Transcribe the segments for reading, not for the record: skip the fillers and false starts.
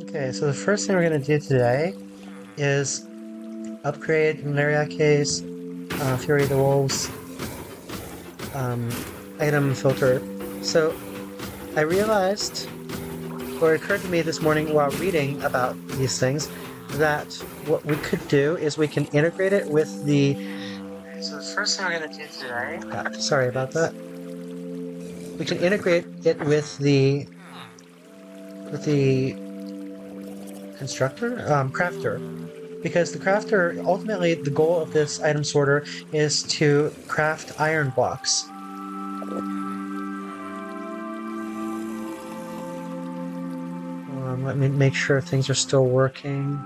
Okay, so the first thing we're going to do today is upgrade Arieke's Fury of the Wolves um, item filter. So I realized, or it occurred to me this morning while reading about these things, that what we could do is we can integrate it with the... So the first thing we're going to do today... sorry about that. We can integrate it with the constructor? Crafter. Because the crafter, ultimately, the goal of this item sorter is to craft iron blocks. Let me make sure things are still working.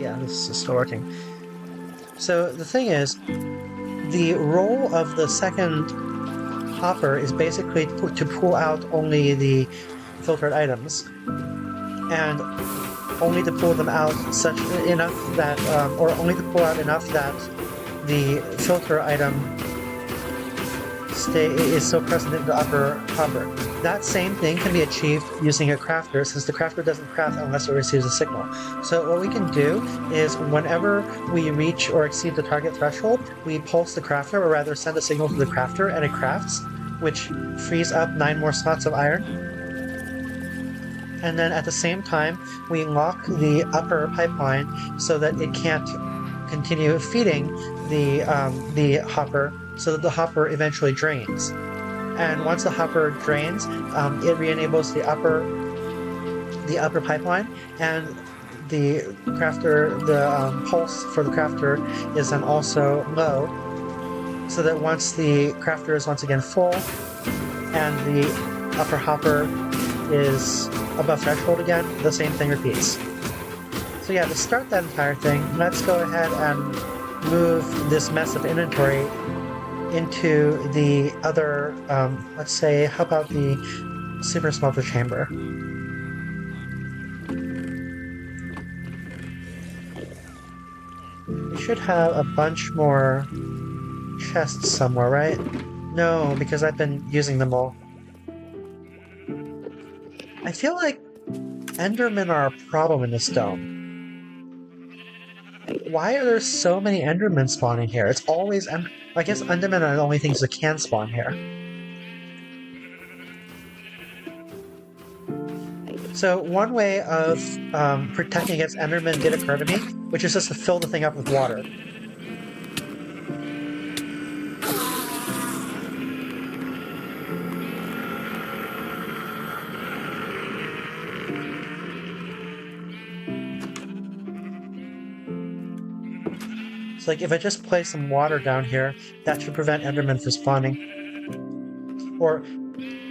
Yeah, this is still working. So the thing is, the role of the second hopper is basically to pull out only the filtered items, and only to pull them out enough that, or only to pull out enough that the filter item is still present in the upper hopper. That same thing can be achieved using a crafter, since the crafter doesn't craft unless it receives a signal. So what we can do is whenever we reach or exceed the target threshold, we pulse the crafter, or rather send a signal to the crafter, and it crafts, which frees up 9 more slots of iron. And then at the same time, we lock the upper pipeline so that it can't continue feeding the hopper, so that the hopper eventually drains. And once the hopper drains, it re-enables the upper pipeline, and the crafter, the pulse for the crafter is then also low, so that once the crafter is once again full and the upper hopper is above threshold again, the same thing repeats. So yeah, to start that entire thing, let's go ahead and move this mess of inventory into the other, let's say, how about the super smelter chamber? We should have a bunch more chests somewhere, right? No, because I've been using them all. I feel like Endermen are a problem in this dome. Why are there so many Endermen spawning here? It's always... I guess Endermen are the only things that can spawn here. So one way of protecting against Endermen did occur to me, which is just to fill the thing up with water. So like if I just place some water down here, that should prevent Endermen from spawning. Or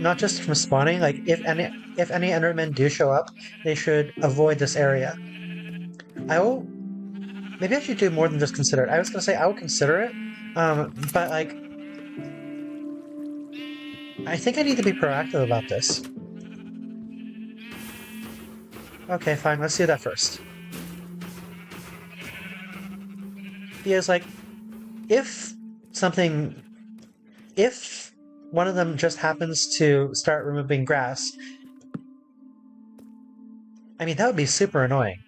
not just from spawning, like if any Endermen do show up, they should avoid this area. Maybe I should do more than just consider it. I was gonna say I will consider it, but like I think I need to be proactive about this. Okay, fine, let's do that first. Because like if one of them just happens to start removing grass, I mean, that would be super annoying.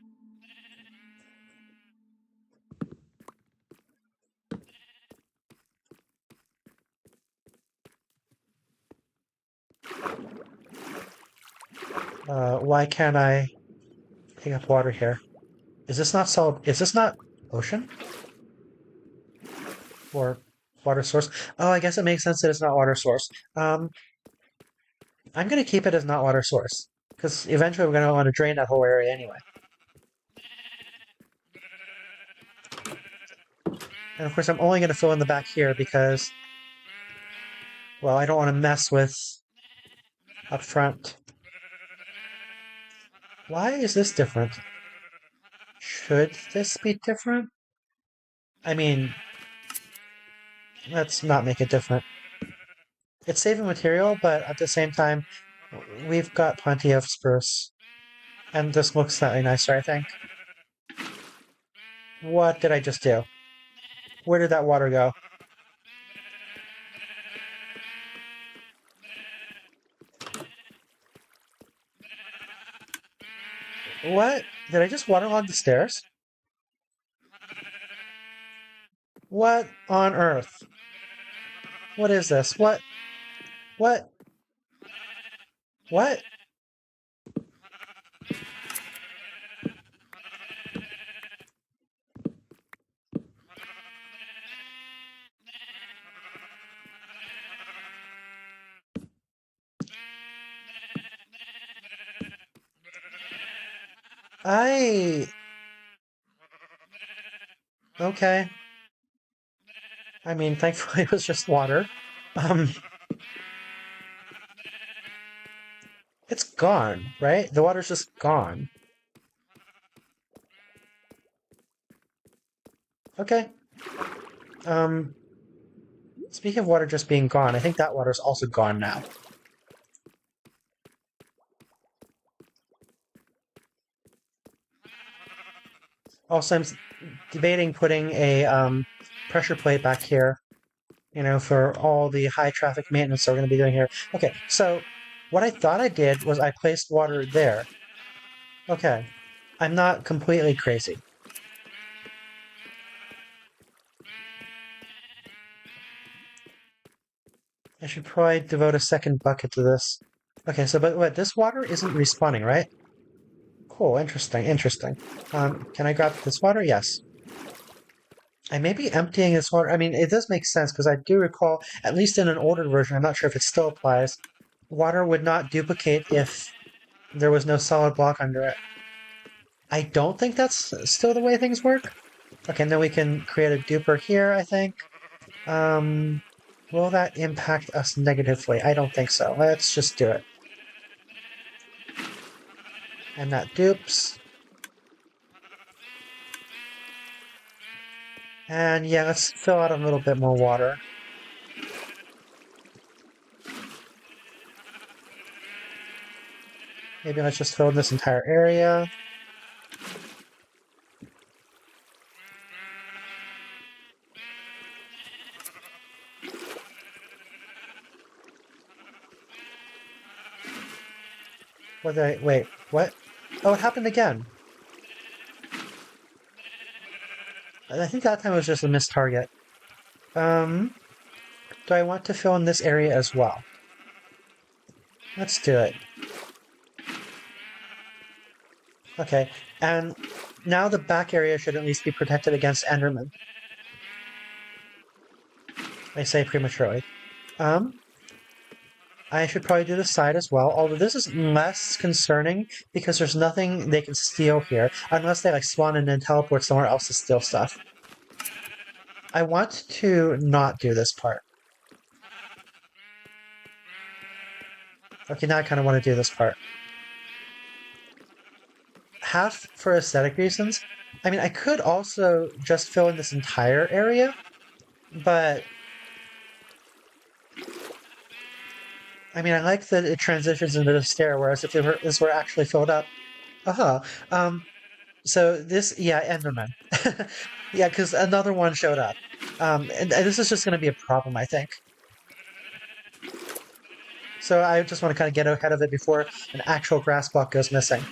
Why can't I pick up water here? Is this not solid? Is this not ocean? Or water source? Oh, I guess it makes sense that it's not water source. I'm gonna keep it as not water source, because eventually we're gonna want to drain that whole area anyway. And of course I'm only gonna fill in the back here because, well, I don't want to mess with up front. Why is this different? Should this be different? I mean, let's not make it different. It's saving material, but at the same time, we've got plenty of spruce. And this looks slightly nicer, I think. What did I just do? Where did that water go? What? Did I just waterlog the stairs? What on earth? What is this? What? What? What? I... Okay. I mean, thankfully it was just water. Um, it's gone, right? The water's just gone. Okay. Um, Speaking of water just being gone, I think that water's also gone now. Also, I'm debating putting a pressure plate back here, for all the high traffic maintenance that we're going to be doing here. Okay, so what I thought I did was I placed water there. Okay, I'm not completely crazy. I should probably devote a second bucket to this. Okay, so but what, this water isn't respawning, right? Cool, interesting, interesting. Can I grab this water? Yes. I may be emptying this water. I mean, it does make sense because I do recall, at least in an older version, I'm not sure if it still applies, water would not duplicate if there was no solid block under it. I don't think that's still the way things work. Okay, and then we can create a duper here, I think. Um, will that impact us negatively? I don't think so. Let's just do it. And that dupes. And yeah, let's fill out a little bit more water. Maybe let's just fill in this entire area. Wait, what? Oh, it happened again. I think that time it was just a missed target. Do I want to fill in this area as well? Let's do it. Okay, and now the back area should at least be protected against Enderman. I say prematurely. I should probably do the side as well, although this is less concerning because there's nothing they can steal here, unless they spawn and then teleport somewhere else to steal stuff. I want to not do this part. Okay, now I kind of want to do this part. Half for aesthetic reasons. I mean, I could also just fill in this entire area, but I mean, I like that it transitions into the stair, whereas if this were actually filled up, so this, yeah, Enderman. Yeah, because another one showed up. And this is just going to be a problem, I think. So I just want to kind of get ahead of it before an actual grass block goes missing.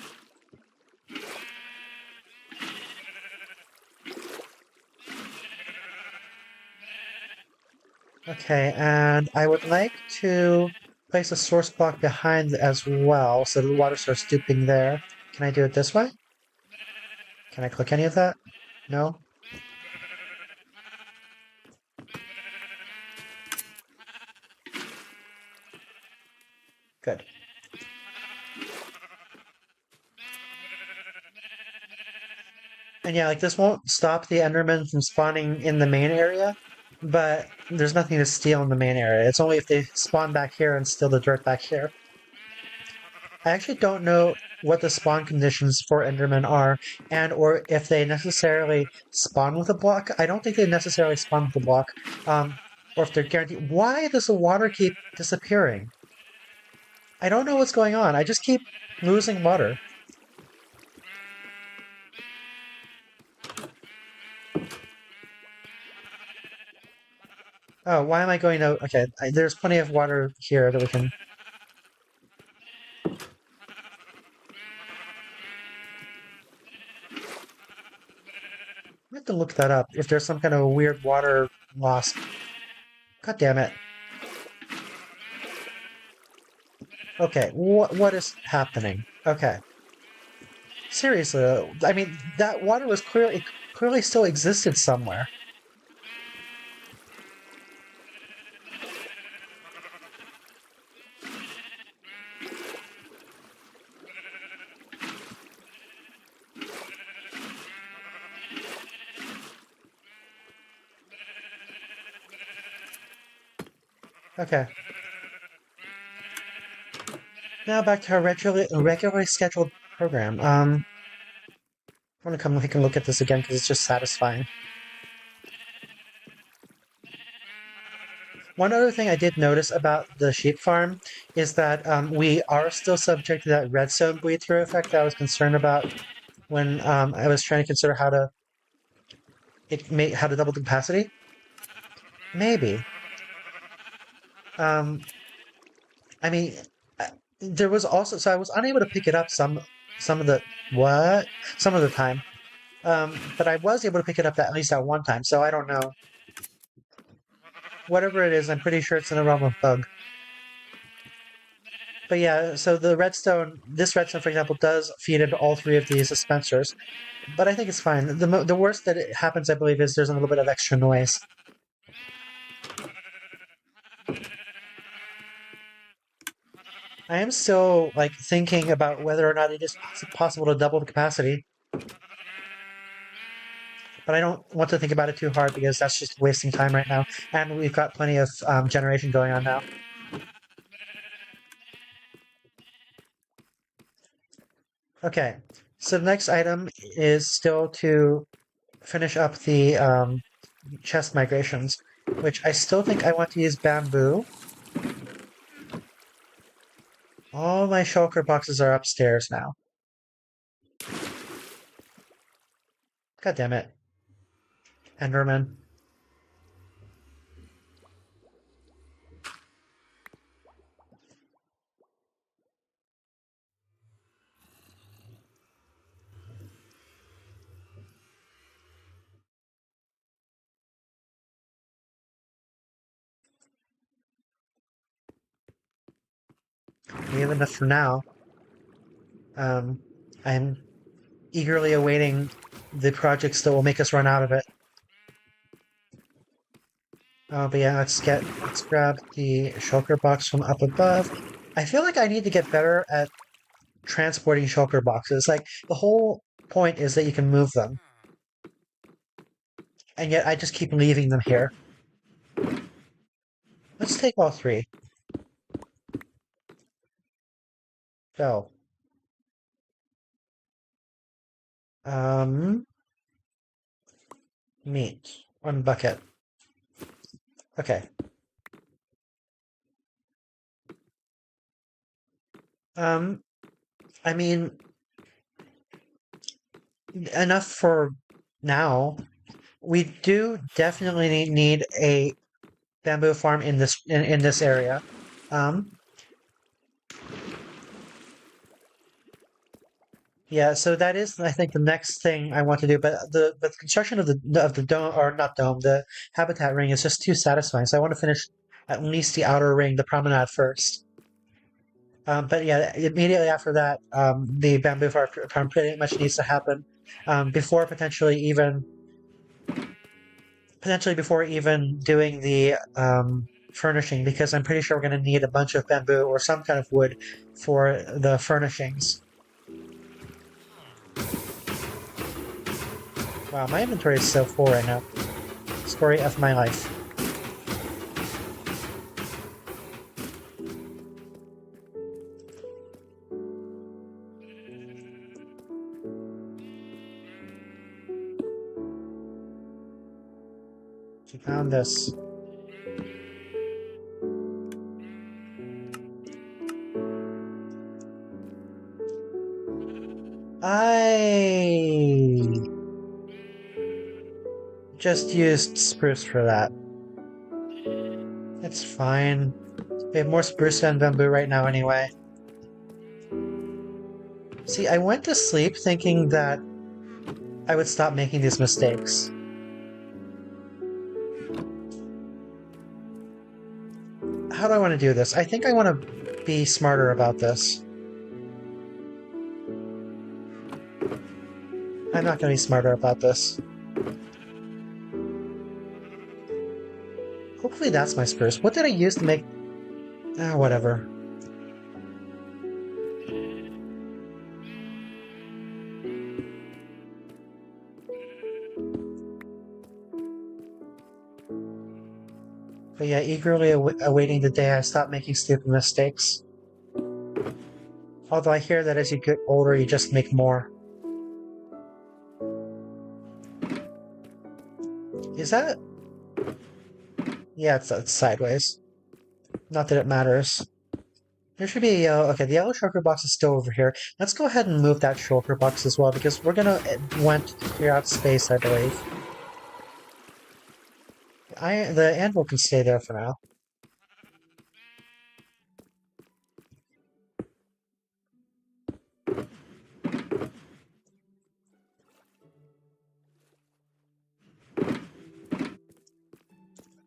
Okay, and I would like to place a source block behind as well, so the water starts stooping there. Can I do it this way? Can I click any of that? No? Good. And yeah, this won't stop the Endermen from spawning in the main area, but there's nothing to steal in the main area. It's only if they spawn back here and steal the dirt back here. I actually don't know what the spawn conditions for Endermen are, and or if they necessarily spawn with a block. I don't think they necessarily spawn with a block, or if they're guaranteed. Why does the water keep disappearing? I don't know what's going on. I just keep losing water. Oh, why am I going to... Okay, there's plenty of water here that we can... look that up. If there's some kind of weird water loss. God damn it. Okay, what is happening? Okay. Seriously, I mean, that water was clearly still existed somewhere. Okay. Now back to our regularly scheduled program. I want to come take a look at this again because it's just satisfying. One other thing I did notice about the sheep farm is that we are still subject to that redstone bleed-through effect that I was concerned about when I was trying to consider how to double the capacity. Maybe. Um, I mean, there was also so I was unable to pick it up some of the what some of the time. But I was able to pick it up at least at one time, so I don't know. Whatever it is, I'm pretty sure it's in the realm of bug. But yeah, so this redstone, for example, does feed into all three of these dispensers. But I think it's fine. The worst that it happens, I believe, is there's a little bit of extra noise. I am still like thinking about whether or not it is possible to double the capacity. But I don't want to think about it too hard because that's just wasting time right now. And we've got plenty of generation going on now. Okay, so the next item is still to finish up the chest migrations, which I still think I want to use bamboo. All my shulker boxes are upstairs now. God damn it. Enderman. We have enough for now. I'm eagerly awaiting the projects that will make us run out of it. But yeah, let's grab the shulker box from up above. I feel like I need to get better at transporting shulker boxes. Like, the whole point is that you can move them. And yet I just keep leaving them here. Let's take all three. Go. Um, meat. One bucket. Okay. Um, I mean, enough for now. We do definitely need a bamboo farm in this area. Um, yeah, so that is, I think, the next thing I want to do. But the construction of the dome, or not dome, the habitat ring is just too satisfying. So I want to finish at least the outer ring, the promenade first. But yeah, immediately after that, the bamboo farm pretty much needs to happen before potentially before even doing the furnishing, because I'm pretty sure we're going to need a bunch of bamboo or some kind of wood for the furnishings. Wow, my inventory is so full right now. Story of my life. She found this. I just used spruce for that. It's fine. We have more spruce than bamboo right now anyway. See, I went to sleep thinking that I would stop making these mistakes. how do I want to do this? I think I want to be smarter about this. I'm not going to be smarter about this. Hopefully that's my spruce. What did I use to make... Ah, whatever. But yeah, eagerly awaiting the day I stop making stupid mistakes. Although I hear that as you get older, you just make more. Is that... Yeah, it's sideways. Not that it matters. There should be a yellow... Okay, the yellow shulker box is still over here. Let's go ahead and move that shulker box as well, because we're gonna want to clear out space, I believe. The anvil can stay there for now.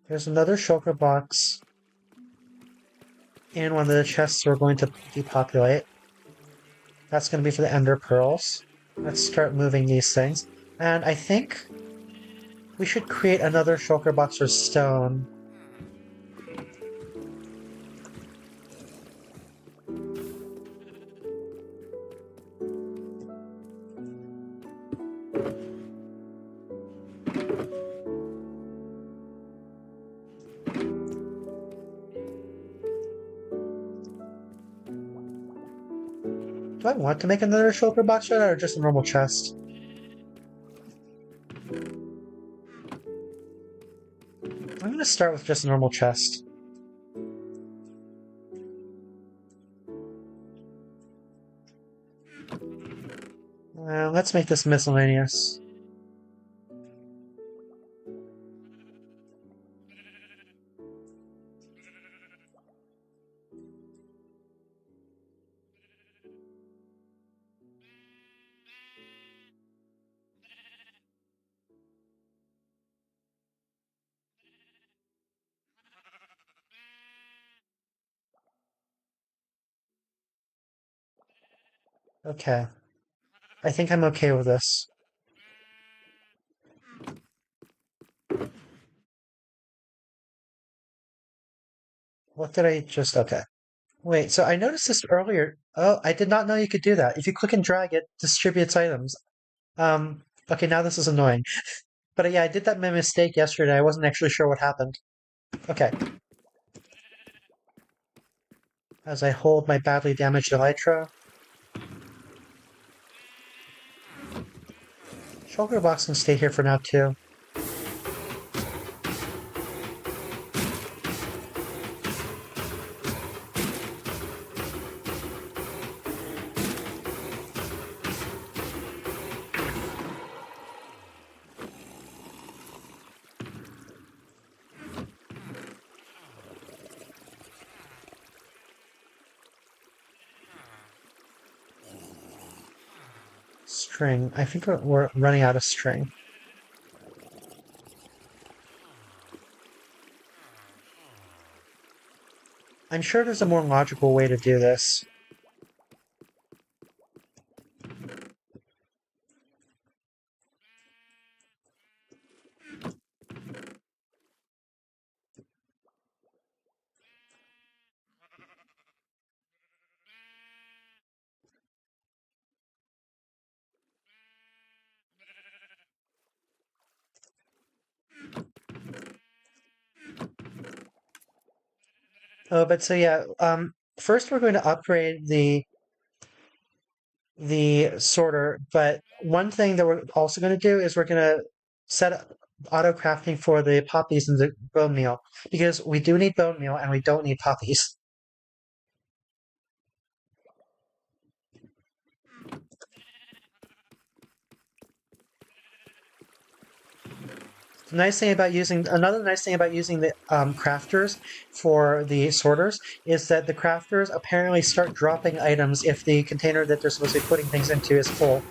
There's another shulker box in one of the chests we're going to depopulate. That's going to be for the ender pearls. Let's start moving these things. And I think we should create another shulker box for stone. Do I want to make another shulker box for that, or just a normal chest? I'm going to start with just a normal chest. Let's make this miscellaneous. Okay. I think I'm okay with this. What did I just... Okay. Wait, so I noticed this earlier. Oh, I did not know you could do that. If you click and drag, it distributes items. Okay, now this is annoying. But yeah, I did that by mistake yesterday. I wasn't actually sure what happened. Okay. As I hold my badly damaged elytra. Shulker box can stay here for now, too. String. I think we're running out of string. I'm sure there's a more logical way to do this. Oh, but so yeah, first we're going to upgrade the sorter, but one thing that we're also going to do is we're going to set up auto crafting for the poppies and the bone meal, because we do need bone meal and we don't need poppies. Another nice thing about using the crafters for the sorters is that the crafters apparently start dropping items if the container that they're supposed to be putting things into is full.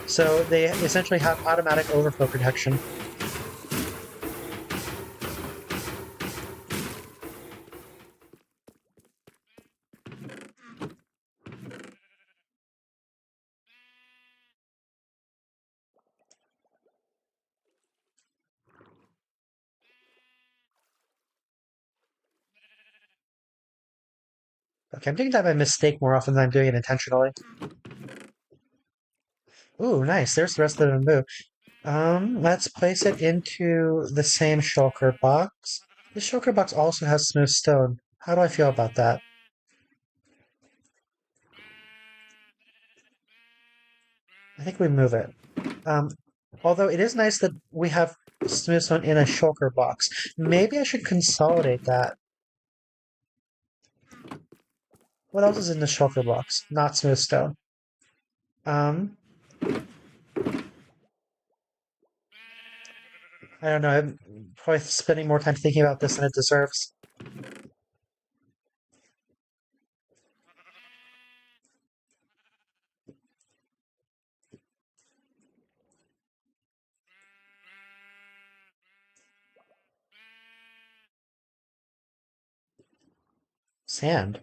So they essentially have automatic overflow protection. Okay, I'm doing that by mistake more often than I'm doing it intentionally. Ooh, nice. There's the rest of the bamboo. Let's place it into the same shulker box. This shulker box also has smooth stone. How do I feel about that? I think we move it. Um, Although it is nice that we have smooth stone in a shulker box. Maybe I should consolidate that. What else is in the shulker box? Not smooth stone. Um, I don't know. I'm probably spending more time thinking about this than it deserves. Sand.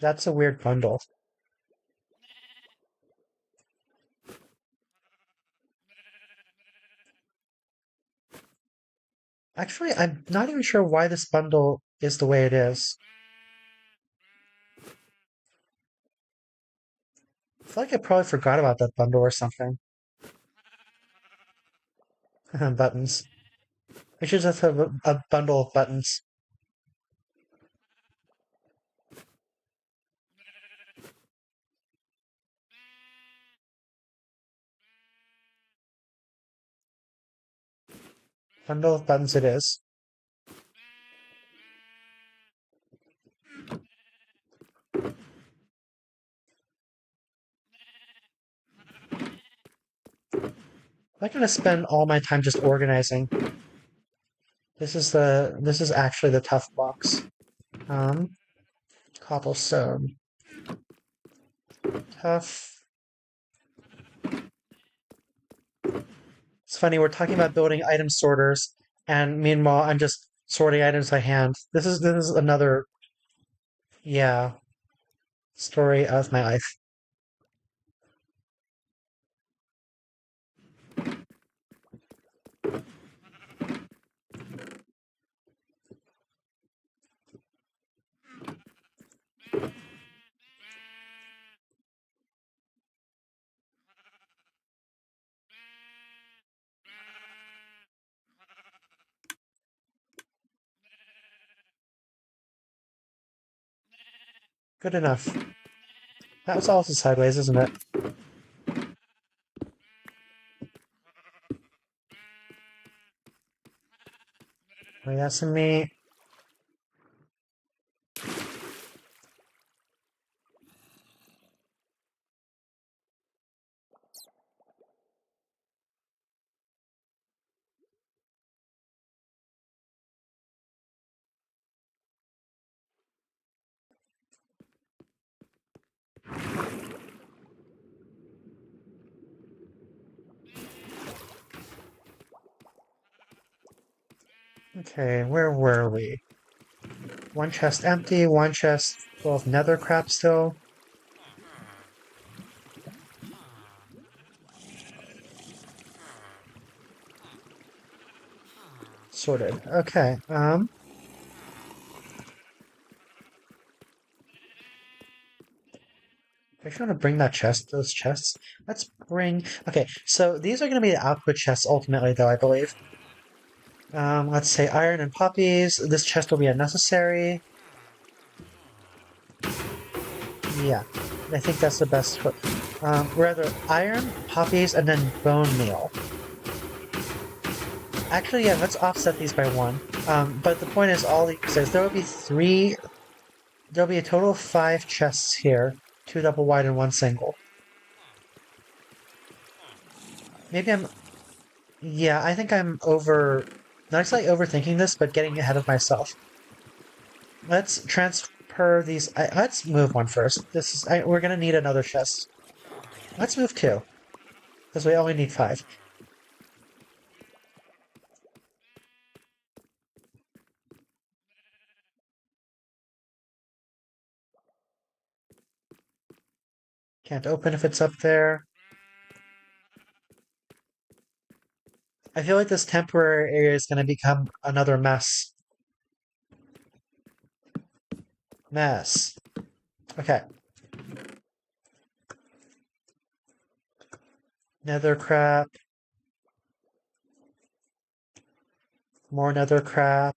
That's a weird bundle. Actually, I'm not even sure why this bundle is the way it is. I feel like I probably forgot about that bundle or something. Buttons. I should just have a bundle of buttons. Bundle of buttons it is. I'm not gonna spend all my time just organizing. This is actually the tough box. Um, Cobblestone. Tough. It's funny, we're talking about building item sorters, and meanwhile I'm just sorting items by hand. This is another, yeah, story of my life. Good enough. That was also sideways, isn't it? Wait, that's me. Okay, where were we? One chest empty, one chest full of nether crap still. Sorted. Okay, I actually want to bring those chests. Let's bring, okay, so these are going to be the output chests ultimately though, I believe. Let's say iron and poppies. This chest will be unnecessary. Yeah, I think that's the best. Rather iron, poppies, and then bone meal. Actually, yeah, let's offset these by one. But the point is, all these says there will be three. There'll be a total of 5 chests here, two double wide and one single. Maybe I'm. Yeah, I think I'm over. Not exactly overthinking this, but getting ahead of myself. Let's transfer these. Let's move one first. We're gonna need another chest. Let's move two, because we only need 5. Can't open if it's up there. I feel like this temporary area is going to become another mess. Mess. Okay. Nether crap. More nether crap.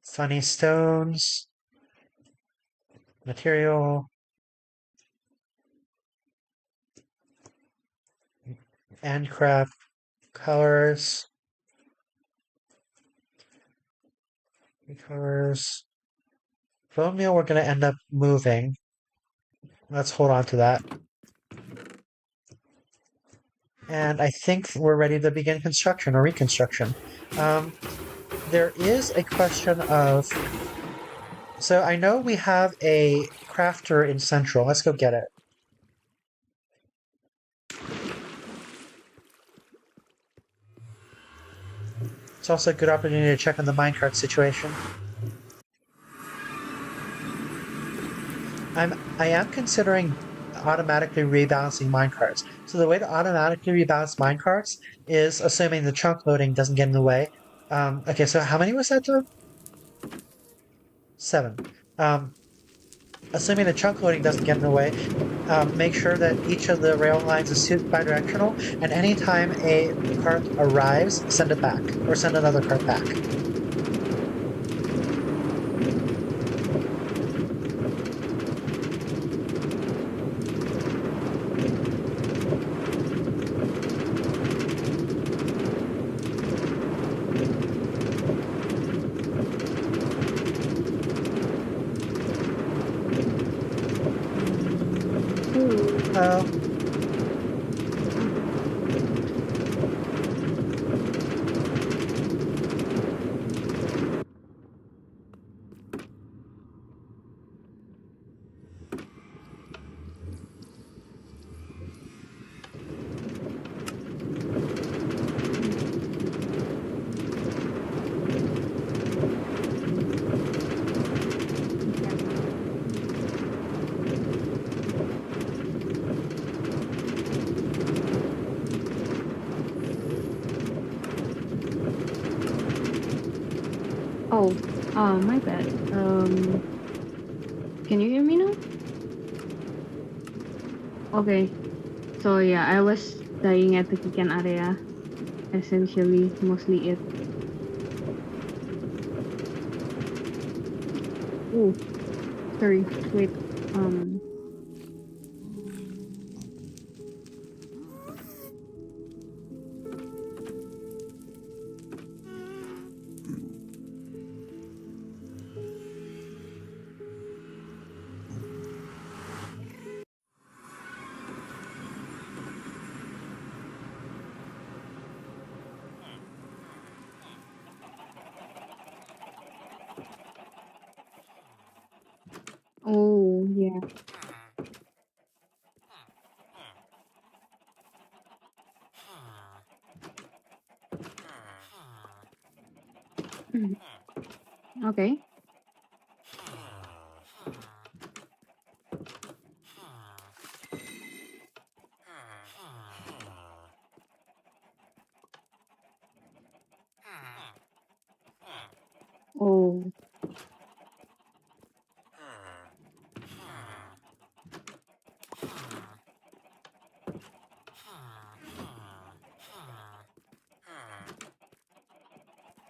Funny stones. Material. And crap. Colors. Colors. Bone meal we're going to end up moving. Let's hold on to that. And I think we're ready to begin construction or reconstruction. There is a question of... So I know we have a crafter in Central. Let's go get it. It's also a good opportunity to check on the minecart situation. I am considering automatically rebalancing minecarts. So the way to automatically rebalance minecarts is assuming the chunk loading doesn't get in the way. Okay, so how many was that, Doug? 7. Um, Assuming the chunk loading doesn't get in the way, make sure that each of the rail lines is bidirectional, and anytime a cart arrives, send it back, or send another cart back. Oh, Oh, my bad. Can you hear me now? Okay. So yeah, I was dying at the kitchen area. Essentially, mostly it. Oh, sorry. Wait. Um. Oh yeah. Okay. Oh.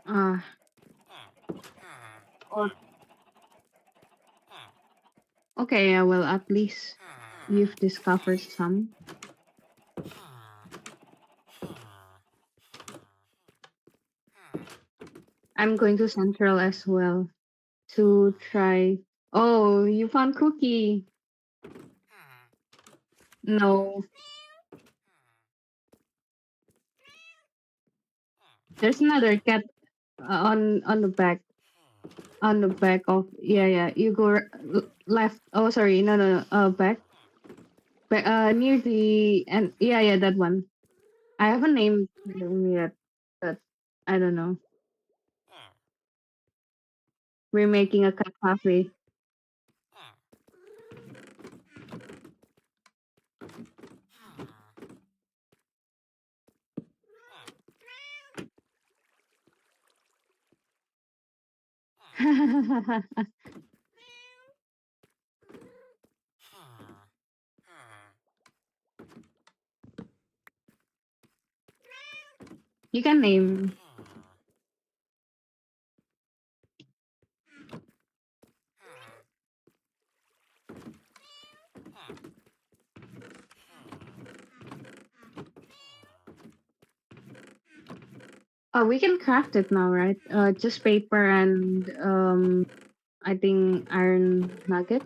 Ah. Or okay. Well, at least you've discovered some. I'm going to Central as well to try. Oh, you found cookie. No, there's another cat on the back. On the back of yeah, you go left. Oh, sorry, no, back near the and yeah, that one. I have a name yet, but I don't know. We're making a cat cafe. You can name. Oh, we can craft it now, right? Just paper and I think iron nugget.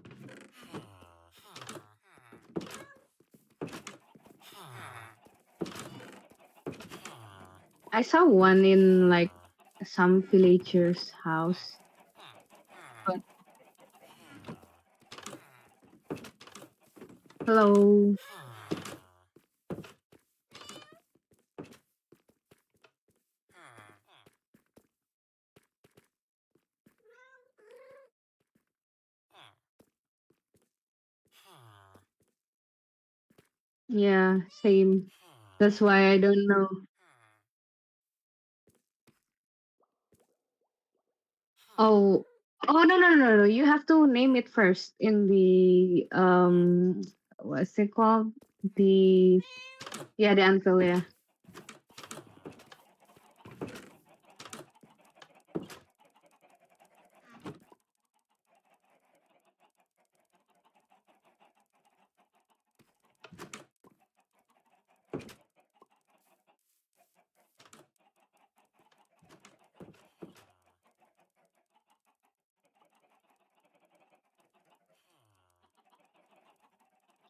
I saw one in like some villager's house. But hello. Yeah, same. That's why I don't know. Oh, oh no! You have to name it first in the what's it called? The yeah, the anvil. Yeah.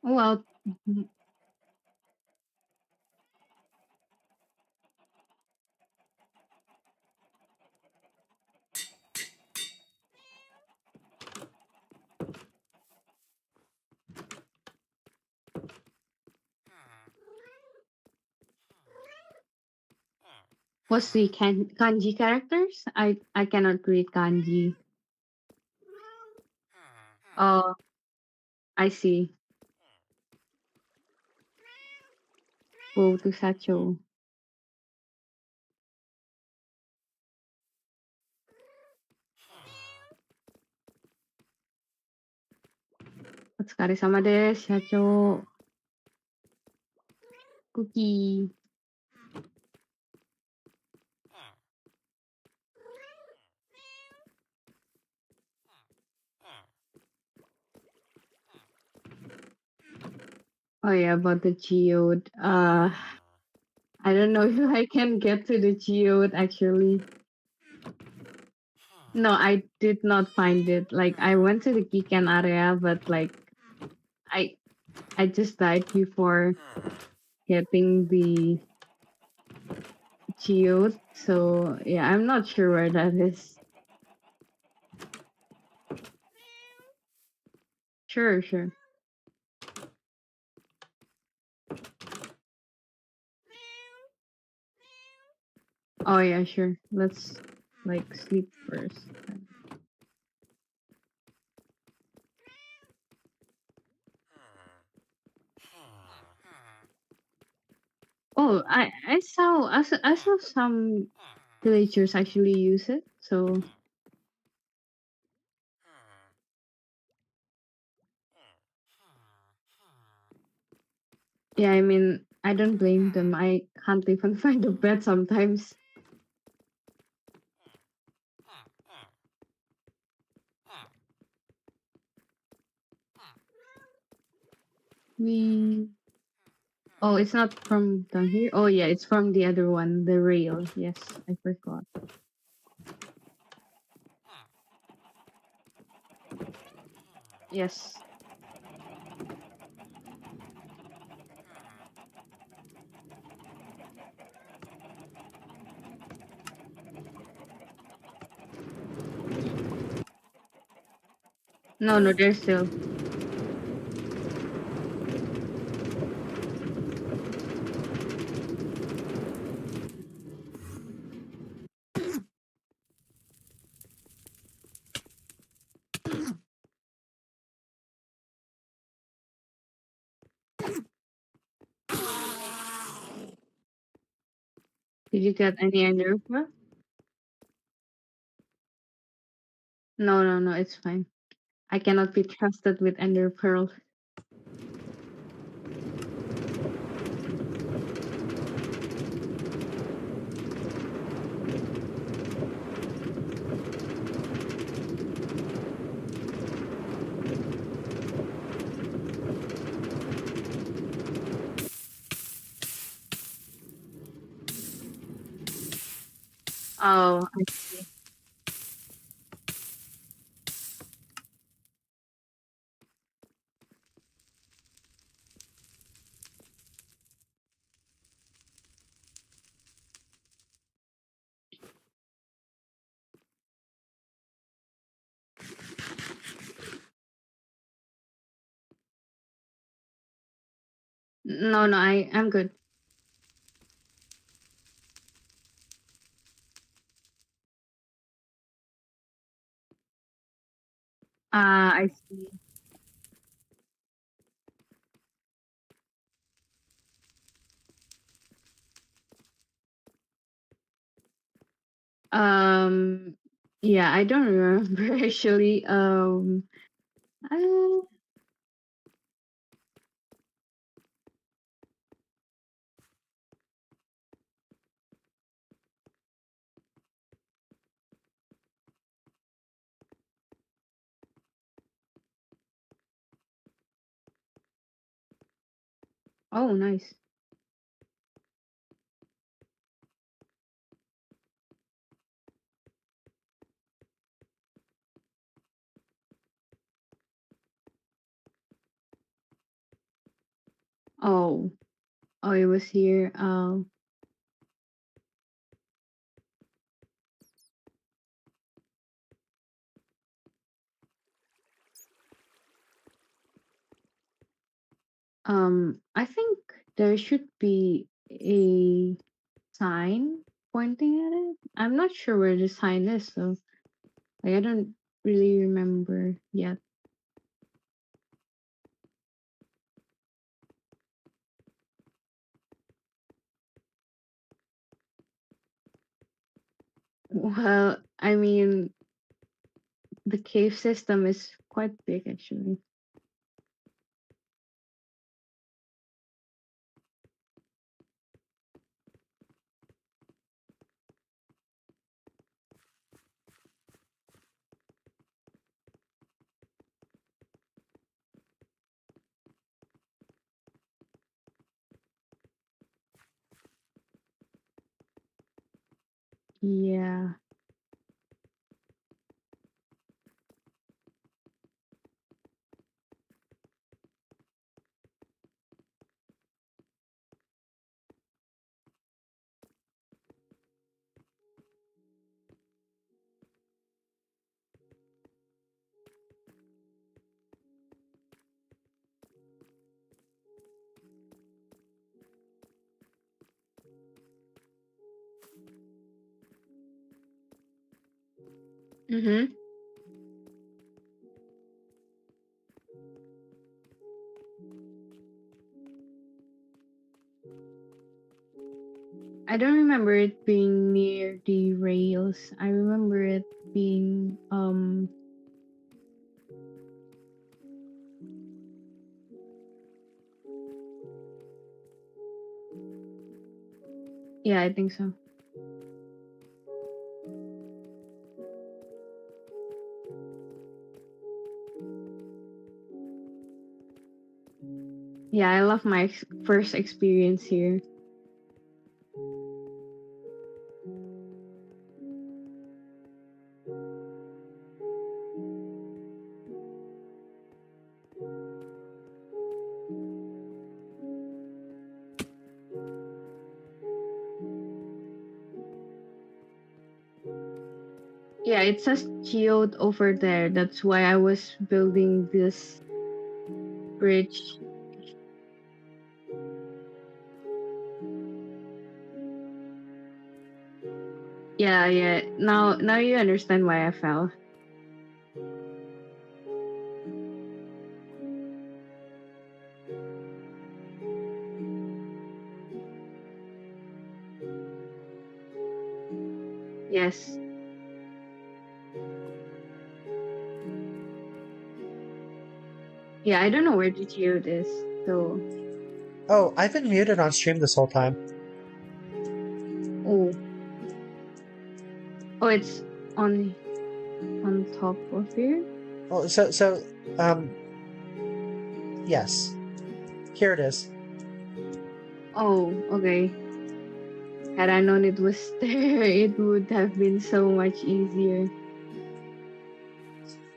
Well, what's the kanji characters? I cannot read kanji. Oh, I see. Go to Sacho. お疲れ様です、社長。クッキー。Oh yeah, about the geode. I don't know if I can get to the geode actually. No, I did not find it. Like I went to the Kikan area, but like I I just died before getting the geode. So yeah, I'm not sure where that is. Sure, sure. Oh yeah, sure. Let's like sleep first. Oh, I saw some villagers actually use it. So yeah, I mean, I don't blame them. I can't even find a bed sometimes. We Oh, it's not from down here. Oh yeah, it's from the other one, the rail. Yes, I forgot. Yes. No, no, there's still. Did you get any energy? No, no, no, it's fine. I cannot be trusted with Ender Pearl. Oh, I see. No, no, I'm good. I see. Um, yeah, I don't remember actually. Uh, oh, nice. Oh, oh, it was here. I think there should be a sign pointing at it. I'm not sure where the sign is, so like, I don't really remember yet. Well, I mean, the cave system is quite big actually. Yeah. Mm-hmm. I don't remember it being near the rails. I remember it being yeah, I think so. Yeah, I love my first experience here. Yeah, it says geode over there. That's why I was building this bridge. Yeah, yeah. Now you understand why I fell. Yes. Yeah, I don't know where to geo this. So, Oh, I've been muted on stream this whole time. oh, oh, it's on top of here. Oh, yes. Here it is. Oh, okay. Had I known it was there, it would have been so much easier.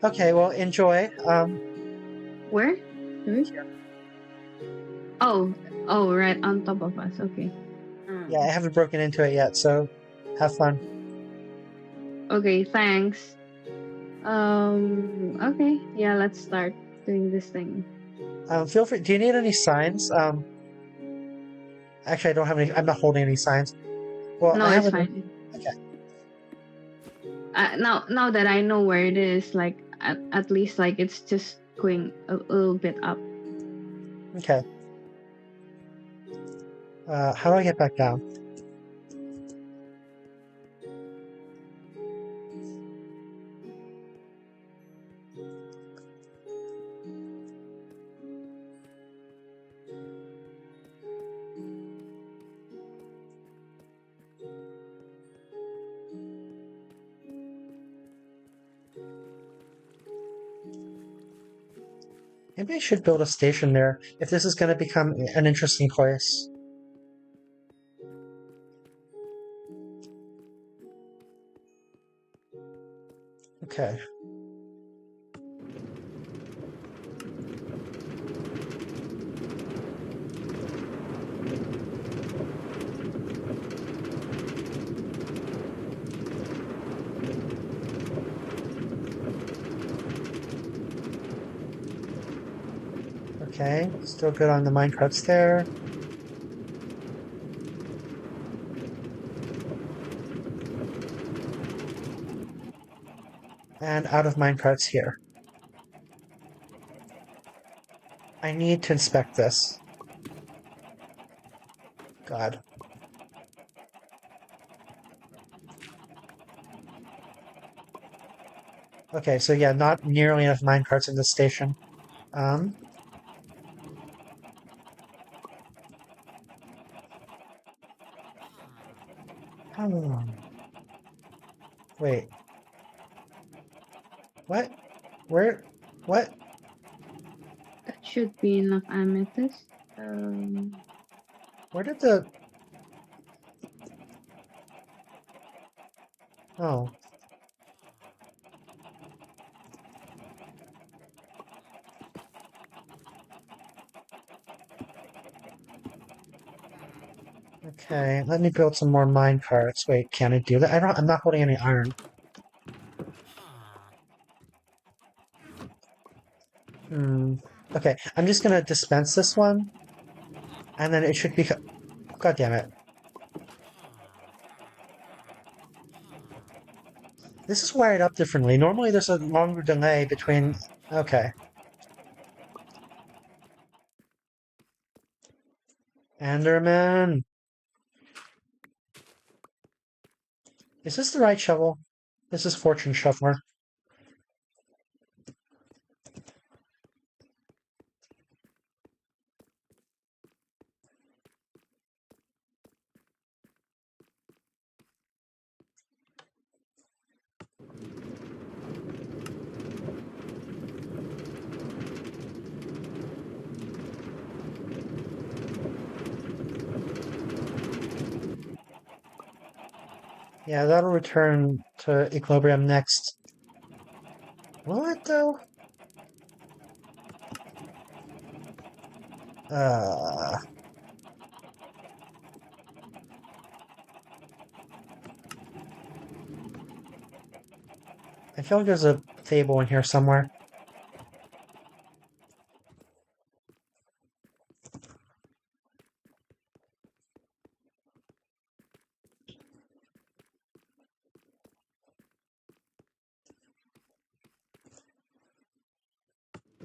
Okay, well, enjoy. Where? Sorry? Oh, oh, right on top of us. Okay. Yeah, I haven't broken into it yet, so have fun. Okay, thanks. Okay. Yeah, let's start doing this thing. Feel free. Do you need any signs? Actually, I don't have any. I'm not holding any signs. Well, No, I have it's a. fine. Okay. Now that I know where it is, like at least like it's just going a little bit up. Okay. How do I get back down? Maybe I should build a station there if this is going to become an interesting place. Okay. Okay, still good on the minecarts there. And out of minecarts here. I need to inspect this. God. Okay, so yeah, not nearly enough minecarts in this station. Um. Oh, wait. What? Where? What? That should be enough amethyst. Where did the... Oh. Okay, let me build some more mine carts. Wait, can I do that? I'm not holding any iron. Hmm. Okay, I'm just gonna dispense this one, and then it should be... God damn it. This is wired up differently. Normally there's a longer delay between... Okay. Enderman! Is this the right shovel? This is Fortune Shuffler. Yeah, that'll return to equilibrium next. Will it, though? Uh... I feel like there's a table in here somewhere.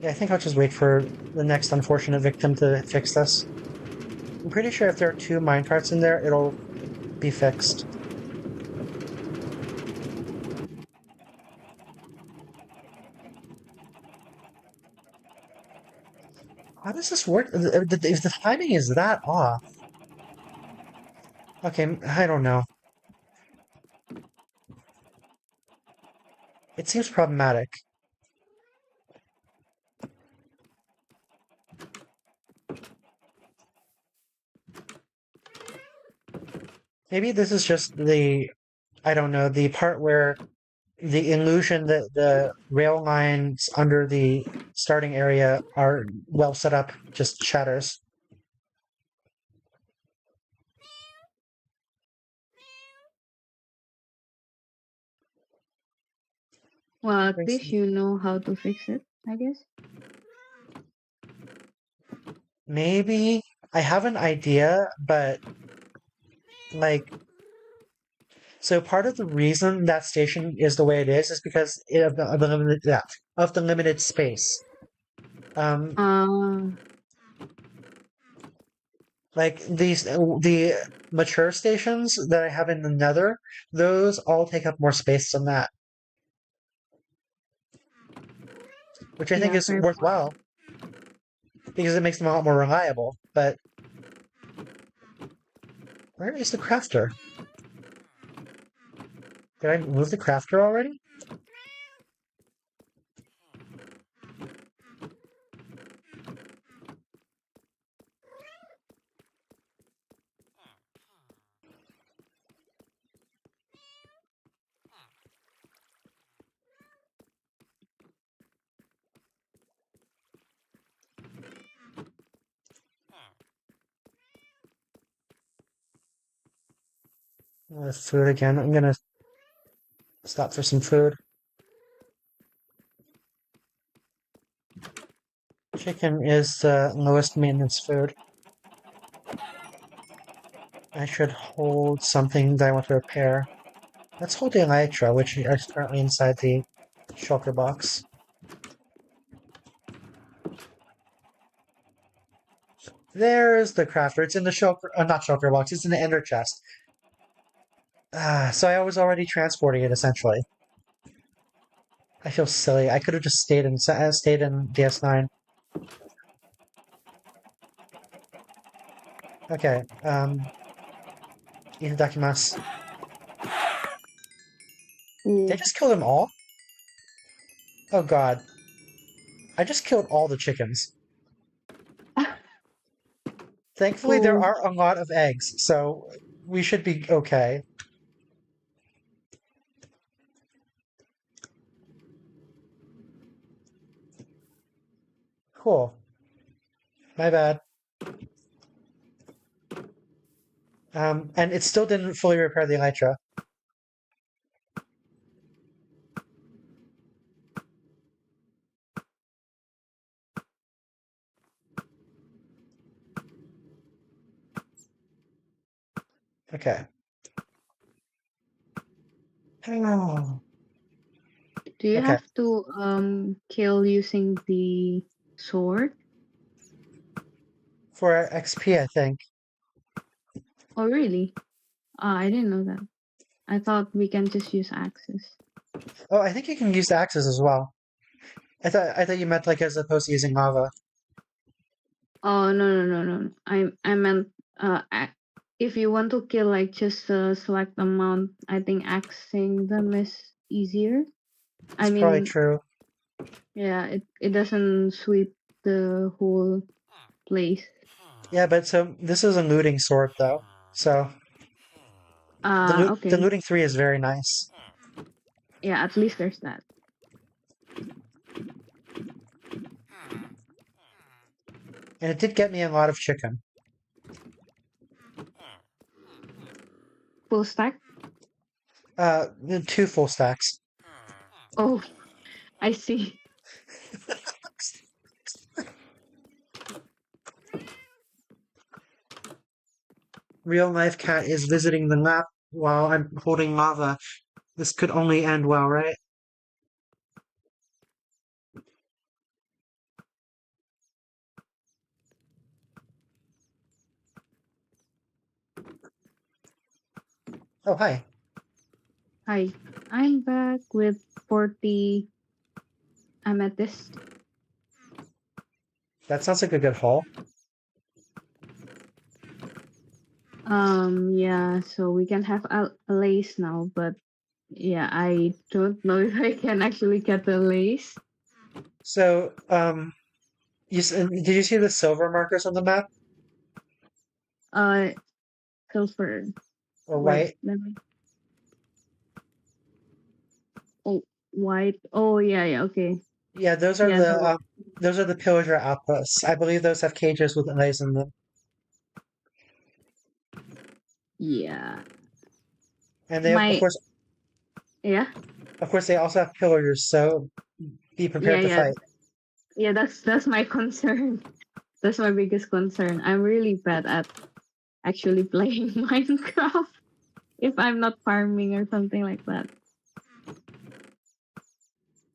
Yeah, I think I'll just wait for the next unfortunate victim to fix this. I'm pretty sure if there are two minecarts in there, it'll be fixed. How does this work? If the timing is that off. Okay, I don't know. It seems problematic. Maybe this is just I don't know, the part where the illusion that the rail lines under the starting area are well set up just shatters. Well, at least you know how to fix it, I guess. Maybe I have an idea, but like, so part of the reason that station is the way it is because of the limited, yeah, of the limited space. Um, Uh, like the mature stations that I have in the Nether, those all take up more space than that, which I think yeah, is fair point. worthwhile because it makes them a lot more reliable. But where is the crafter? Did I move the crafter already? Food again. I'm gonna stop for some food. Chicken is the lowest maintenance food. I should hold something that I want to repair. Let's hold the elytra, which is currently inside the shulker box. There's the crafter. It's in the shulker, not shulker box. It's in the ender chest. So I was already transporting it essentially. I feel silly. I could have just stayed in DS9. Okay. Itadakimasu. Did I Ooh. just kill them all? Oh god. I just killed all the chickens. Thankfully, there Ooh. are a lot of eggs, so we should be okay. Cool. My bad. And it still didn't fully repair the elytra. Okay. Oh, Do you okay. have to kill using the sword? For XP, I think. Oh, really? I didn't know that. I thought we can just use axes. Oh, I think you can use the axes as well. I thought you meant like as opposed to using lava. Oh, no. I meant if you want to kill like just a select amount, I think axing them is easier. I It's probably mean, true. yeah, it doesn't sweep the whole place. Yeah, but so this is a looting sword though. So the Okay. looting 3 is very nice. Yeah, at least there's that. And it did get me a lot of chicken. Full stack? Uh, 2 full stacks. Oh, I see. Real life cat is visiting the map while I'm holding lava. This could only end well, right? Oh, hi. Hi. I'm back with 40 amethyst. That sounds like a good haul. Yeah, so we can have a lace now, but yeah, I don't know if I can actually get the lace. So, did you see the silver markers on the map Uh, silver. or Wait, white? let me. Oh, white. Oh, yeah, yeah. Okay. Yeah, Yeah. those are the pillager outposts. I believe those have cages with knives in them, Yeah. and My. Yeah. of course, they also have pillagers. So be Yeah. prepared to Yeah. fight. Yeah. That's my concern. That's my biggest concern. I'm really bad at actually playing Minecraft if I'm not farming or something like that.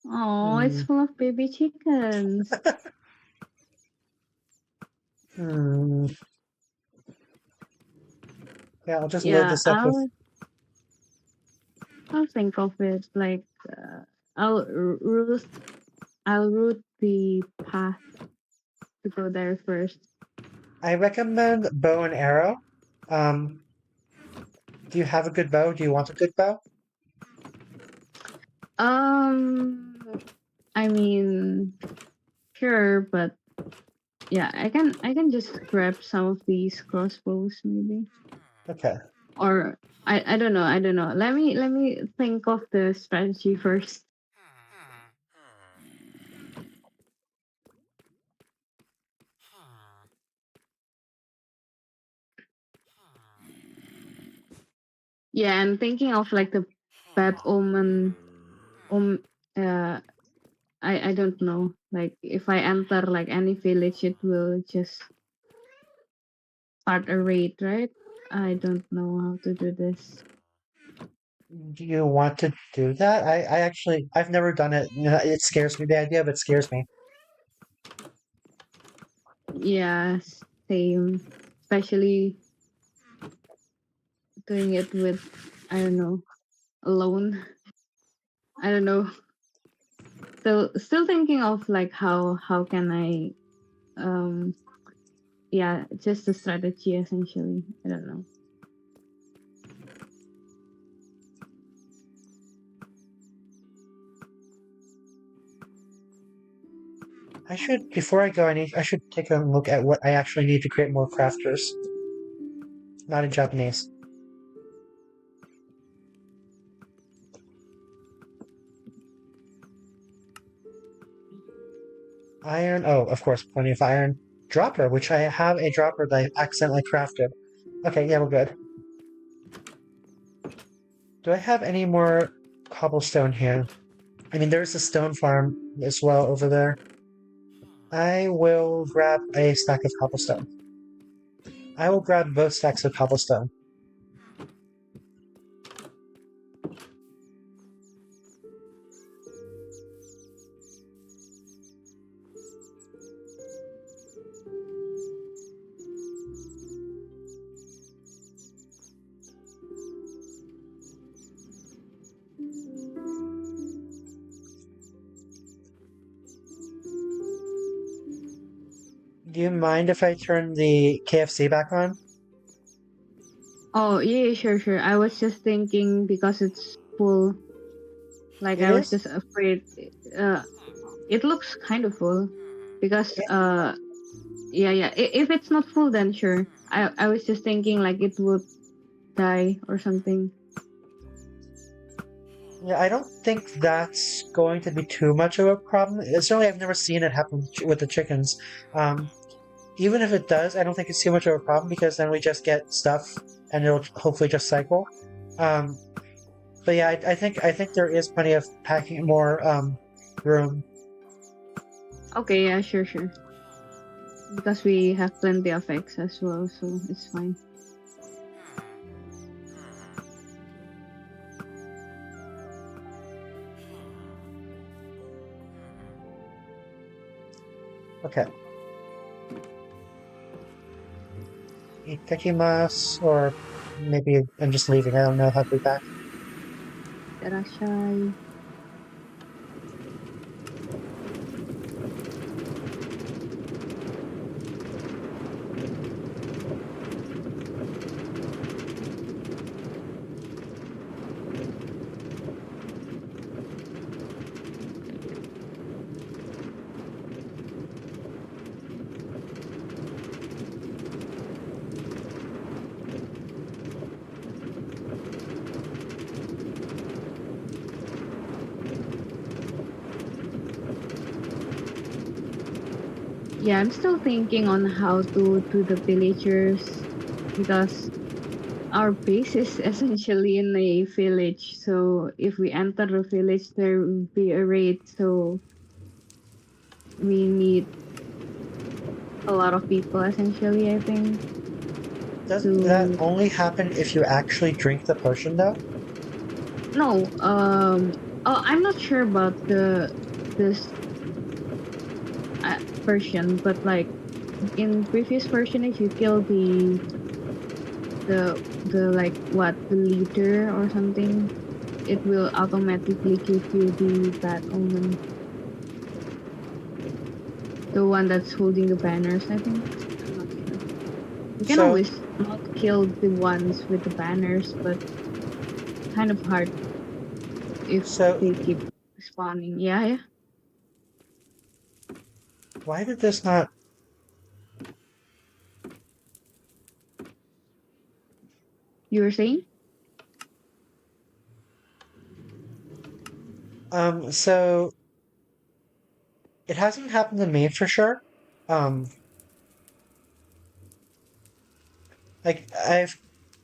Oh, it's Hmm. full of baby chickens. Hmm. Yeah, I'll just load Yeah, this up with. I'll think of it like I'll route I'll route the path to go there first. I recommend bow and arrow. Um, do you have a good bow? Do you want a good bow? Um, I mean, sure, but yeah, I can just grab some of these crossbows maybe, Okay. or I don't know. Let me think of the strategy first. Yeah, I'm thinking of like the bad omen. Uh, I don't know. Like if I enter like any village, it will just start a raid, right? I don't know how to do this. Do you want to do that? I've never done it. It scares me. The idea of it scares me. Yeah, same. Especially doing it with I don't know alone. I don't know. Still thinking of like how can I um yeah just a strategy essentially. I don't know. Before I go, I should take a look at what I actually need to create more crafters. Not in Japanese. Iron. Oh, of course, plenty of iron. Dropper, which I have a dropper that I accidentally crafted. Okay, yeah, we're good. Do I have any more cobblestone here? I mean, there's a stone farm as well over there. I will grab a stack of cobblestone. I will grab both stacks of cobblestone. Do you mind if I turn the KFC back on? Oh yeah, sure. I was just thinking because it's full. Like It I was is? just afraid. Uh, it looks kind of full because yeah. If it's not full, then sure. I was just thinking like it would die or something. Yeah, I don't think that's going to be too much of a problem. Certainly, I've never seen it happen with the chickens. Um, Even if it does, I don't think it's too much of a problem because then we just get stuff and it'll hopefully just cycle. Um, but yeah, I think there is plenty of packing more room. Okay, yeah, sure. Because we have plenty of eggs as well, so it's fine. Okay. Itakimasu, or maybe I'm just leaving. I don't know how to be back. Terashay. yeah, I'm still thinking on how to do the villagers because our base is essentially in a village. So if we enter the village, there will be a raid. So we need a lot of people essentially, I think, Doesn't that to only happen if you actually drink the potion, though? no, oh, I'm not sure about this version, but like in previous version, if you kill the like what the leader or something, it will automatically give you the bad omen. The one that's holding the banners, I think. I'm not sure. You can So, always not kill the ones with the banners, but kind of hard if so they keep spawning. Yeah, yeah. why did this not? You were saying? So it hasn't happened to me for sure. Um, like I've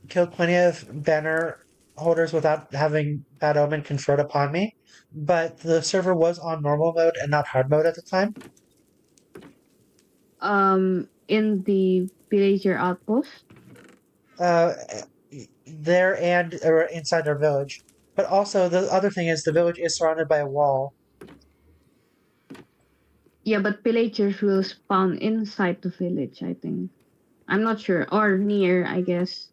killed plenty of banner holders without having bad omen conferred upon me, but the server was on normal mode and not hard mode at the time. In the villager outpost. Uh, there and inside their village. But also the other thing is the village is surrounded by a wall. Yeah, but villagers will spawn inside the village, I think. I'm not sure. Or near, I guess.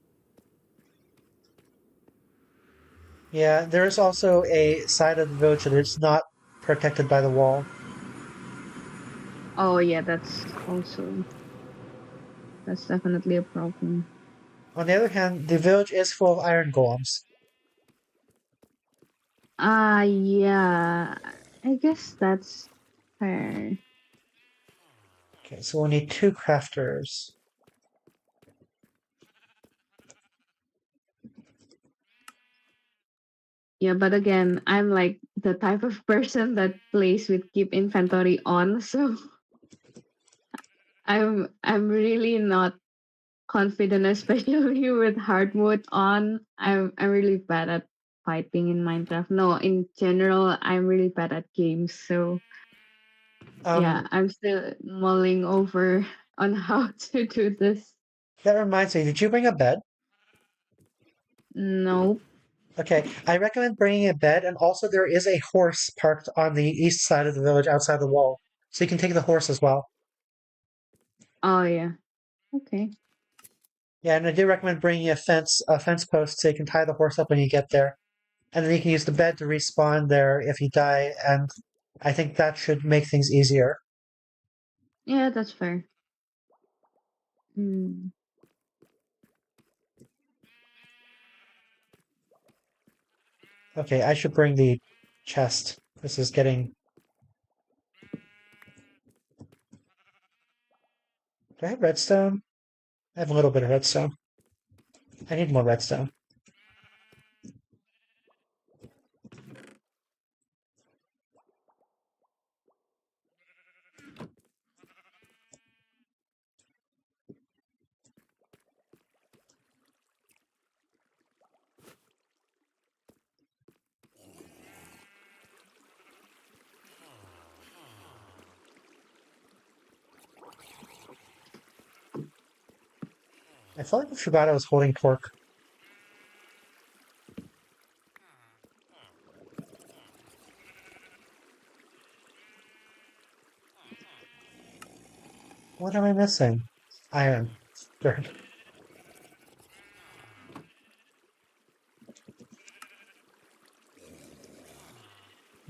Yeah, there is also a side of the village that is not protected by the wall. Oh yeah, that's definitely a problem. On the other hand, the village is full of iron golems. Yeah. I guess that's fair. Okay, so we'll need two crafters. Yeah, but again, I'm like the type of person that plays with keep inventory on, so I'm really not confident, especially with hard mode on. I'm really bad at fighting in Minecraft. No, in general, I'm really bad at games. So yeah, Um, I'm still mulling over on how to do this. that reminds me, did you bring a bed? Nope. Okay, I recommend bringing a bed, and also there is a horse parked on the east side of the village outside the wall. So you can take the horse as well. Oh yeah. Okay. Yeah, and I do recommend bringing a fence post, so you can tie the horse up when you get there. And then you can use the bed to respawn there if you die, and I think that should make things easier. Yeah, that's fair. Mm. Okay, I should bring the chest. This is getting. Do I have redstone? I have a little bit of redstone. I need more redstone. I felt like I forgot I was holding torque. What am I missing? Iron. Good.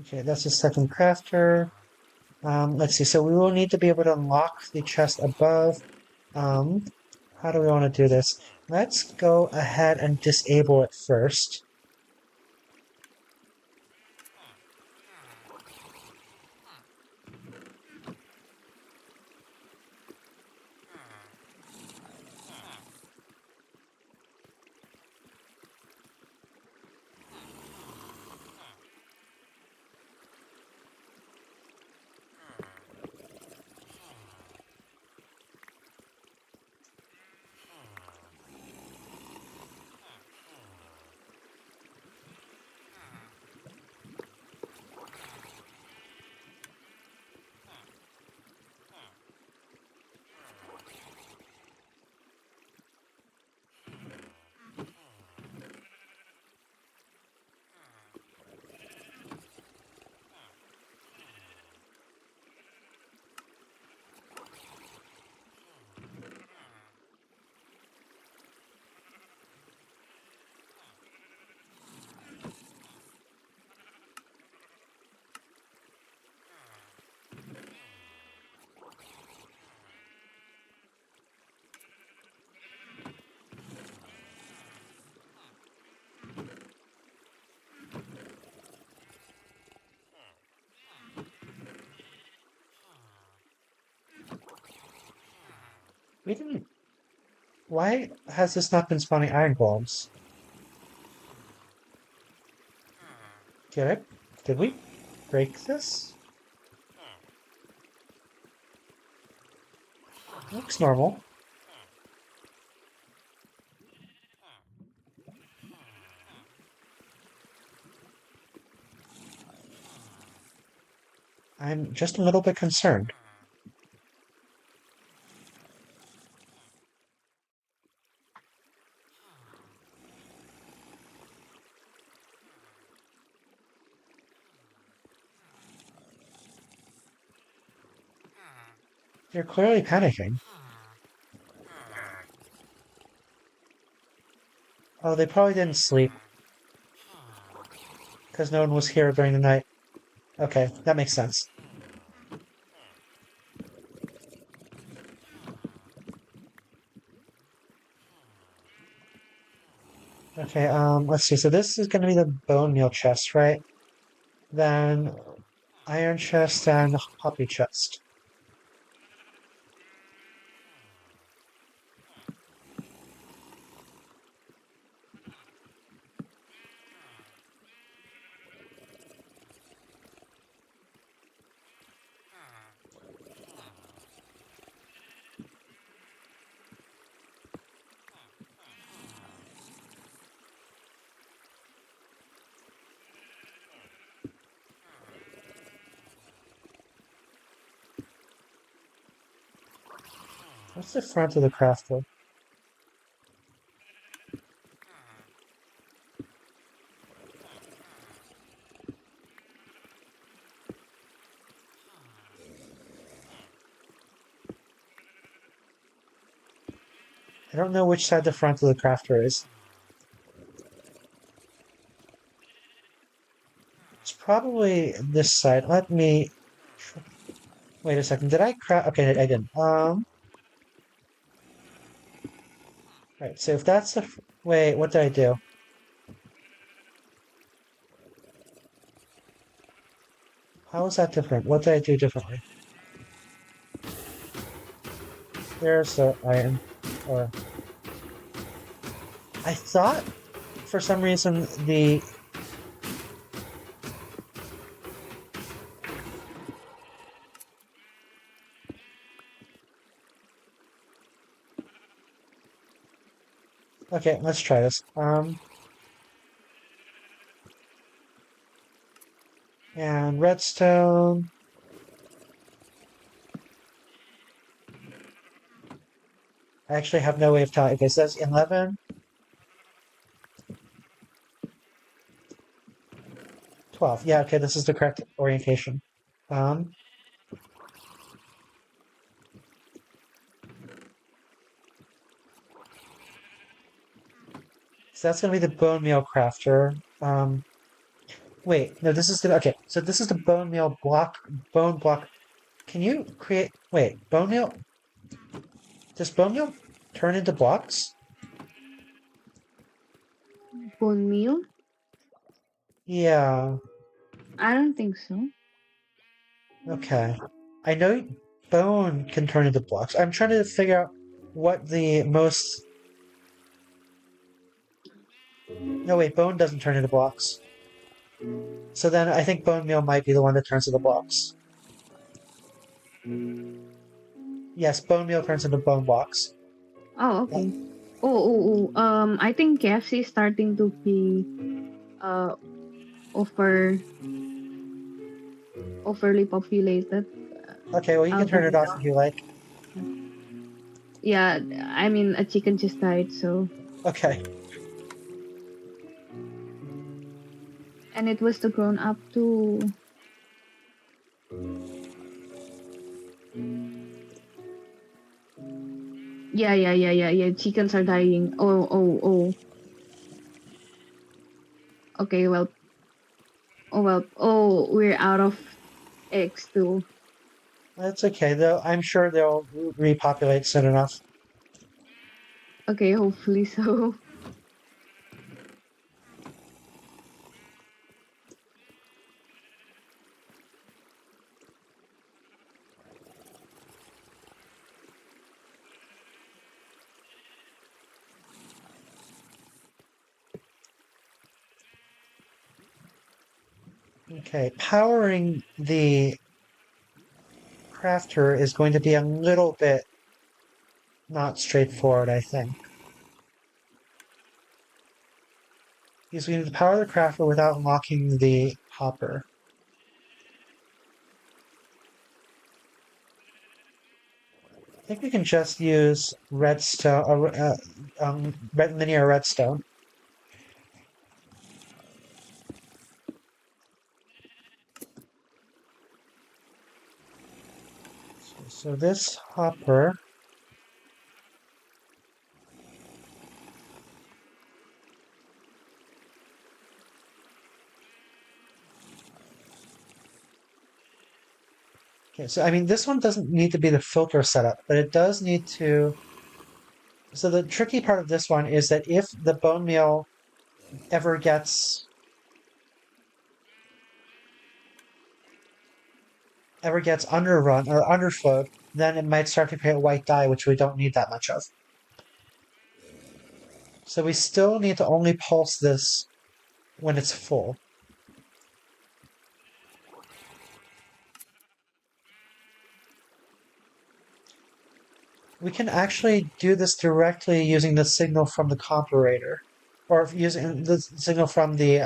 Okay, that's the second crafter. Let's see. So we will need to be able to unlock the chest above. Um, how do we want to do this? Let's go ahead and disable it first. We didn't. Why has this not been spawning iron golems? Did we break this? Looks normal. I'm just a little bit concerned. You're clearly panicking. Oh, they probably didn't sleep because no one was here during the night. Okay, that makes sense. Okay, let's see. So this is going to be the bone meal chest, right? Then iron chest and hoppy chest. What's the front of the crafter? I don't know which side the front of the crafter is. It's probably this side. Let me wait a second. Did I craft? Okay, I didn't. Right. So if that's the wait, what did I do? How is that different? What did I do differently? There's the iron. Or I thought for some reason the okay, let's try this. And redstone. I actually have no way of telling. Okay, so that's 11, 12. Yeah, okay, this is the correct orientation. Um, so that's gonna be the bone meal crafter. Wait, no, this is the okay. So this is the bone meal block. Bone block. Can you create? Wait, bone meal. Does bone meal turn into blocks? Bone meal? Yeah. I don't think so. Okay. I know bone can turn into blocks. I'm trying to figure out what the most. No, wait, bone doesn't turn into blocks. So then I think bone meal might be the one that turns into blocks. Yes, bone meal turns into bone blocks. Oh, okay. I think KFC is starting to be uh over overly populated Okay, well you can out turn of it off if you like. yeah, I mean a chicken just died, so Okay. and it was the grown up too. Yeah. Chickens are dying. Oh. Okay, well, we're out of eggs too. That's okay though. I'm sure they'll repopulate soon enough. Okay, hopefully so. Okay, powering the crafter is going to be a little bit not straightforward, I think. Because we need to power the crafter without unlocking the hopper. I think we can just use redstone, linear redstone. So this hopper, okay, so I mean, this one doesn't need to be the filter setup, but it does need to. So the tricky part of this one is that if the bone meal ever gets underrun or underflowed, then it might start to create white dye, which we don't need that much of. So we still need to only pulse this when it's full. We can actually do this directly using the signal from the comparator, or using the signal from the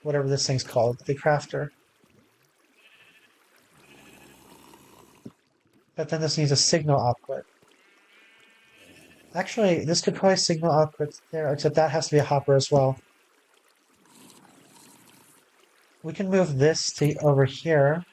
whatever this thing's called, the crafter. But then this needs a signal output. Actually, this could probably signal output there, except that has to be a hopper as well. We can move this to over here.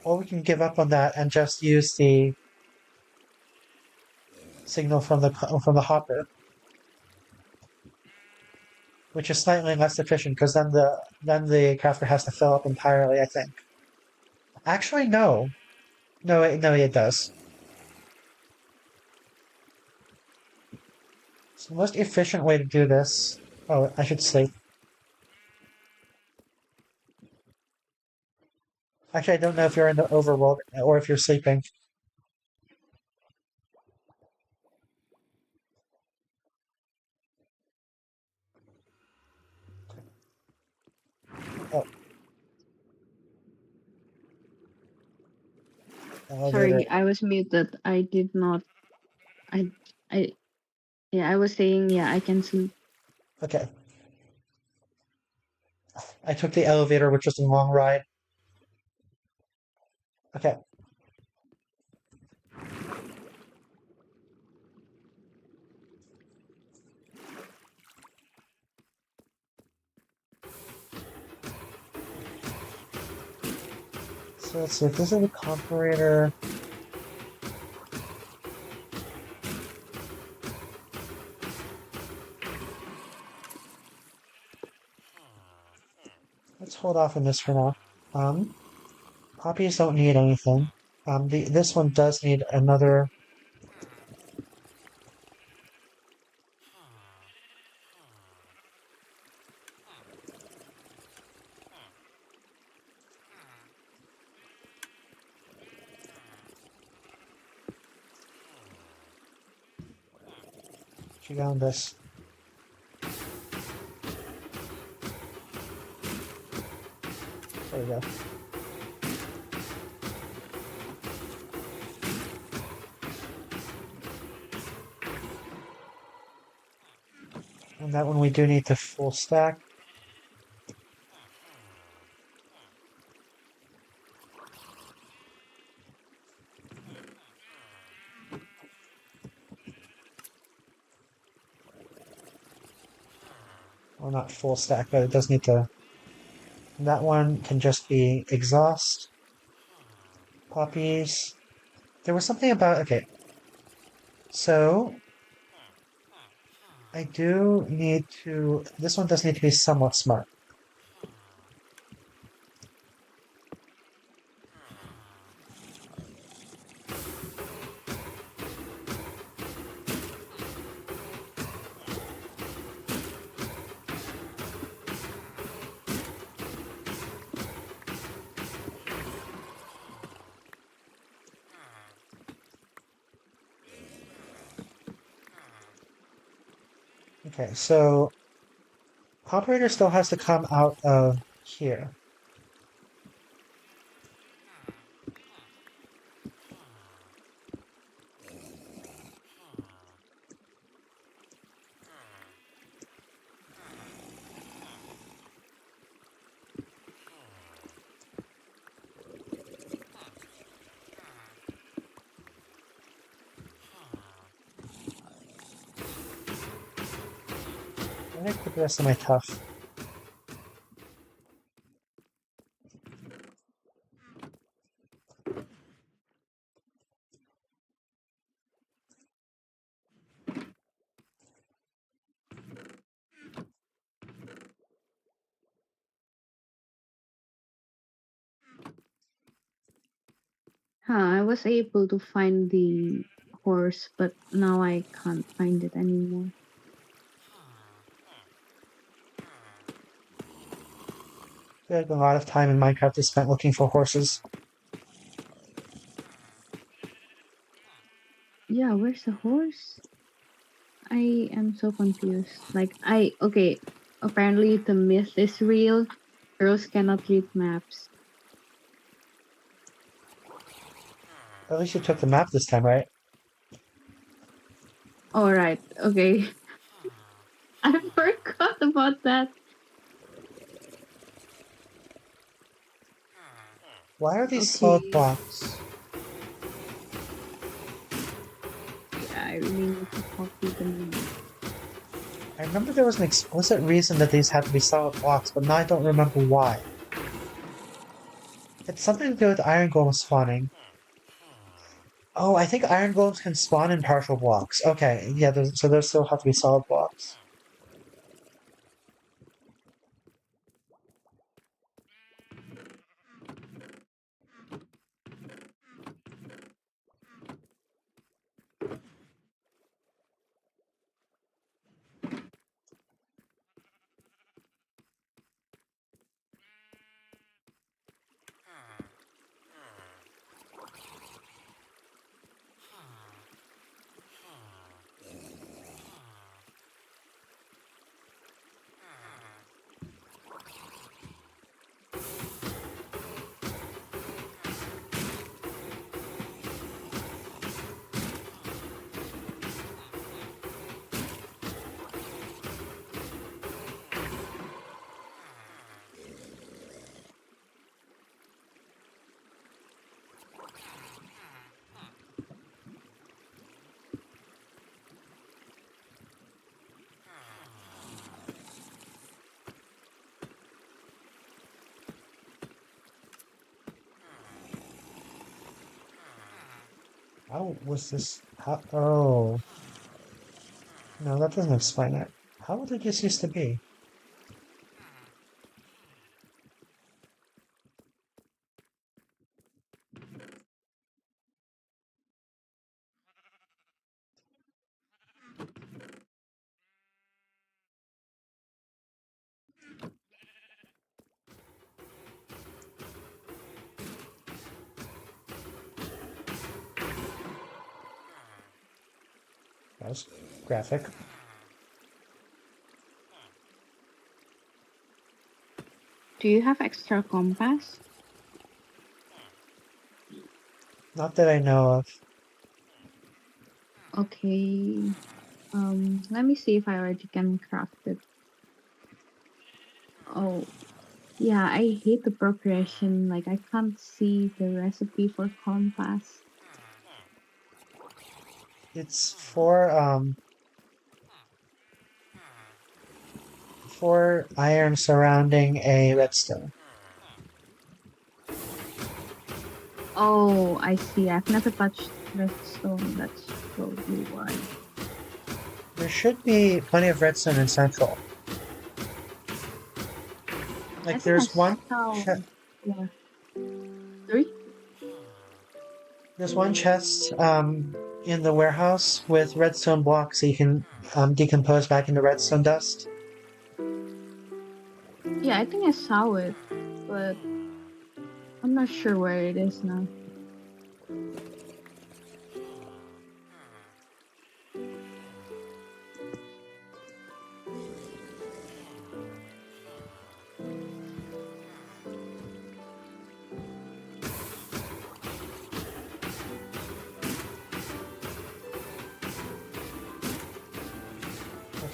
Or we can give up on that and just use the signal from the hopper, which is slightly less efficient because then the crafter has to fill up entirely, I think. Actually, no. No, it does. So the most efficient way to do this. Oh, I should sleep. Actually, I don't know if you're in the overworld or if you're sleeping. Oh, elevator. Sorry, I was muted. I did not. I. I. Yeah, I was saying. Yeah, I can see. Okay. I took the elevator, which was a long ride. Okay. So let's see if this is the comparator. Let's hold off on this for now. Poppies don't need anything. This one does need another. Check on this. There we go. And that one we do need the full stack. Well, not full stack, but it does need to. That one can just be exhaust. Poppies. There was something about. Okay. So I do need to. This one does need to be somewhat smart. Okay, so operator still has to come out of here. I'm gonna put the rest of my tough. I was able to find the horse, but now I can't find it anymore. I feel like a lot of time in Minecraft is spent looking for horses. Yeah, where's the horse? I am so confused. Okay, apparently the myth is real. Girls cannot read maps. At least you took the map this time, right? All right, okay. I forgot about that. Why are these solid Okay, blocks? yeah, I really need to copy the map. I remember there was an explicit reason that these had to be solid blocks, but now I don't remember why. It's something to do with iron golems spawning. Oh, I think iron golems can spawn in partial blocks. Okay, yeah, so those still have to be solid blocks. How was this? How? Oh, no, that doesn't explain it. How did this used to be? That was graphic. Do you have extra compass? Not that I know of. Okay. Let me see if I already can craft it. Oh, yeah, I hate the progression. Like, I can't see the recipe for compass. It's for iron surrounding a redstone. Oh, I see. I've never touched redstone. That's probably why. There should be plenty of redstone in central. I Like think I there's one saw. che- Yeah. Three? there's one chest in the warehouse with redstone blocks so you can decompose back into redstone dust. Yeah, I think I saw it, but I'm not sure where it is now.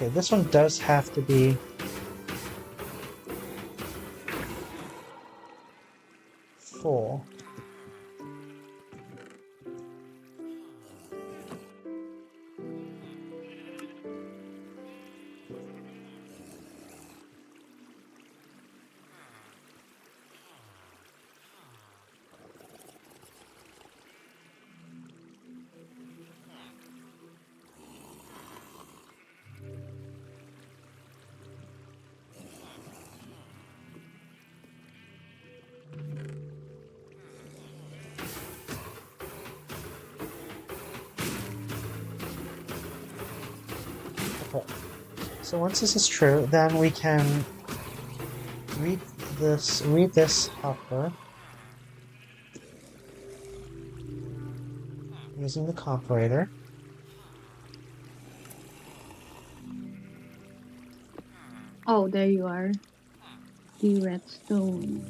Okay, this one does have to be full. Okay. So once this is true, then we can read this hopper using the comparator. Oh, there you are. The redstone.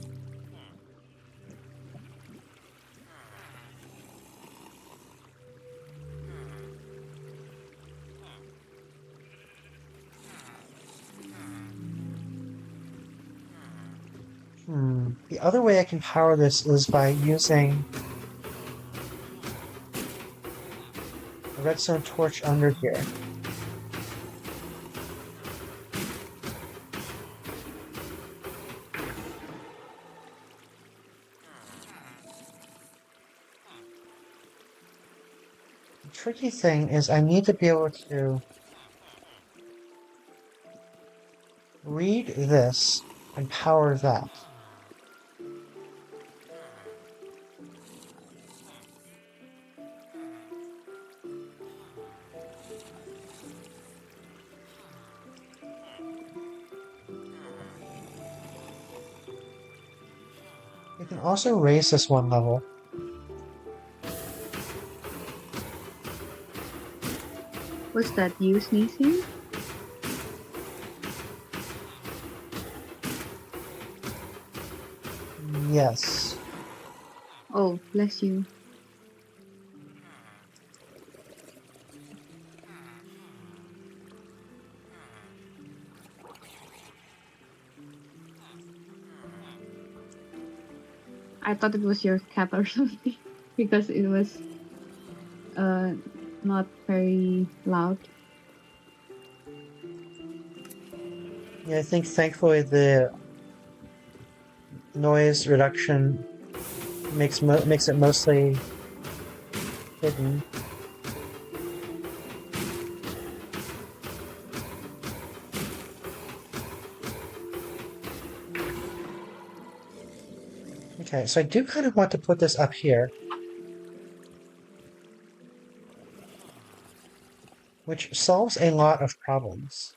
The other way I can power this is by using a redstone torch under here. The tricky thing is I need to be able to read this and power that. We can also raise this one level. Was that you sneezing? Yes. Oh, bless you. I thought it was your cat or something because it was uh not very loud. Yeah, I think thankfully the noise reduction makes it mostly hidden. Okay, so I do kind of want to put this up here, which solves a lot of problems.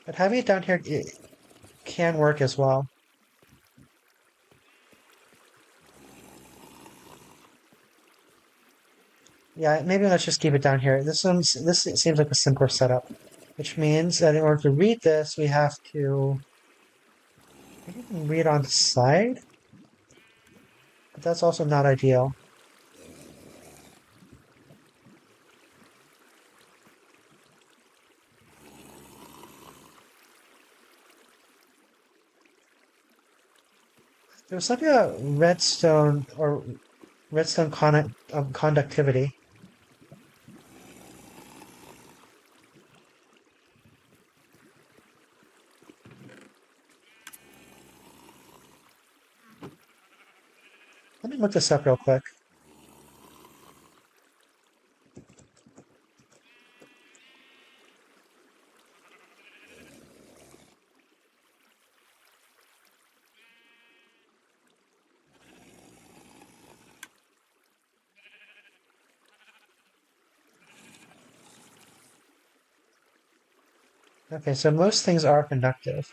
But having it down here can work as well. Yeah, maybe let's just keep it down here. This seems like a simpler setup, which means that in order to read this, we have to maybe we can read on the side, but that's also not ideal. There's something about redstone or redstone conductivity. Let me look this up real quick. Okay, so most things are conductive.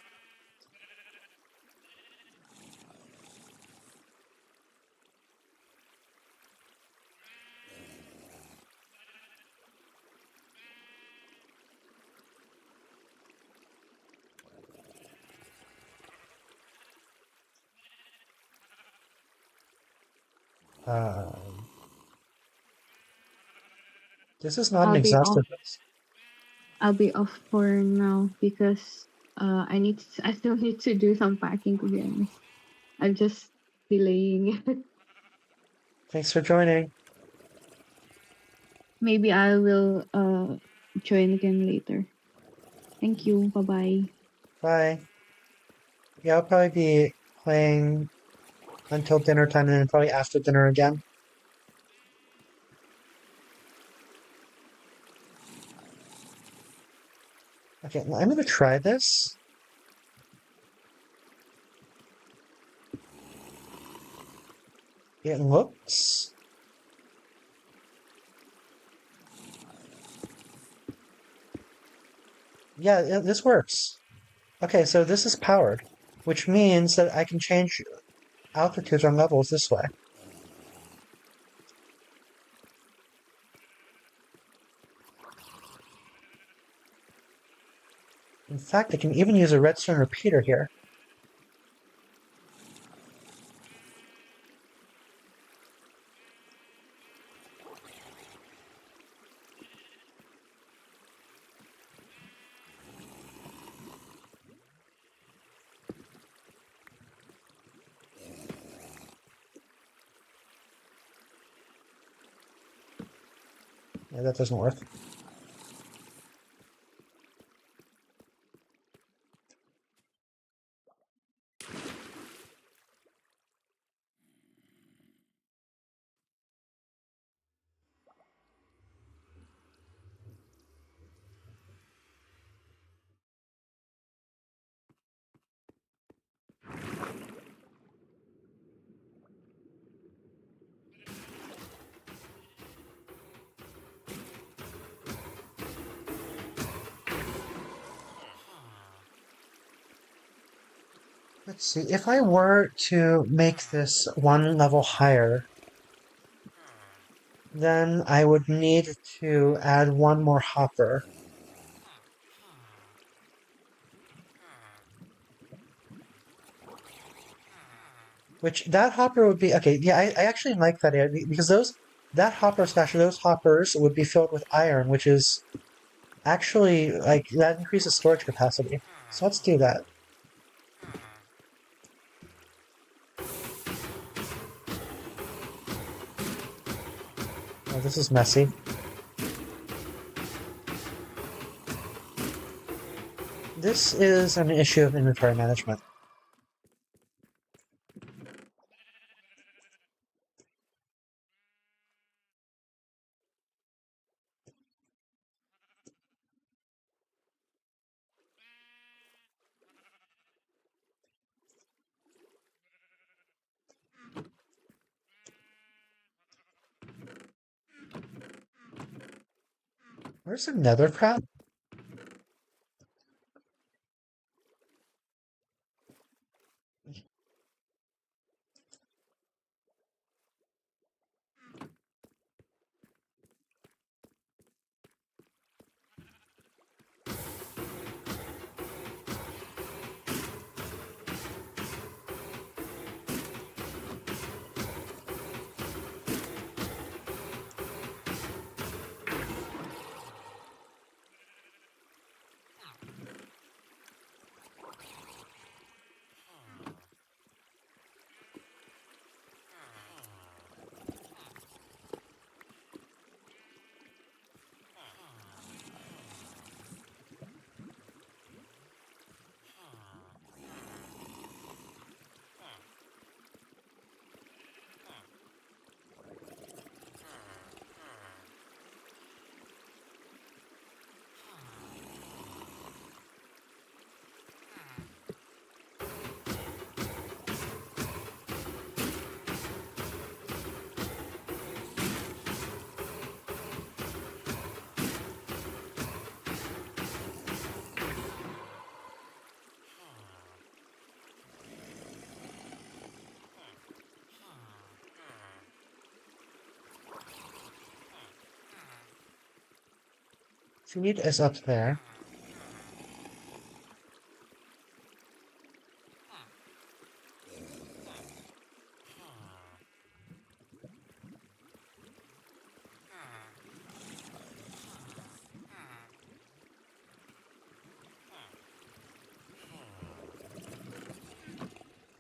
This is not an I'll be off. exhaustive list. I'll be off for now because I still need to do some packing, to be honest. I'm just delaying it. Thanks for joining. Maybe I will join again later. Thank you. Bye bye. Bye. Yeah, I'll probably be playing until dinner time and then probably after dinner again. Okay, I'm gonna try this. It looks. Yeah, this works. Okay, so this is powered, which means that I can change altitudes on levels this way. In fact, I can even use a redstone repeater here. Yeah, that doesn't work. Let's see, if I were to make this one level higher, then I would need to add one more hopper. Which that hopper would be okay. Yeah, I actually like that idea because that hopper stash or those hoppers would be filled with iron, which is actually like that increases storage capacity. So let's do that. Oh, this is messy. This is an issue of inventory management. Where's the nether crap? Feed is up there.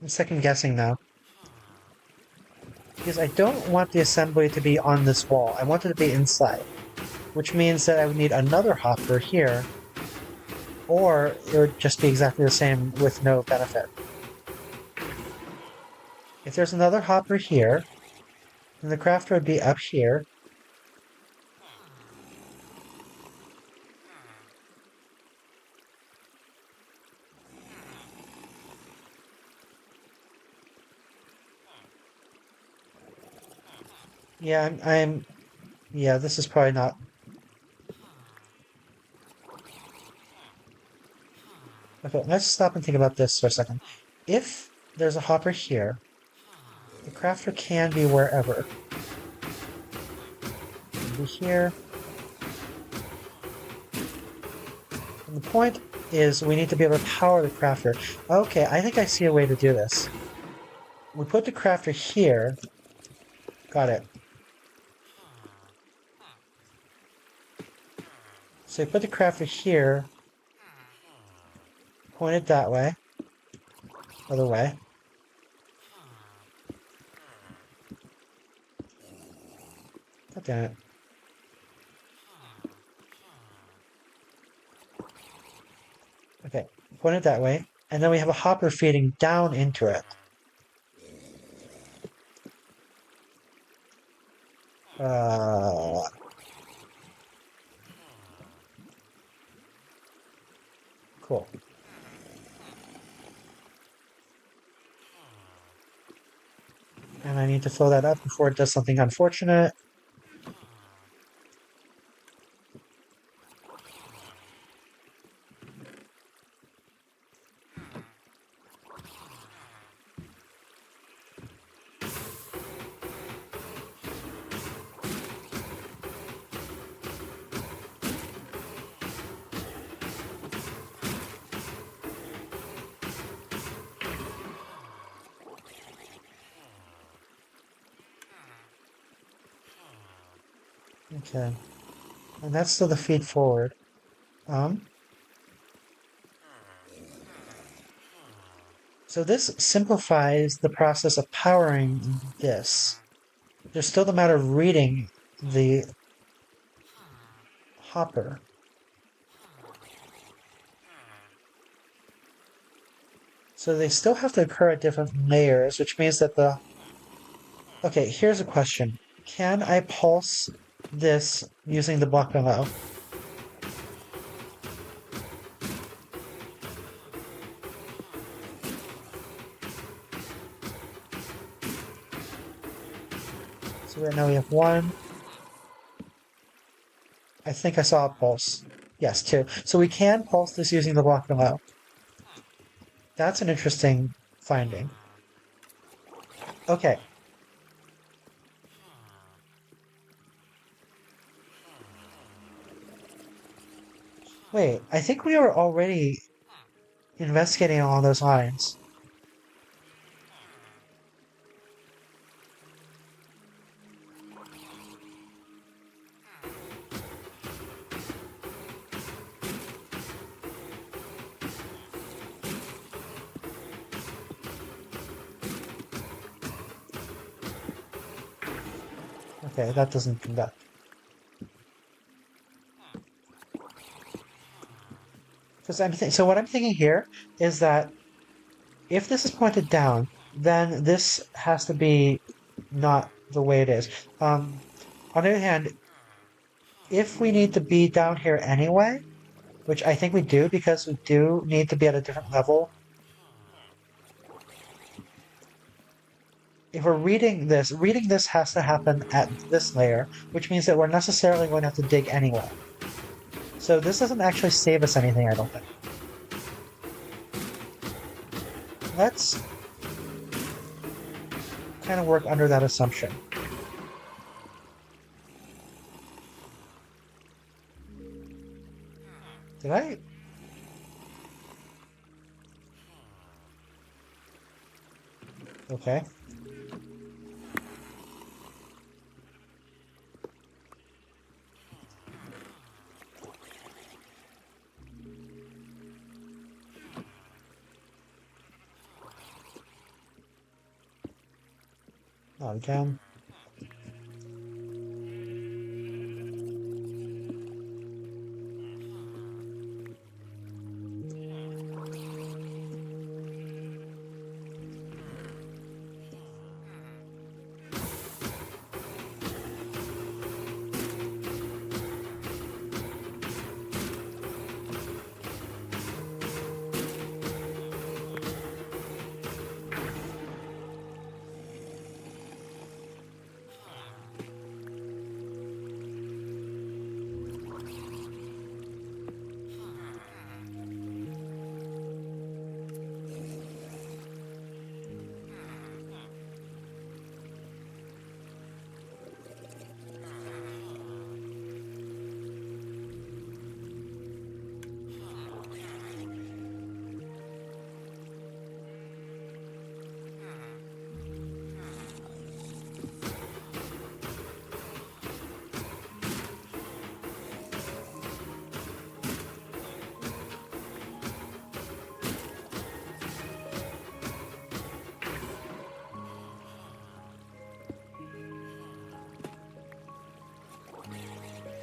second guessing now. Because I don't want the assembly to be on this wall. I want it to be inside. Which means that I would need another hopper here. Or it would just be exactly the same with no benefit. If there's another hopper here, then the crafter would be up here. Yeah, yeah, this is probably not. Okay, let's stop and think about this for a second. If there's a hopper here, the crafter can be wherever. It can be here. And the point is we need to be able to power the crafter. Okay, I think I see a way to do this. We put the crafter here. Got it. So we put the crafter here. Point it that way. Other way. God damn it. Okay, point it that way. And then we have a hopper feeding down into it. Cool. And I need to fill that up before it does something unfortunate. Okay. And that's still the feed forward. So this simplifies the process of powering this. There's still the matter of reading the hopper. So they still have to occur at different layers, which means that the... Okay, here's a question. Can I pulse this using the block below? So right now we have one. I think I saw a pulse. Yes, two. So we can pulse this using the block below. That's an interesting finding. Okay. Wait, I think we are already investigating along those lines. Okay, that doesn't conduct. So what I'm thinking here is that if this is pointed down, then this has to be not the way it is. On the other hand, if we need to be down here anyway, which I think we do because we do need to be at a different level. If we're reading this has to happen at this layer, which means that we're necessarily going to have to dig anyway. So this doesn't actually save us anything, I don't think. Let's kind of work under that assumption. Did I? Okay. Not again.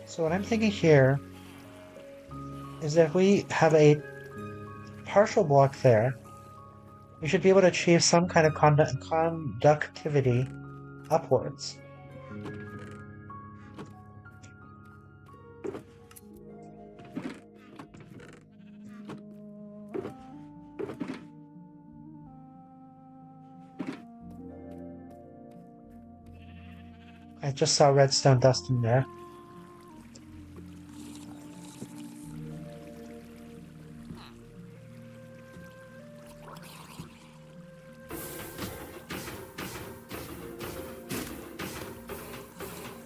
So what I'm thinking here is that if we have a partial block there, we should be able to achieve some kind of conductivity upwards. I just saw redstone dust in there.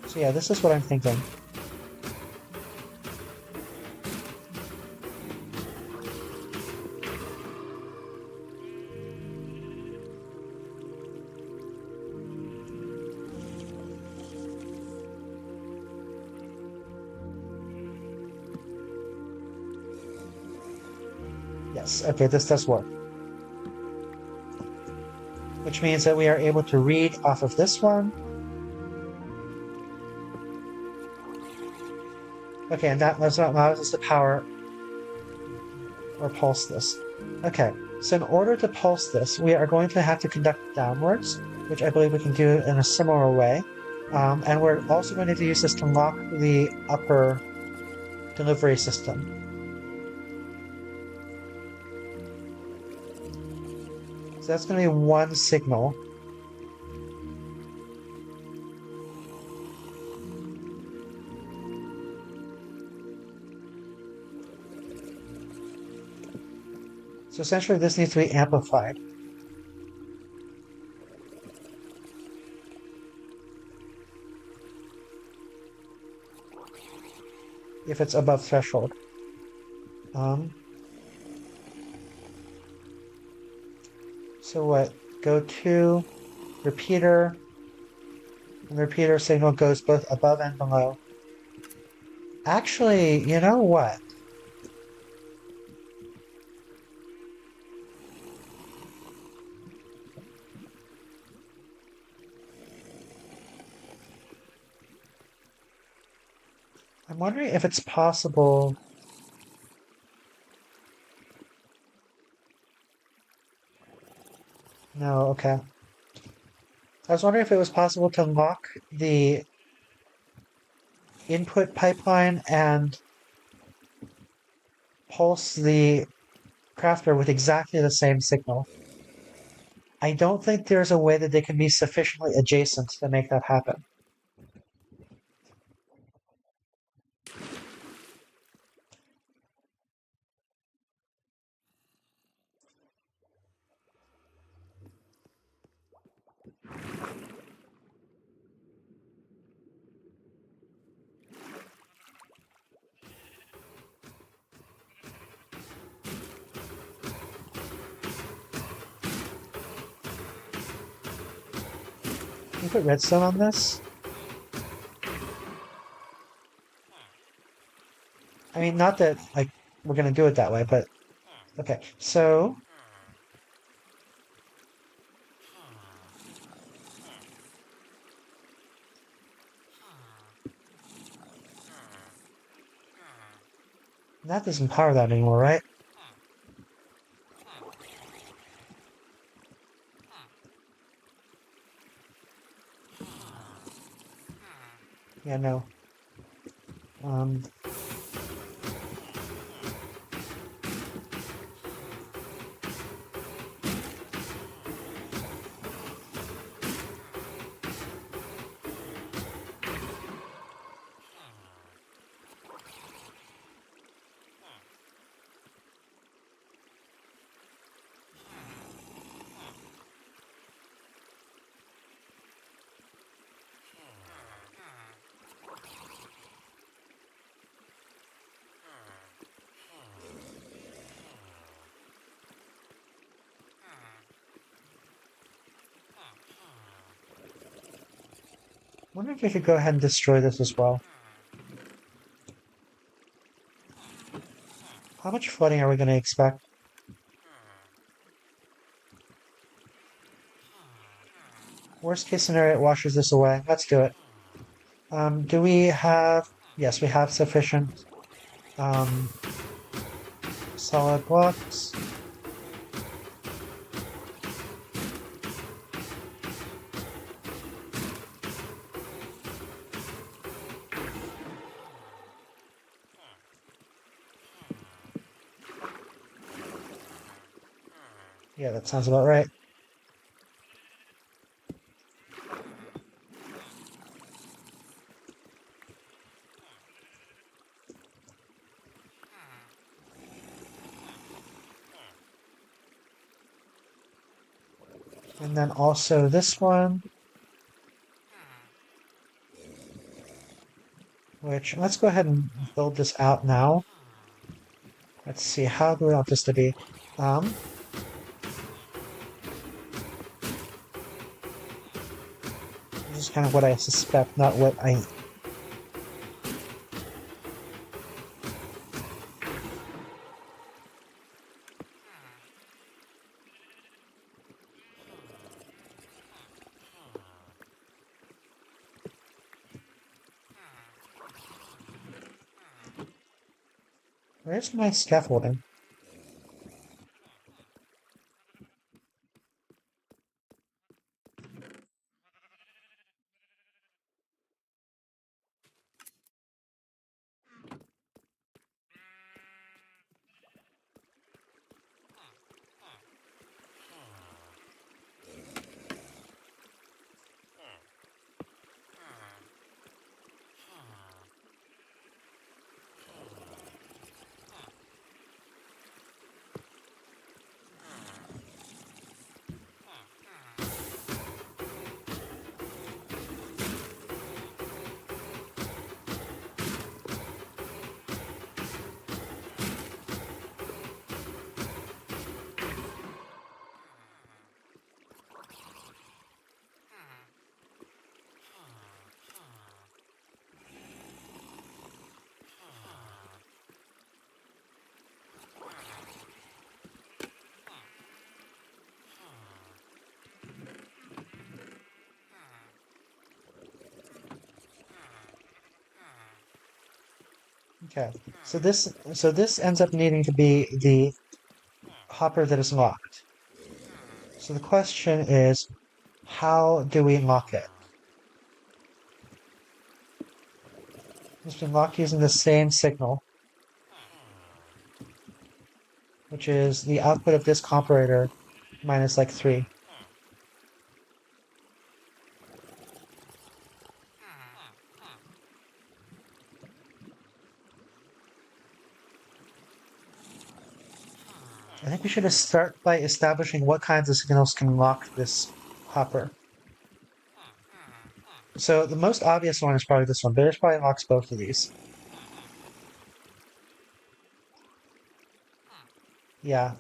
So yeah, this is what I'm thinking. Yes, okay, this does work. Which means that we are able to read off of this one. Okay, and that allows us to power or pulse this. Okay, so in order to pulse this, we are going to have to conduct downwards, which I believe we can do in a similar way. And we're also going to use this to lock the upper delivery system. So that's going to be one signal. So essentially this needs to be amplified. If it's above threshold. So what? Go to repeater, and the repeater signal goes both above and below. Actually, you know what? I'm wondering if it's possible. No, okay. I was wondering if it was possible to lock the input pipeline and pulse the crafter with exactly the same signal. I don't think there's a way that they can be sufficiently adjacent to make that happen. Can you put redstone on this? I mean, not that, like, we're gonna do it that way, but... Okay, so... That doesn't power that anymore, right? Yeah, no. Um, wonder if we could go ahead and destroy this as well. How much flooding are we going to expect? Worst case scenario, it washes this away. Let's do it. Do we have... Yes, we have sufficient solid blocks. Yeah, that sounds about right. And then also this one, which let's go ahead and build this out now. Let's see, how do we want this to be? This is kind of what I suspect, not what I... Where's my scaffolding? Okay, so this ends up needing to be the hopper that is locked. So the question is, how do we lock it? It's been locked using the same signal, which is the output of this comparator minus like 3. I think we should start by establishing what kinds of signals can lock this hopper. So the most obvious one is probably this one, but it probably locks both of these. Yeah.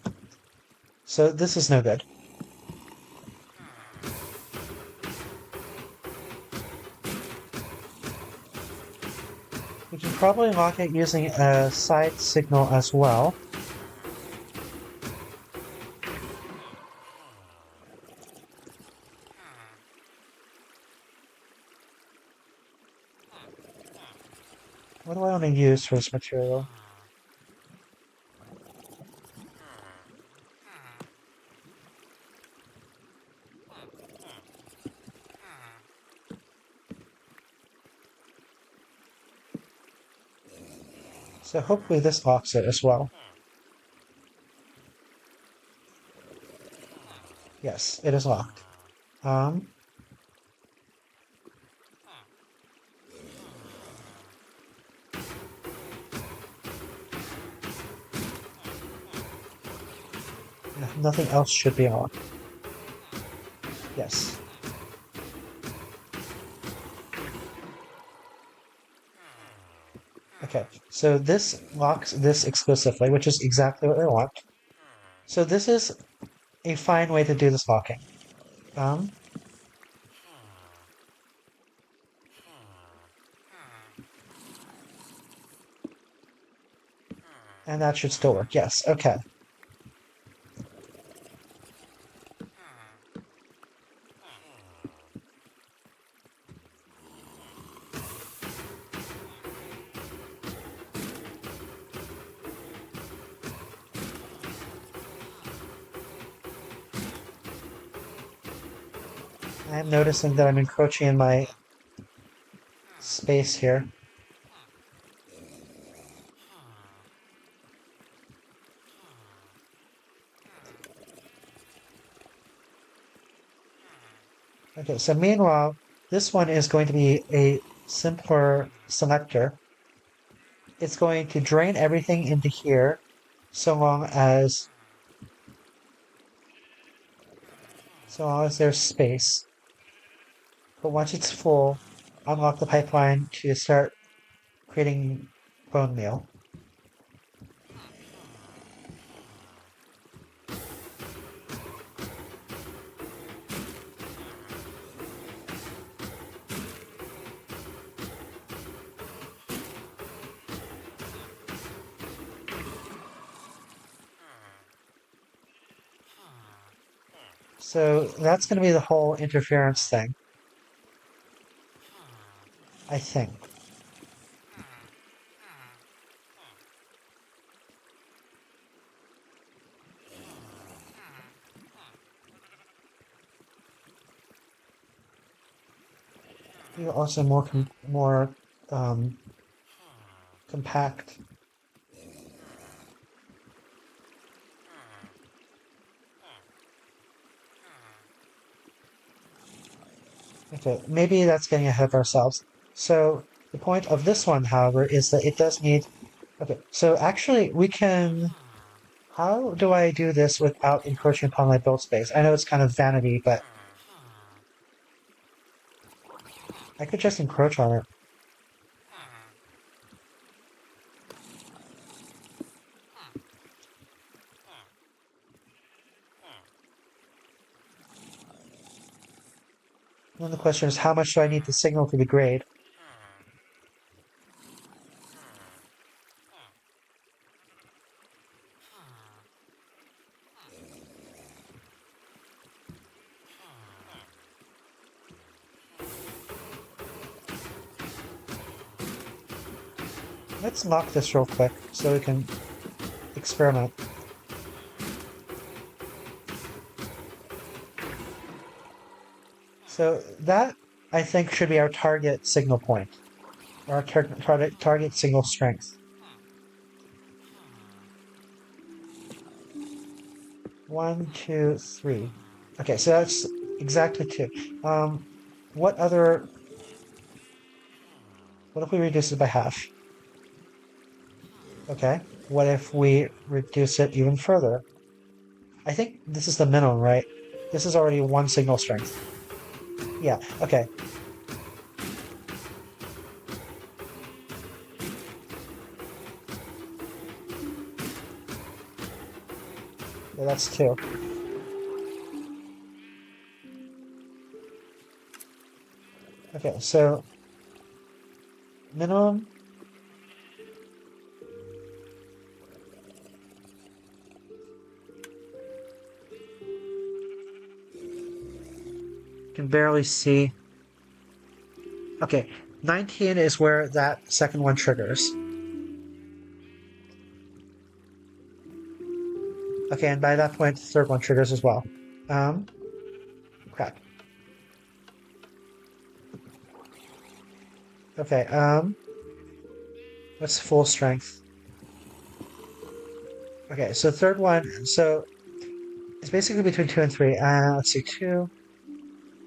So this is no good. We can probably lock it using a side signal as well. What do I want to use for this material? So hopefully this locks it as well. Yes, it is locked. Nothing else should be on. Yes. Okay, so this locks this exclusively, which is exactly what we want. So this is a fine way to do this locking. Um, and that should still work. Yes, okay. I'm noticing that I'm encroaching in my space here. Okay, so meanwhile, this one is going to be a simpler selector. It's going to drain everything into here so long as there's space. But once it's full, unlock the pipeline to start creating bone meal. So that's going to be the whole interference thing, I think. You're also more um, compact. Okay, maybe that's getting ahead of ourselves. So the point of this one, however, is that it does need. Okay, so actually we can. How do I do this without encroaching upon my build space? I know it's kind of vanity, but I could just encroach on it. Then the question is, how much do I need the signal to degrade? Let's mock this real quick so we can experiment. So that, I think, should be our target signal point, or our target signal strength. 1, 2, 3. Okay, so that's exactly 2. What other... What if we reduce it by half? Okay, what if we reduce it even further? I think this is the minimum, right? This is already 1 signal strength. Yeah, okay. Yeah, that's 2. Okay, so minimum. Can barely see. Okay, 19 is where that second one triggers. Okay, and by that point, the third one triggers as well. Crap. Okay, what's full strength? Okay, so third one, so it's basically between 2 and 3. Let's see, 2.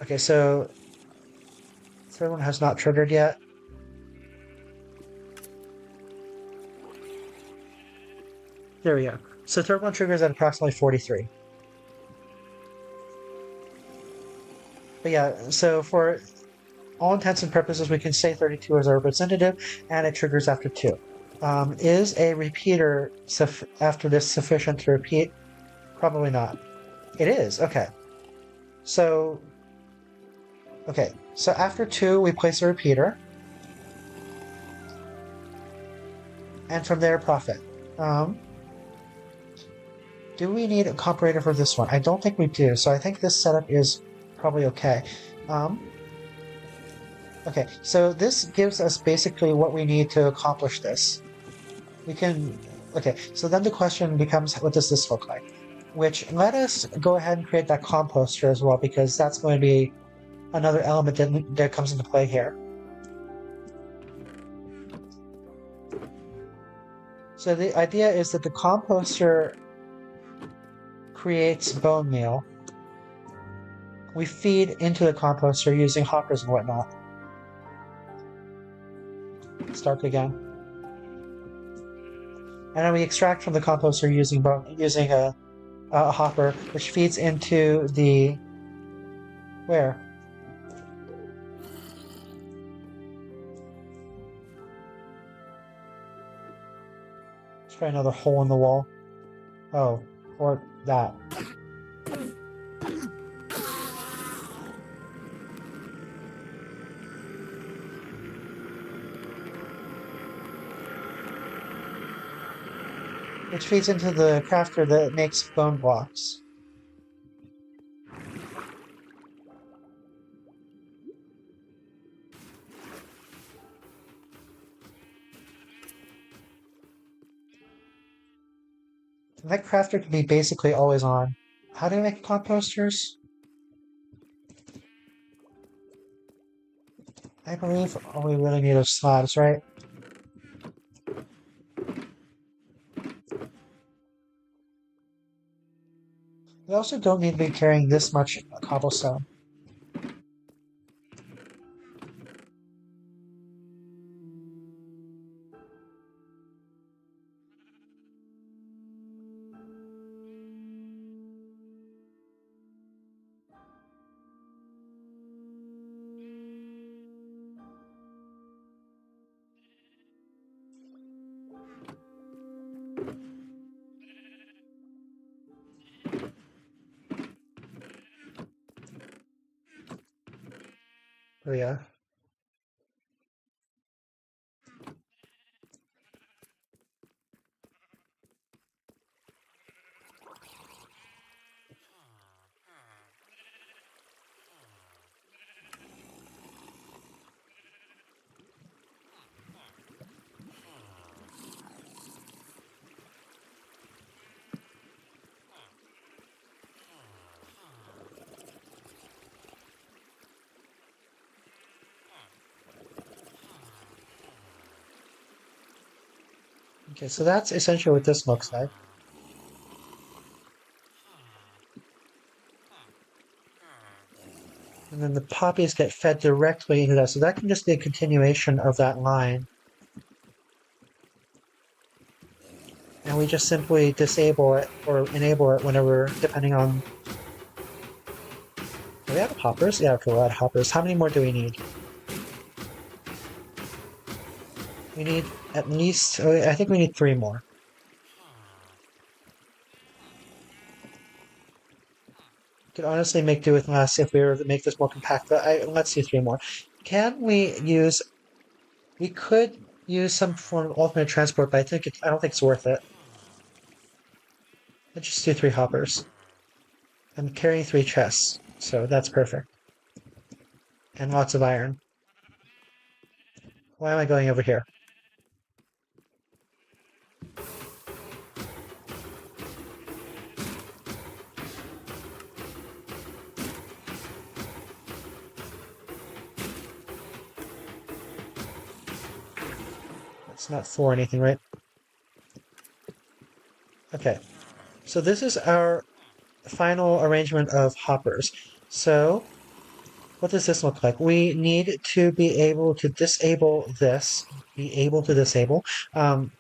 Okay, so third one has not triggered yet. There we go. So third one triggers at approximately 43. But yeah, so for all intents and purposes, we can say 32 is our representative, and it triggers after 2. Is a repeater after this sufficient to repeat? Probably not. It is, okay. So, so after 2, we place a repeater, and from there, profit. Do we need a comparator for this one? I don't think we do, so I think this setup is probably okay. Okay, so this gives us basically what we need to accomplish this. We can... Okay, so then the question becomes, what does this look like? Which, let us go ahead and create that composter as well, because that's going to be another element that comes into play here. So the idea is that the composter creates bone meal. We feed into the composter using hoppers and whatnot. Start again. And then we extract from the composter using a hopper, which feeds into the... Where? Let's try another hole in the wall. Oh, or that. Which feeds into the crafter that makes bone blocks. And that crafter can be basically always on. How do we make composters? I believe all we really need are slabs, right? We also don't need to be carrying this much cobblestone. Oh yeah. Okay, so that's essentially what this looks like. And then the poppies get fed directly into that, so that can just be a continuation of that line. And we just simply disable it or enable it whenever, depending on... Do we have hoppers? Yeah, okay, we'll add hoppers. How many more do we need? We need at least... Oh, I think we need 3 more. Could honestly make do with less if we were to make this more compact, but let's do 3 more. Can we use... We could use some form of alternate transport, but I don't think it's worth it. Let's just do 3 hoppers. I'm carrying 3 chests, so that's perfect. And lots of iron. Why am I going over here? It's not for anything, right? Okay, so this is our final arrangement of hoppers. So what does this look like? We need to be able to disable this, be able to disable. Um,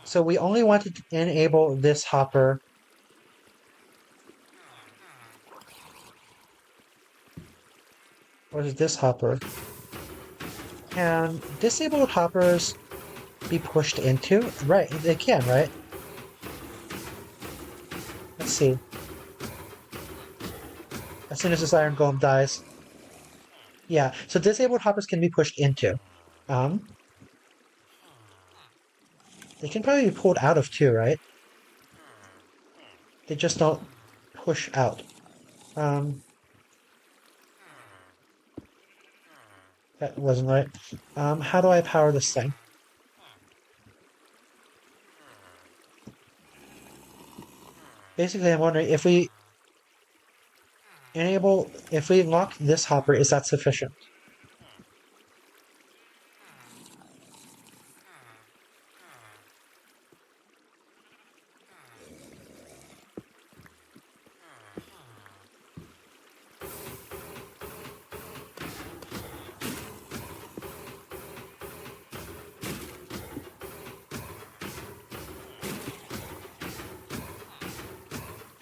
so we only want to enable this hopper. What is this hopper? Can disabled hoppers be pushed into? Right, they can, right? Let's see. As soon as this iron golem dies. Yeah, so disabled hoppers can be pushed into. Um, they can probably be pulled out of too, right? They just don't push out. Um, that wasn't right. How do I power this thing? Basically, I'm wondering if we lock this hopper, is that sufficient?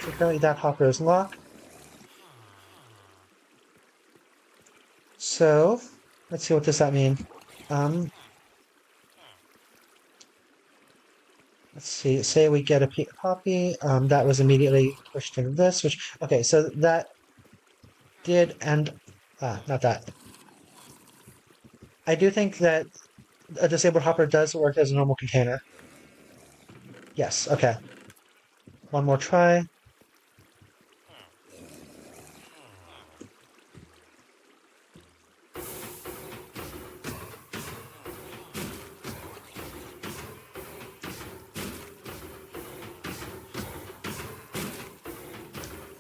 So currently that hopper is locked. So let's see, what does that mean? Um, let's see. Say we get a copy. That was immediately pushed into this. Which okay. So that did end. Not that. I do think that a disabled hopper does work as a normal container. Yes. Okay. One more try.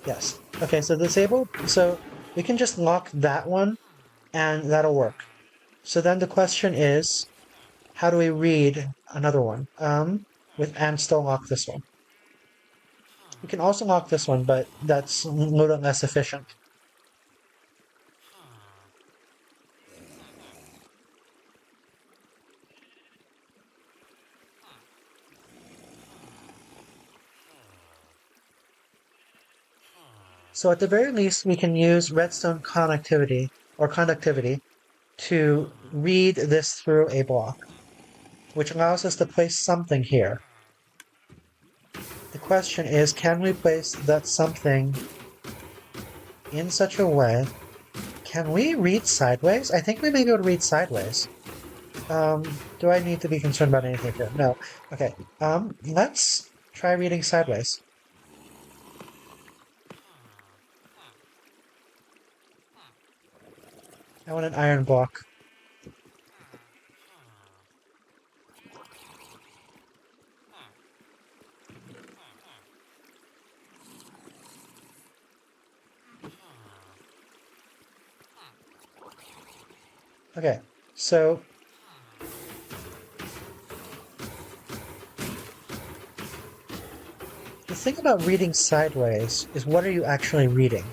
Yes. Okay. So disabled. So we can just lock that one, and that'll work. So then the question is, how do we read another one? With and still lock this one. We can also lock this one, but that's a little less efficient. So at the very least, we can use redstone connectivity or conductivity to read this through a block, which allows us to place something here. The question is, can we place that something in such a way? Can we read sideways? I think we may be able to read sideways. Do I need to be concerned about anything here? No. Okay. Let's try reading sideways. I want an iron block. Okay, so the thing about reading sideways is, what are you actually reading?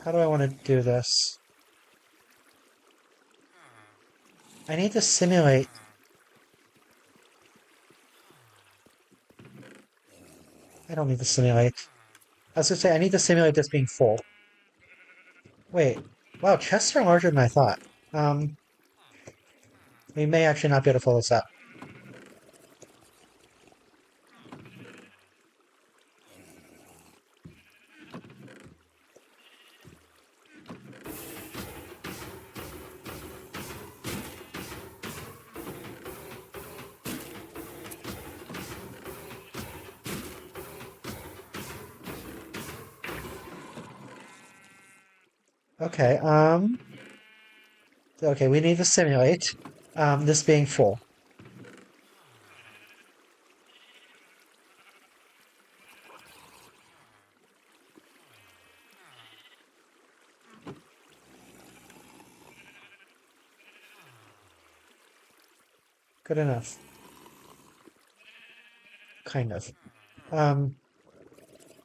How do I want to do this? I need to simulate. I don't need to simulate. I was gonna say, I need to simulate this being full. Wait. Wow, chests are larger than I thought. Um, we may actually not be able to fill this up. Okay, okay, we need to simulate, this being full. Good enough. Kind of.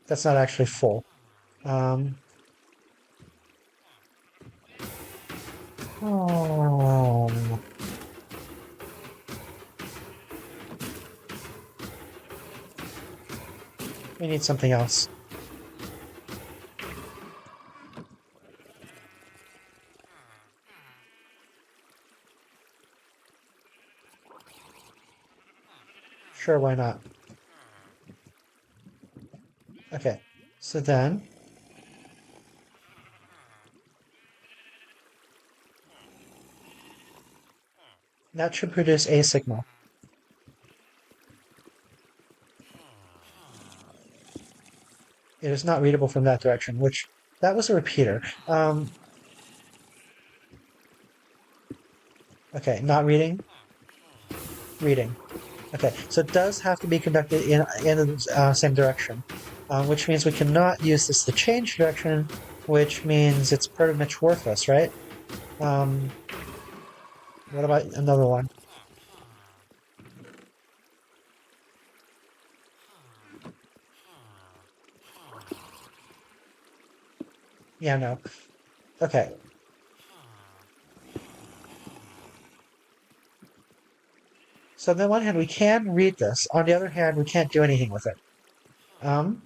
That's not actually full. Oh, we need something else. Sure, why not? Okay, so then that should produce a signal. It is not readable from that direction, which that was a repeater. Okay, not reading, reading. Okay, so it does have to be conducted in the same direction, which means we cannot use this to change direction, which means it's pretty much worthless, right? Um, what about another one? Yeah, no. Okay, so on the one hand, we can read this. On the other hand, we can't do anything with it. Um,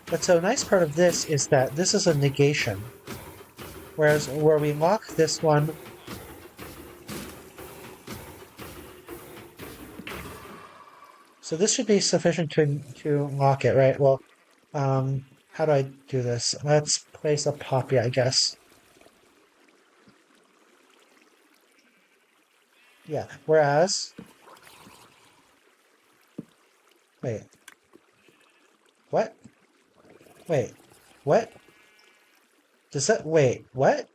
but so a nice part of this is that this is a negation, whereas where we lock this one, so this should be sufficient to lock it, right? Well, how do I do this? Let's place a poppy, I guess. Yeah. Whereas, wait, what? Wait, what? Does that, wait, what?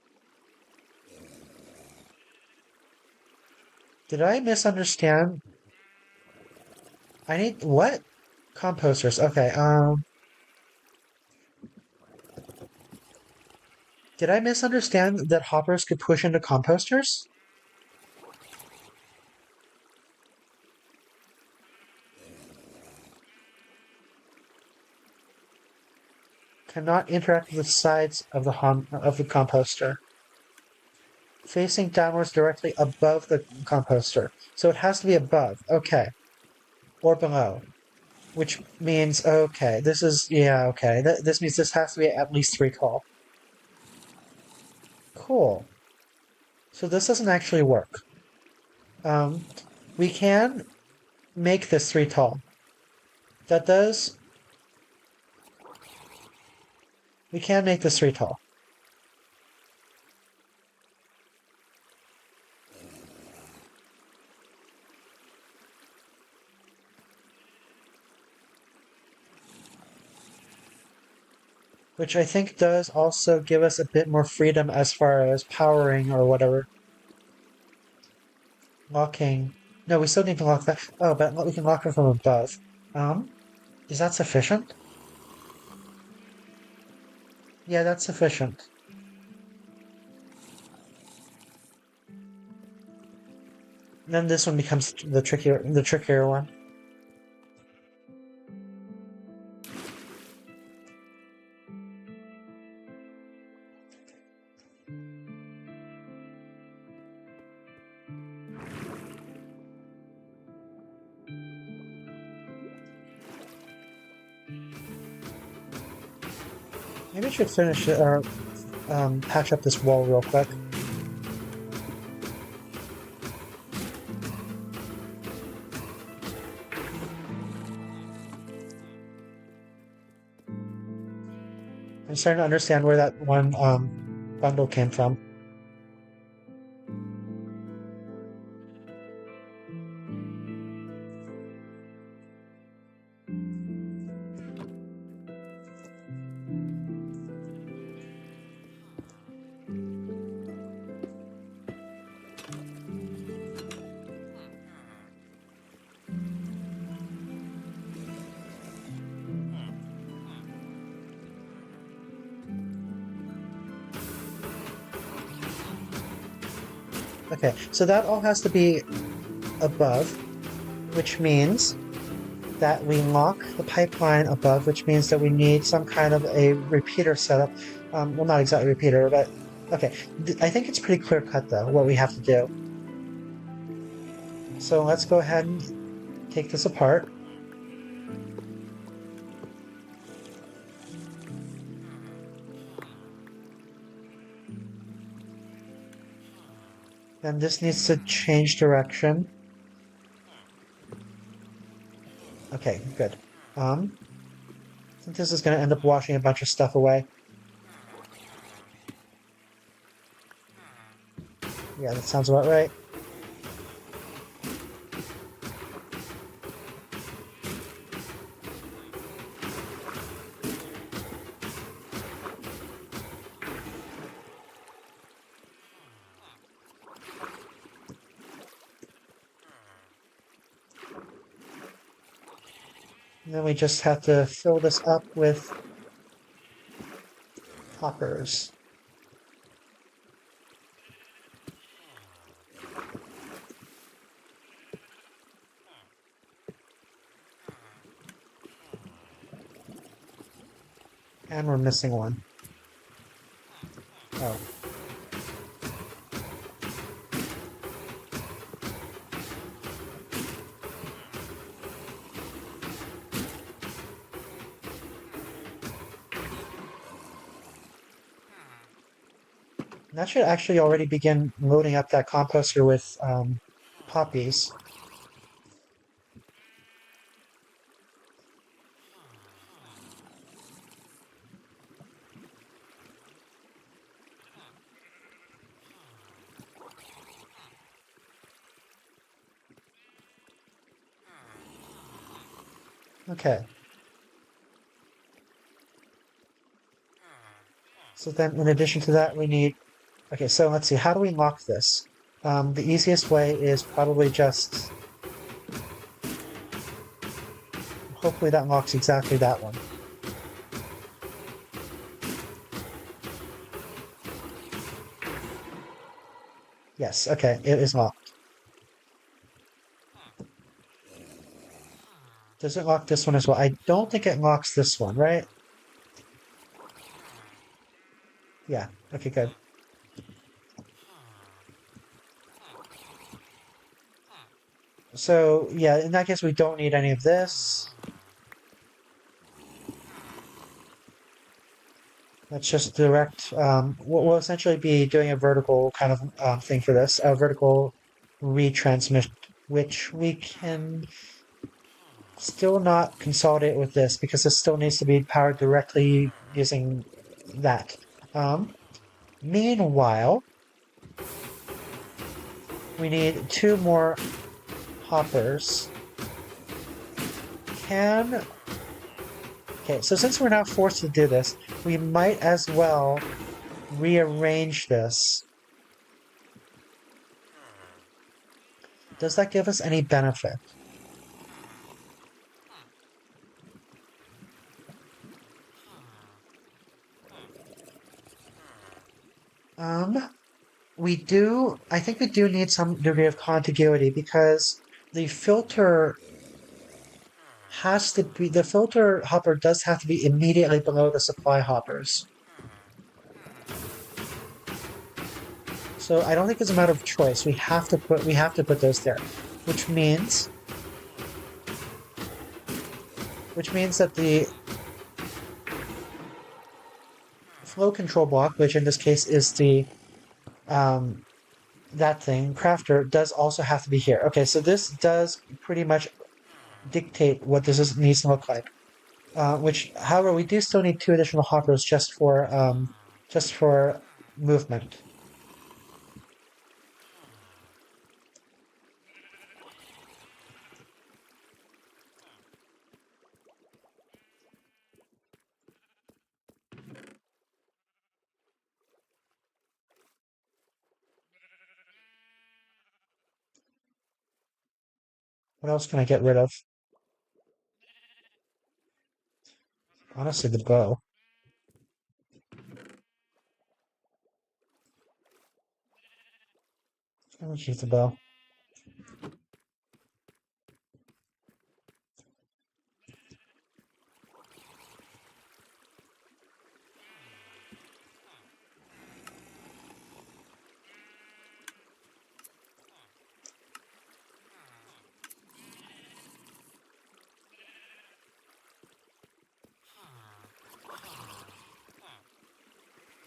Did I misunderstand? I need, what? Composters. Okay, did I misunderstand that hoppers could push into composters? Cannot interact with the sides of the composter. Facing downwards directly above the composter. So it has to be above. Okay. Or below. Which means, okay, this is, yeah, okay. This means this has to be at least 3 tall. Cool. So this doesn't actually work. Um, we can make this 3 tall. That does... We can make this 3 tall. Which I think does also give us a bit more freedom as far as powering or whatever. Locking. No, we still need to lock that. Oh, but we can lock it from above. Um, is that sufficient? Yeah, that's sufficient. Then this one becomes the trickier one. Maybe I should finish it or patch up this wall real quick. I'm starting to understand where that one bundle came from. Okay, so that all has to be above, which means that we lock the pipeline above, which means that we need some kind of a repeater setup. Well, not exactly repeater, but okay. I think it's pretty clear cut though, what we have to do. So let's go ahead and take this apart. Then this needs to change direction. Okay, good. I think this is going to end up washing a bunch of stuff away. Yeah, that sounds about right. And then we just have to fill this up with hoppers. And we're missing one. Oh. That should actually already begin loading up that composter with poppies. Okay. So then in addition to that, we need... Okay, so let's see. How do we lock this? The easiest way is probably just... Hopefully that locks exactly that one. Yes, okay, it is locked. Does it lock this one as well? I don't think it locks this one, right? Yeah, okay, good. So, yeah, in that case, we don't need any of this. Let's just direct, we'll essentially be doing a vertical kind of thing for this, a vertical retransmit, which we can still not consolidate with this because this still needs to be powered directly using that. Um, Meanwhile, we need two more hoppers. Can... Okay, so since we're not forced to do this, we might as well rearrange this. Does that give us any benefit? Um, I think we do need some degree of contiguity because the filter the filter hopper does have to be immediately below the supply hoppers. So I don't think it's a matter of choice. We have to put those there, which means that the flow control block, which in this case is the um, that thing crafter, does also have to be here. Okay, so this does pretty much dictate what needs to look like. Which, however, we do still need two additional hoppers just for movement. What else can I get rid of? Honestly, the bow. I'll use the bow.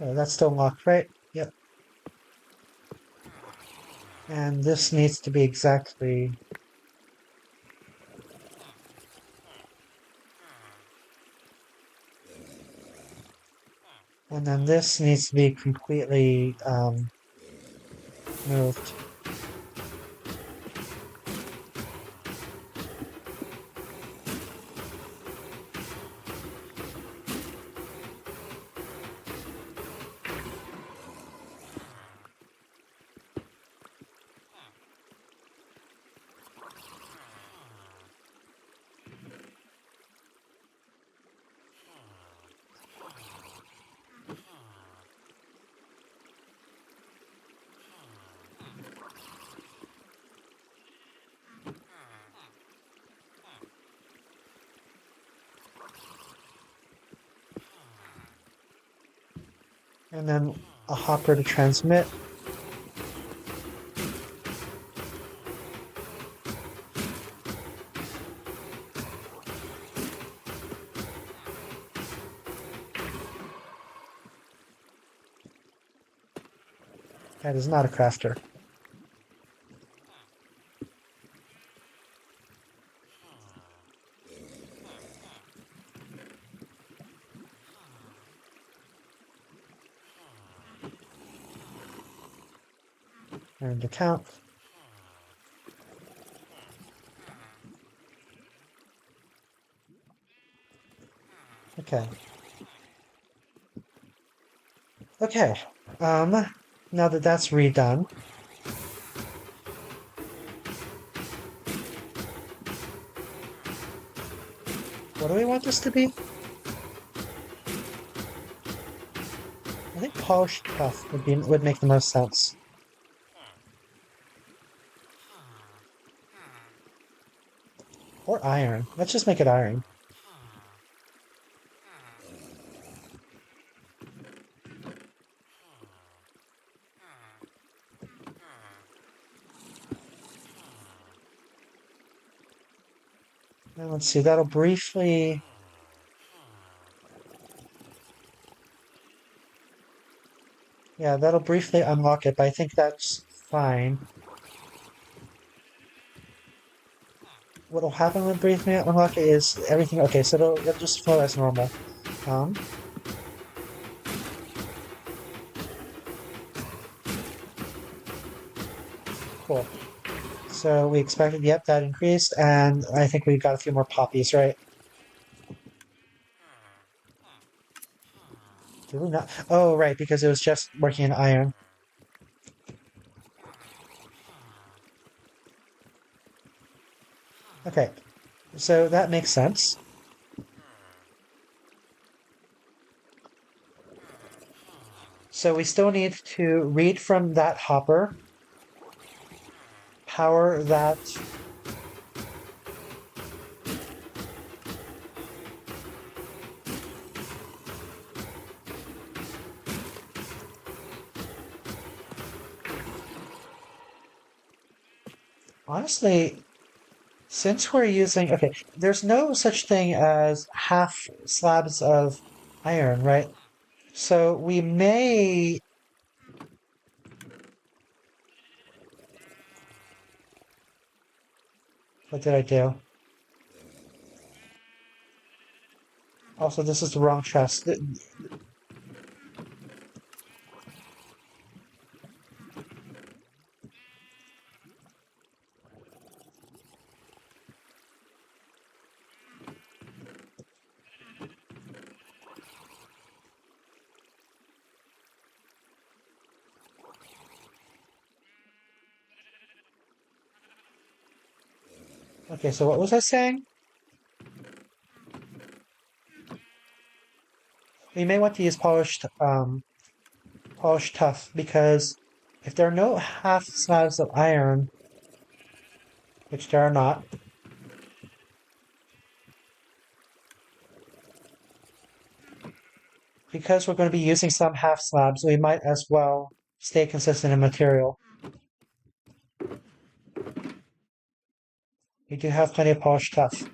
Oh, that's still locked, right? Yep. And this needs to be exactly... And then this needs to be completely moved. And then a hopper to transmit. That is not a crafter. And account. Okay. Okay. Now that that's redone, what do we want this to be? I think polished tough would make the most sense. Or iron. Let's just make it iron. And let's see, that'll briefly... Yeah, that'll briefly unlock it, but I think that's fine. What'll happen when briefly unlock it is everything... Okay, so it'll just flow as normal. Cool. So we expected, yep, that increased, and I think we got a few more poppies, right? Did we not? Oh, right, because it was just working in iron. Okay, so that makes sense. So we still need to read from that hopper, power that... Honestly, since we're using... Okay, there's no such thing as half slabs of iron, right? So we may... What did I do? Also, this is the wrong chest. Okay, so what was I saying? We may want to use polished tough because If there are no half slabs of iron, which there are not, because we're going to be using some half slabs, we might as well stay consistent in material. We do have plenty of polished stuff.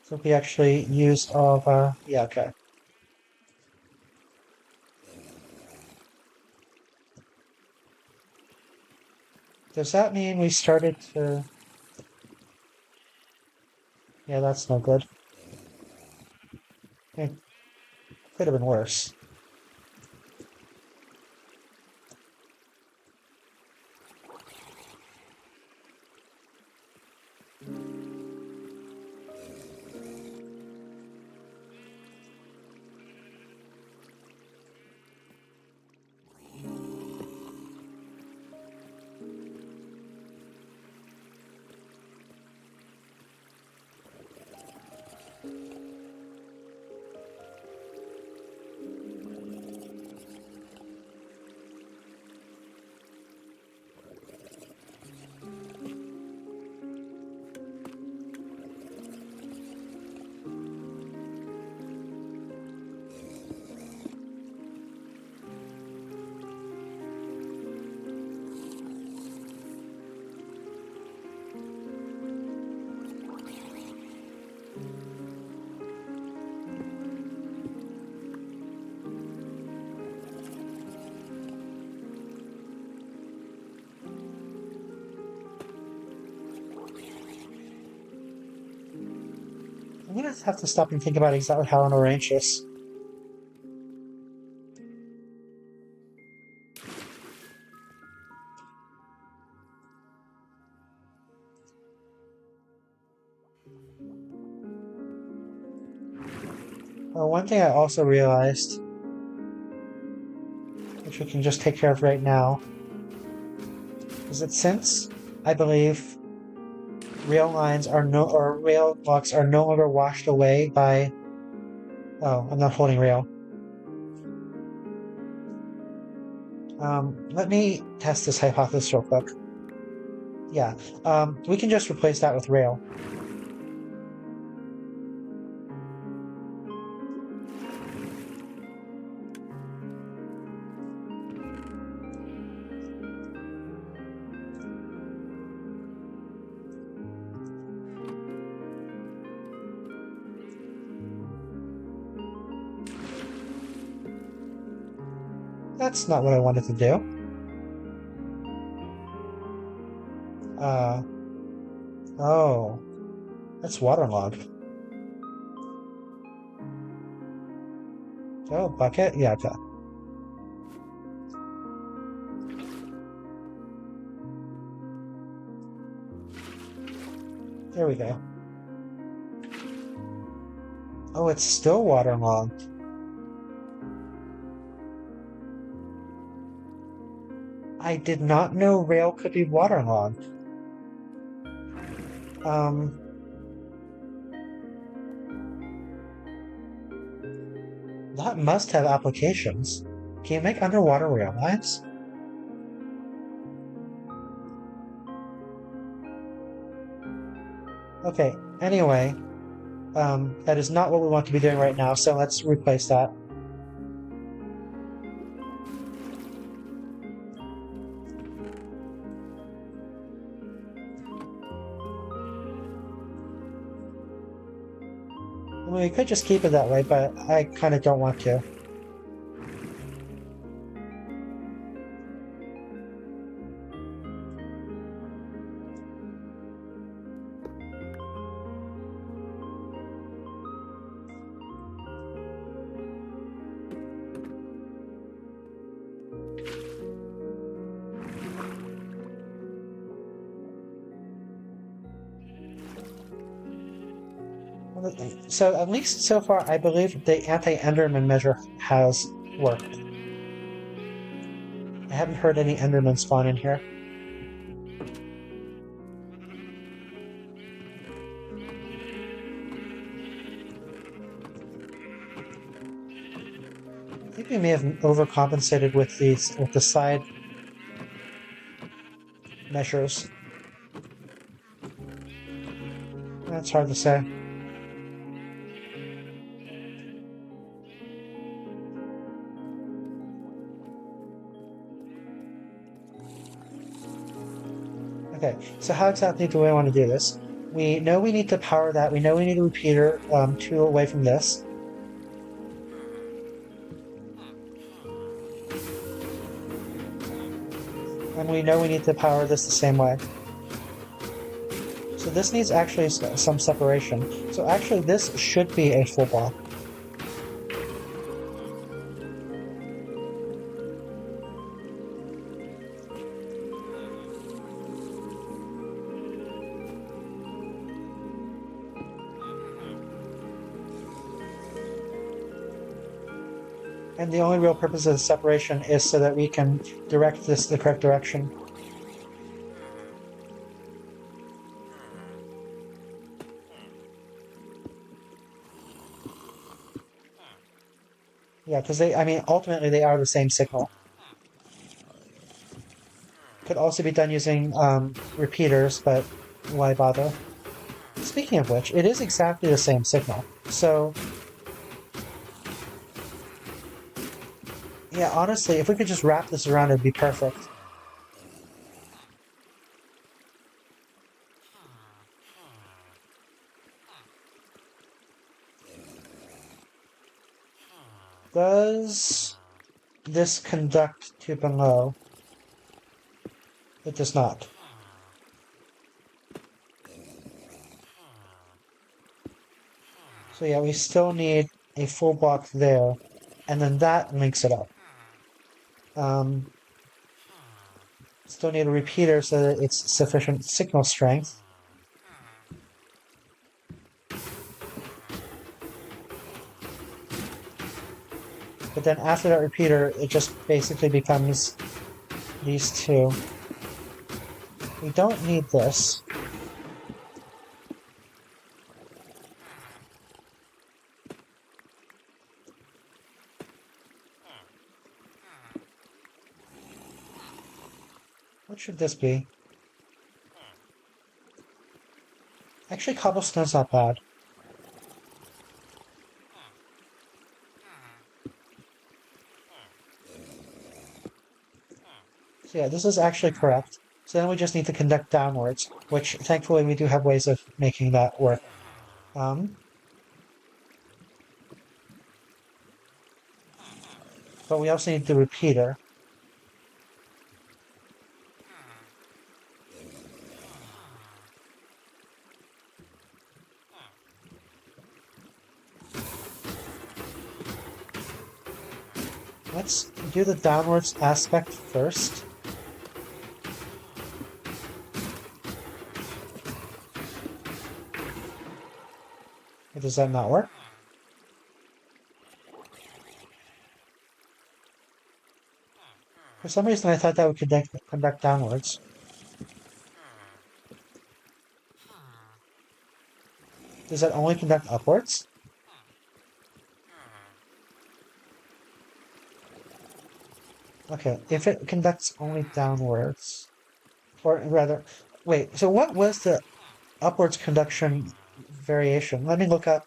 So we actually used all of our... Yeah, okay. Does that mean we started to... Yeah, that's no good. It could have been worse. I'm gonna have to stop and think about exactly how I want to arrange this. One thing I also realized, which we can just take care of right now, is that since I believe rail lines are rail blocks are no longer washed away by... Oh, I'm not holding rail. Let me test this hypothesis real quick. Yeah, we can just replace that with rail. That's not what I wanted to do. Oh, that's waterlogged. Oh, bucket? Yeah, okay. There we go. Oh, it's still waterlogged. I did not know rail could be waterlogged. That must have applications. Can you make underwater rail lines? Okay, anyway, that is not what we want to be doing right now, so let's replace that. I mean, we could just keep it that way, but I kind of don't want to. So at least so far, I believe the anti-Enderman measure has worked. I haven't heard any Endermen spawn in here. I think we may have overcompensated with the side measures. That's hard to say. Okay, so how exactly do I want to do this? We know we need to power that. We know we need a repeater 2 away from this. And we know we need to power this the same way. So this needs actually some separation. So actually this should be a full block. And the only real purpose of the separation is so that we can direct this the correct direction. Yeah, because ultimately they are the same signal. Could also be done using repeaters, but why bother? Speaking of which, it is exactly the same signal. So, yeah, honestly, if we could just wrap this around, it'd be perfect. Does this conduct to below? It does not. So yeah, we still need a full block there, and then that links it up. Still need a repeater so that it's sufficient signal strength. But then after that repeater, it just basically becomes these two. We don't need this. What should this be? Actually, cobblestone's not bad. So yeah, this is actually correct. So then we just need to conduct downwards, which thankfully we do have ways of making that work. But we also need the repeater. Let's do the downwards aspect first. Or does that not work? For some reason I thought that would conduct downwards. Does that only conduct upwards? Okay, if it conducts only downwards, or rather, wait, so what was the upwards conduction variation? Let me look up.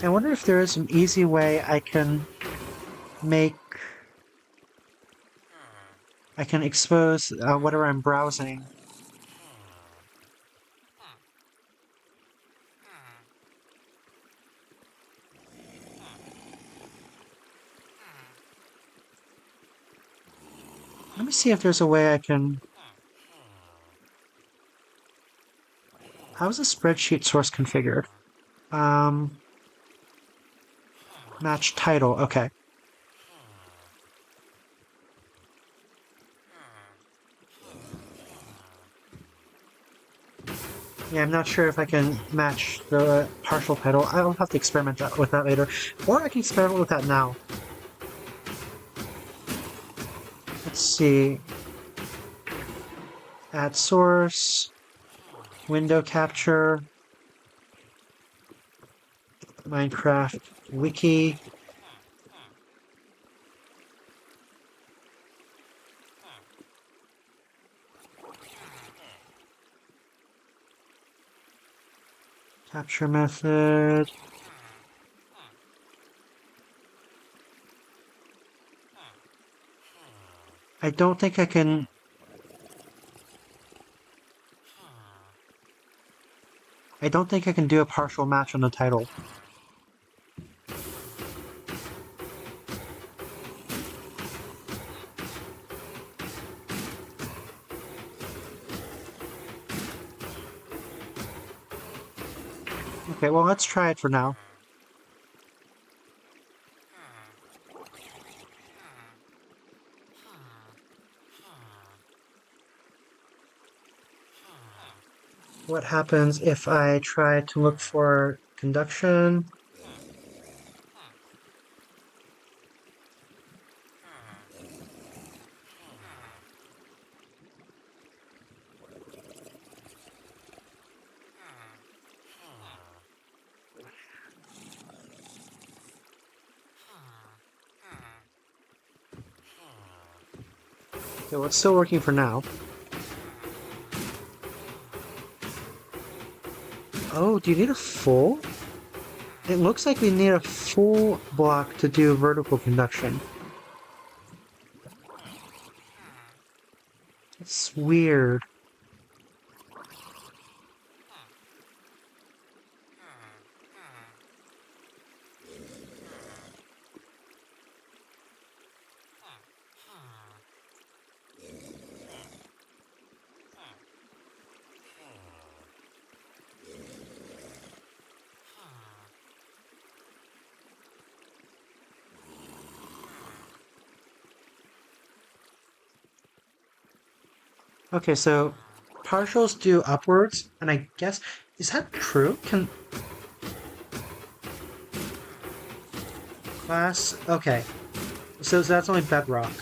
I wonder if there is an easy way I can expose whatever I'm browsing. Let me see if there's a way I can... How is the spreadsheet source configured? Match title, okay. Yeah, I'm not sure if I can match the partial title. I'll have to experiment with that later. Or I can experiment with that now. Let's see. Add source, window capture, Minecraft wiki. Capture method. I don't think I can... I don't think I can do a partial match on the title. Okay, well, let's try it for now. What happens if I try to look for conduction? Okay, well, it's still working for now. Oh, do you need a full? It looks like we need a full block to do vertical conduction. It's weird. Okay, so partials do upwards, and I guess, is that true? Can class, okay. So that's only bedrock.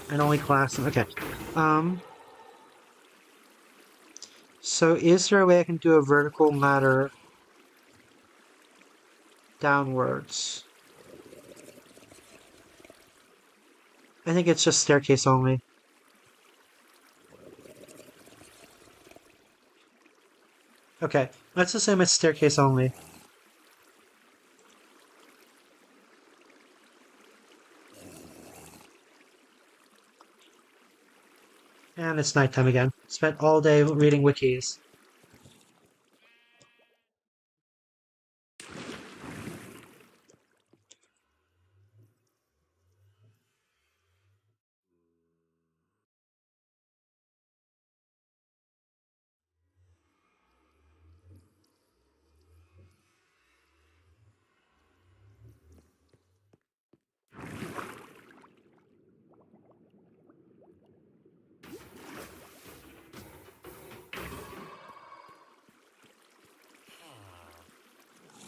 And only class, okay. So is there a way I can do a vertical ladder downwards? I think it's just staircase only. Okay, let's assume it's staircase only. And it's nighttime again. Spent all day reading wikis.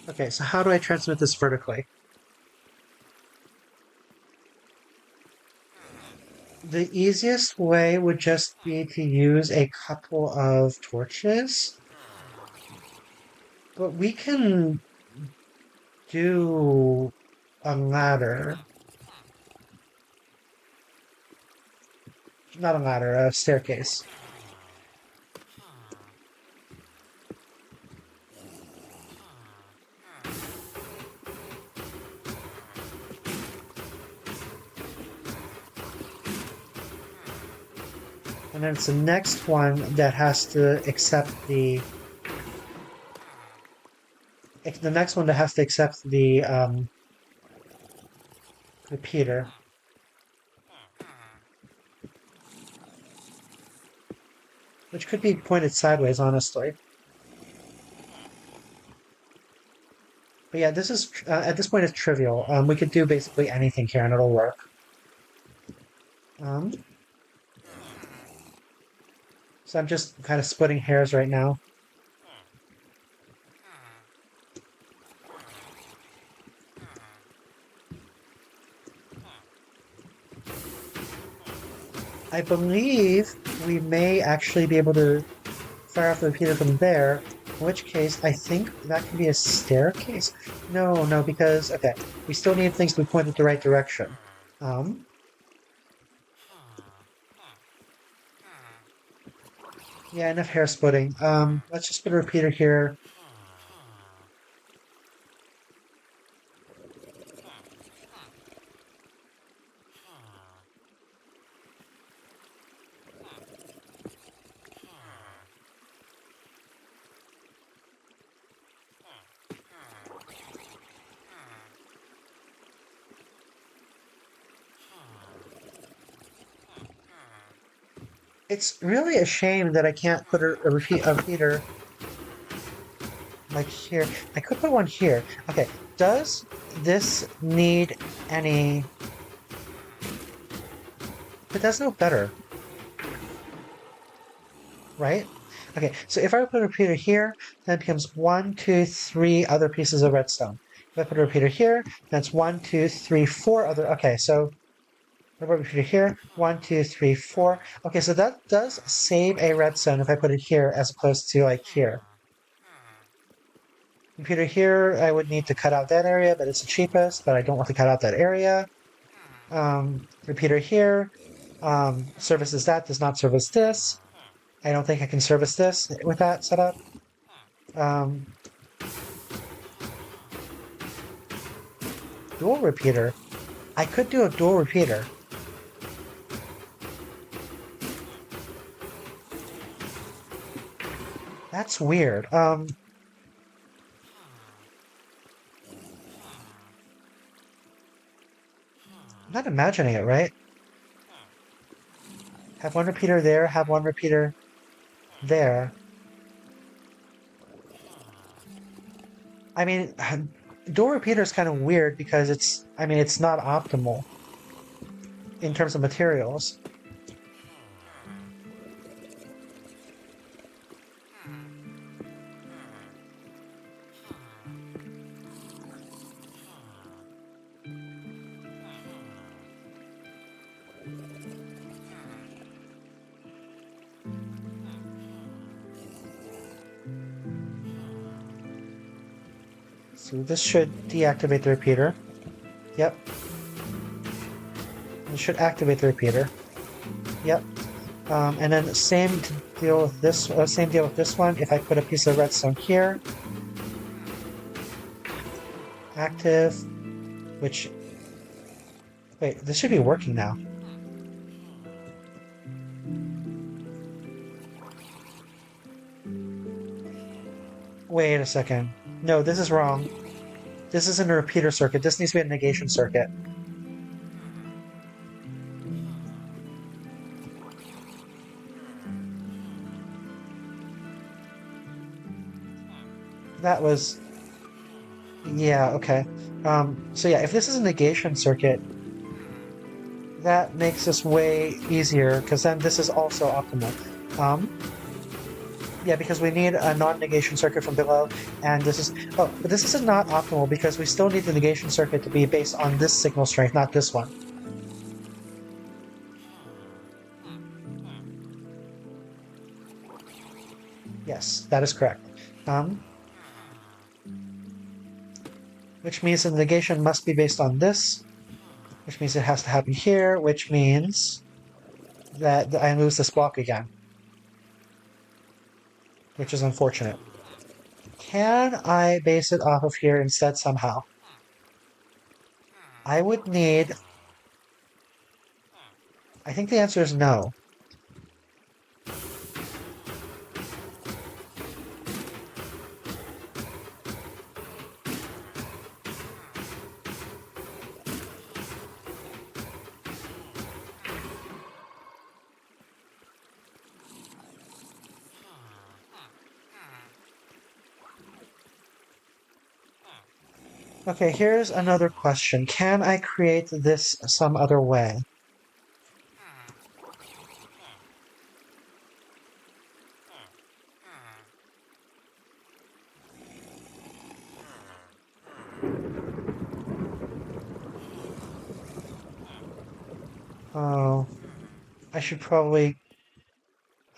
Okay, so how do I transmit this vertically? The easiest way would just be to use a couple of torches. But we can do a ladder. Not a ladder, a staircase. And then it's the next one that has to accept the next one that has to accept the repeater. Which could be pointed sideways, honestly. But yeah, this is at this point it's trivial. We could do basically anything here and it'll work. Um, so I'm just kind of splitting hairs right now. I believe we may actually be able to fire off the repeater from there, in which case I think that can be a staircase. No, no, because, okay, we still need things to be pointed the right direction. Um, yeah, enough hair splitting. Let's just put a repeater here. It's really a shame that I can't put a repeater like here. I could put one here. Okay, does this need any... But that's no better, right? Okay, so if I put a repeater here, then it becomes one, two, three other pieces of redstone. If I put a repeater here, that's one, two, three, four other... Okay, so I put a repeater here, one, two, three, four. Okay, so that does save a redstone if I put it here as opposed to like here. Computer here, I would need to cut out that area, but it's the cheapest, but I don't want to cut out that area. Repeater here, services that, does not service this. I don't think I can service this with that setup. Um, dual repeater. I could do a dual repeater. That's weird. I'm not imagining it, right? Have one repeater there, have one repeater there. I mean, dual repeater is kind of weird because I mean, it's not optimal in terms of materials. So this should deactivate the repeater. Yep. It should activate the repeater. Yep. And then same deal with this. Same deal with this one. If I put a piece of redstone here, active. Which, wait, this should be working now. Wait a second. No, this is wrong. This isn't a repeater circuit. This needs to be a negation circuit. That was... Yeah, okay. So yeah, if this is a negation circuit, that makes this way easier, because then this is also optimal. Yeah, because we need a non-negation circuit from below, and this is... Oh, but this is not optimal, because we still need the negation circuit to be based on this signal strength, not this one. Yes, that is correct. Which means the negation must be based on this, which means it has to happen here, which means that I lose this block again, which is unfortunate. Can I base it off of here instead somehow? I would need... I think the answer is no. Okay, here's another question. Can I create this some other way? Oh, I should probably.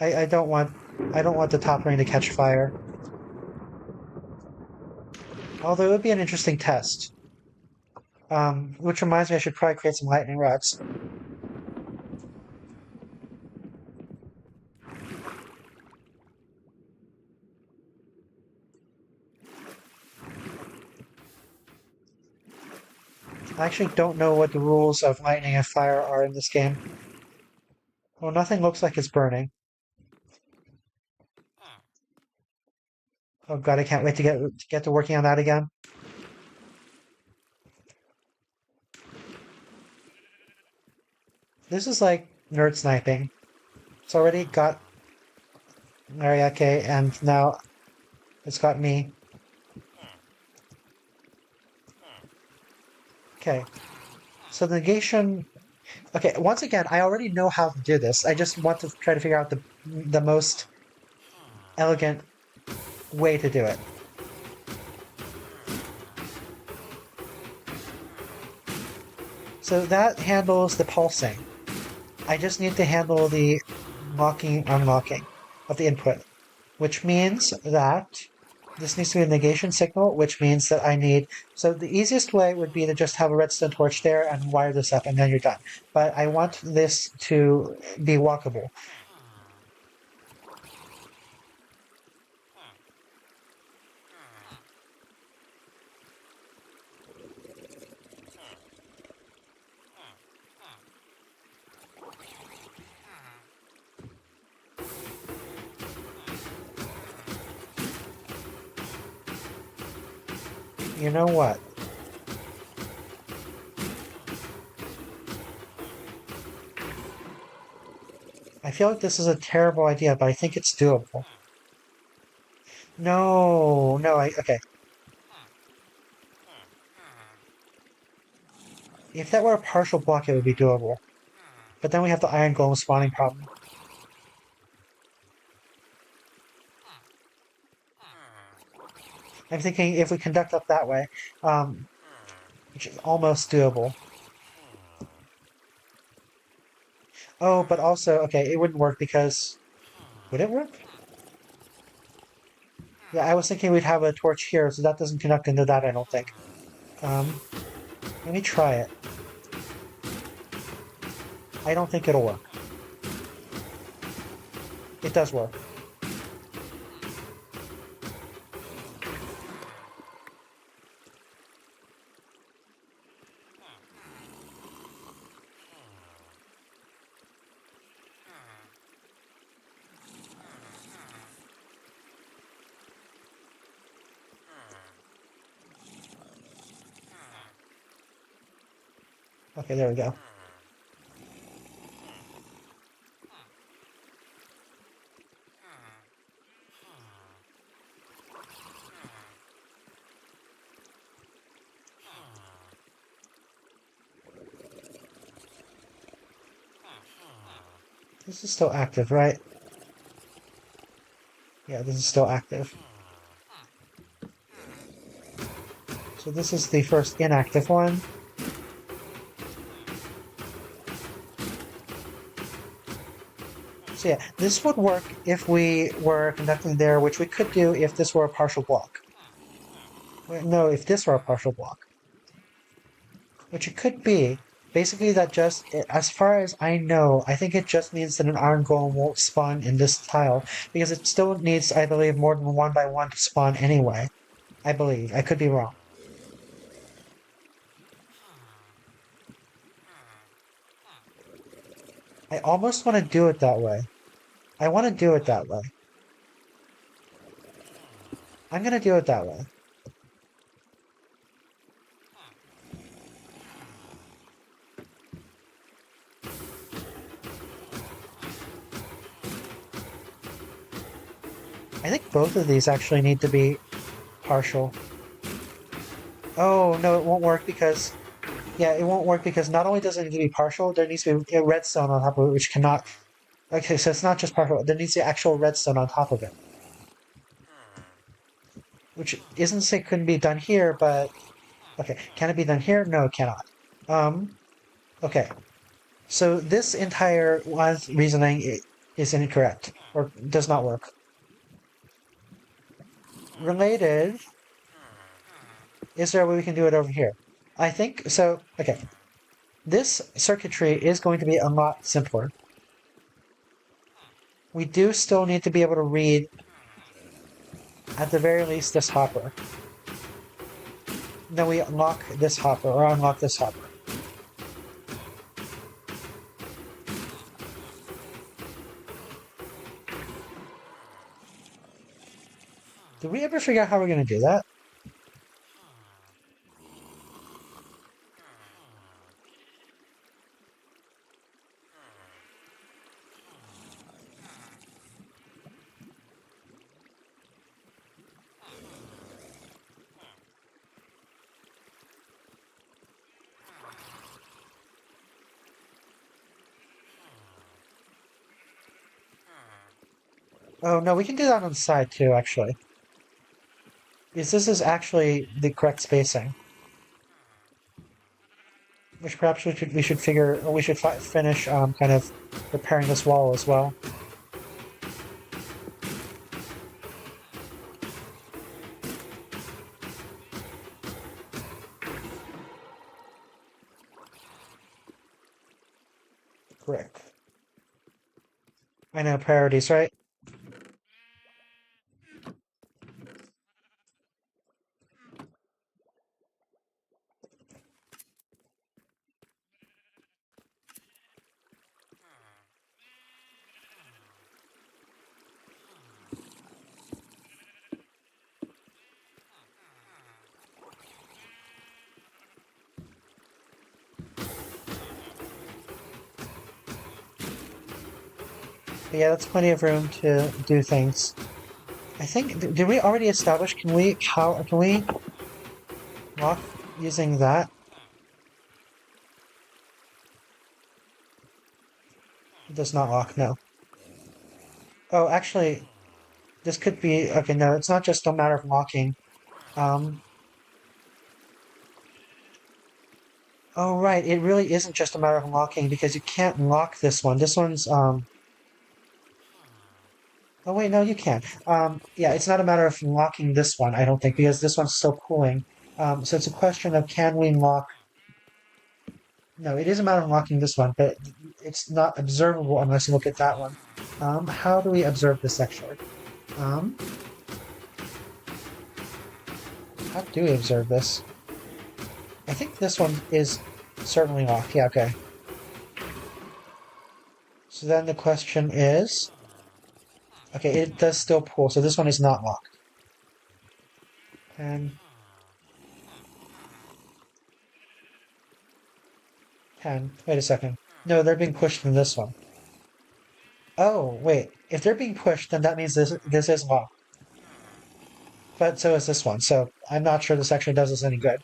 I don't want. I don't want the top ring to catch fire. Although it would be an interesting test. Which reminds me, I should probably create some lightning rods. I actually don't know what the rules of lightning and fire are in this game. Well, nothing looks like it's burning. Oh god, I can't wait to get to working on that again. This is like nerd sniping. It's already got Arieke, and now it's got me. Okay, so the negation. Okay, once again, I already know how to do this. I just want to try to figure out the most elegant way to do it. So that handles the pulsing. I just need to handle the locking, unlocking of the input, which means that this needs to be a negation signal, which means that I need. So the easiest way would be to just have a redstone torch there and wire this up, and then you're done. But I want this to be walkable. You know what? I feel like this is a terrible idea, but I think it's doable. No, no, okay. If that were a partial block, it would be doable. But then we have the iron golem spawning problem. I'm thinking if we conduct up that way, which is almost doable. Oh, but also, okay, it wouldn't work because... Would it work? Yeah, I was thinking we'd have a torch here, so that doesn't connect into that, I don't think. Let me try it. I don't think it'll work. It does work. Okay, there we go. This is still active, right? Yeah, this is still active. So this is the first inactive one. So yeah, this would work if we were conducting there, which we could do if this were a partial block. No, if this were a partial block. Which it could be. Basically, that just, as far as I know, I think it just means that an iron golem won't spawn in this tile, because it still needs, I believe, more than 1x1 to spawn anyway. I believe. I could be wrong. I almost want to do it that way. I want to do it that way. I'm going to do it that way. I think both of these actually need to be partial. Oh, no, it won't work because... Yeah, it won't work because not only does it need to be partial, there needs to be a redstone on top of it, which cannot... Okay, so it's not just partial, there needs to be actual redstone on top of it. Which isn't to say it couldn't be done here, but... Okay, can it be done here? No, it cannot. Okay. So this entire reasoning is incorrect, or does not work. Related, is there a way we can do it over here? I think so. Okay, this circuitry is going to be a lot simpler. We do still need to be able to read, at the very least, this hopper. Then we unlock this hopper, or unlock this hopper. Did we ever figure out how we're going to do that? Oh, no, we can do that on the side too, actually. Because this is actually the correct spacing. Which perhaps we should figure, or we should finish kind of repairing this wall as well. Correct. I know, priorities, right? But yeah, that's plenty of room to do things. I think, did we already establish, can we lock using that? It does not lock, no. Oh, actually, this could be, okay, no, it's not just a matter of locking. Oh, right, it really isn't just a matter of locking because you can't lock this one. This one's, oh wait, no, you can. Yeah, it's not a matter of locking this one, I don't think, because this one's still cooling. So it's a question of can we lock... No, it is a matter of locking this one, but it's not observable unless you look at that one. How do we observe this actually? How do we observe this? I think this one is certainly locked. Yeah, okay. So then the question is... Okay, it does still pull, so this one is not locked. And... 10. Wait a second. No, they're being pushed from this one. Oh, wait. If they're being pushed, then that means this is locked. But so is this one, so I'm not sure this actually does us any good.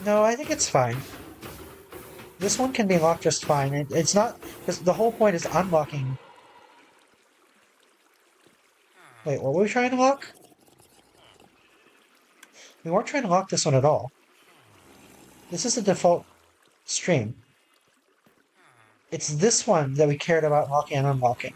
No, I think it's fine. This one can be locked just fine. It's not... Because the whole point is unlocking... Wait, what were we trying to lock? We weren't trying to lock this one at all. This is the default stream. It's this one that we cared about locking and unlocking.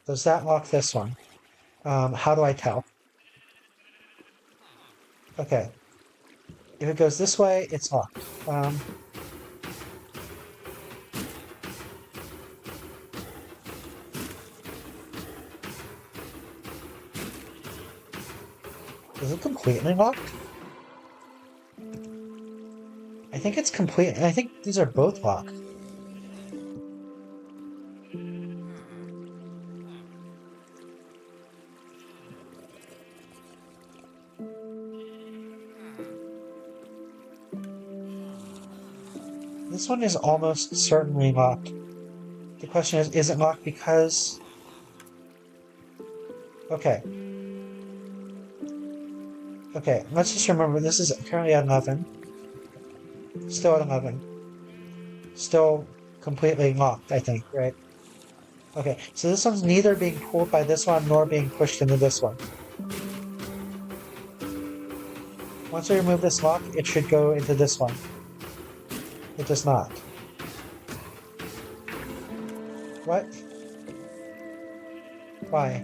Does that lock this one? How do I tell? Okay. If it goes this way, it's locked. Is it completely locked? I think it's complete. I think these are both locked. This one is almost certainly locked. The question is it locked because... Okay. Okay, let's just remember this is currently at 11. Still at 11. Still completely locked, I think, right? Okay, so this one's neither being pulled by this one nor being pushed into this one. Once we remove this lock, it should go into this one. It does not. What? Why?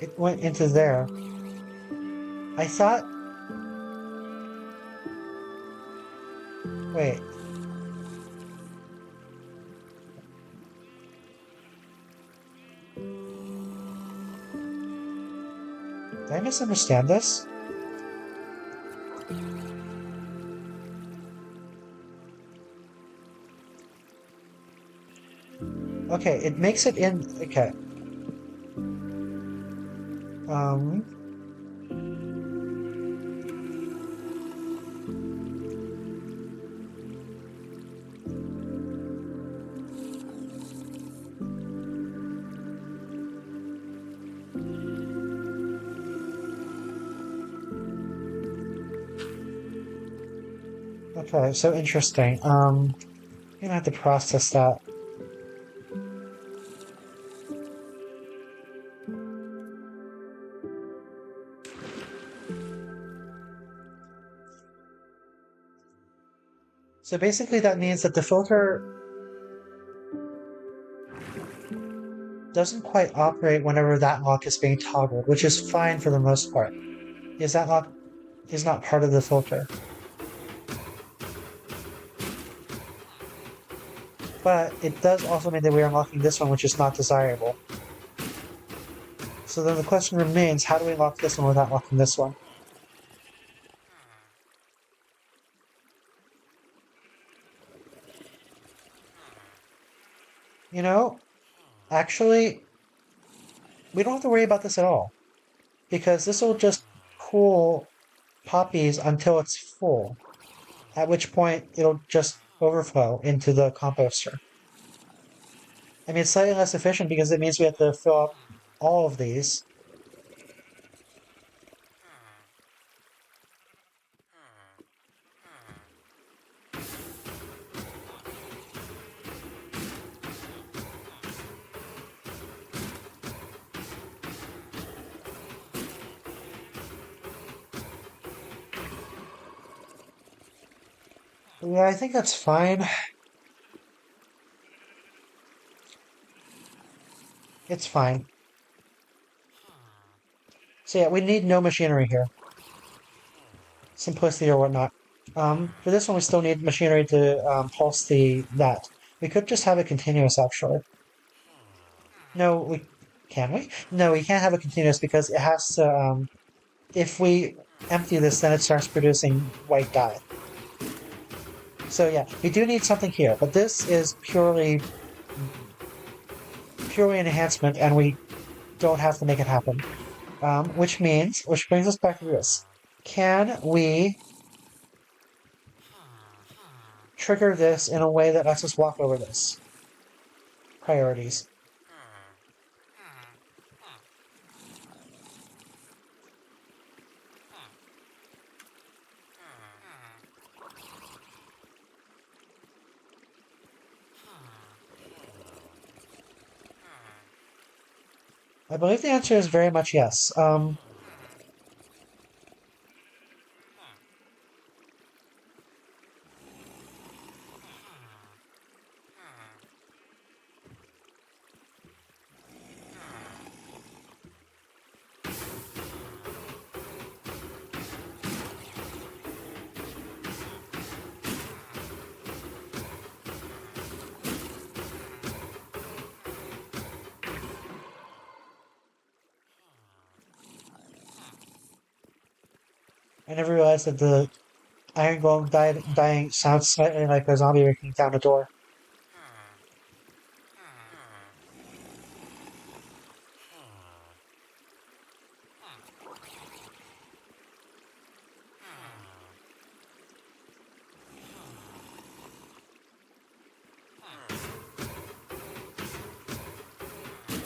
It went into there. I thought... Wait. Did I misunderstand this? Okay, it makes it in... Okay. Okay, so interesting. I'm gonna have to process that. So basically that means that the filter doesn't quite operate whenever that lock is being toggled, which is fine for the most part. Is that lock is not part of the filter. But it does also mean that we are unlocking this one, which is not desirable. So then the question remains, how do we lock this one without locking this one? You know, actually, we don't have to worry about this at all. Because this will just cool poppies until it's full. At which point, it'll just overflow into the composter. I mean, it's slightly less efficient because it means we have to fill up all of these. Yeah, I think that's fine. It's fine. So yeah, we need no machinery here. Simplicity or whatnot. For this one, we still need machinery to pulse that. We could just have it continuous, actually. No, can we? No, we can't have it continuous because it has to, if we empty this, then it starts producing white dye. So yeah, we do need something here, but this is purely an enhancement, and we don't have to make it happen. Which brings us back to this. Can we trigger this in a way that lets us walk over this? Priorities. I believe the answer is very much yes. I never realized that the iron golem dying sounds slightly like a zombie breaking down a door.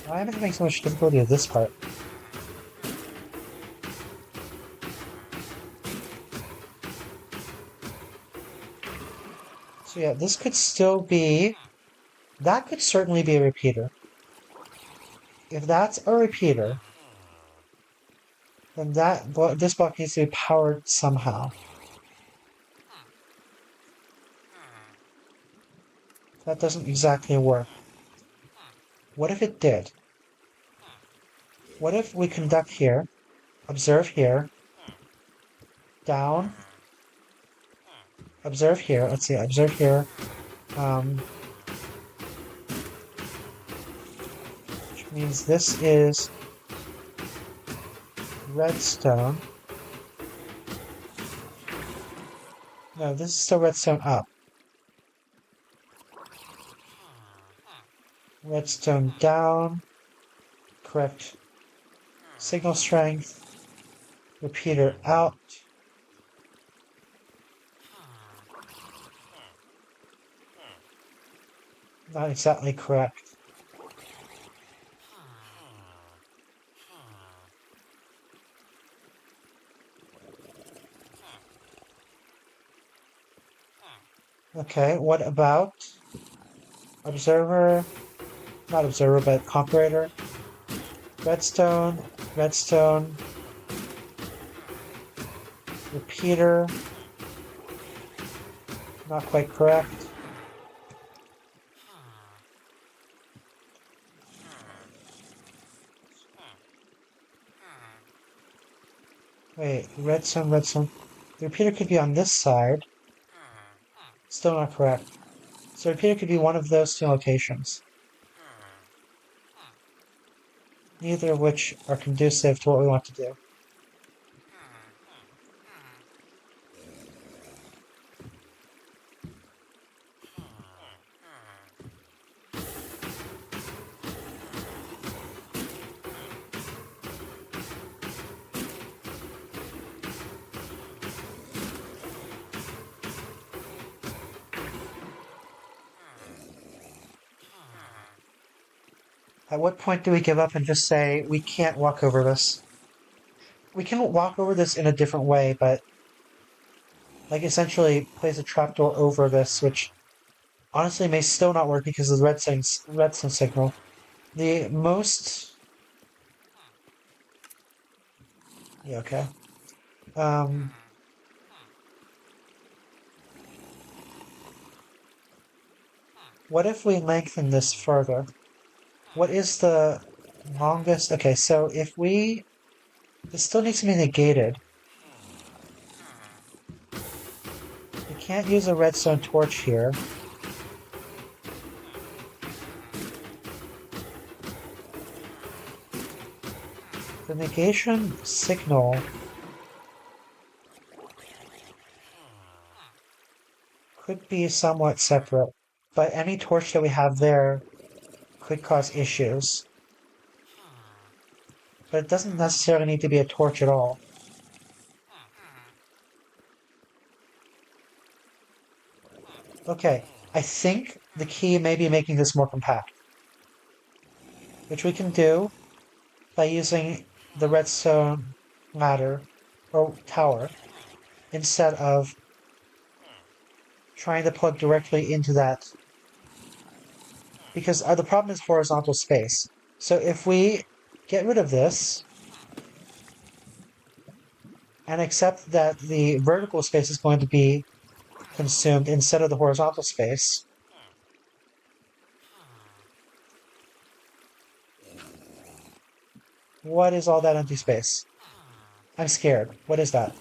Why am I having so much difficulty with this part? So yeah, this could still be... That could certainly be a repeater. If that's a repeater, then this block needs to be powered somehow. That doesn't exactly work. What if it did? What if we conduct here, observe here, down, observe here, let's see, observe here, which means this is redstone. No, this is still redstone up. Redstone down, correct signal strength, repeater out. Not exactly correct. Okay, what about observer, not observer, but comparator, redstone, redstone, repeater, not quite correct. Wait, redstone, redstone. The repeater could be on this side. Still not correct. So the repeater could be one of those two locations. Neither of which are conducive to what we want to do. At what point do we give up and just say, we can't walk over this? We can walk over this in a different way, but like essentially place a trapdoor over this, which honestly may still not work because of the redstone signal. The most... Yeah, okay. What if we lengthen this further? What is the longest? Okay, so if we... This still needs to be negated. We can't use a redstone torch here. The negation signal could be somewhat separate, but any torch that we have there could cause issues. But it doesn't necessarily need to be a torch at all. Okay, I think the key may be making this more compact, which we can do by using the redstone ladder or tower instead of trying to plug directly into that. Because the problem is horizontal space. So if we get rid of this and accept that the vertical space is going to be consumed instead of the horizontal space, what is all that empty space? I'm scared. What is that?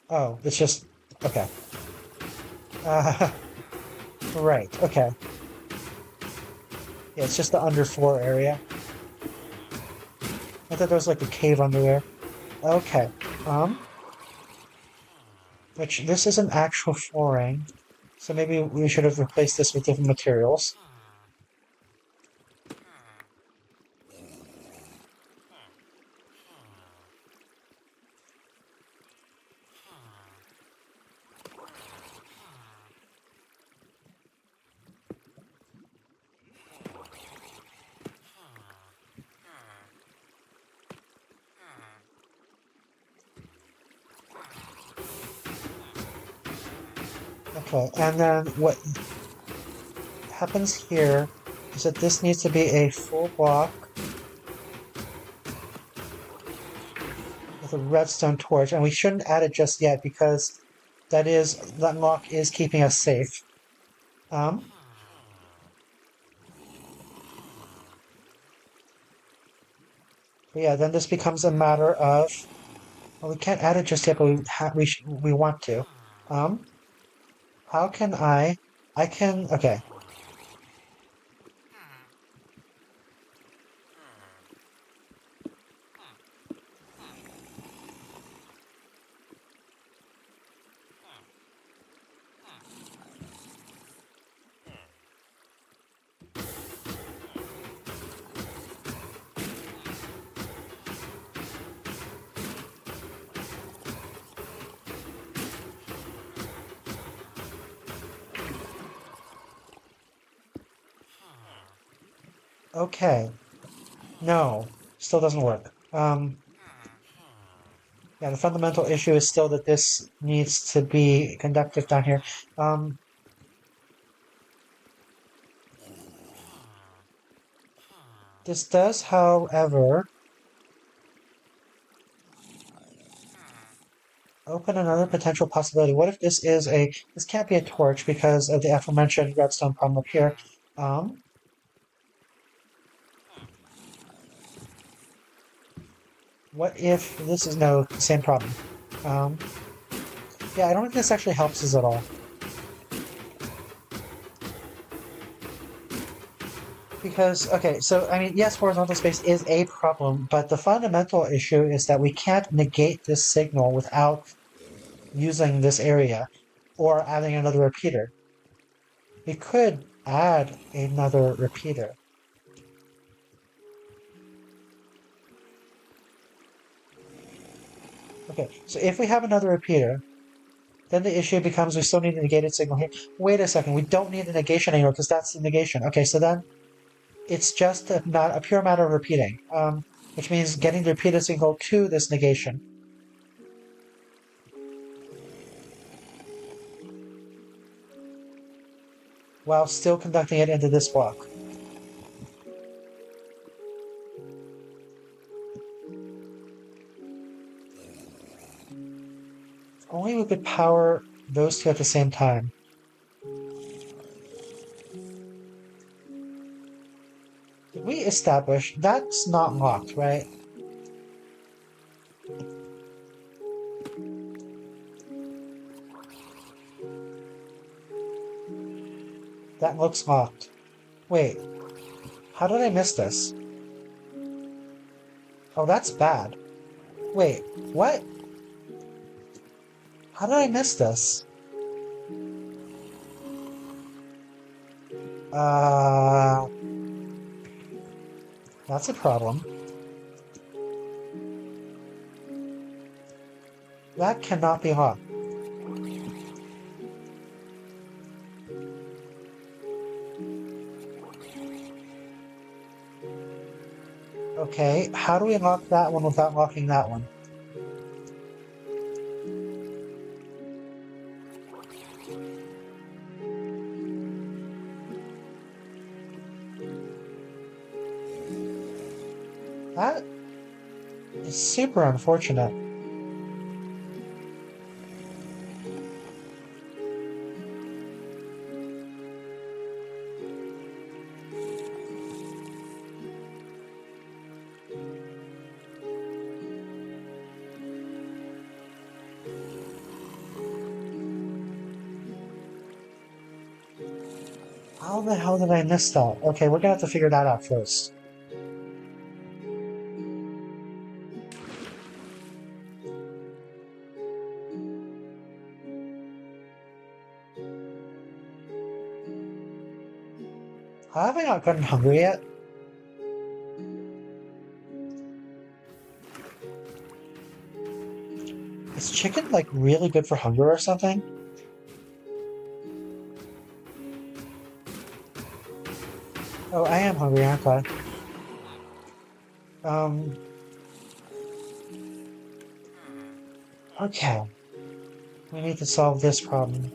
Oh, it's just... Okay. Right, okay. Yeah, it's just the underfloor area. I thought there was like a cave under there. Okay. Which this is an actual flooring, so maybe we should have replaced this with different materials. Okay, and then what happens here is that this needs to be a full block with a redstone torch, and we shouldn't add it just yet because that lock is keeping us safe. Um, but yeah, then this becomes a matter of, well, we can't add it just yet, but we want to. Um, how can I can, okay. Okay. No, still doesn't work. Yeah, the fundamental issue is still that this needs to be conductive down here. Um, this does, however, open another potential possibility. What if this can't be a torch because of the aforementioned redstone problem up here. Um, what if this is, no, same problem. Um, yeah, I don't think this actually helps us at all. Because, okay, so, I mean, yes, horizontal space is a problem, but the fundamental issue is that we can't negate this signal without using this area or adding another repeater. We could add another repeater. Okay, so if we have another repeater, then the issue becomes we still need a negated signal here. Wait a second, we don't need a negation anymore because that's the negation. Okay, so then it's just a pure matter of repeating, which means getting the repeated signal to this negation while still conducting it into this block. If only we could power those two at the same time. Did we establish that's not locked, right? That looks locked. Wait, how did I miss this? Oh, that's bad. Wait, what? How did I miss this? Uh, that's a problem. That cannot be locked. Okay, how do we lock that one without locking that one? That is super unfortunate. How the hell did I miss that? Okay, we're gonna have to figure that out first. Have I not gotten hungry yet? Is chicken like really good for hunger or something? Oh, I am hungry, aren't I? Um, okay. We need to solve this problem.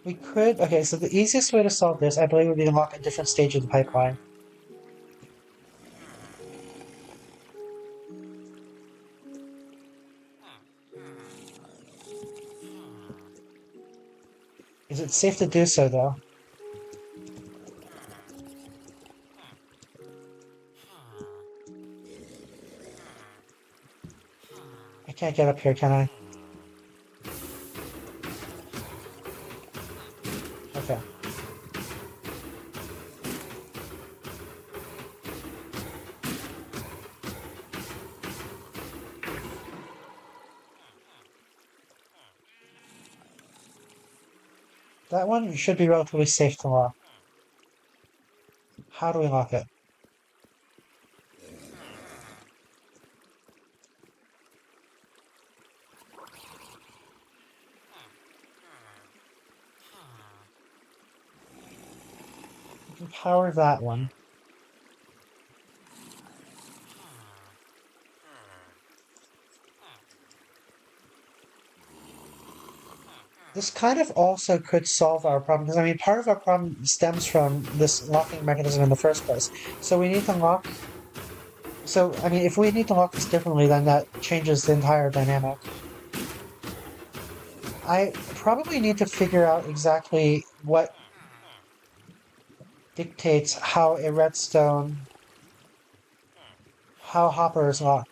We could, okay, so the easiest way to solve this, I believe, would be to unlock a different stage of the pipeline. Is it safe to do so, though? I can't get up here, can I? Okay. That one should be relatively safe to lock. How do we lock it? We can power that one. This kind of also could solve our problem, because I mean, part of our problem stems from this locking mechanism in the first place. So we need to lock. So, I mean, if we need to lock this differently, then that changes the entire dynamic. I probably need to figure out exactly what dictates how a redstone, how Hopper is locked.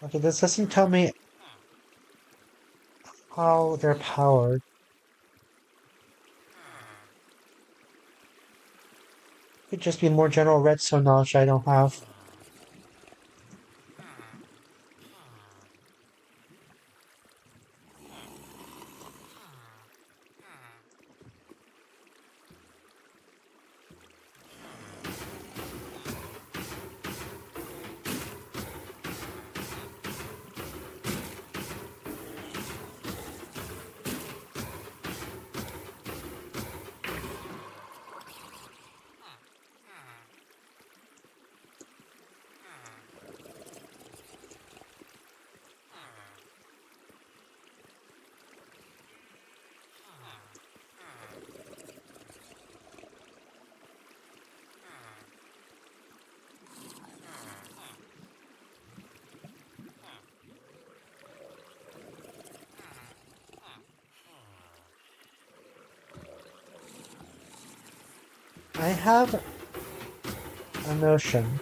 Okay, this doesn't tell me how they're powered. Could just be more general redstone knowledge I don't have. I have a notion.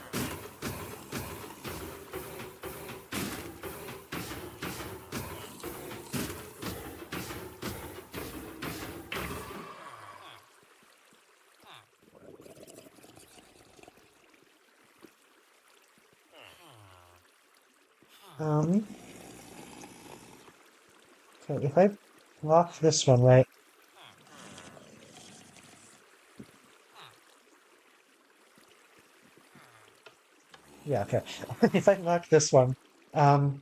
Okay, if I lock this one, right? Yeah, okay. If I lock this one, um,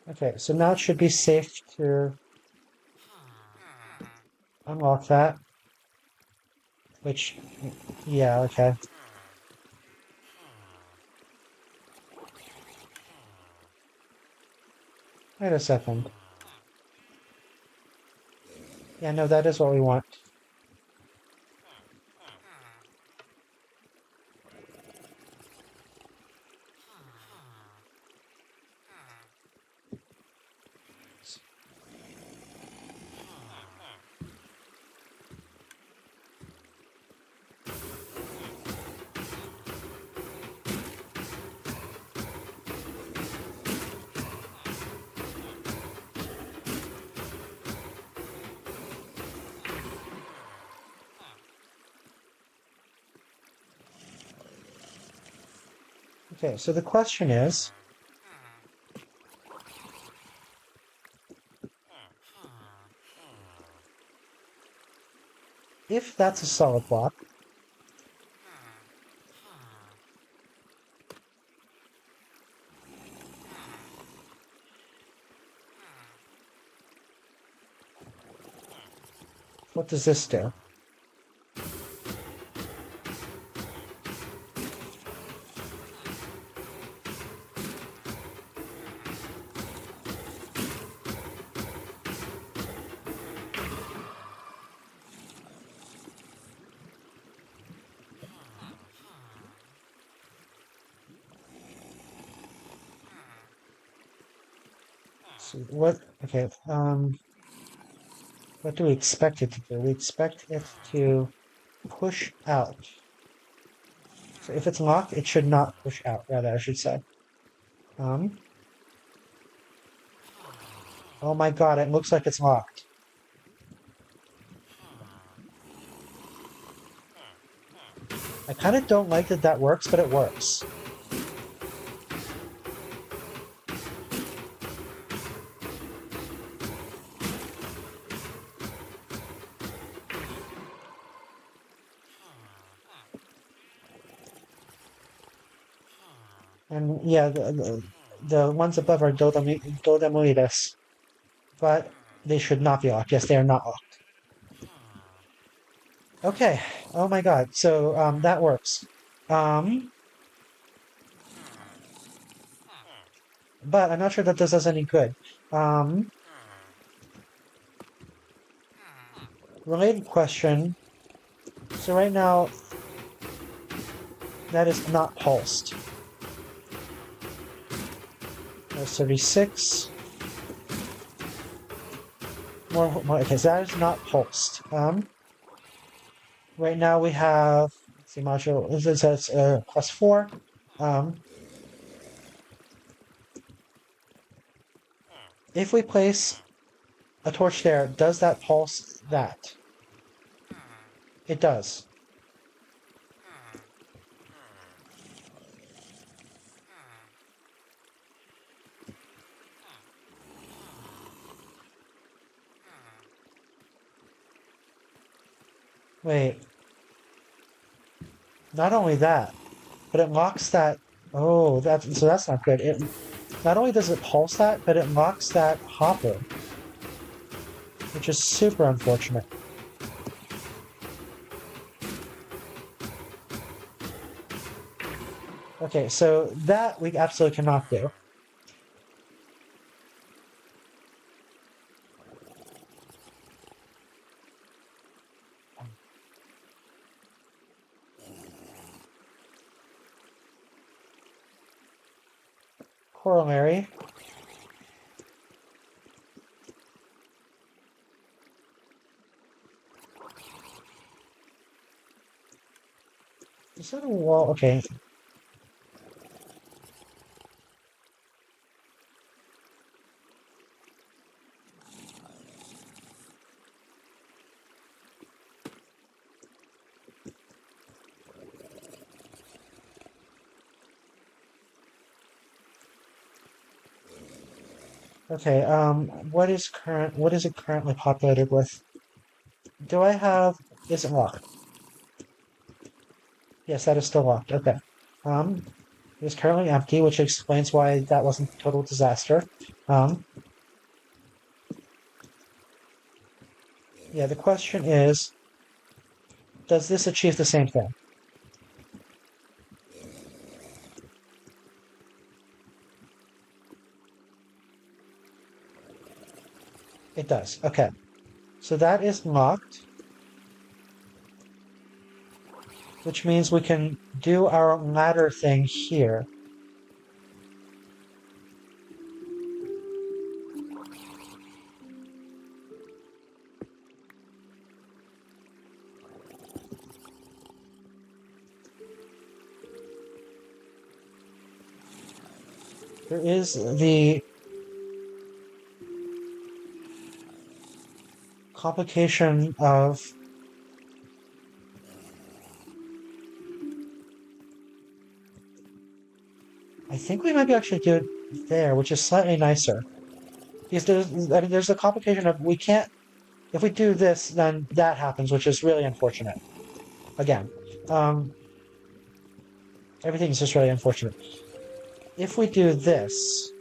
okay, so now it should be safe to unlock that, which, yeah, okay. Wait a second. Yeah, no, that is what we want. Okay, so the question is, if that's a solid block, what does this do? So what, okay, what do we expect it to do? We expect it to push out. So if it's locked, it should not push out, rather, I should say. Um, oh my god, it looks like it's locked. I kind of don't like that that works, but it works. And yeah, the ones above are Dodemoides, but they should not be locked. Yes, they are not locked. Okay. Oh my god. So that works. Um, but I'm not sure that this does any good. Um, related question. So right now, that is not pulsed. That's 36. More. Okay, so that is not pulsed. Right now we have, let's see, module. It says +4. Um, if we place a torch there, does that pulse that? It does. Wait. Not only that, but it locks that. Oh, that's not good. It not only does it pulse that, but it locks that hopper, which is super unfortunate. Okay, so that we absolutely cannot do. Corollary. Is that a wall? Okay. Okay, what is it currently populated with? Do I have, is it locked? Yes, that is still locked, okay. It is currently empty, which explains why that wasn't a total disaster. Yeah, the question is, does this achieve the same thing? It does, okay. So that is locked, which means we can do our ladder thing here. There is the complication of I think we might be actually do it there, which is slightly nicer. Because there's a complication of we can't if we do this, then that happens, which is really unfortunate. Again, um, everything is just really unfortunate. If we do this,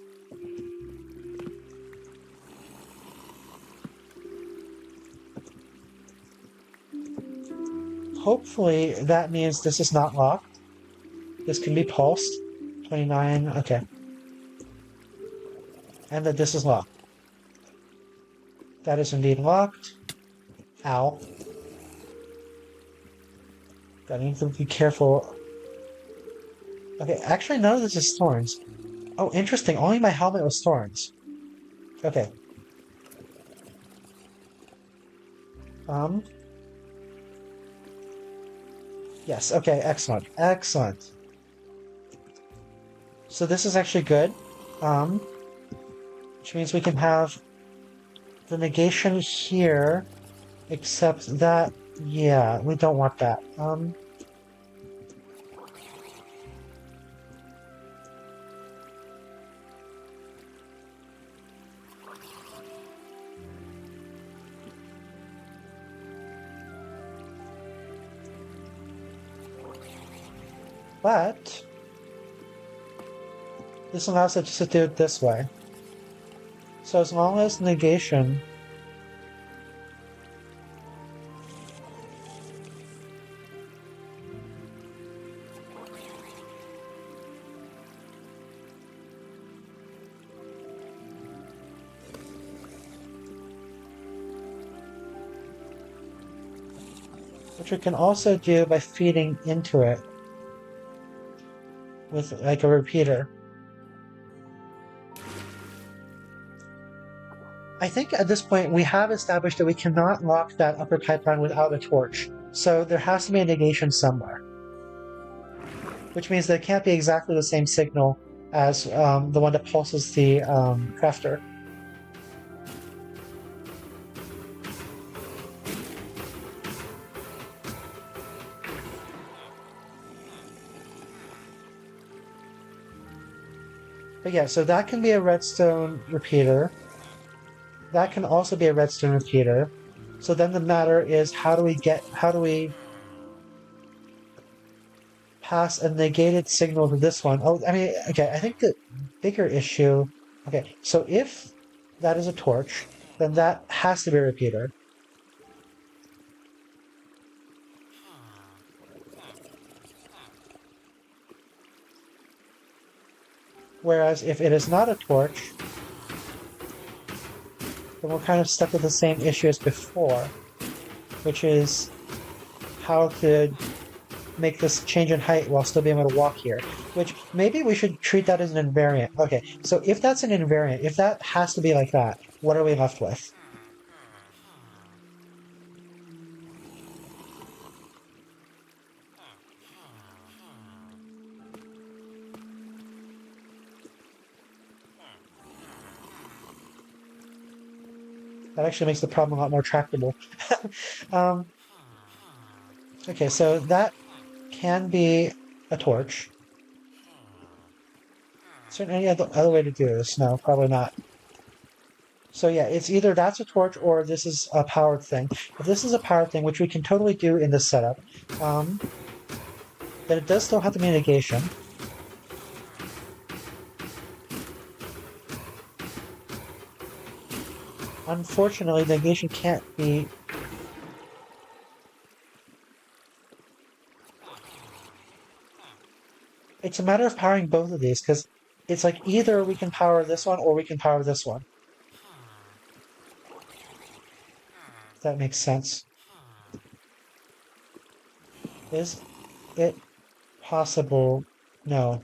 hopefully that means this is not locked. This can be pulsed. 29, okay. And that this is locked. That is indeed locked. Ow. Gotta need to be careful. Okay, actually none of this is thorns. Oh, interesting. Only my helmet was thorns. Okay. Yes, okay, excellent. Excellent. So this is actually good. Which means we can have the negation here, except that, yeah, we don't want that. But this allows us to do it this way. So as long as negation which we can also do by feeding into it with like a repeater. I think at this point we have established that we cannot lock that upper pipeline without a torch. So there has to be a negation somewhere. Which means that it can't be exactly the same signal as the one that pulses the crafter. But yeah, so that can be a redstone repeater. That can also be a redstone repeater. So then the matter is, how do we pass a negated signal to this one? Oh, I mean, okay, I think the bigger issue, okay, so if that is a torch, then that has to be a repeater. Whereas if it is not a torch, then we're kind of stuck with the same issue as before, which is how to make this change in height while still being able to walk here. Which maybe we should treat that as an invariant. Okay, so if that's an invariant, if that has to be like that, what are we left with? That actually makes the problem a lot more tractable. um, okay, so that can be a torch. Is there any other way to do this? No, probably not. So yeah, it's either that's a torch or this is a powered thing. If this is a powered thing, which we can totally do in this setup, then it does still have to be a negation. Unfortunately, the negation can't be. It's a matter of powering both of these, because it's like either we can power this one or we can power this one. If that makes sense. Is it possible? No.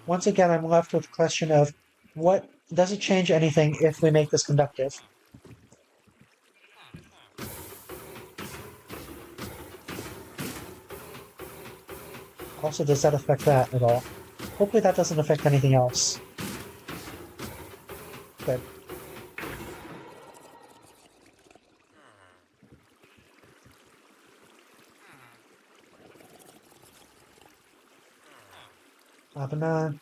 Once again, I'm left with the question of what does it change anything if we make this conductive? Also, does that affect that at all? Hopefully that doesn't affect anything else. Good. Banana.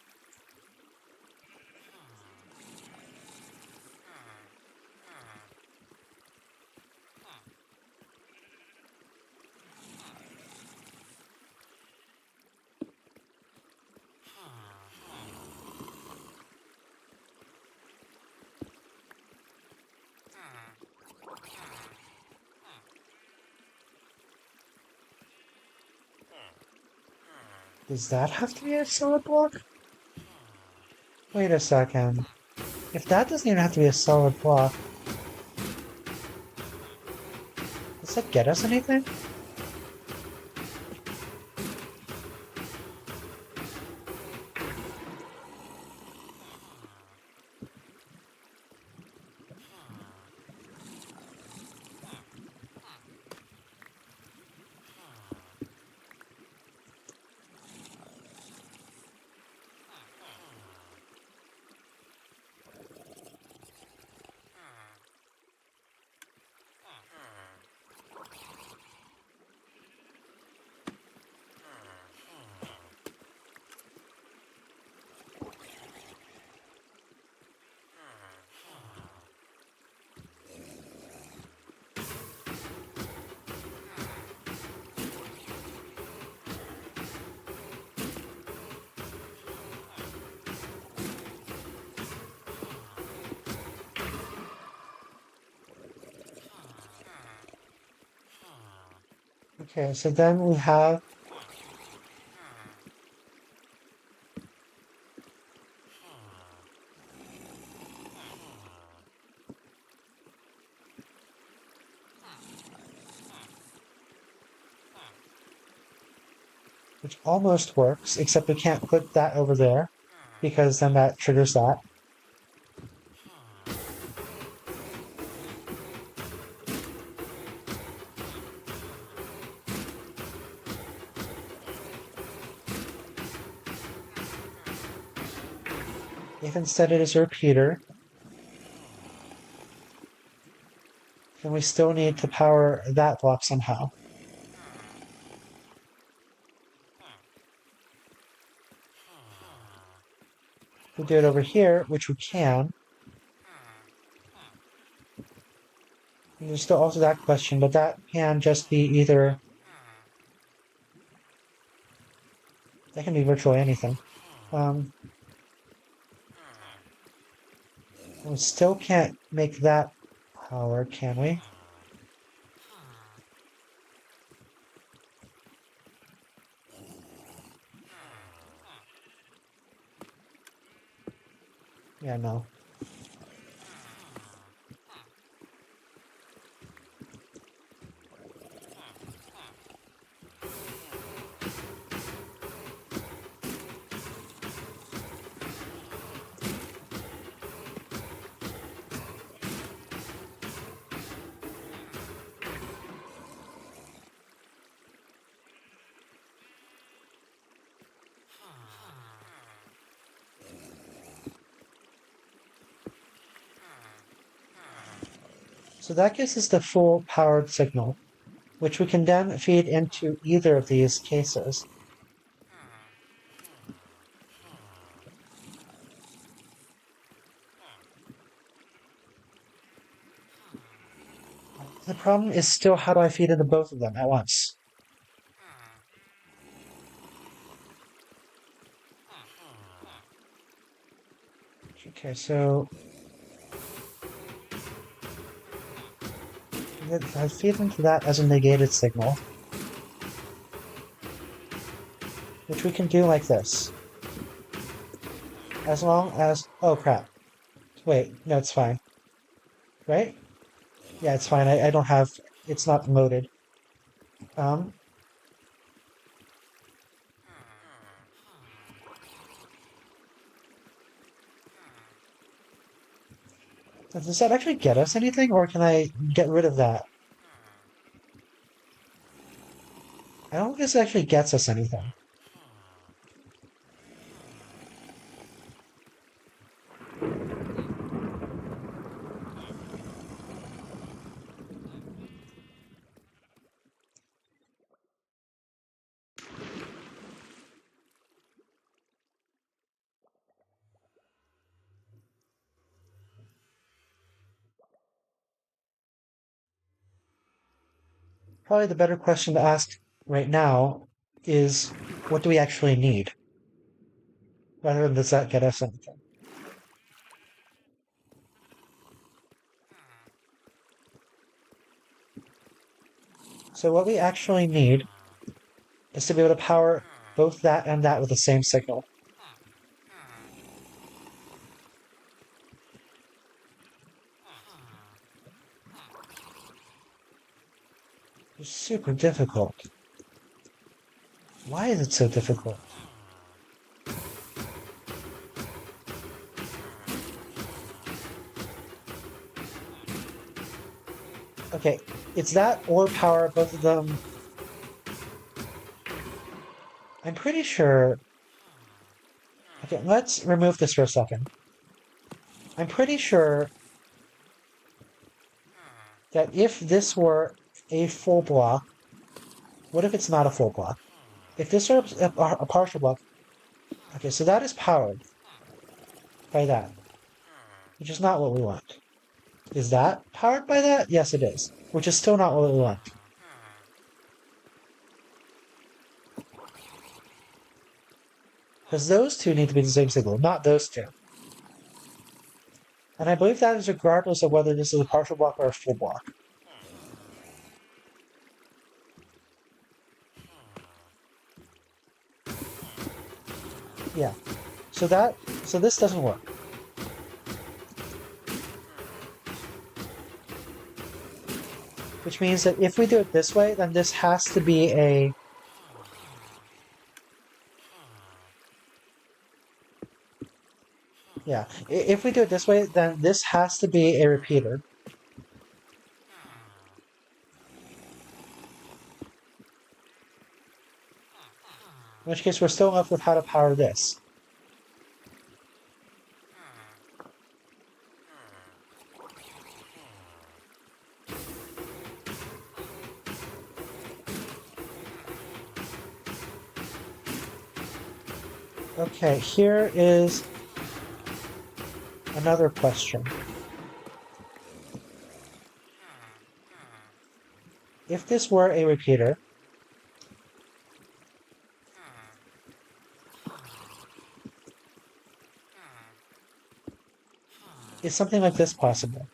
Does that have to be a solid block? Wait a second. If that doesn't even have to be a solid block, does that get us anything? Okay, so then we have which almost works, except we can't put that over there because then that triggers that. If instead it is a repeater, then we still need to power that block somehow. do it over here, which we can. And there's still also that question, but that can just be either... That can be virtually anything. We still can't make that power, can we? Yeah, no. So that gives us the full powered signal, which we can then feed into either of these cases. The problem is still how do I feed into both of them at once? Okay, so I feed into that as a negated signal, which we can do like this. As long as... Oh, crap. Wait, no, it's fine. Right? Yeah, it's fine. I don't have... It's not loaded. Does that actually get us anything, or can I get rid of that? I don't think this actually gets us anything. Probably the better question to ask right now is, what do we actually need? Rather than does that get us anything? So what we actually need is to be able to power both that and that with the same signal. It's super difficult. Why is it so difficult? Okay, it's that or power both of them. I'm pretty sure... Okay, let's remove this for a second. I'm pretty sure that if this were a full block, what if it's not a full block? If this were a partial block, okay, so that is powered by that, which is not what we want. Is that powered by that? Yes, it is, which is still not what we want. Because those two need to be the same signal, not those two. And I believe that is regardless of whether this is a partial block or a full block. Yeah. So this doesn't work. Which means that if we do it this way, then this has to be a... Yeah, if we do it this way, then this has to be a repeater. In which case, we're still left with how to power this. Okay, here is another question. If this were a repeater, is something like this possible?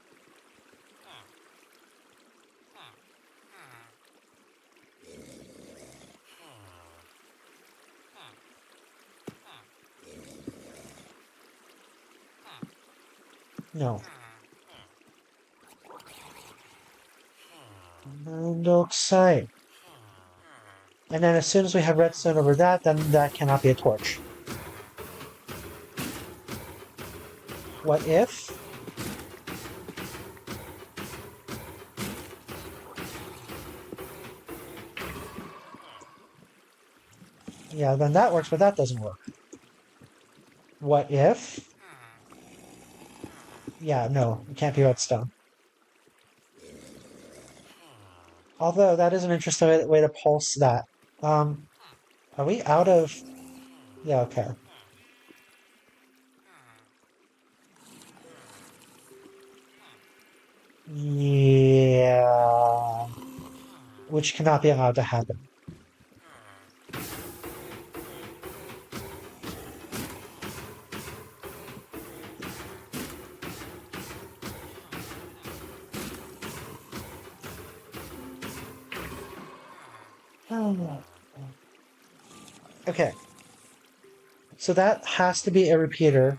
No. Monoxide. And then as soon as we have redstone over that, then that cannot be a torch. What if? Yeah, then that works, but that doesn't work. What if? Yeah, no, it can't be redstone. Although that is an interesting way to pulse that. Are we out of... Yeah, okay. Yeah. Which cannot be allowed to happen. Okay. So that has to be a repeater.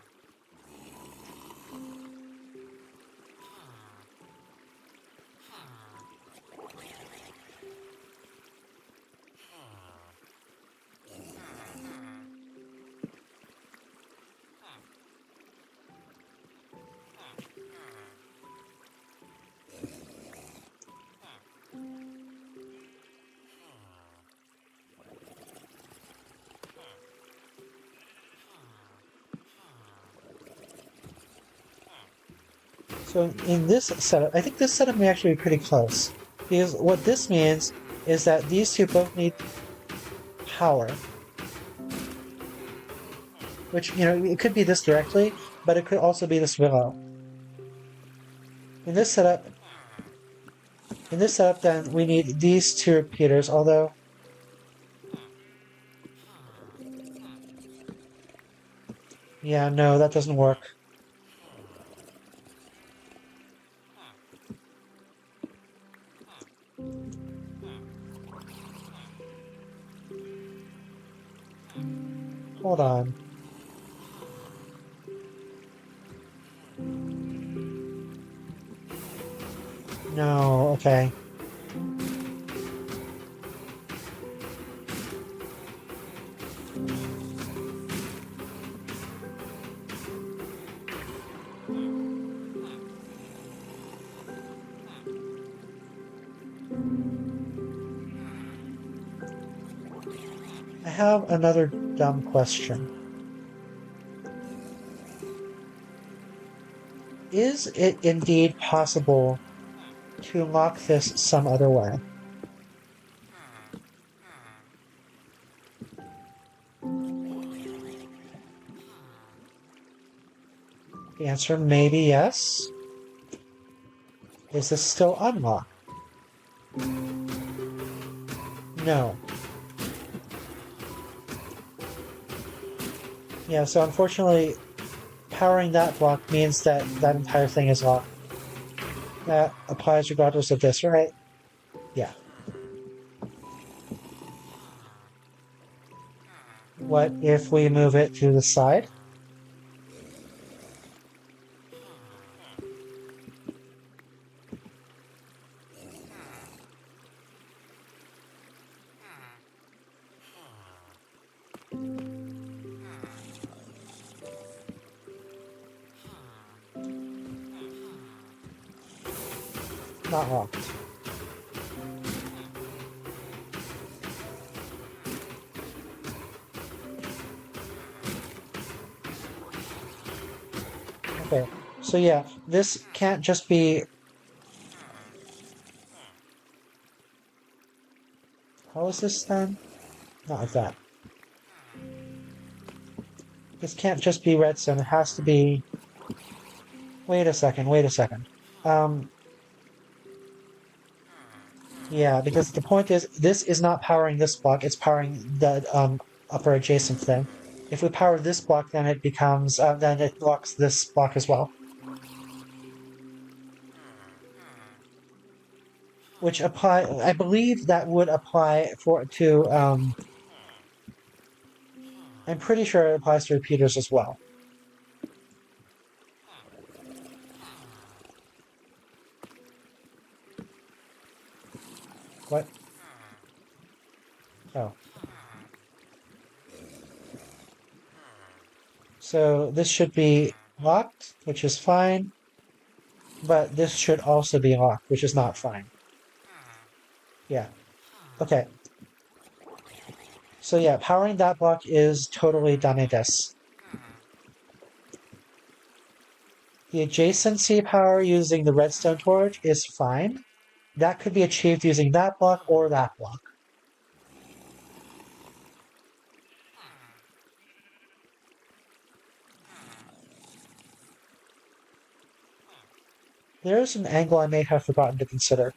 So in this setup, I think this setup may actually be pretty close. Because what this means is that these two both need power. Which, you know, it could be this directly, but it could also be this below. In this setup, then, we need these two repeaters, although... Yeah, no, that doesn't work. Hold on. No, okay. I have another dumb question. Is it indeed possible to unlock this some other way? The answer may be yes. Is this still unlocked? No. Yeah, so unfortunately, powering that block means that that entire thing is locked. That applies regardless of this, right? Yeah. What if we move it to the side? Not locked. Okay, so yeah, this can't just be... How is this then? Not like that. This can't just be redstone, it has to be... Wait a second, wait a second. Yeah, because the point is, this is not powering this block, it's powering the upper adjacent thing. If we power this block, then it becomes, then it blocks this block as well. Which apply, I believe that would apply I'm pretty sure it applies to repeaters as well. What? Oh. So this should be locked, which is fine, but this should also be locked, which is not fine. Yeah. Okay. So yeah, powering that block is totally damedes. The adjacency power using the redstone torch is fine. That could be achieved using that block or that block. There is an angle I may have forgotten to consider.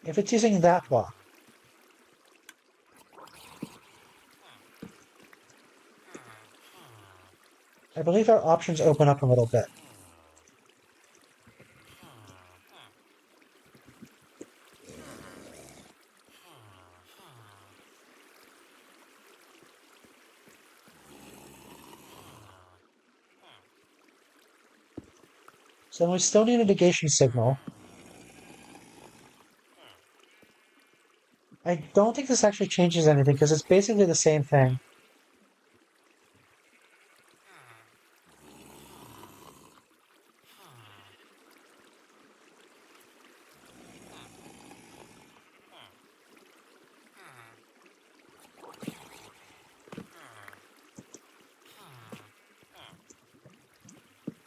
If it's using that block, I believe our options open up a little bit. So we still need a negation signal. I don't think this actually changes anything because it's basically the same thing.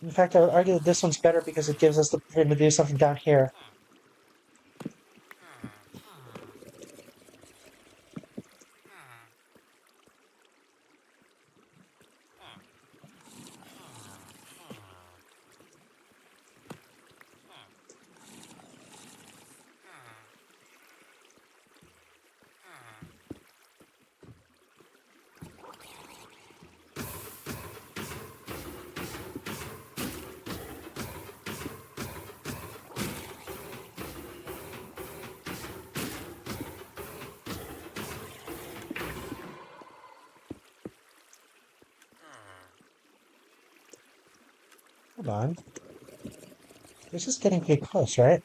In fact, I would argue that this one's better because it gives us the freedom to do something down here. Hold on. This is getting pretty close, right?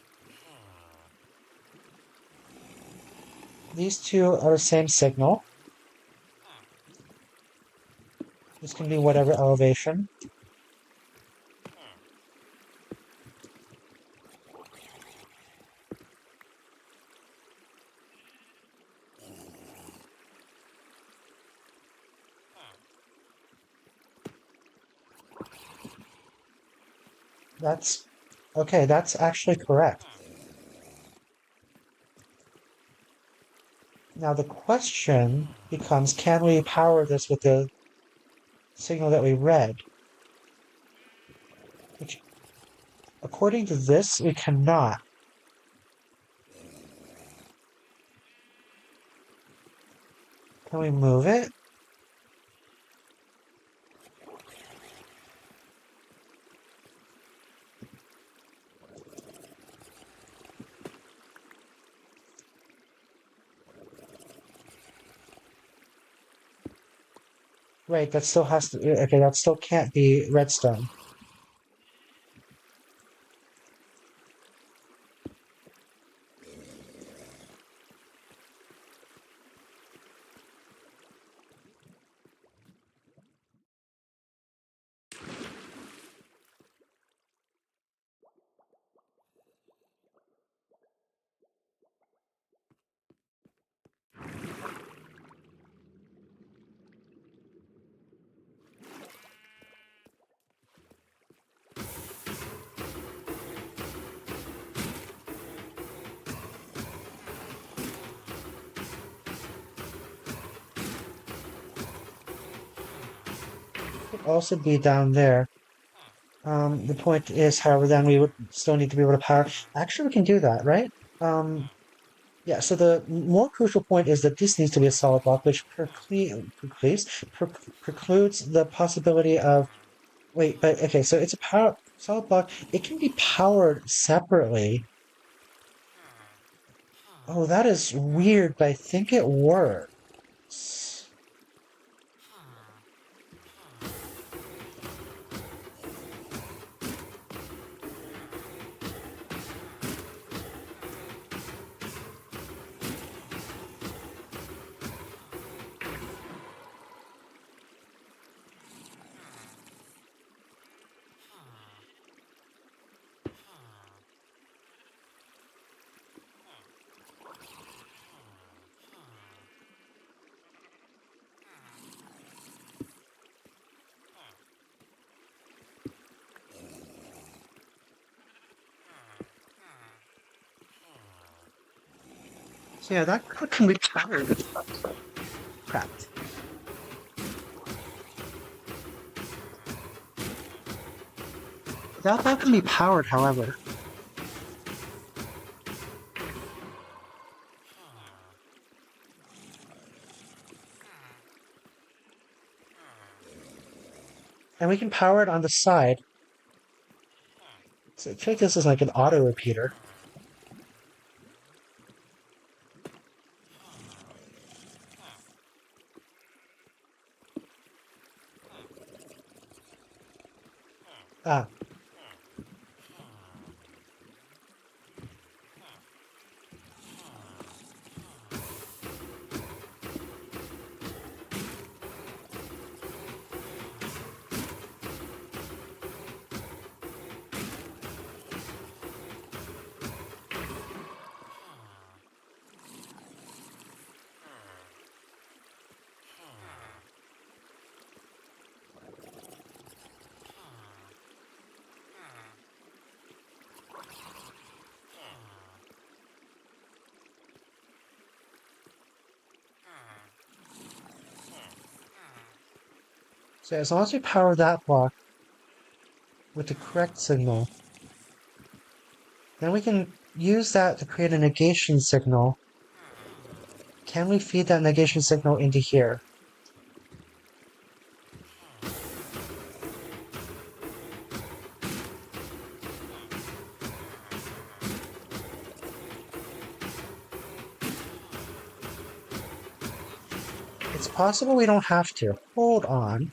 These two are the same signal. This can be whatever elevation. That's okay, that's actually correct. Now the question becomes, can we power this with the signal that we read? Which, according to this, we cannot. Can we move it? Right, that still has to, okay, that still can't be redstone. also be down there. The point is, however, then we would still need to be able to power. Actually, we can do that, right? Yeah, so the more crucial point is that this needs to be a solid block, which precludes the possibility of. Wait, but okay, so it's a solid block. It can be powered separately. Oh, that is weird, but I think it works. So yeah, that can be powered. Crap. That can be powered, however. And we can power it on the side. So I feel like this is like an auto repeater. Ah, so as long as we power that block with the correct signal, then we can use that to create a negation signal. Can we feed that negation signal into here? It's possible we don't have to. Hold on.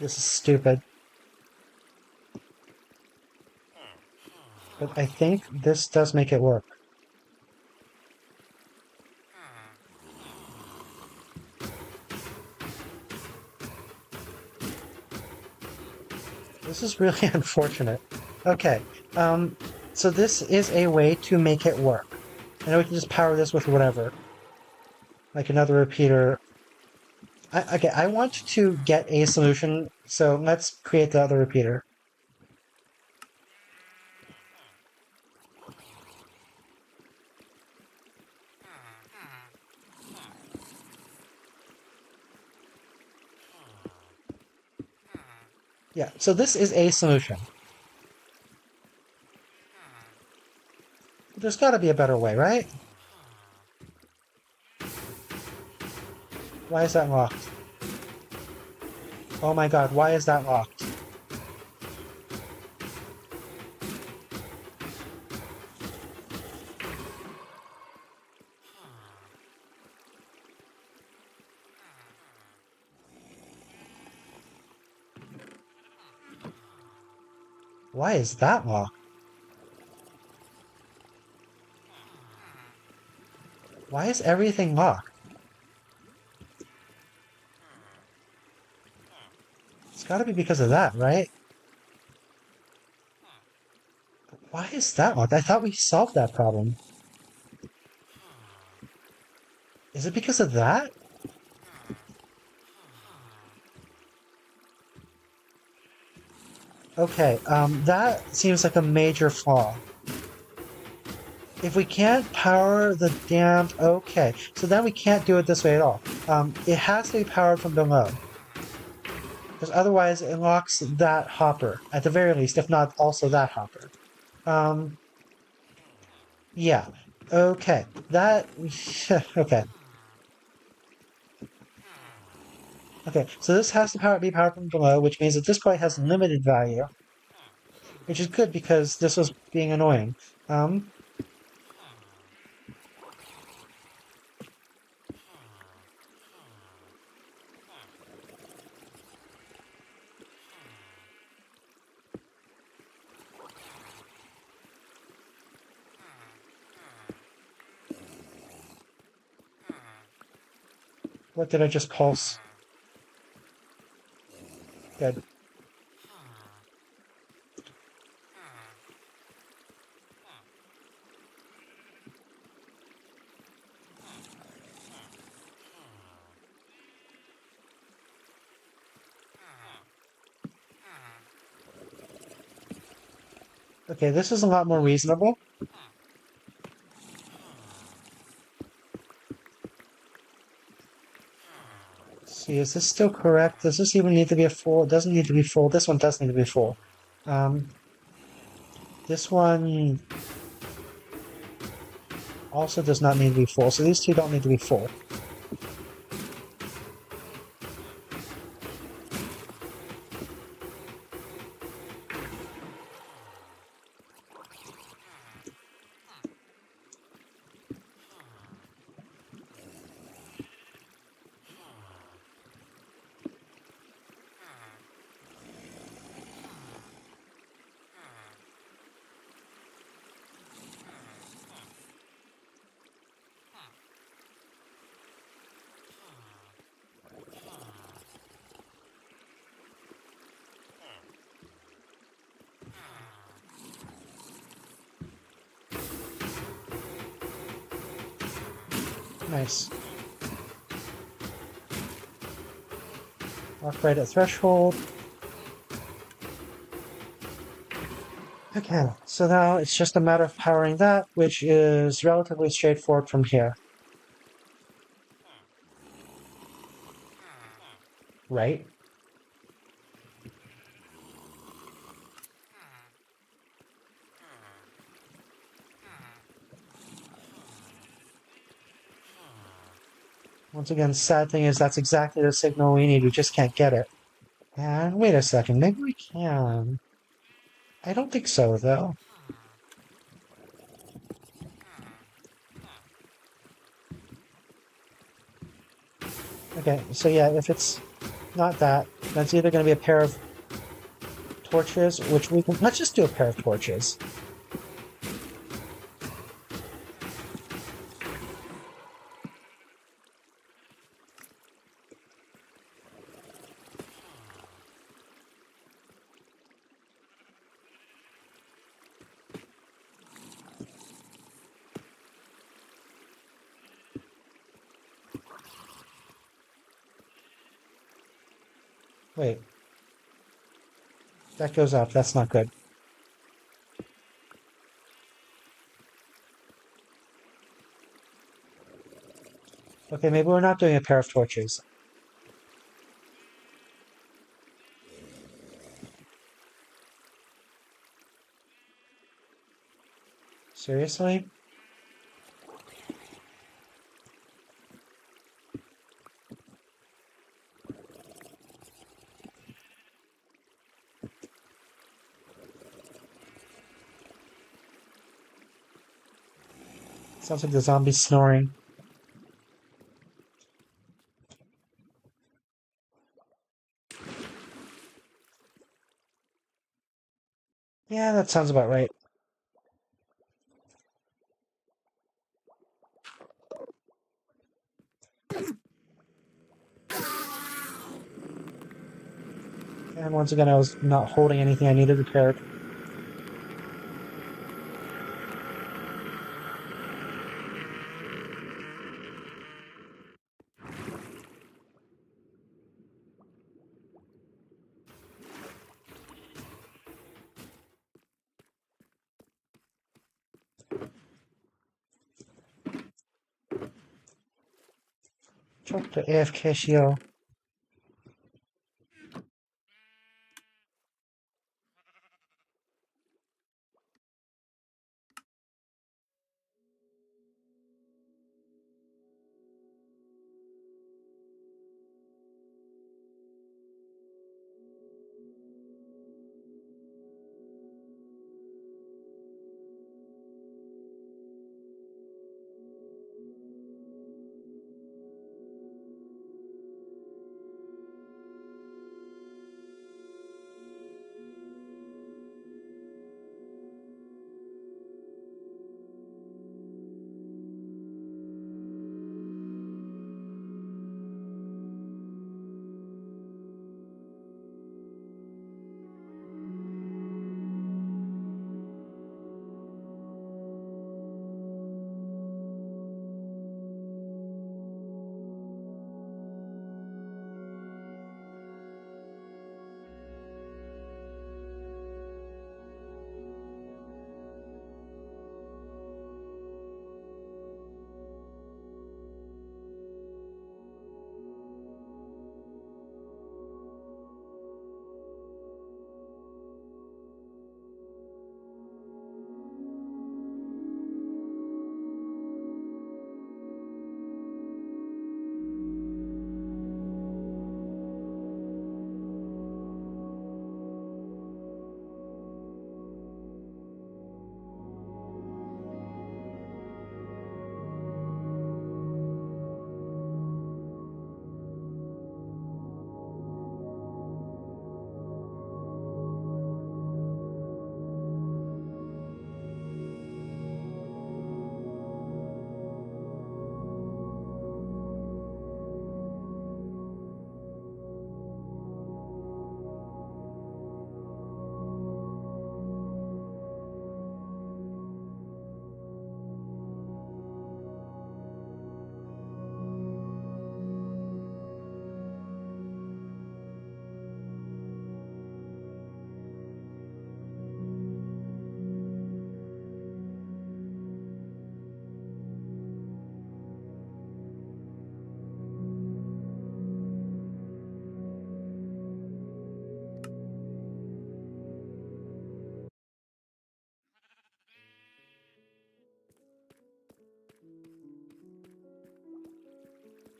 This is stupid. But I think this does make it work. This is really unfortunate. Okay, so this is a way to make it work. I know we can just power this with whatever. Like another repeater. Okay, I want to get a solution, so let's create the other repeater. Yeah, so this is a solution. There's got to be a better way, right? Why is that locked? Oh my god, why is that locked? Why is that locked? Why is everything locked? It's got to be because of that, right? Why is that locked? I thought we solved that problem. Is it because of that? Okay, that seems like a major flaw. If we can't power the damned... Okay, so then we can't do it this way at all. It has to be powered from below. Because otherwise it locks that hopper, at the very least, if not also that hopper. Yeah. Okay, that... okay. Okay, so this has to be powered from below, which means that this probably has limited value. Which is good because this was being annoying. What did I just pulse? Good. Okay, this is a lot more reasonable. See, is this still correct? Does this even need to be a full? It doesn't need to be full. This one does need to be full. This one also does not need to be full, so these two don't need to be full. Nice. Lock right at threshold. Okay, so now it's just a matter of powering that, which is relatively straightforward from here. Right? Once again, sad thing is that's exactly the signal we need, we just can't get it. And wait a second, maybe we can. I don't think so, though. Okay, so yeah, if it's not that, then it's either going to be a pair of torches, which we can... Let's just do a pair of torches. Wait, that goes up. That's not good. Okay, maybe we're not doing a pair of torches. Seriously? Sounds like the zombie's snoring. Yeah, that sounds about right. And once again, I was not holding anything I needed repaired. Talk to AFK Shio.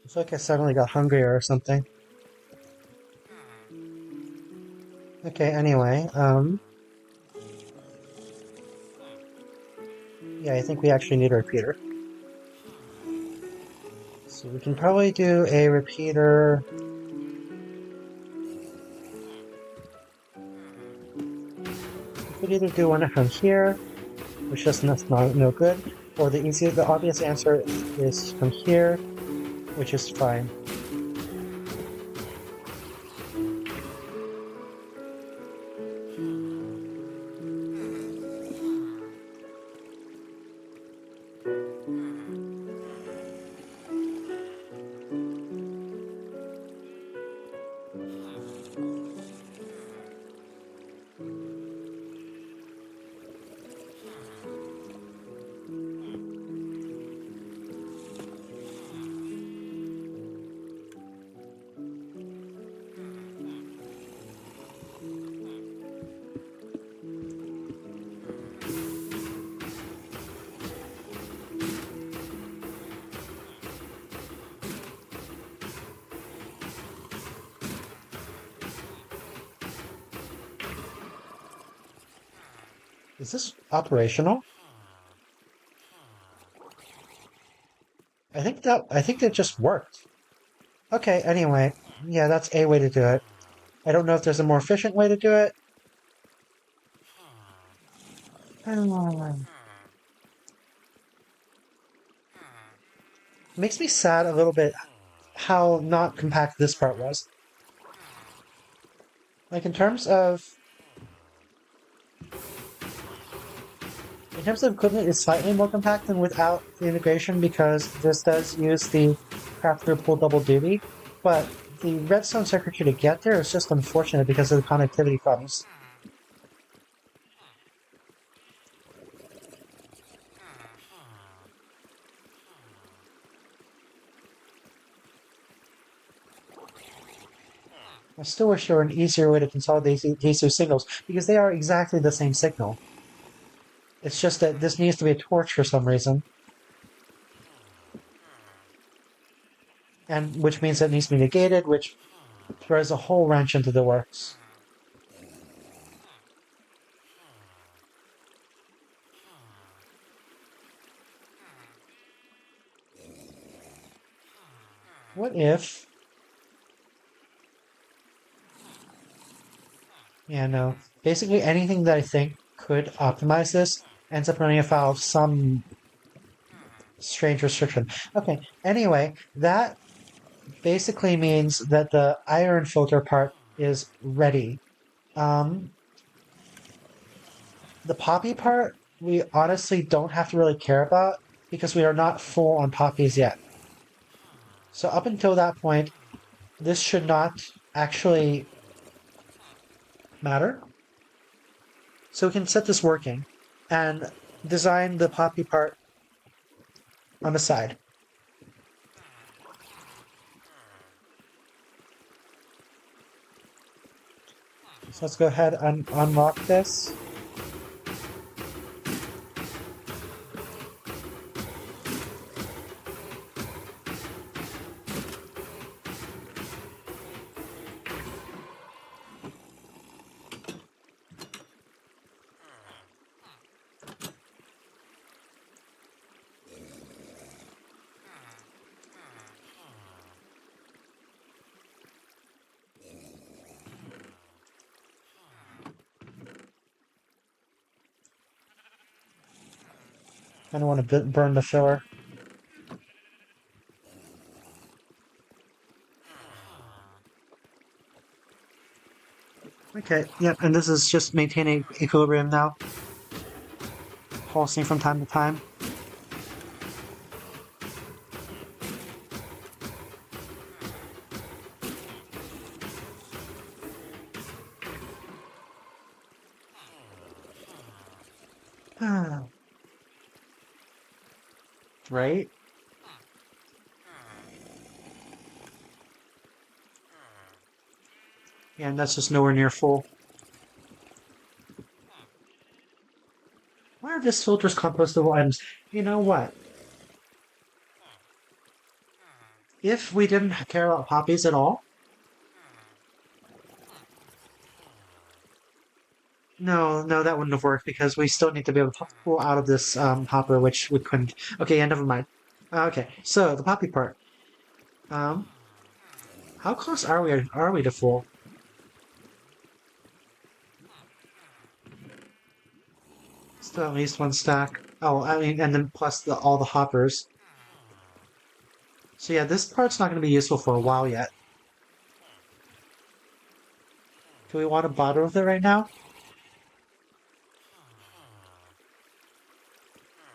I feel like I suddenly got hungrier or something. Okay, anyway, yeah, I think we actually need a repeater. So we can probably do a repeater. We could either do one from here, which doesn't that's not no good, or the obvious answer is from here, which is fine. Is this operational? I think that just worked. Okay, anyway, yeah, that's a way to do it. I don't know if there's a more efficient way to do it. Makes me sad a little bit how not compact this part was. Like in terms of equipment, it's slightly more compact than without the integration because this does use the crafter pull double duty, but the redstone circuitry to get there is just unfortunate because of the connectivity problems. I still wish there were an easier way to consolidate these two signals because they are exactly the same signal. It's just that this needs to be a torch for some reason, and which means it needs to be negated, which throws a whole wrench into the works. What if... Yeah, no. Basically anything that I think could optimize this ends up running afoul of some strange restriction. Okay, anyway, that basically means that the iron filter part is ready. Um, the poppy part, we honestly don't have to really care about because we are not full on poppies yet. So up until that point, this should not actually matter. So we can set this working and design the poppy part on the side. So let's go ahead and unlock this. I don't want to burn the filler. Okay, yep, and this is just maintaining equilibrium now. Pulsing from time to time. Right? Yeah, and that's just nowhere near full. Why are this filters compostable items? You know what? If we didn't care about poppies at all, no, that wouldn't have worked because we still need to be able to pull out of this hopper, which we couldn't. Okay, yeah, never mind. Okay, so the poppy part. Um, how close are we to full? Still at least one stack. Oh, I mean, and then plus all the hoppers. So yeah, this part's not going to be useful for a while yet. Do we want to bother with it right now?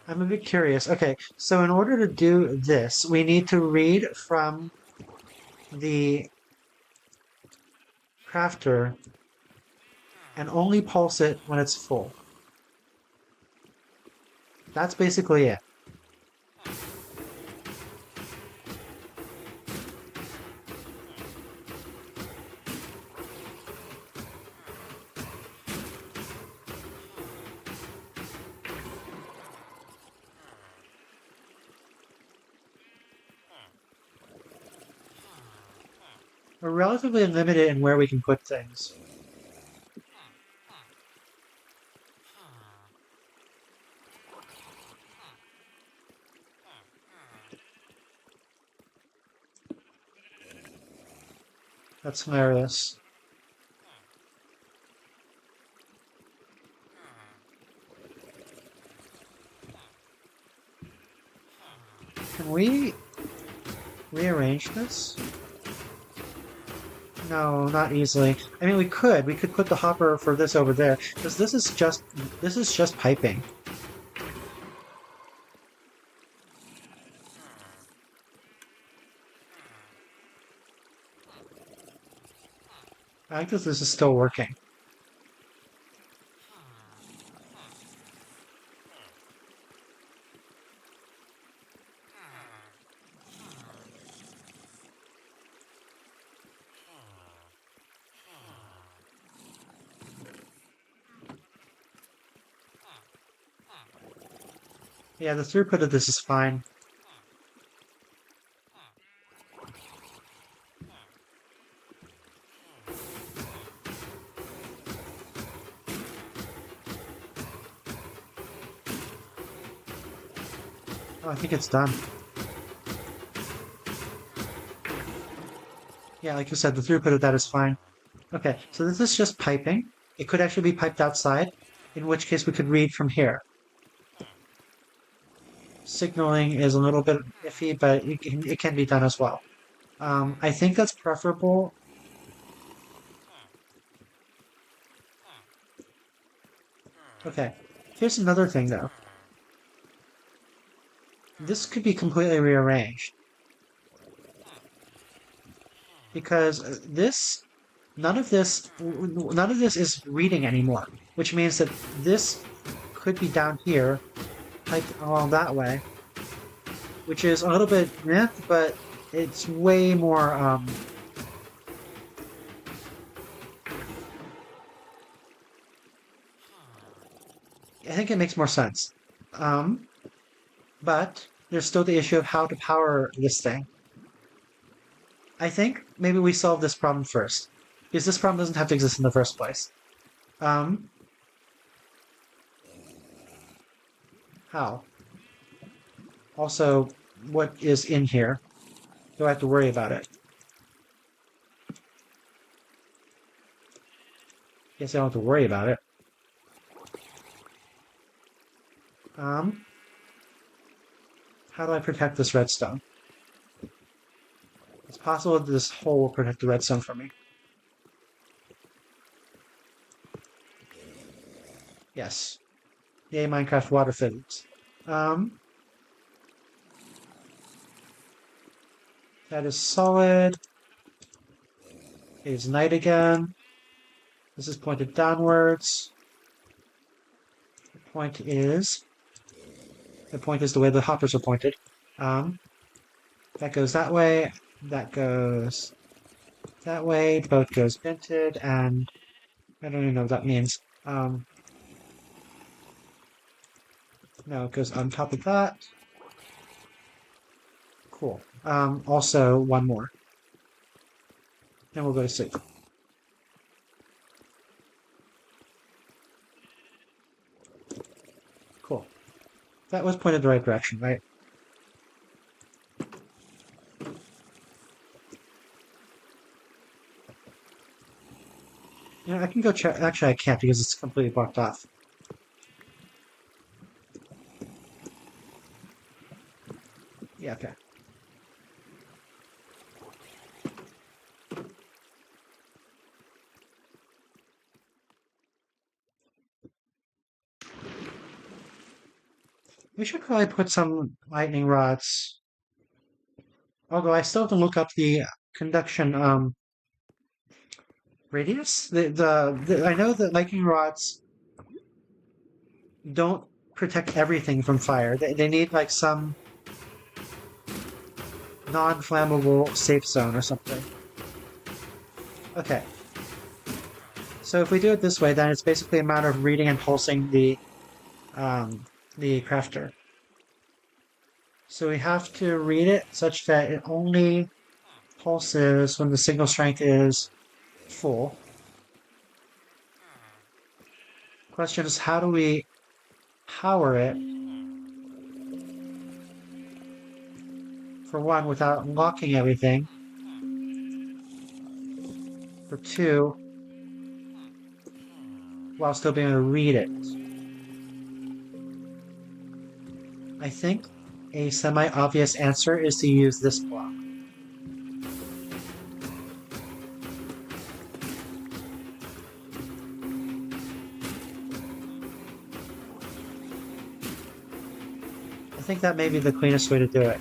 I'm a bit curious. Okay, so in order to do this, we need to read from the crafter and only pulse it when it's full. That's basically it. We're relatively limited in where we can put things. That's hilarious. Can we rearrange this? No, not easily. I mean, we could. We could put the hopper for this over there, because this is just piping. I think that this is still working. Yeah, the throughput of this is fine. Oh, I think it's done. Yeah, like you said, the throughput of that is fine. Okay, so this is just piping. It could actually be piped outside, in which case we could read from here. Signaling is a little bit iffy, but it can be done as well. I think that's preferable. Okay, here's another thing though. This could be completely rearranged because none of this is reading anymore, which means that this could be down here, piped along that way, which is a little bit but it's way more I think it makes more sense. Um, but there's still the issue of how to power this thing. I think maybe we solve this problem first, because this problem doesn't have to exist in the first place. Um, how? Also, what is in here? Do I have to worry about it? Guess I don't have to worry about it. Um, how do I protect this redstone? It's possible that this hole will protect the redstone from me. Yes. Yay, Minecraft water physics. Um, that is solid. It is night again. This is pointed downwards. The point is the way the hoppers are pointed. That goes that way. That goes that way. Both goes vented, and I don't even know what that means. No, it goes on top of that. Cool. Also one more. Then we'll go to sleep. Cool. That was pointed the right direction, right? Yeah, I can go check. Actually, I can't because it's completely blocked off. Yeah, okay. We should probably put some lightning rods. Although I still have to look up the conduction radius. I know that lightning rods don't protect everything from fire. They need like some non-flammable safe zone or something. Okay. So if we do it this way, then it's basically a matter of reading and pulsing the crafter. So we have to read it such that it only pulses when the signal strength is full. Question is, how do we power it? For one, without locking everything. for 2 while still being able to read it. I think a semi-obvious answer is to use this block. I think that may be the cleanest way to do it.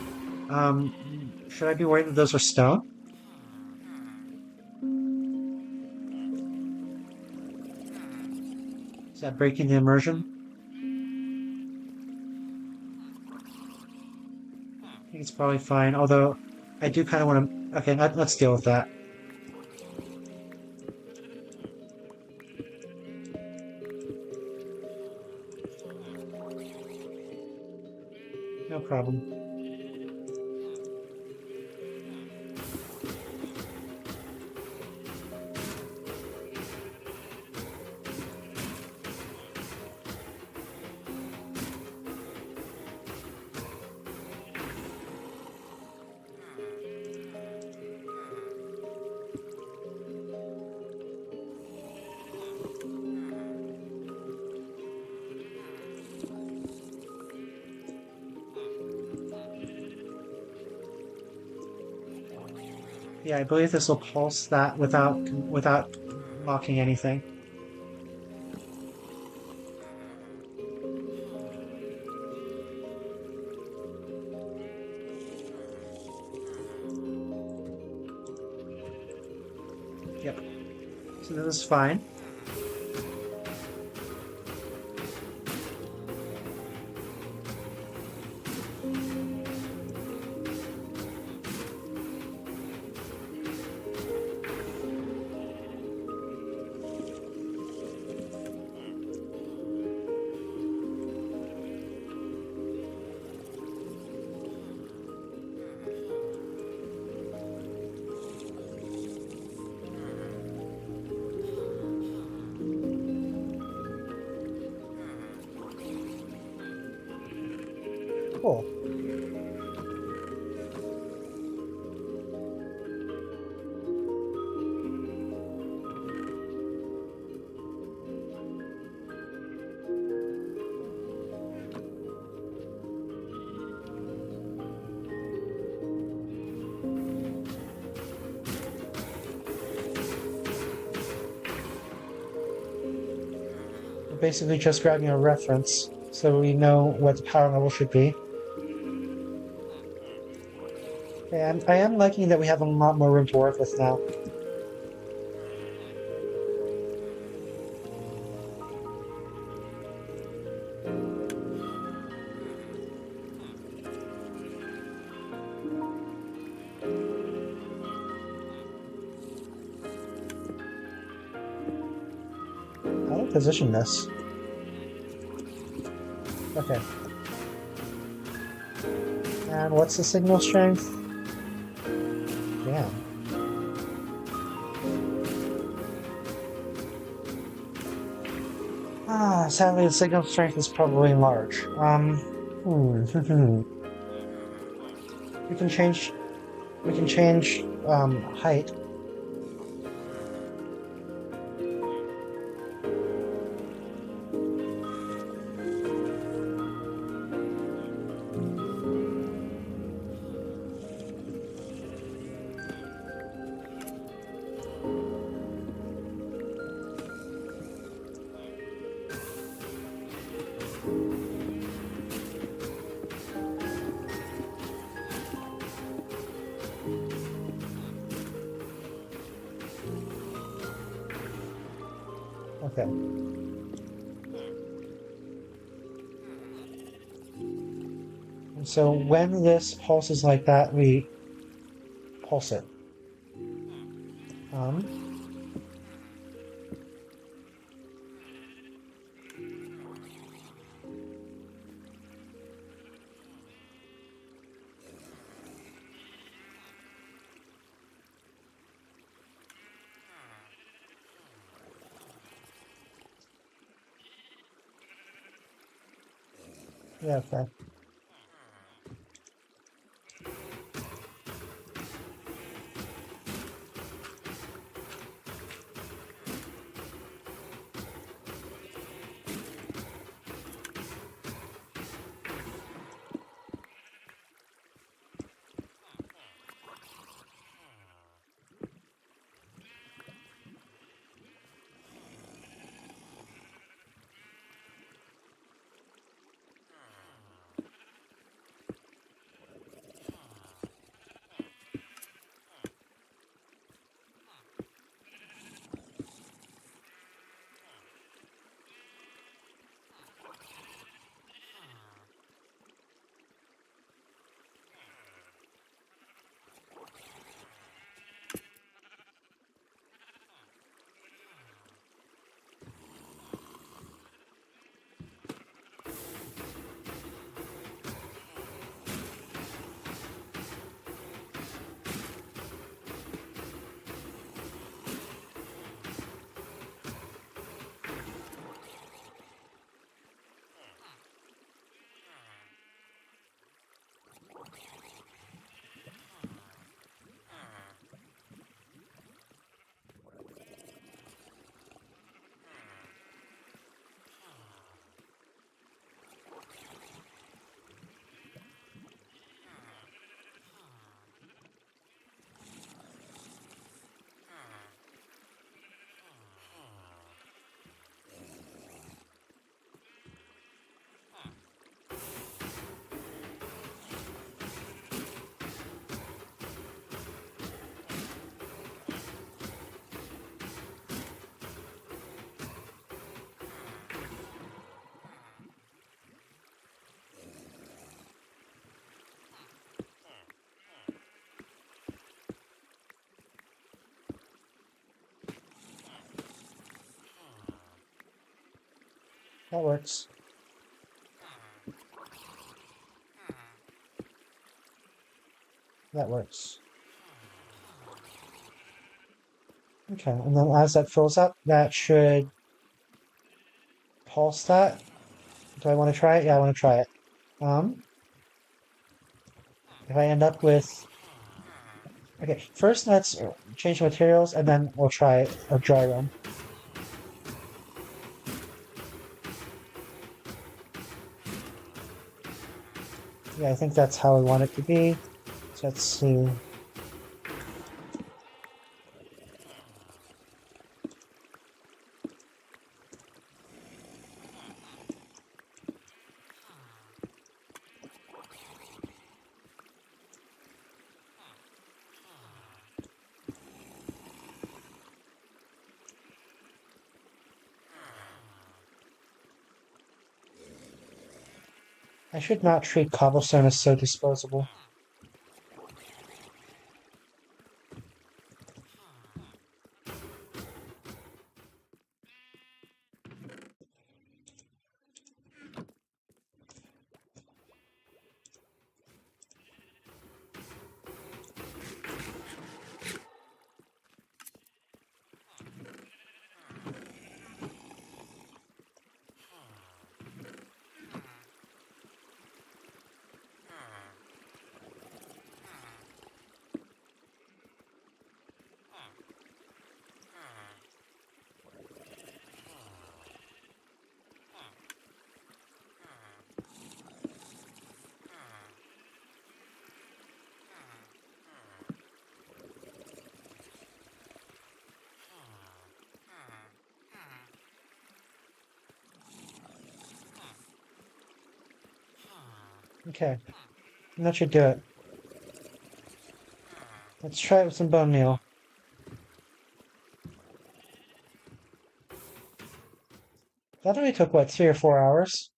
Should I be worried that those are stone? Is that breaking the immersion? I think it's probably fine, although I do kind of want to... Okay, let's deal with that. No problem. Yeah, I believe this will pulse that without locking anything. Yep. So this is fine. Cool. We're basically just grabbing a reference so we know what the power level should be. And I am liking that we have a lot more room to work with now. How do I position this? Okay. And what's the signal strength? Damn. Sadly the signal strength is probably large. We can change height. Okay. And so when this pulses like that, we pulse it. Um, yeah, okay. That works. That works. Okay, and then as that fills up, that should pulse that. Do I want to try it? Yeah, I want to try it. If I end up with... Okay, first let's change the materials, and then we'll try a dry run. Yeah, I think that's how I want it to be. So let's see. I should not treat cobblestone as so disposable. Okay, and that should do it. Let's try it with some bone meal. That only took, what, 3 or 4 hours?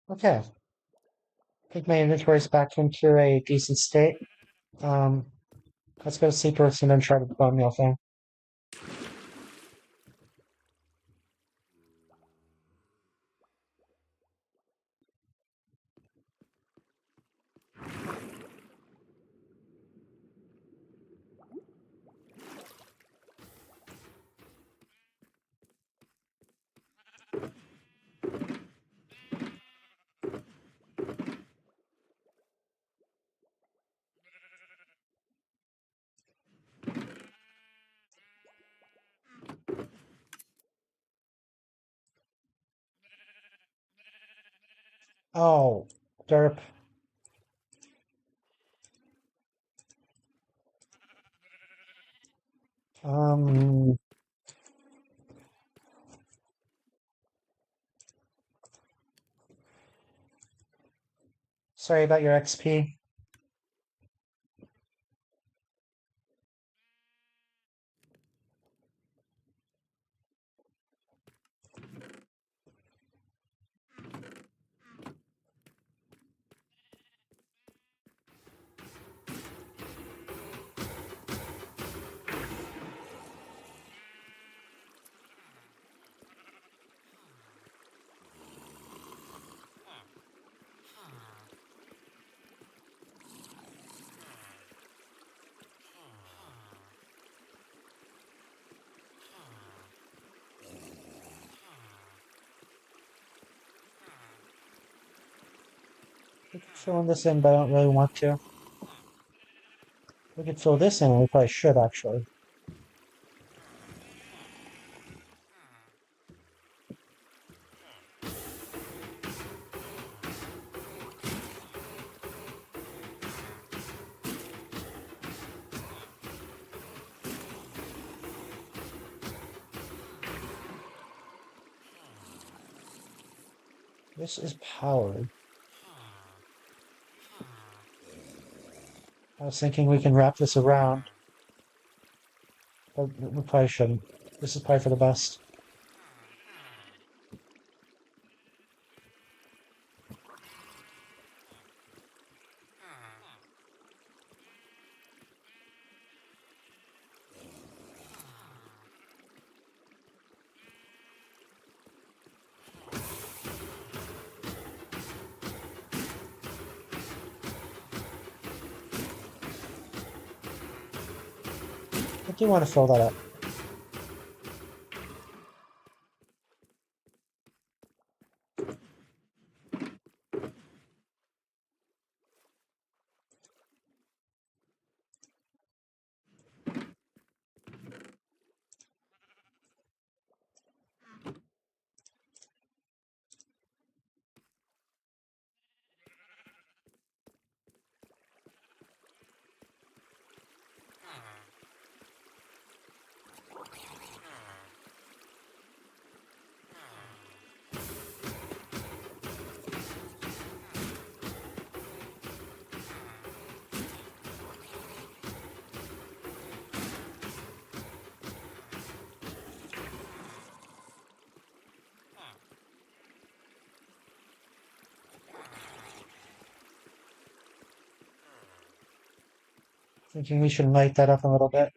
Okay, I think my inventory's back into a decent state. Um, let's go to sleep first and then try the bone meal thing. Oh, derp. Um, sorry about your XP. We could fill this in, but I don't really want to. We could fill this in, and we probably should, actually. This is powered. I was thinking we can wrap this around, but we probably shouldn't. This is probably for the best. I do want to fill that up. Thinking we should light that up a little bit.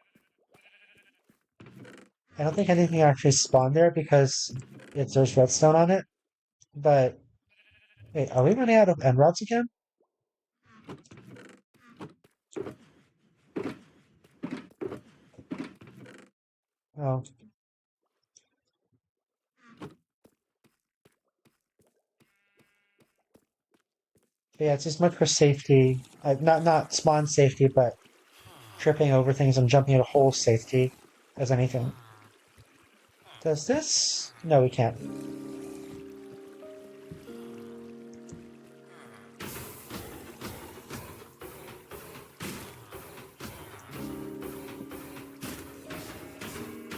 I don't think anything actually spawned there because there's redstone on it. But wait, are we running out of emeralds again? Oh, but yeah, it's as much for safety, not spawn safety, but tripping over things and jumping into holes safety as anything. Does this? No, we can't.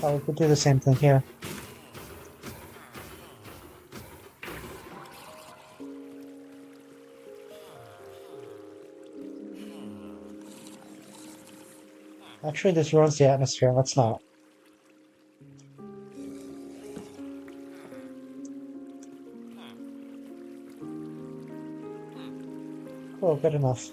Oh, we could do the same thing here. Actually, this ruins the atmosphere. Let's not. Cool, good enough.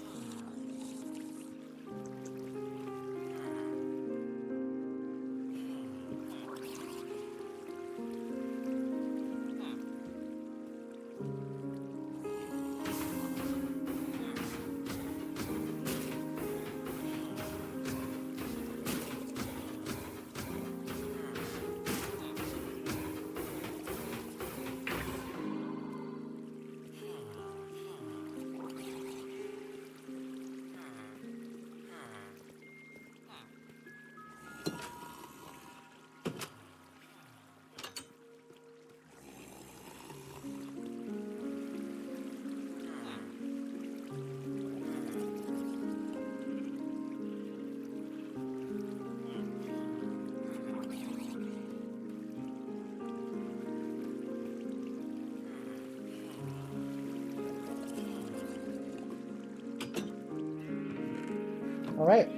All right.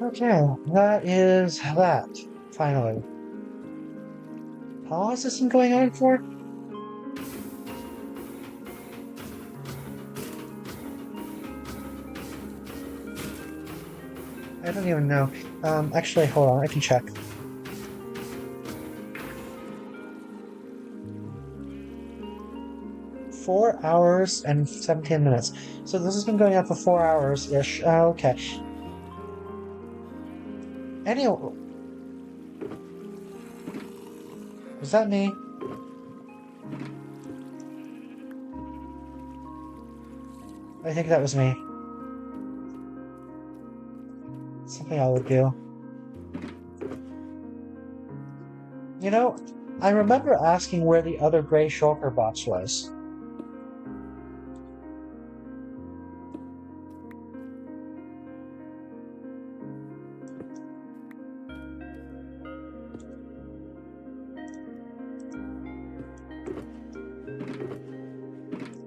Okay, that is that. Finally. How long has this been going on for? I don't even know. Actually, hold on, I can check. 4 hours and 17 minutes. So this has been going on for 4 hours-ish. Okay. Anyway, is that me? I think that was me. Something I would do. You know, I remember asking where the other gray shulker box was.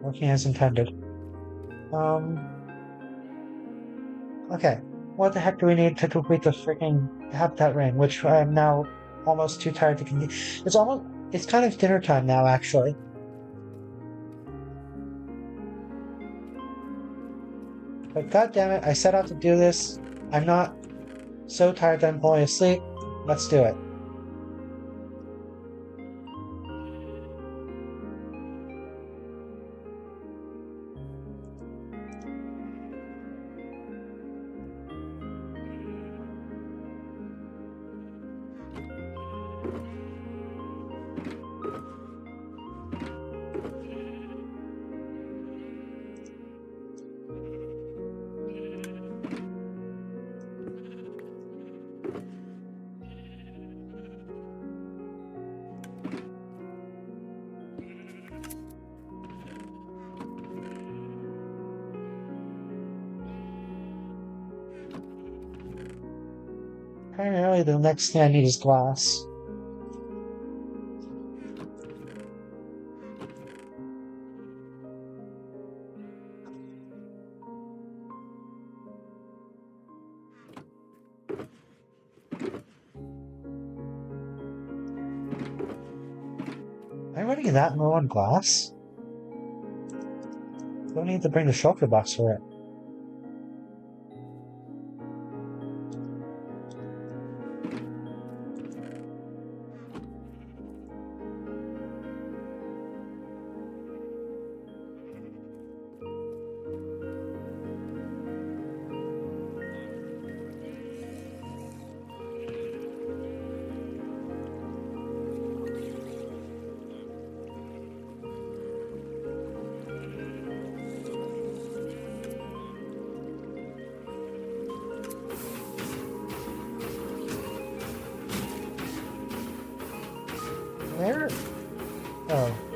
Working as intended. Um, okay. What the heck do we need to complete the freaking habitat ring, which I am now almost too tired to continue. It's kind of dinner time now, actually. But god damn it, I set out to do this. I'm not so tired that I'm falling asleep. Let's do it. Primarily, the next thing I need is glass. Am I running that low on glass? Don't need to bring the shulker box for it. Where? Oh.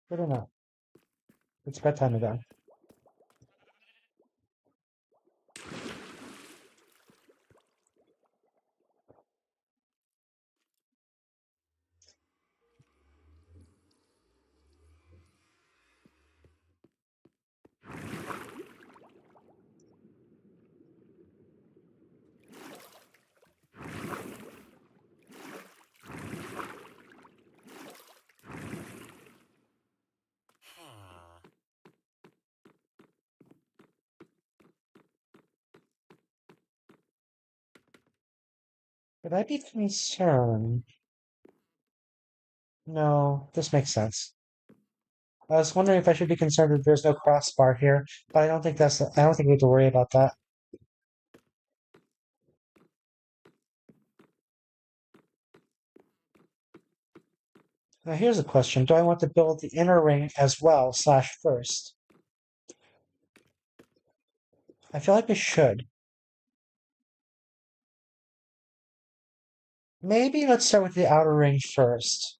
Good enough. It's bedtime again. Would I be concerned? No, this makes sense. I was wondering if I should be concerned that there's no crossbar here, but I don't think we have to worry about that. Now here's a question. Do I want to build the inner ring as well, slash first? I feel like I should. Maybe let's start with the outer ring first.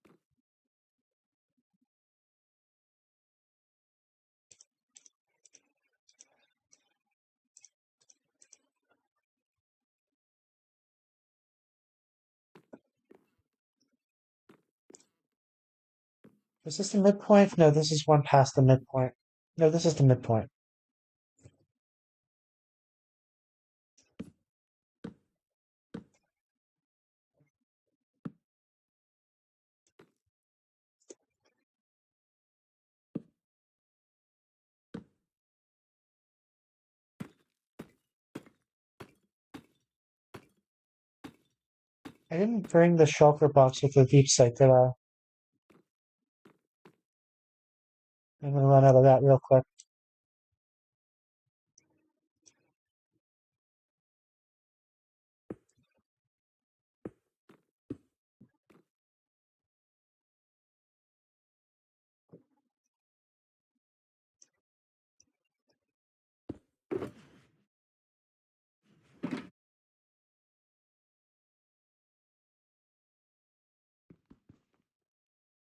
Is this the midpoint? No, this is one past the midpoint. No, this is the midpoint. I didn't bring the shulker box with the deep sight, did I? I'm gonna run out of that real quick.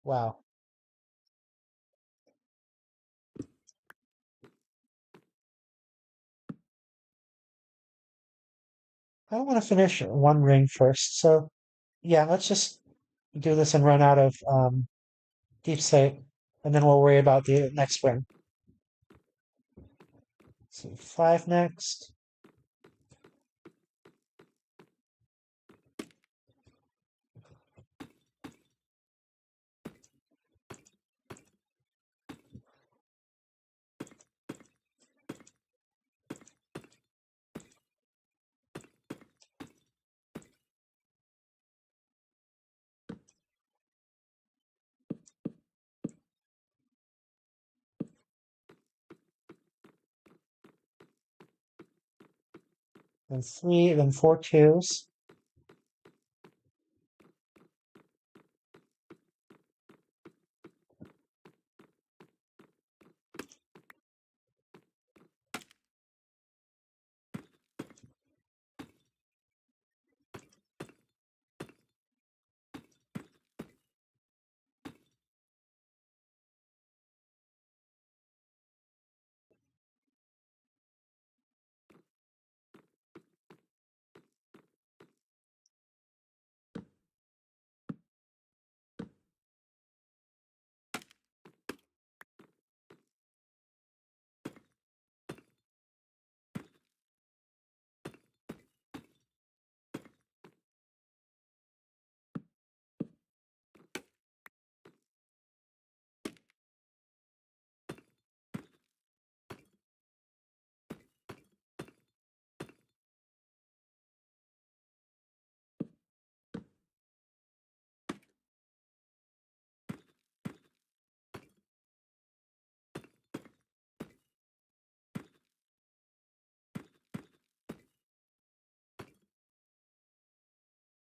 Wow. I don't want to finish one ring first, so yeah, let's just do this and run out of deep sight, and then we'll worry about the next ring. So 5 next. Then 3, then 4 twos.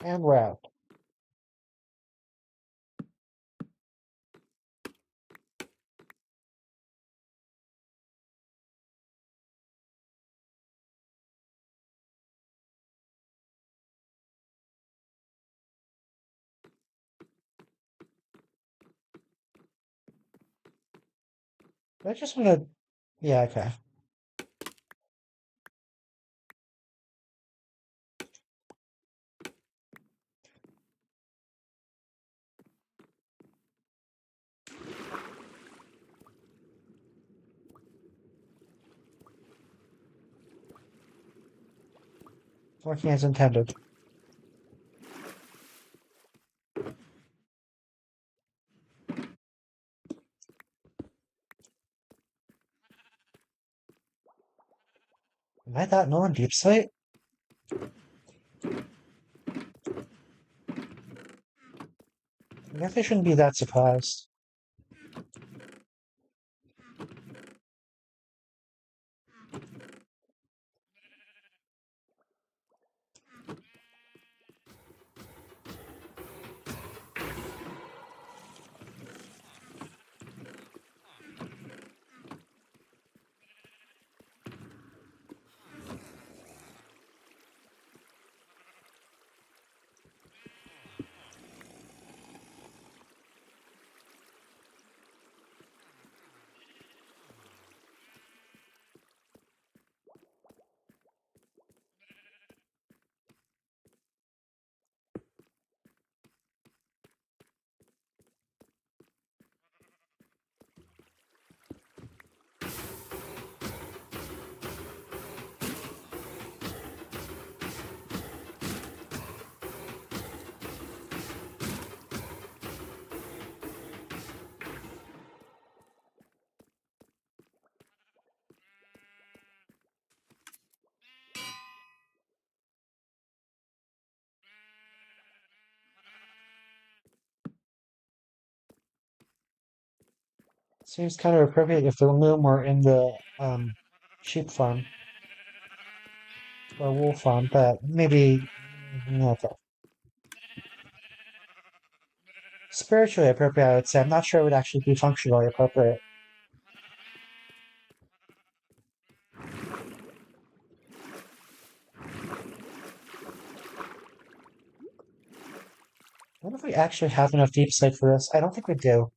And we're out. I just want to, yeah, okay. Working as intended. Am I that low on deep sight? I guess I shouldn't be that surprised. Seems kind of appropriate if the loom were in the sheep farm or wool farm, but maybe okay. Spiritually appropriate, I would say. I'm not sure it would actually be functionally appropriate. I wonder if we actually have enough deep slate for this. I don't think we do.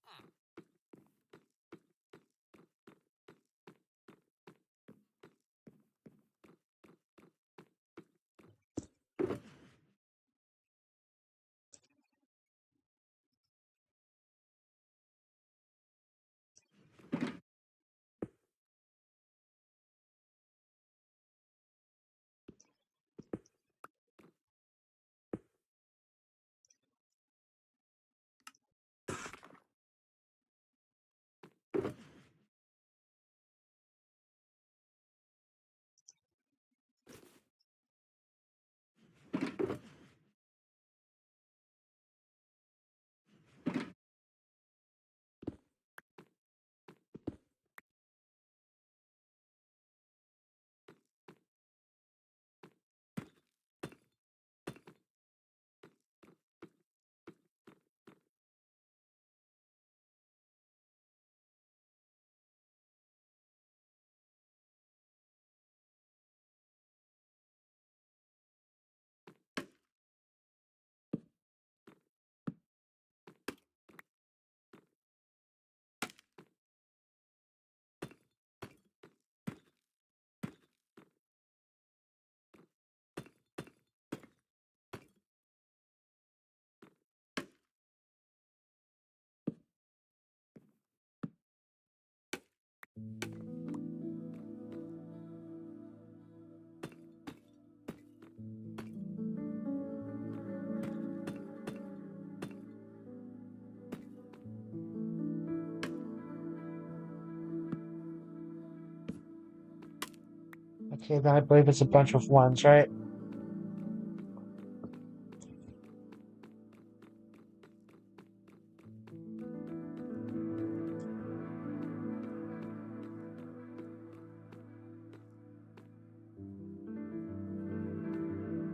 Okay, then I believe it's a bunch of ones, right?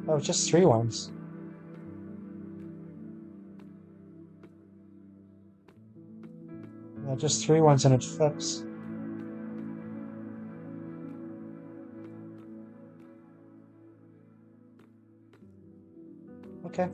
Oh, just three ones. Yeah, just three ones and it flips. Okay.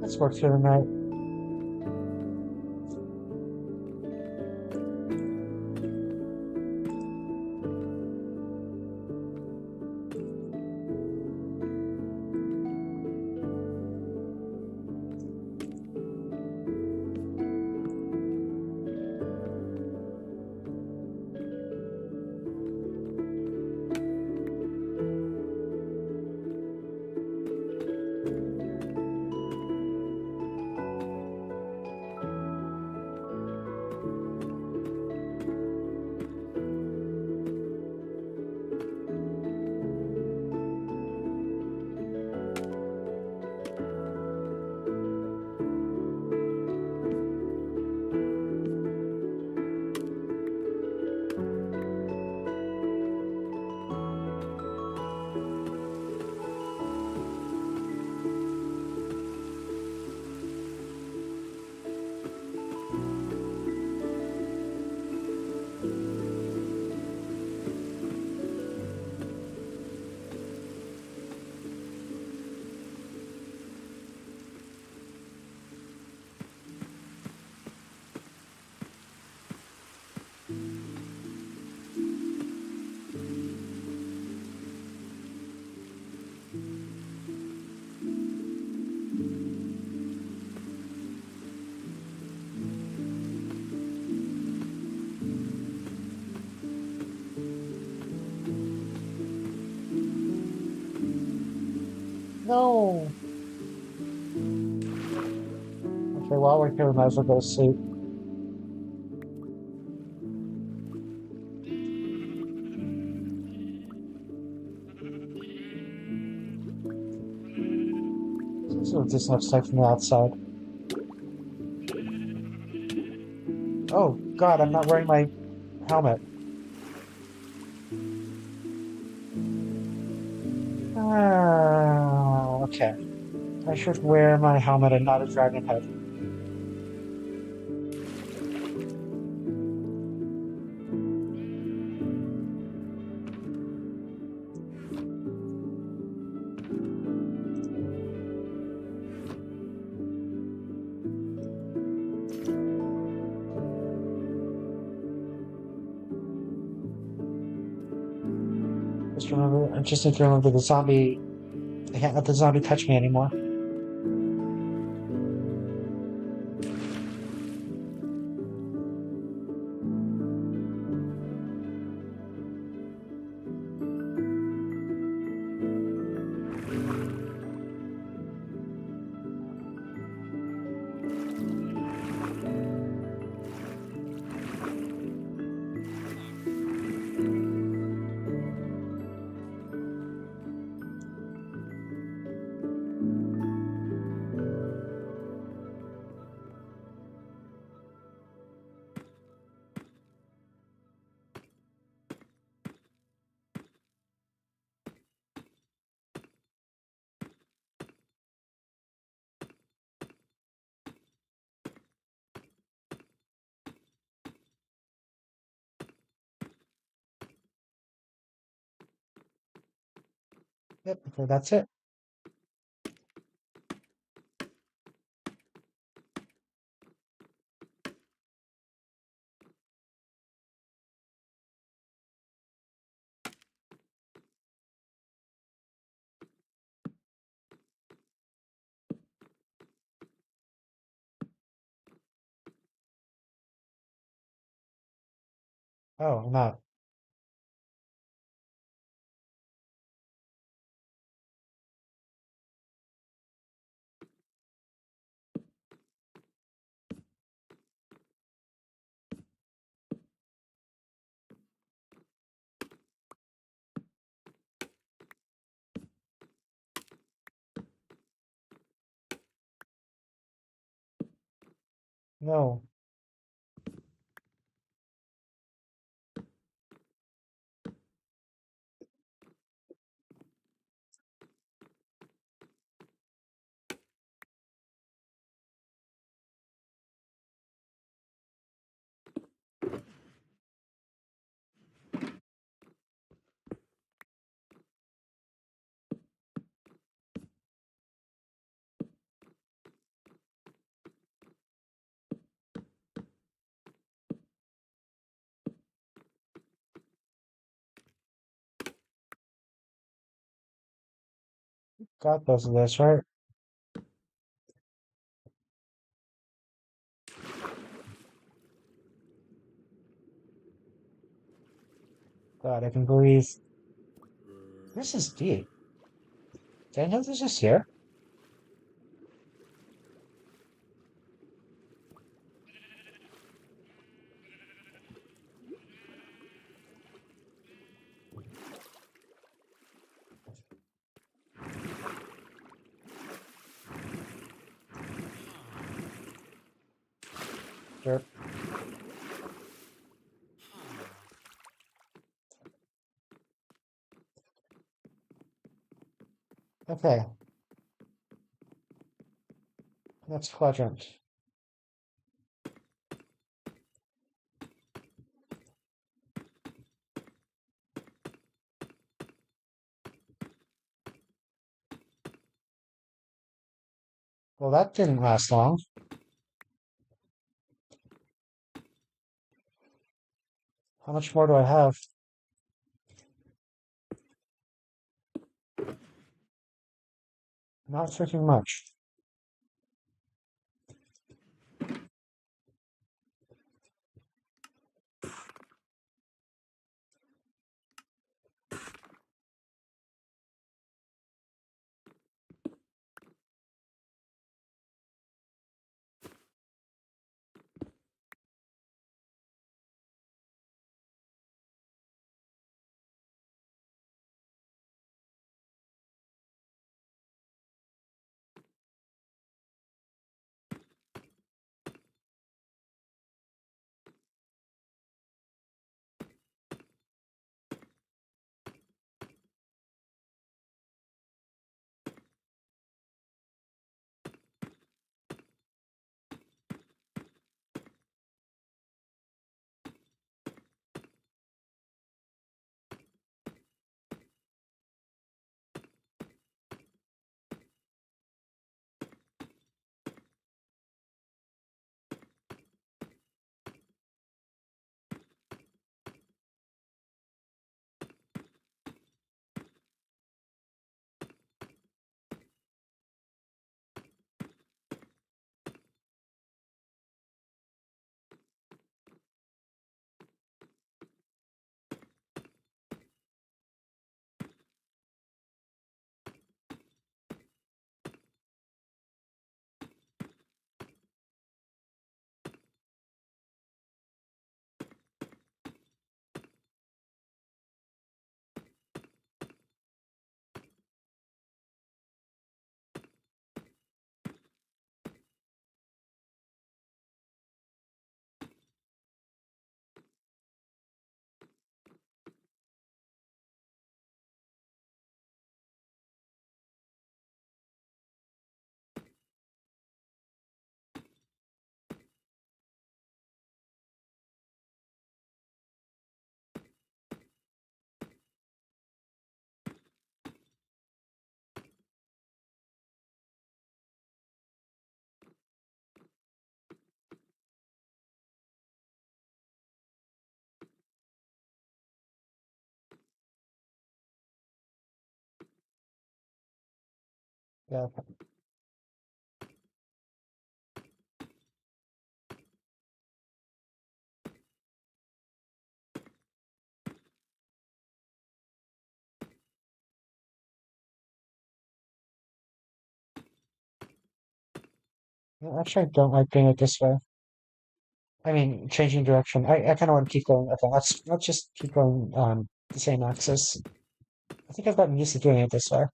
Let's work through the night. No. Okay, while we're here, we might as well go to sleep. So this looks like from the outside. Oh God, I'm not wearing my helmet. Okay. I should wear my helmet and not a dragon head. I just need to remember the zombie. I can't let the zombie touch me anymore. Yep, okay, that's it. Oh, I'm not. No. God does this, right? God, I can breathe. This is deep. Daniel is just here. Sure. Okay, next quadrant. Well, that didn't last long. How much more do I have? Not freaking much. Yeah. Actually, I don't like doing it this way. I mean, changing direction. I kind of want to keep going. Okay, let's just keep going on the same axis. I think I've gotten used to doing it this way.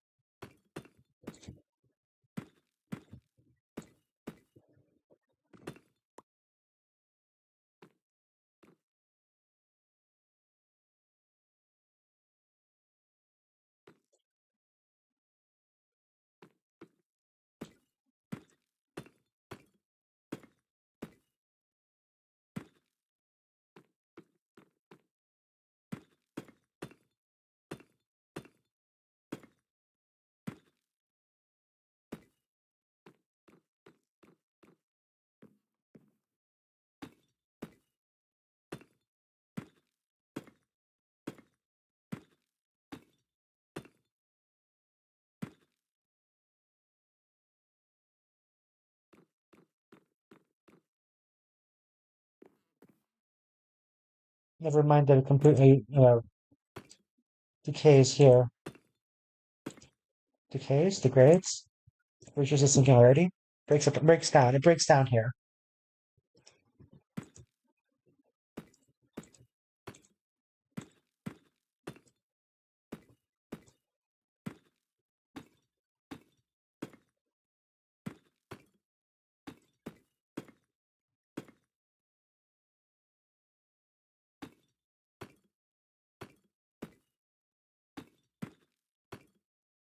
Never mind that it completely, decays here. Degrades, reaches a singularity, breaks down. It breaks down here.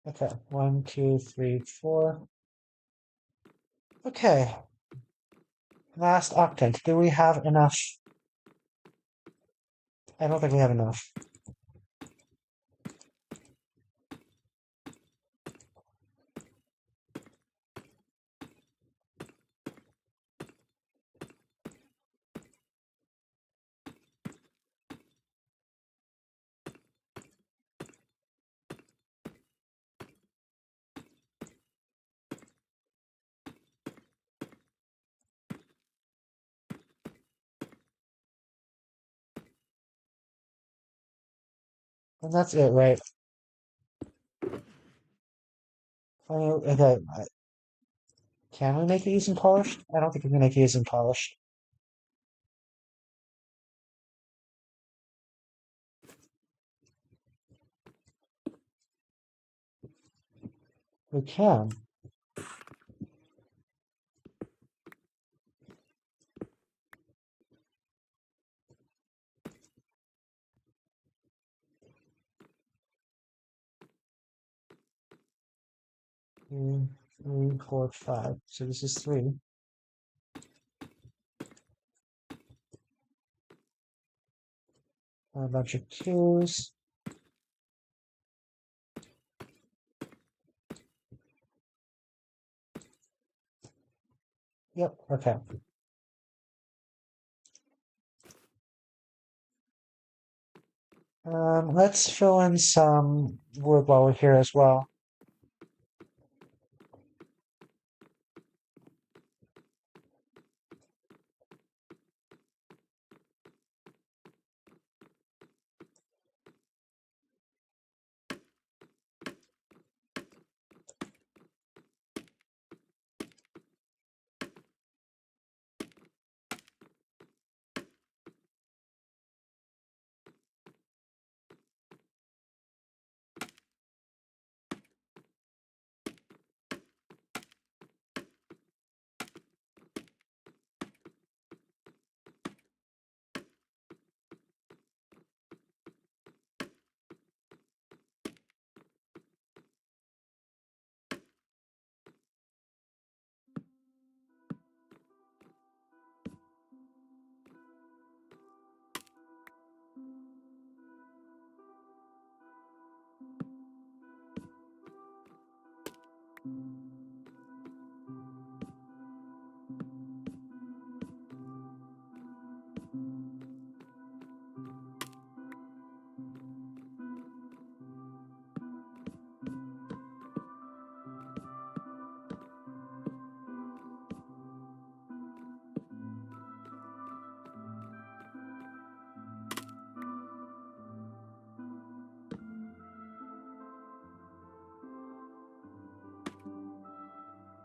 Okay, 1, 2, 3, 4. Okay, last octant. Do we have enough? I don't think we have enough. And that's it, right? Okay, can we make it using polished? I don't think we can make it using polished. We can. Two, 3, 4, 5. So this is 3. A bunch of 2s. Yep, okay. Let's fill in some wood while we're here as well.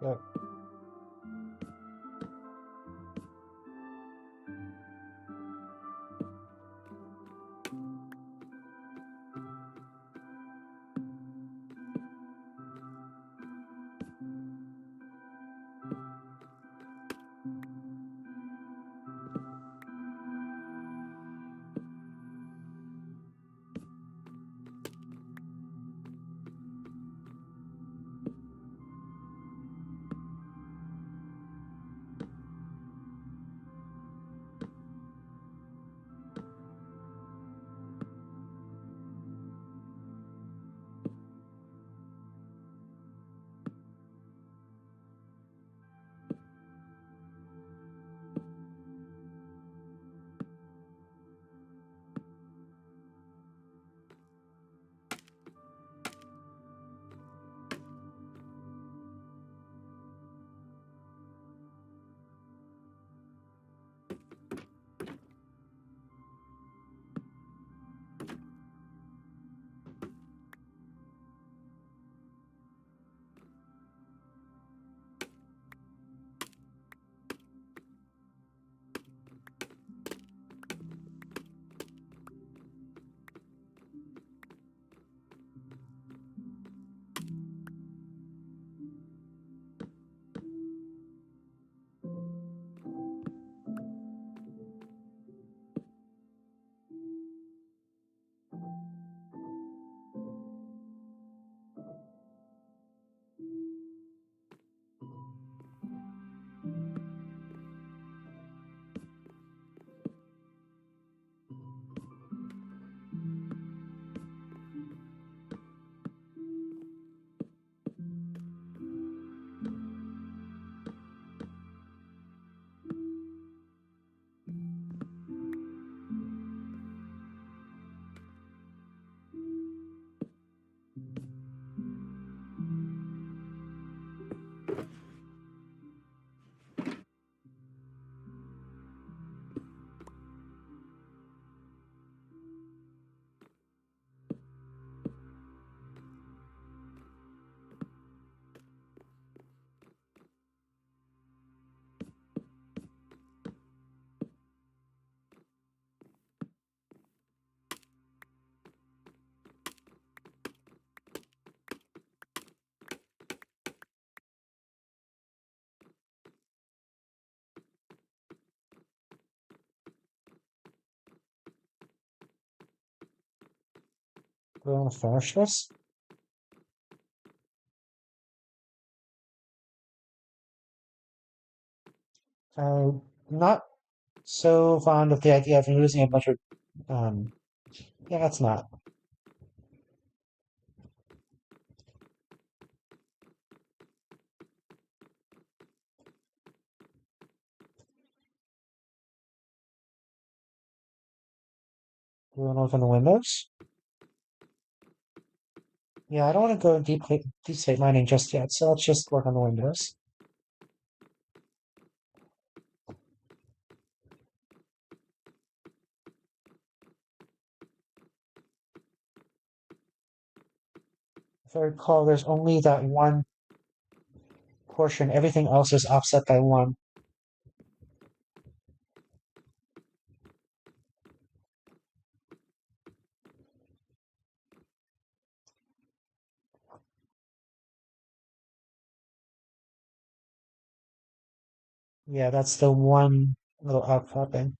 Yep. Do we want to finish this? I'm not so fond of the idea of using a bunch of, um, yeah, it's not. Do we want to open the windows? Yeah, I don't want to go deep state mining just yet, so let's just work on the windows. If I recall, there's only that one portion, everything else is offset by one. Yeah, that's the one little outcropping.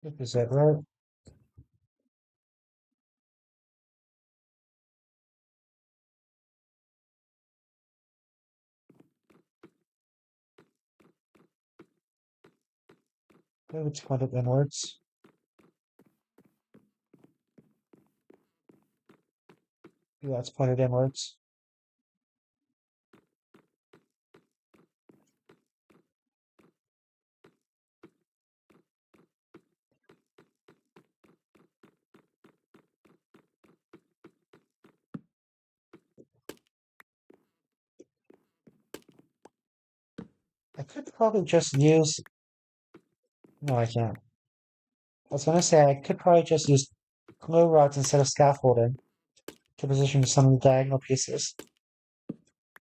Is that right? Maybe it's pointed inwards. Yeah, it's pointed inwards. I could probably just use. No, I can't. I was gonna say I could probably just use glue rods instead of scaffolding to position some of the diagonal pieces. It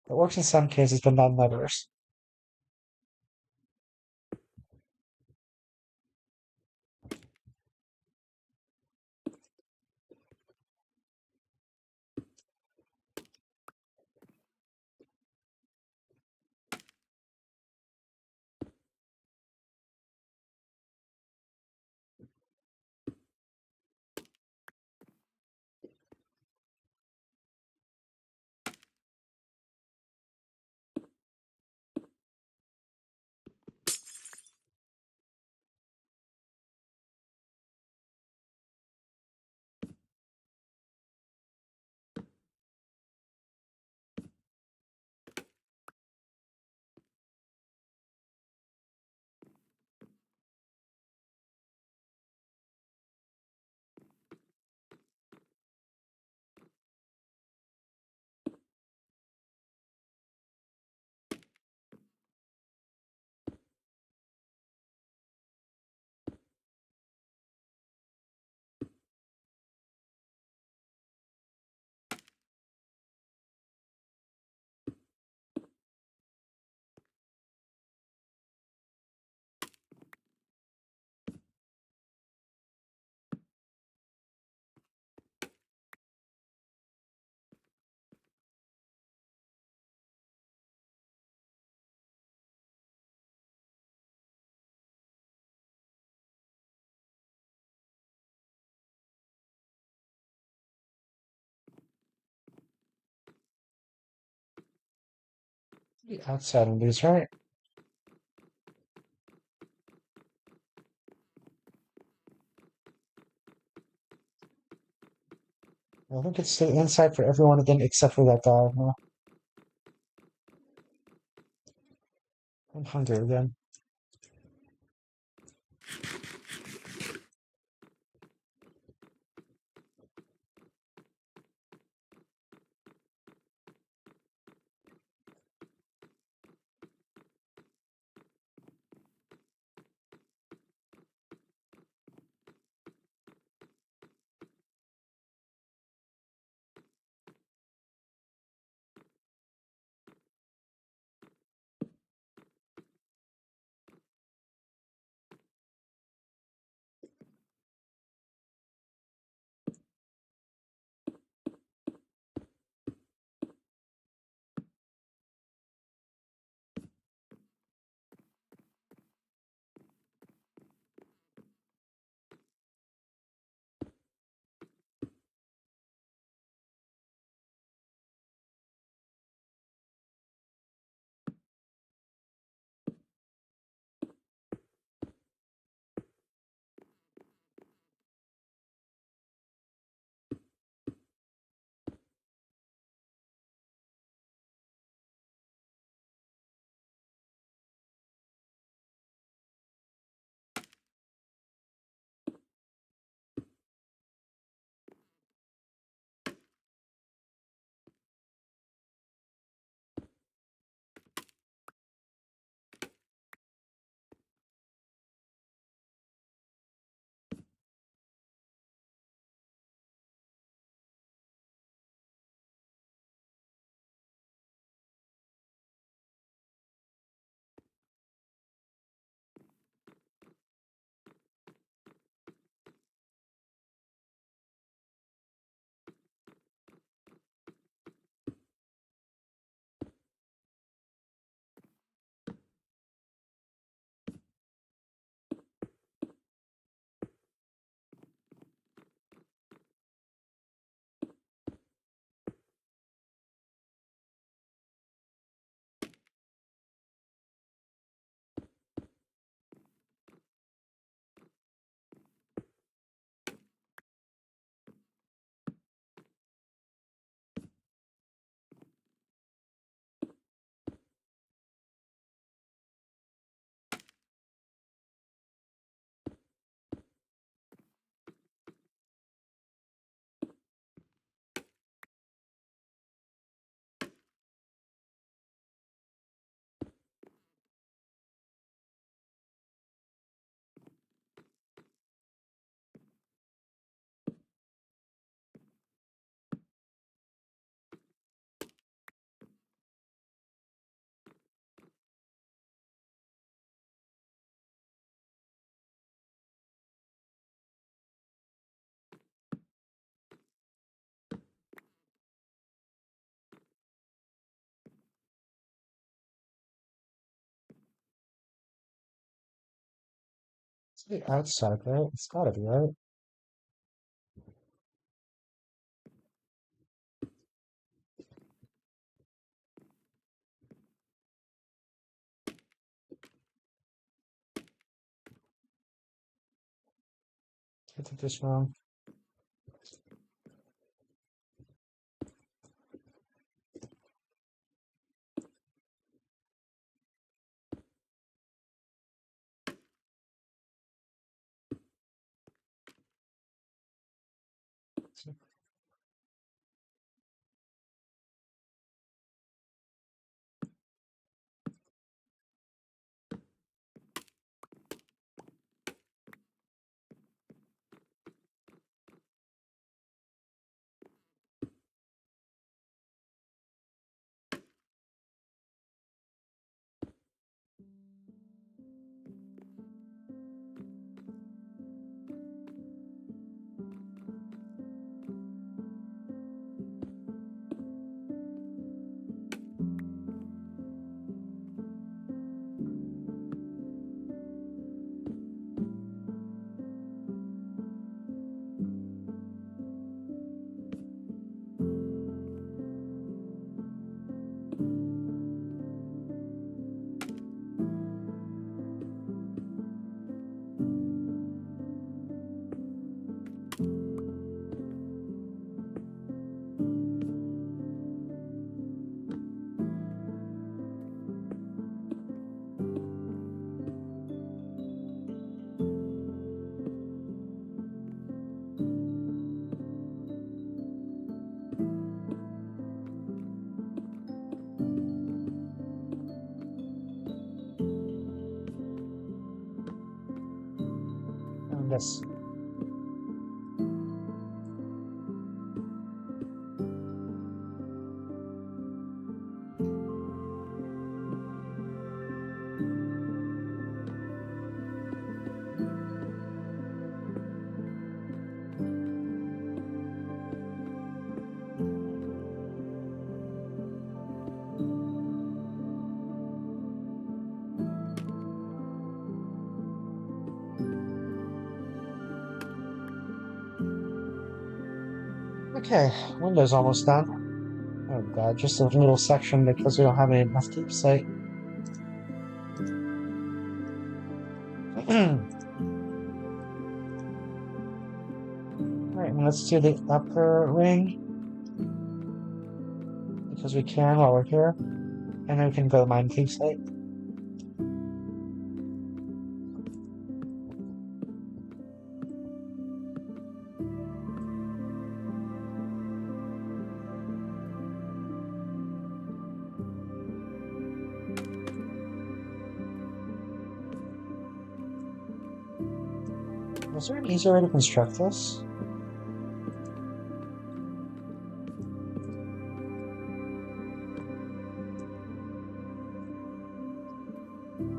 works in some cases, but not in others. The outside of these, right? I think it's the inside for every one of them except for that diagonal. I'm hungry again. The outside, right? It's gotta be, right? I did this wrong. And this. Okay, window's almost done. Oh god, just a little section because we don't have enough deep slate. Alright, and let's do the upper ring because we can while we're here. And then we can go to mine deep slate. Was there an easier way to construct this?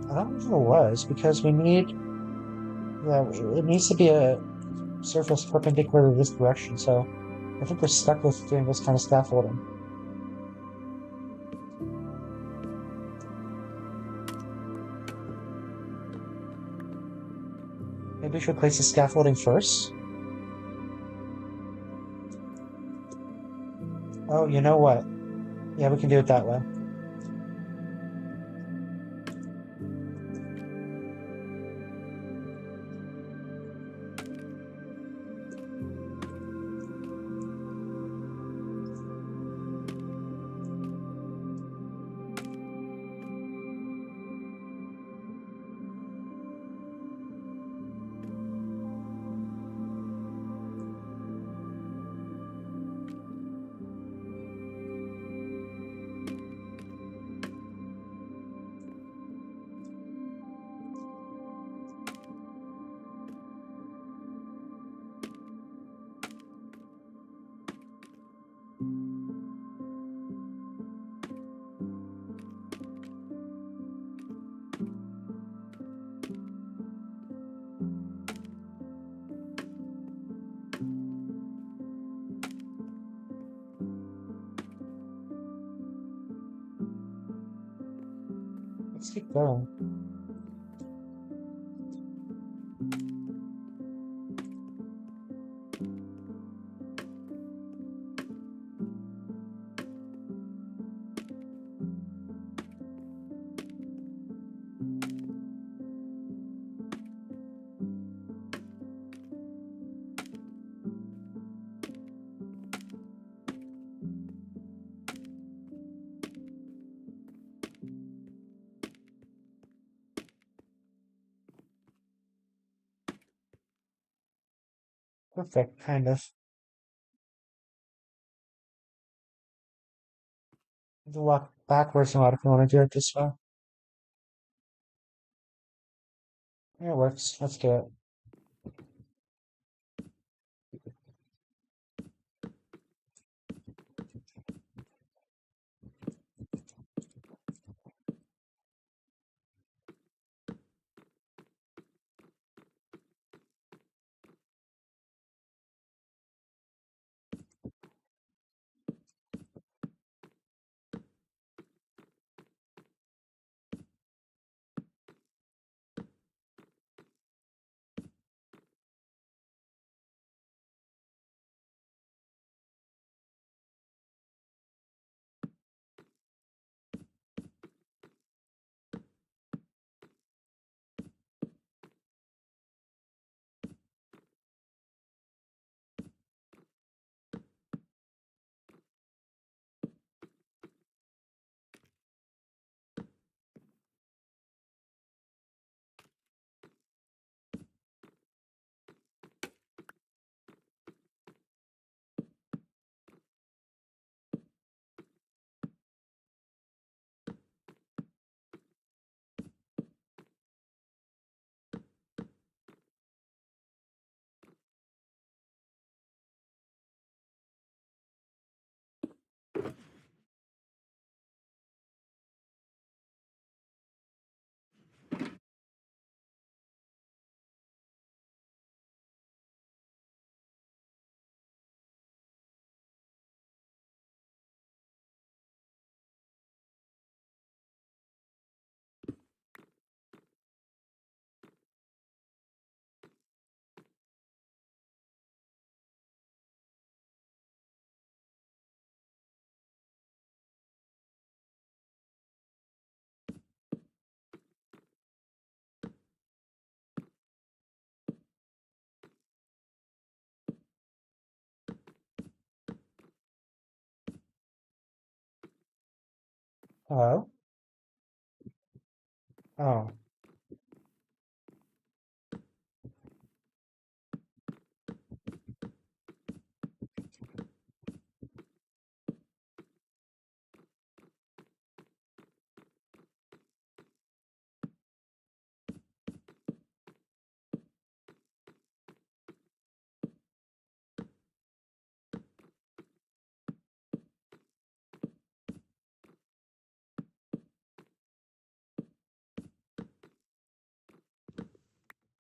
I don't know if there was, because we need, yeah, it needs to be a surface perpendicular to this direction, so I think we're stuck with doing this kind of scaffolding. Maybe we should place the scaffolding first. Oh, you know what? Yeah, we can do it that way. Let's keep going. Perfect, kind of. You can walk backwards a lot if you want to do it this way. Yeah, it works. Let's do it. Hello? Oh,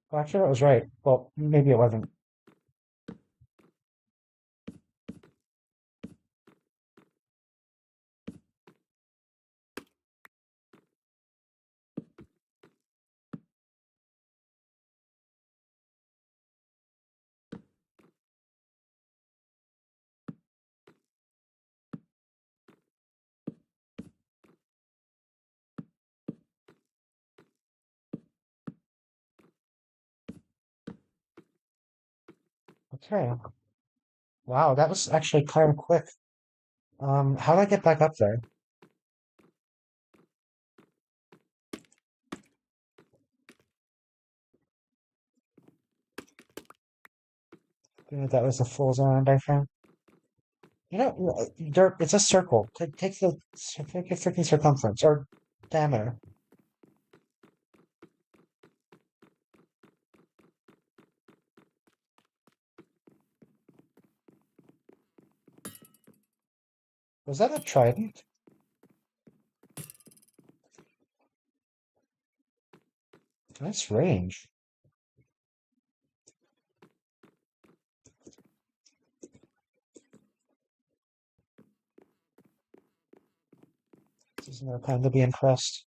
well, actually, that was right. Well, maybe it wasn't. Okay. Wow, that was actually kind of quick. How do I get back up there? Yeah, that was a fool's errand, I think. You know, dirt, it's a circle. Take the freaking circumference, or diameter. Was that a trident? Nice range. This is no time to be impressed.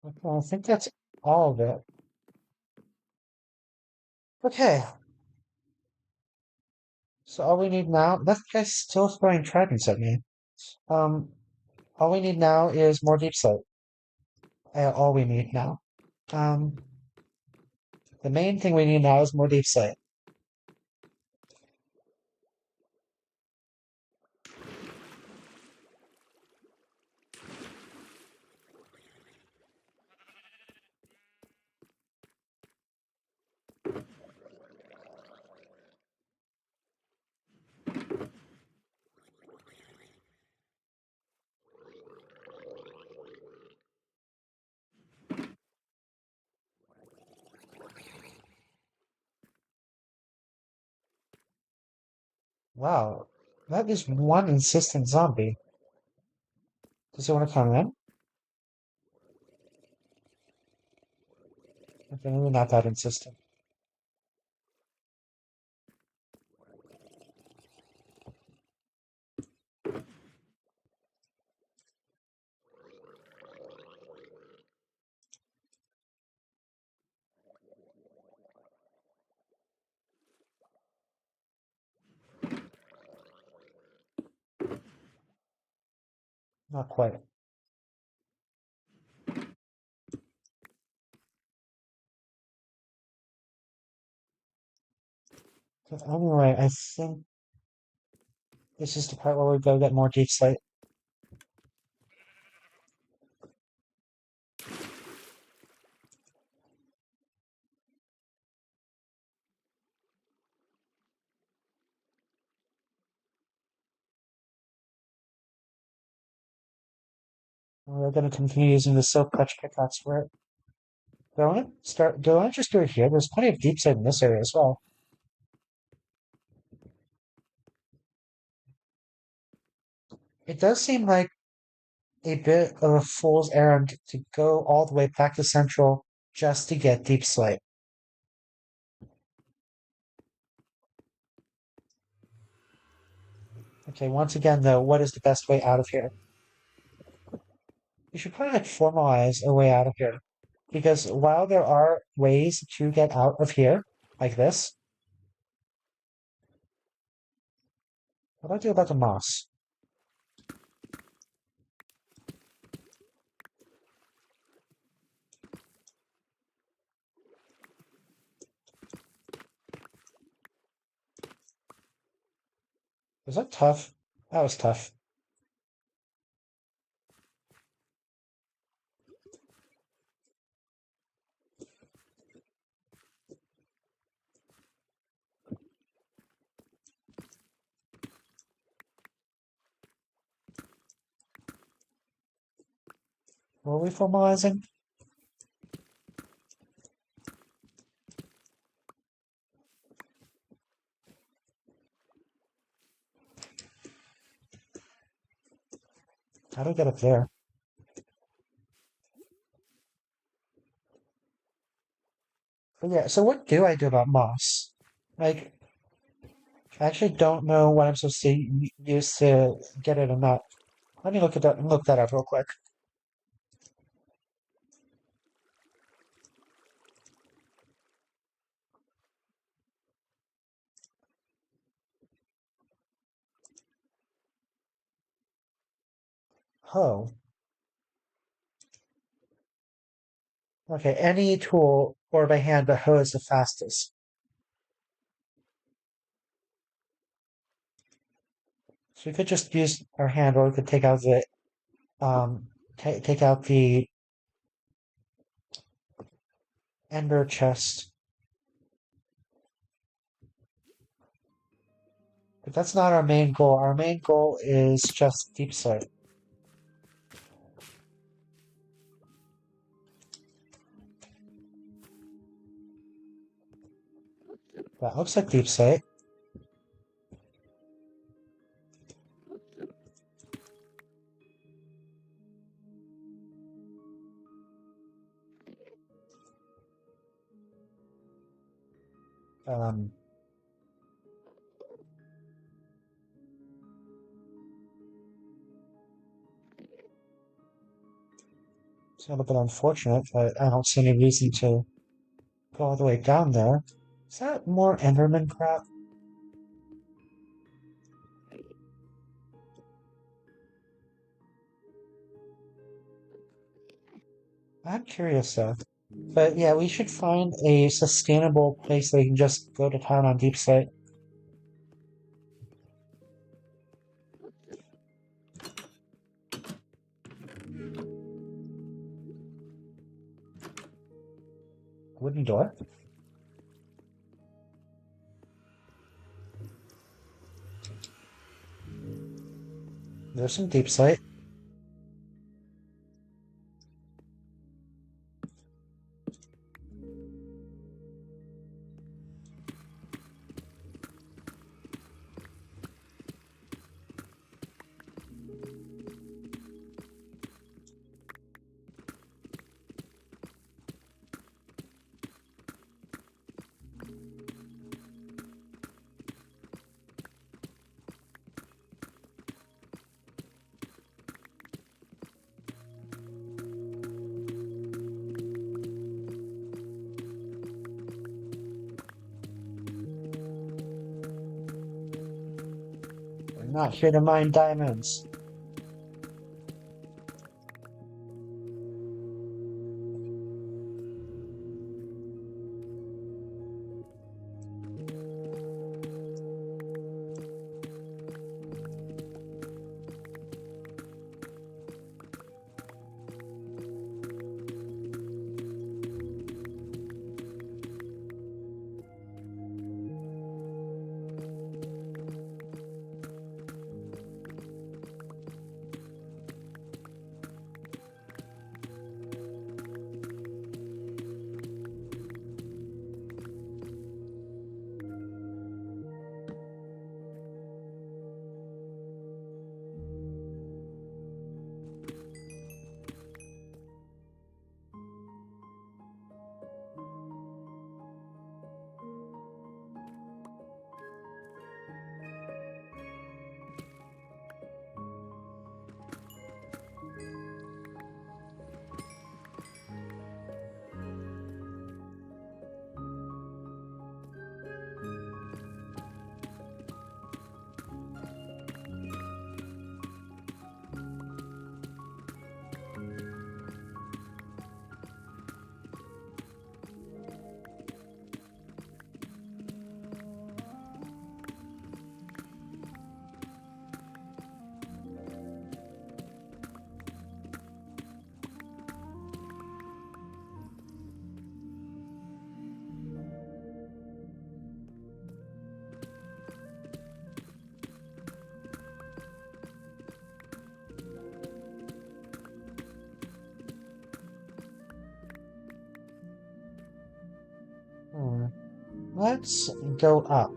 Okay, I think that's all of it. Okay, so all we need now, that guy's still throwing tridents at me. Um, all we need now is more deep sight. All we need now. Um, the main thing we need now is more deep sight. Wow, that is one insistent zombie. Does he want to come in? Okay, maybe not that insistent. Not quite. But anyway, I think this is the part where we go get more deep sight. We're going to continue using the silk touch pickaxe for it. Do I want to just do it here? There's plenty of deep sight in this area as well. It does seem like a bit of a fool's errand to go all the way back to Central just to get deep sight. Okay, once again though, what is the best way out of here? We should probably like formalize a way out of here. Because while there are ways to get out of here, like this, what do I do about the moss? Was that tough? That was tough. Were we formalizing? How do I get up there? But yeah, so what do I do about moss? Like, I actually don't know what I'm supposed to use to get it or not. Let me look that up real quick. Hoe. Okay, any tool or by hand, but hoe is the fastest. So we could just use our hand, or we could take out the take out the ender chest. But that's not our main goal. Our main goal is just deep sight. That looks like deep sight. Um, It's a little bit unfortunate, but I don't see any reason to go all the way down there. Is that more Enderman crap? I'm curious though. But yeah, we should find a sustainable place that we can just go to town on deep slate. Wooden door. There's some deep slate. We're not here to mine diamonds. Let's go up.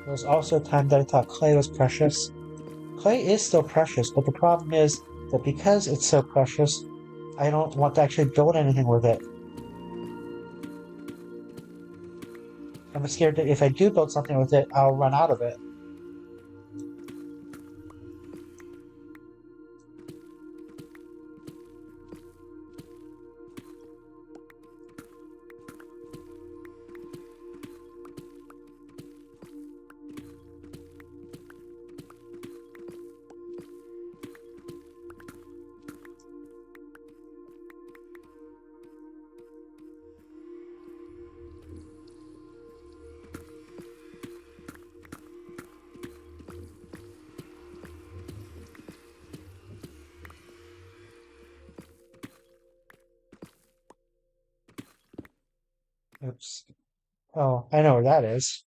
There was also a time that I thought clay was precious. Clay is still precious, but the problem is that because it's so precious, I don't want to actually build anything with it. I'm scared that if I do build something with it, I'll run out of it. Oops. Oh, I know where that is.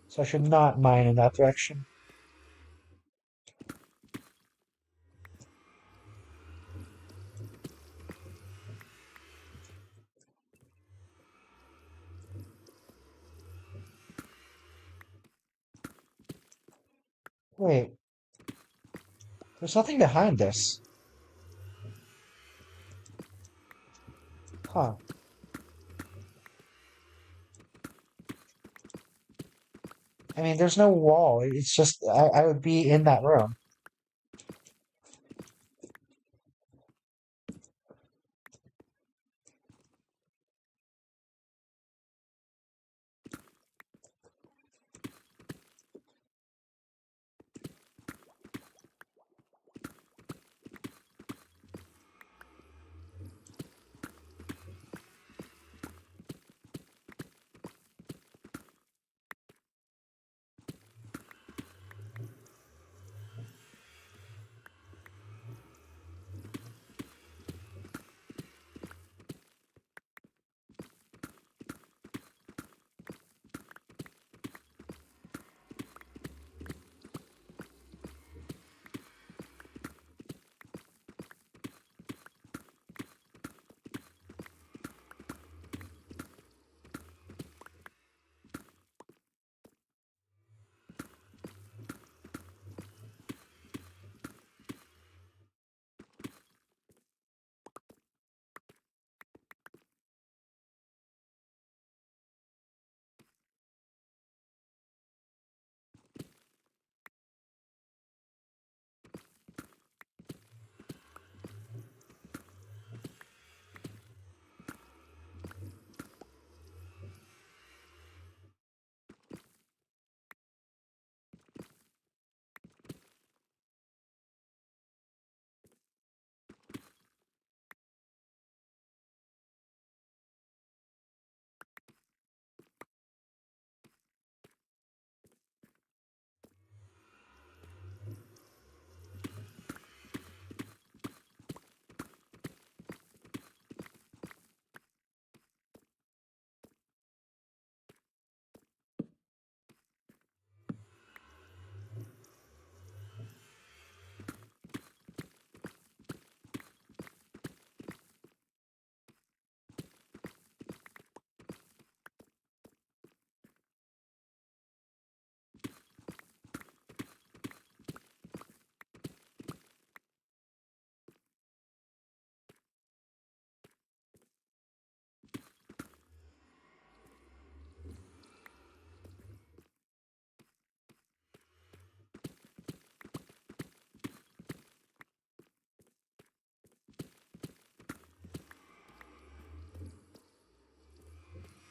So I should not mine in that direction. Wait, there's nothing behind this. Huh. I mean, there's no wall. It's just I would be in that room.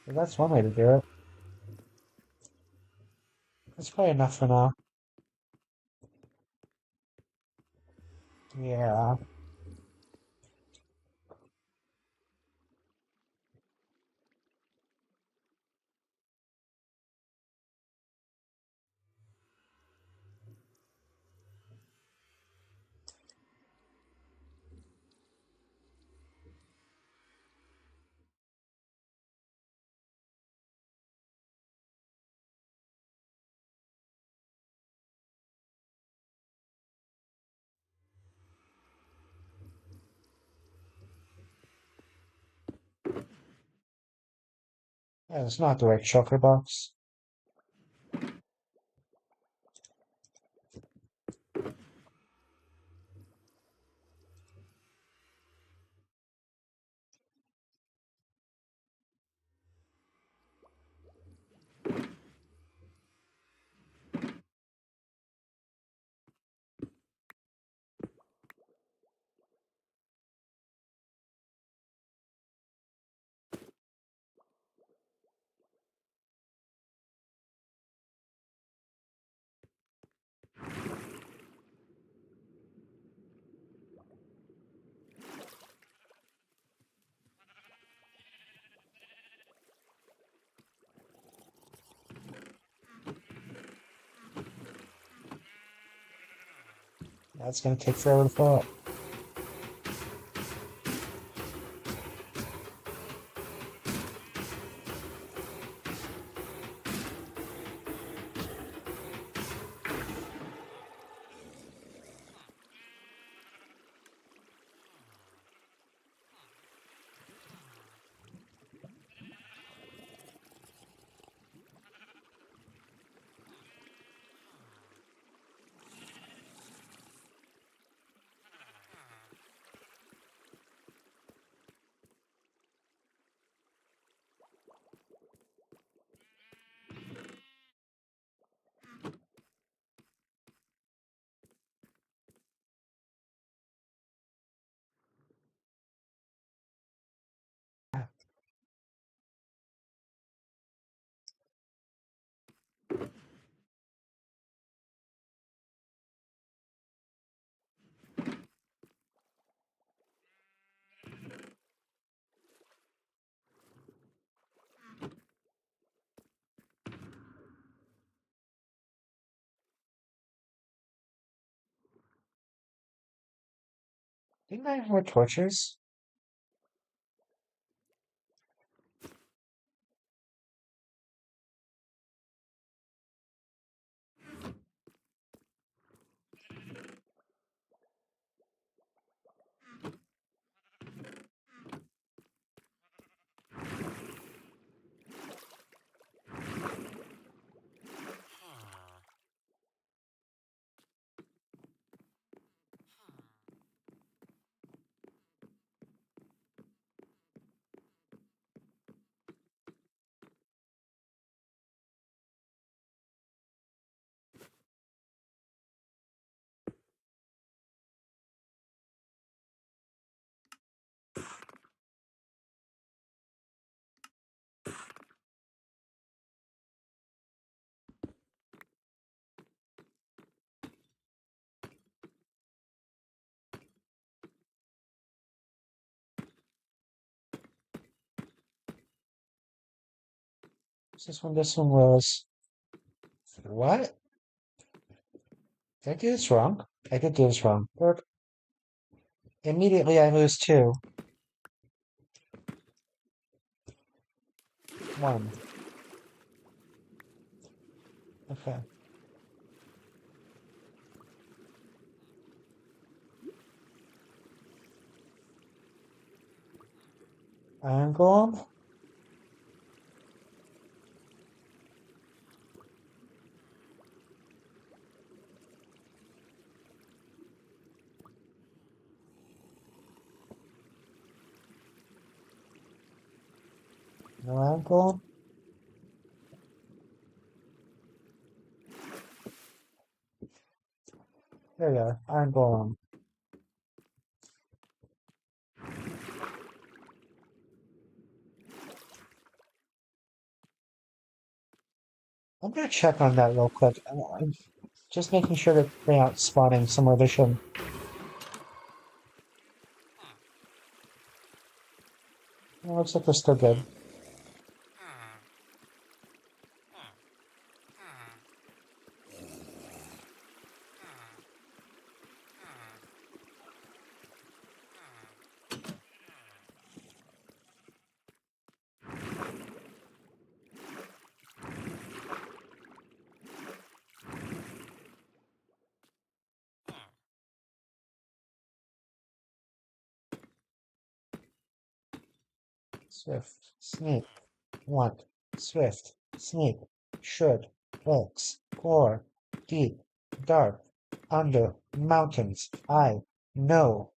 Well, that's one way to do it. That's probably enough for now. Yeah, yeah, it's not the right shulker box. That's gonna take forever to fill up. Didn't I have more torches? This one was. What? Did I do this wrong? I did do this wrong. But immediately I lose 2. 1. Okay. Iron Golem? No Iron Golem? There we go. Iron Golem. I'm gonna check on that real quick. I'm just making sure that they aren't spawning somewhere they shouldn't. It looks like they're still good. Swift, sneak, want, swift, sneak, should, books, core, deep, dark, under, mountains, I know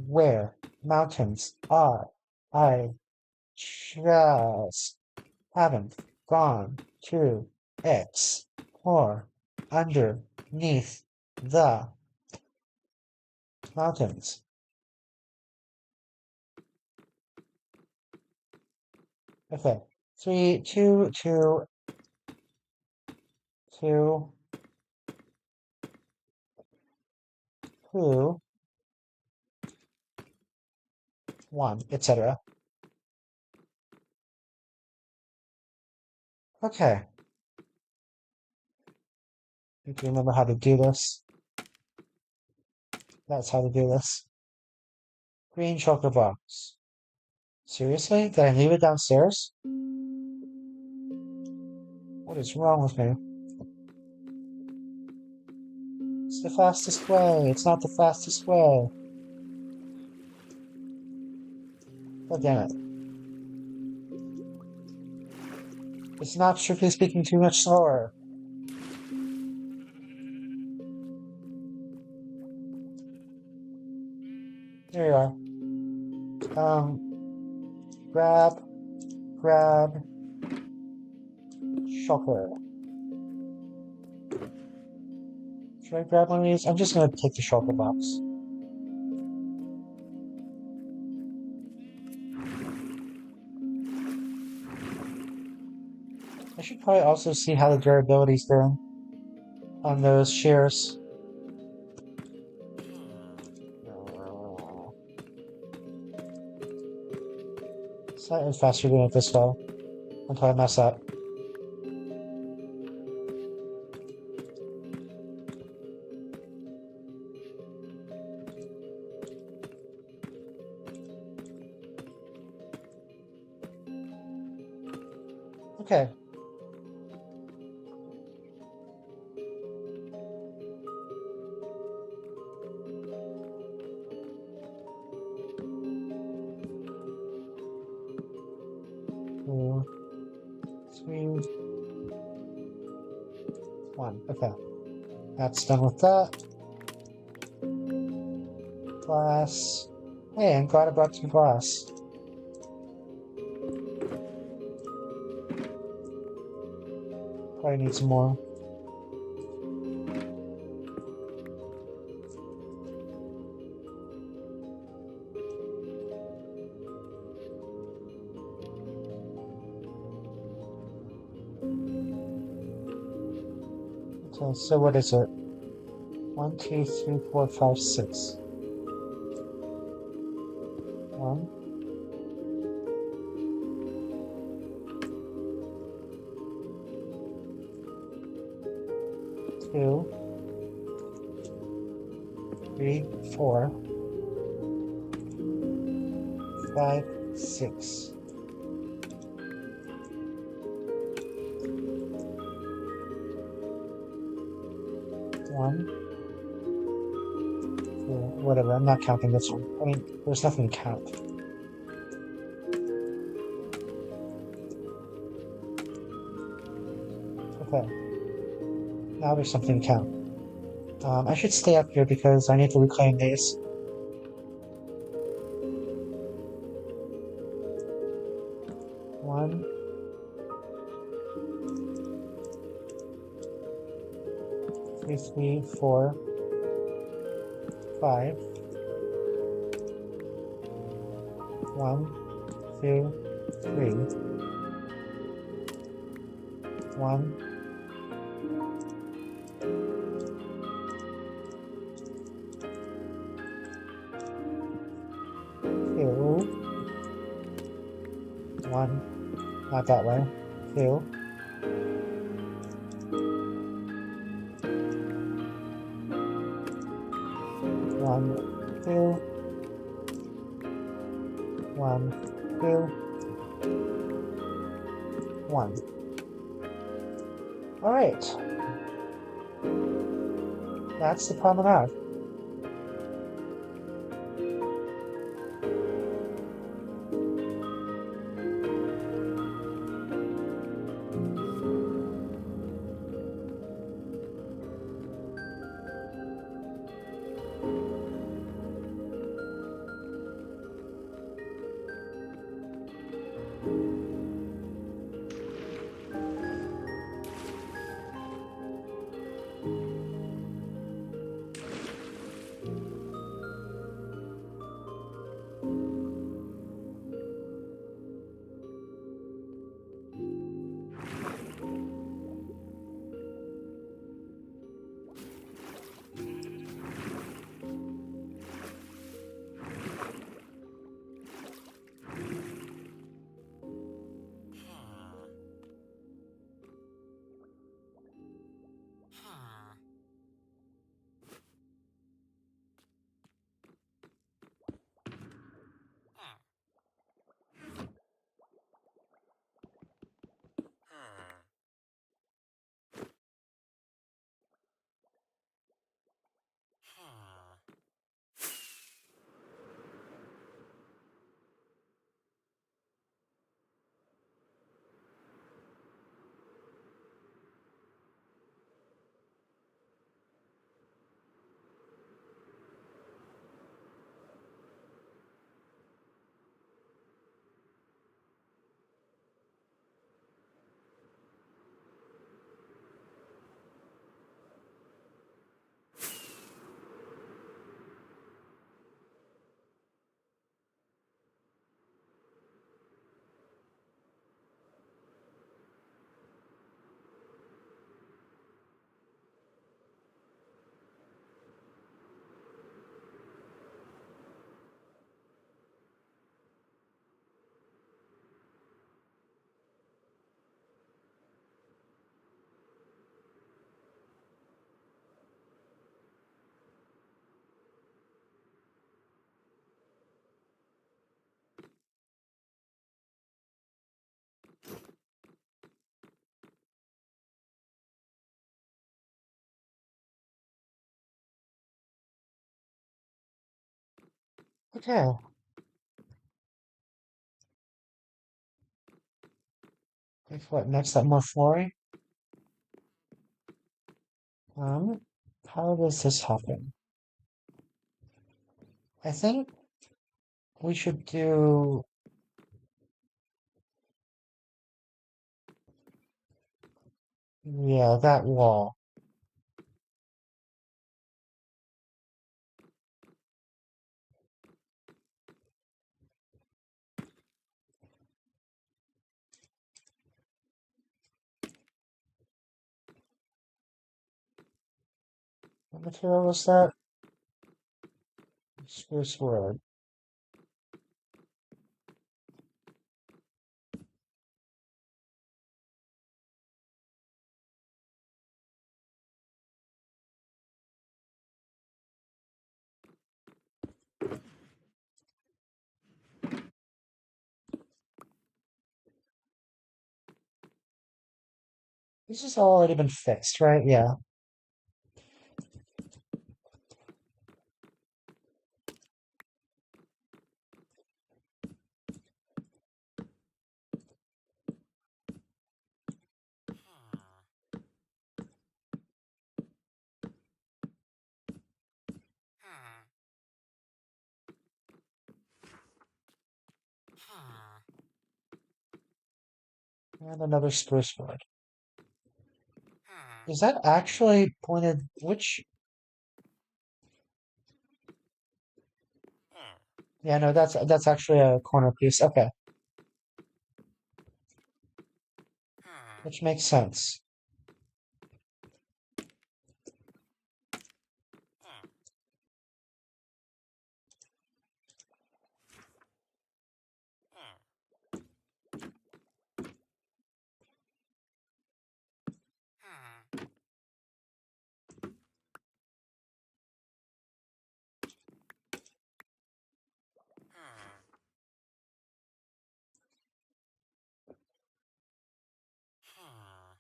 where mountains are. I just haven't gone to explore underneath the mountains. Okay. 3, 2, 2, 2, 2, 1, etc. Okay. If you remember how to do this, that's how to do this. Green choker box. Seriously? Did I leave it downstairs? What is wrong with me? It's the fastest way. It's not the fastest way. God damn it. It's not, strictly speaking, too much slower. There you are. Grab, shopper. Should I grab one of these? I'm just gonna take the shopper box. I should probably also see how the durability's doing on those shares. Slightly faster doing it this way until I mess up. Okay. Two, three, one. Okay. That's done with that. Glass. Hey, I'm glad I brought some glass. Probably need some more. Okay, so what is it? 1, 2, 3, 4, 5, 6. 1, 2, 3, 4, 5, 6. 1, 2, whatever. I'm not counting this one. I mean, there's nothing to count. Okay. Now there's something to count. I should stay up here because I need to reclaim these. One, two, three, four, 5. 1, 2, 3. 1, 2, 1. Not that way. 2. 1, 2. 1, 2. 1. All right. That's the promenade. Okay. Like what next? Up more flooring? Um, how does this happen? I think we should do, yeah, that wall. What material was that? Spruce wood. This has already been fixed, right? Yeah. And another spruce wood. Is that actually pointed? Which? Yeah, no, that's actually a corner piece. Okay, which makes sense.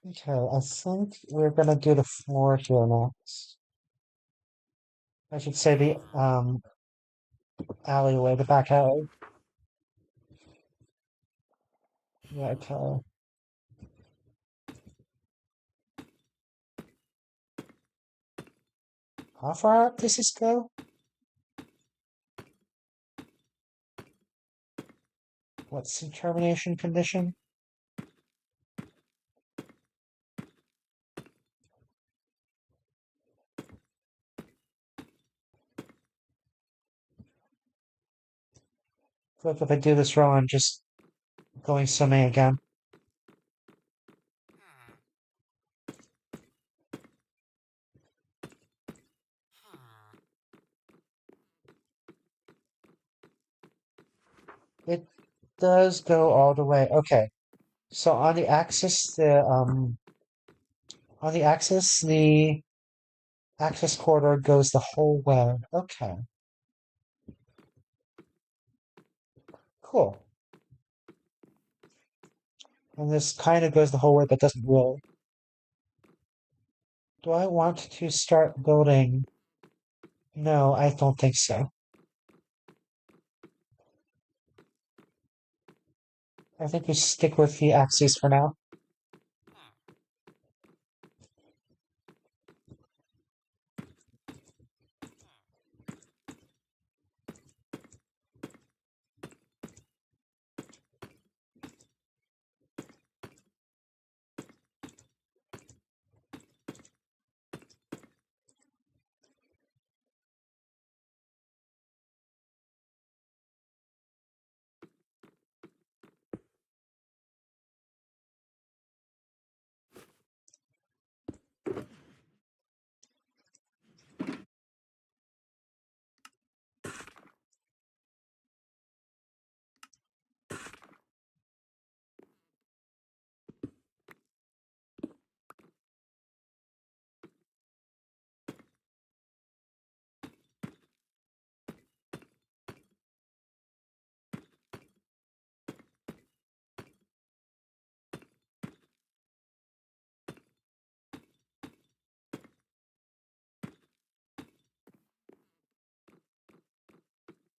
Okay, I think we're gonna do the floor here next. I should say the alleyway, the back alley. Yeah, okay. How far up does this go? What's the termination condition? Look, if I do this wrong, I'm just going swimming again. It does go all the way. Okay, so on the access corridor goes the whole way. Okay, cool. And this kind of goes the whole way, but doesn't really. Do I want to start building? No, I don't think so. I think we stick with the axes for now.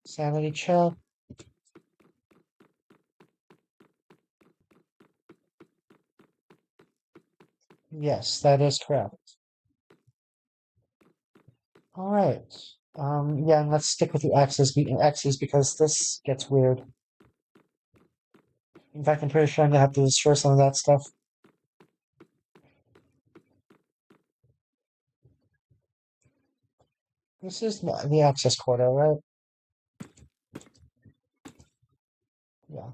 Sanity check. Yes, that is correct. All right. Yeah, and let's stick with the X's because this gets weird. In fact, I'm pretty sure I'm gonna have to destroy some of that stuff. This is the access quota, right? Yeah.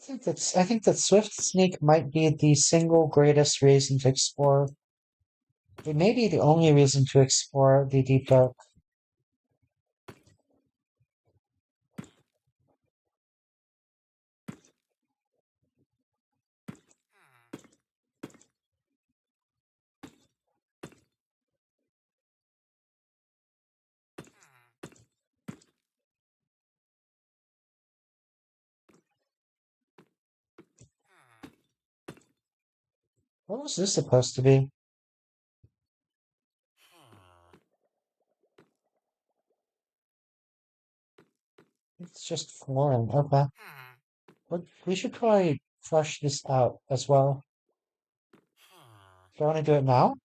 I think that Swift Sneak might be the single greatest reason to explore. It may be the only reason to explore the deep dark. What was this supposed to be? It's just flooring. Okay. But we should probably flush this out as well. Do I want to do it now?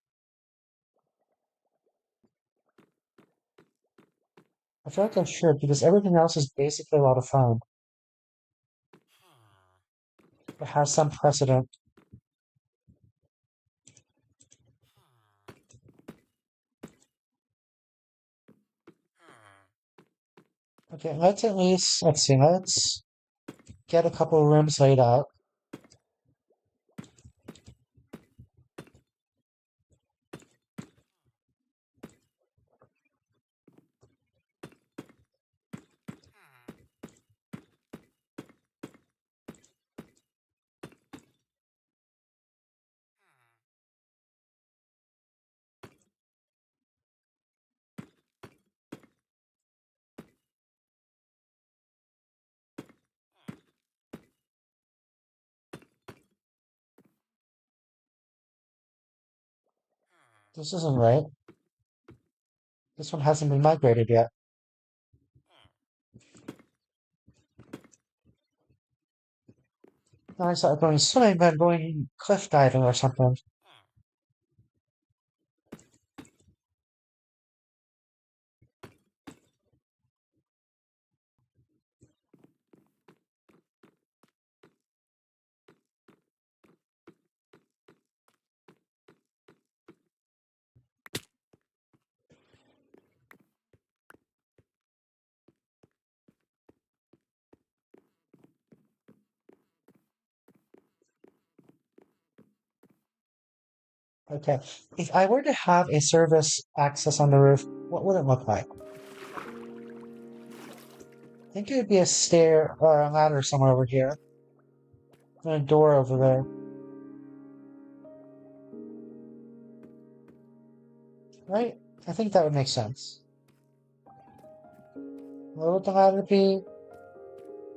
I feel like I should because everything else is basically a lot of fun. It has some precedent. Okay, let's see, let's get a couple of rooms laid out. This isn't right. This one hasn't been migrated yet. No, I started going swimming, then going cliff diving or something. Okay. If I were to have a service access on the roof, what would it look like? I think it would be a stair or a ladder somewhere over here. And a door over there. Right? I think that would make sense. Where would the ladder be?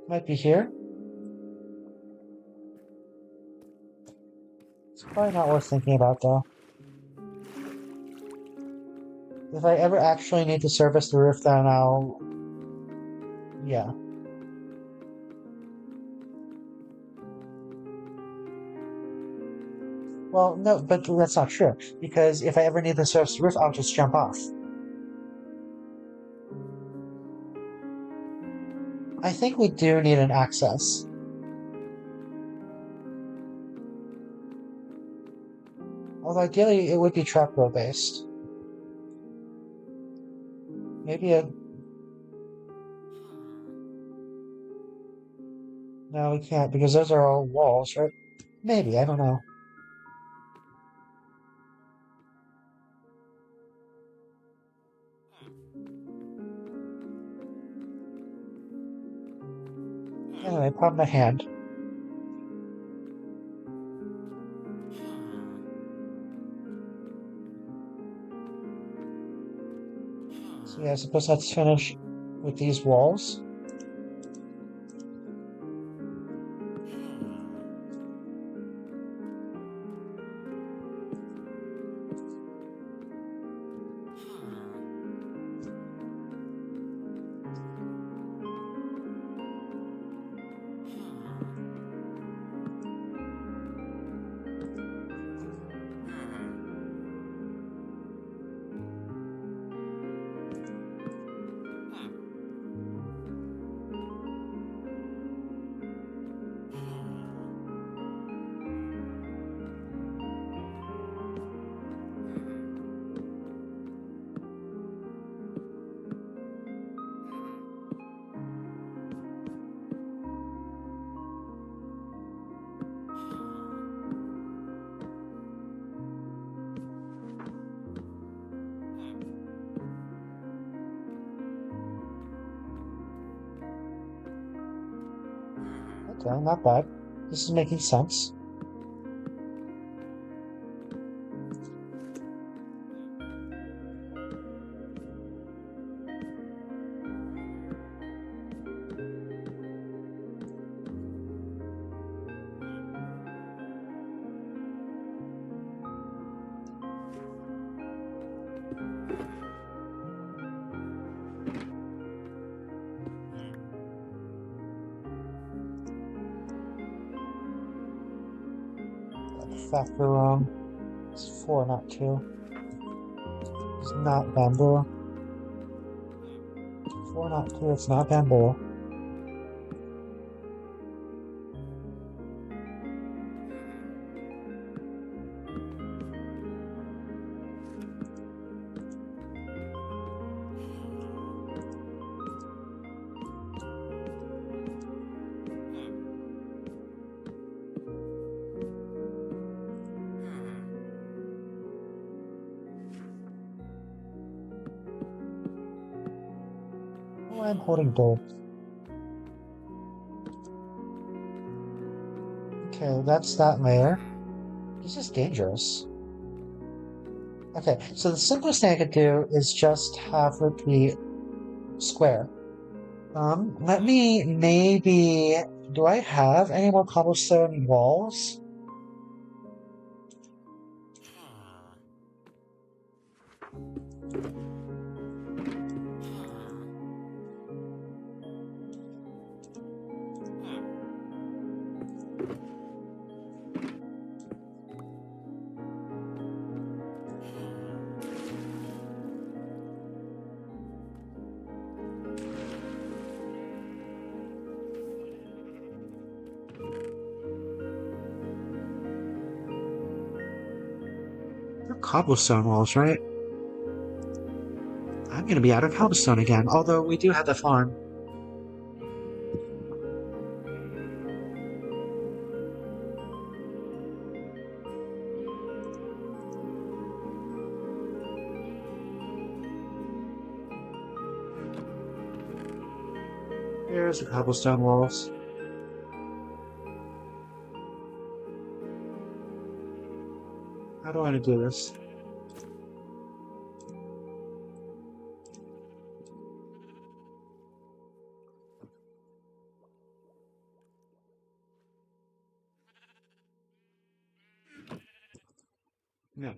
Might be here. It's probably not worth thinking about though. If I ever actually need to service the roof, then I'll... Yeah. Well, no, but that's not true. Because if I ever need to service the roof, I'll just jump off. I think we do need an access. Although ideally it would be trapdoor based. Maybe a... No, we can't because those are all walls, right? Maybe, I don't know. Anyway, problem at hand. So yeah, I suppose let's finish with these walls. Okay, not bad. This is making sense. Got the factor wrong. It's 4, not 2. It's not bamboo. 4, not 2. It's not bamboo. Oh, I'm holding both. Okay, that's that layer. This is dangerous. Okay, so the simplest thing I could do is just have it be square. Let me maybe. Do I have any more cobblestone walls? They're cobblestone walls, right? I'm gonna be out of cobblestone again, although we do have the farm. Here's the cobblestone walls. How do I want to do this? Yeah.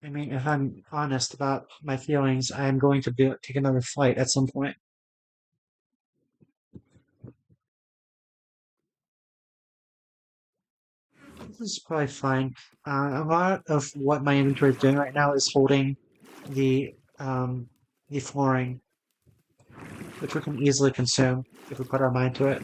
I mean, if I'm honest about my feelings, I am going to take another flight at some point. This is probably fine. A lot of what my inventory is doing right now is holding the um, the flooring, which we can easily consume if we put our mind to it.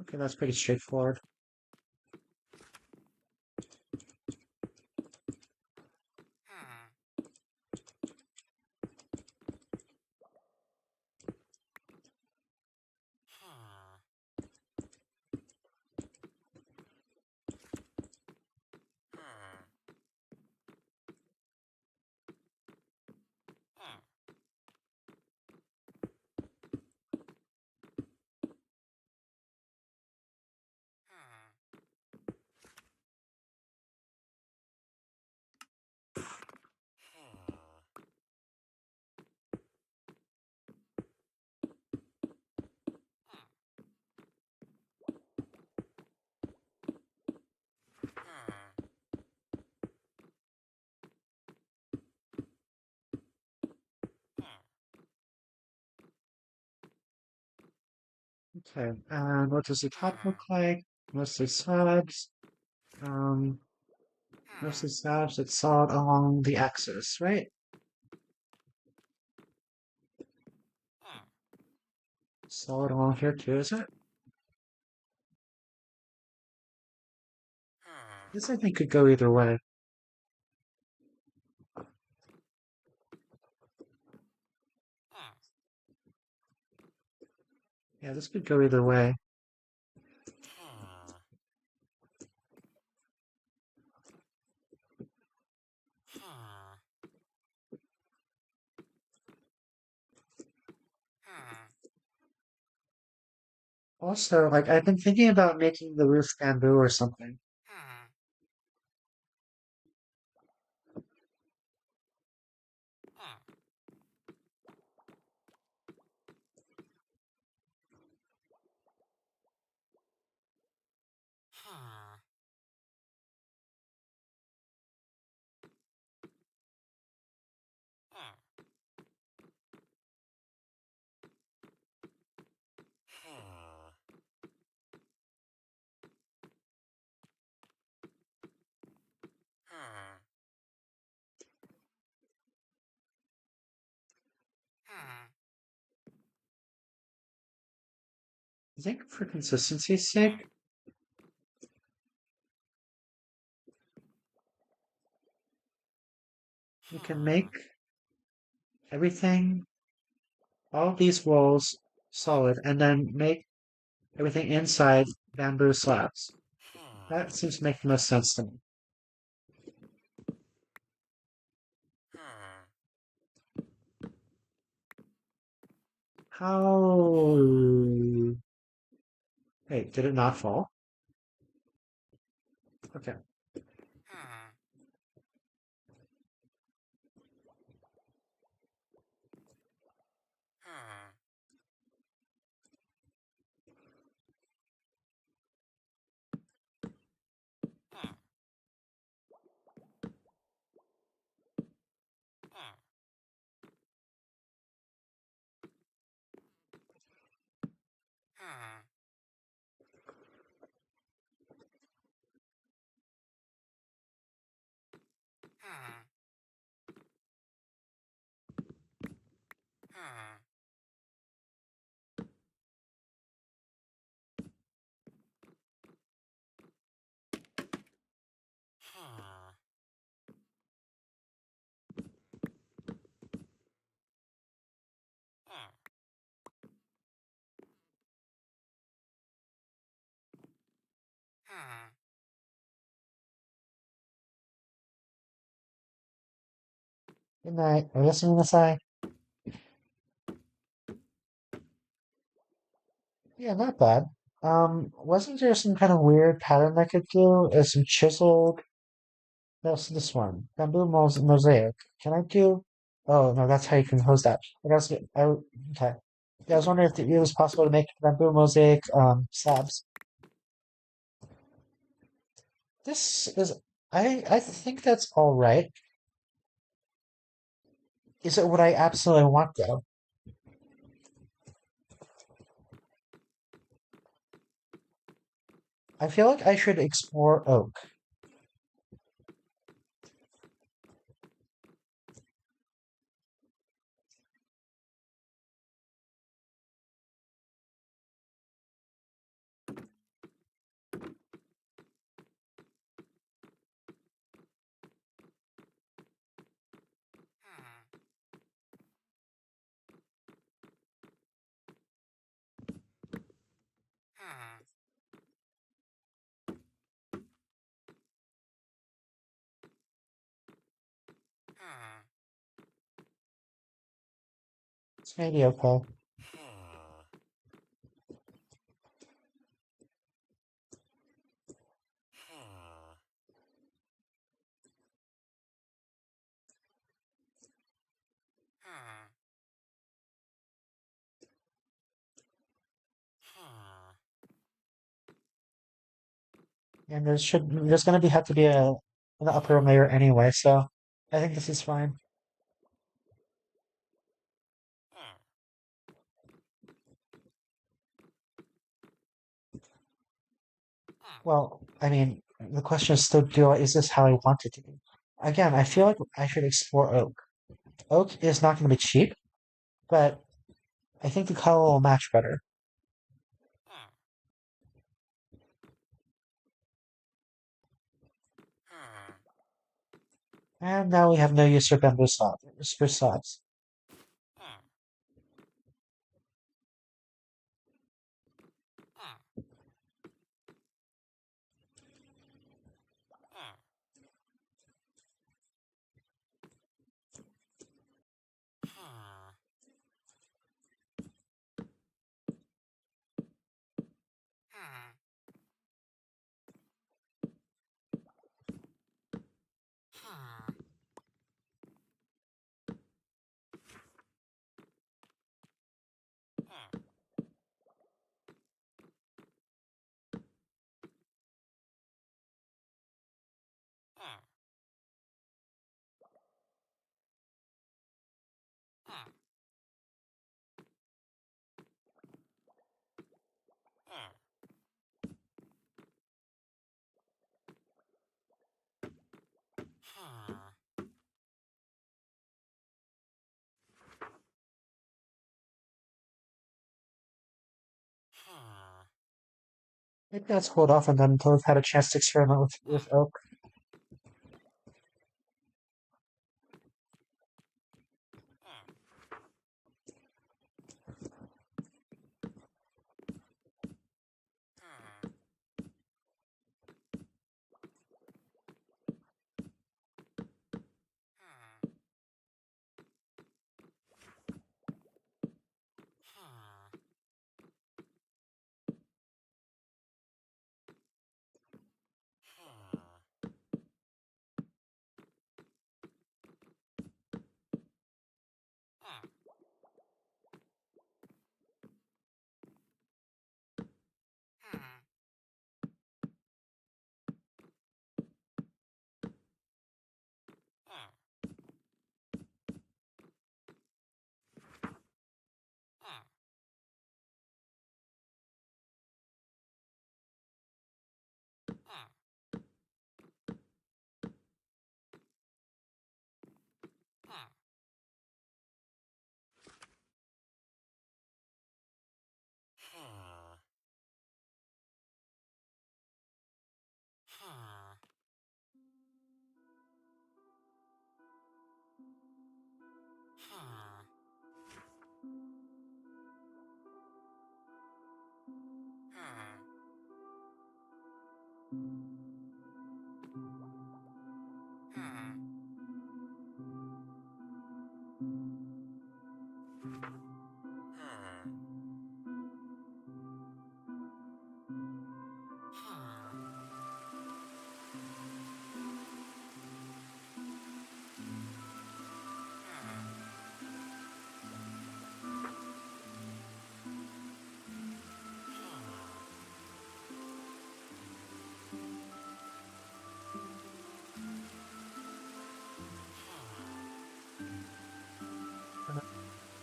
Okay, that's pretty straightforward. Okay, and what does the top look like? Mostly slabs. Um, Mostly slabs. It's solid along the axis, right? Solid along here too, is it? This I think could go either way. Yeah, this could go either way. Also, like I've been thinking about making the roof bamboo or something. I think for consistency's sake, we can make everything, all of these walls solid, and then make everything inside bamboo slabs. That seems to make the most sense to me. How? Wait, did it not fall? Okay. Good night. Are you listening, Masai? Yeah, not bad. Wasn't there some kind of weird pattern I could do? Some chiseled. That's this one. Bamboo mosaic. Can I do? Oh no, that's how you compose that. I guess okay. Yeah, I was wondering if it was possible to make bamboo mosaic slabs. This is I think that's all right. Is it what I absolutely want though? I feel like I should explore oak. It's maybe okay. And there's gonna have to be an upper layer anyway, so I think this is fine. Well, I mean, the question is still, is this how I want it to be? Again, I feel like I should explore oak. Oak is not going to be cheap, but I think the color will match better. And now we have no use for bamboo saws. Maybe let's hold off on them until we've had a chance to experiment with oak.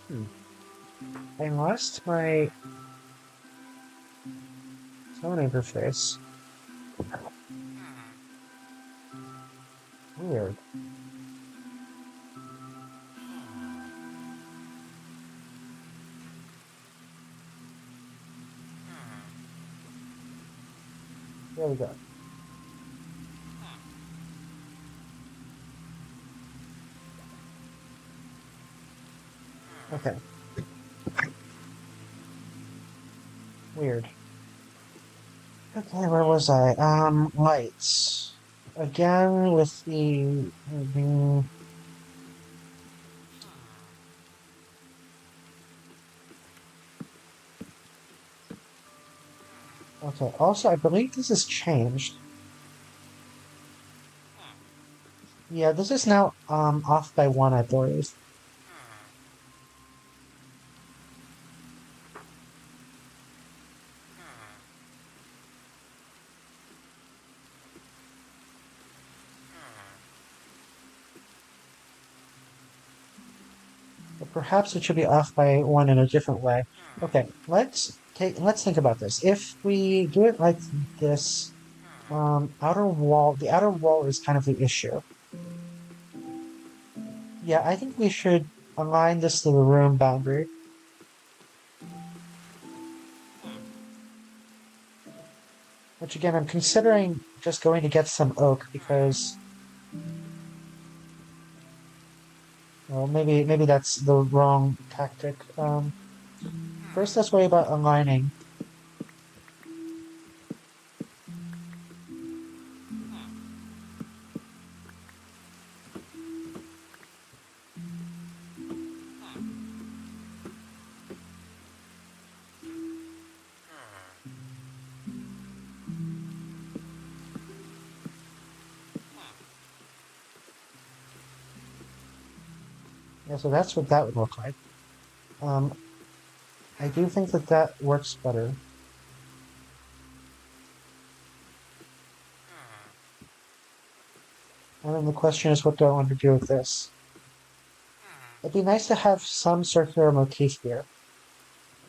Hmm. I lost my phone interface. Weird. There we go. Okay. Weird. Okay, where was I? Lights. Again with the Okay, also, I believe this has changed. Yeah, this is now off by one, I believe. But perhaps it should be off by one in a different way. Okay, let's think about this. If we do it like this, the outer wall is kind of the issue. Yeah, I think we should align this to the room boundary. Which again, I'm considering just going to get some oak because, well, maybe that's the wrong tactic. First, let's worry about aligning. Yeah, so that's what that would look like. Um, I do think that that works better. And then the question is, what do I want to do with this? It'd be nice to have some circular motif here.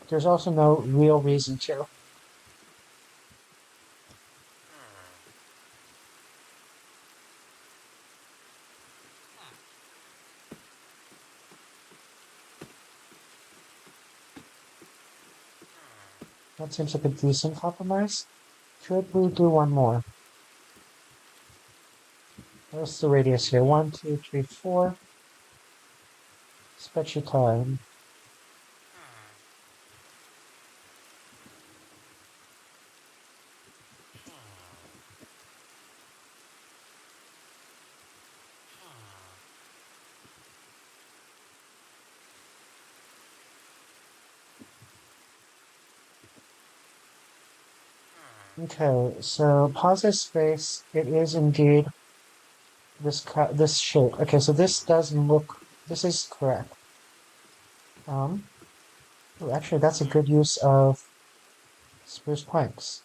There's also no real reason to. That seems like a decent compromise. Should we do one more? What's the radius here? 1, 2, 3, 4. Special time. Okay, so pause this space. It is indeed this shape. Okay, so this does look. This is correct. Actually, that's a good use of spruce planks.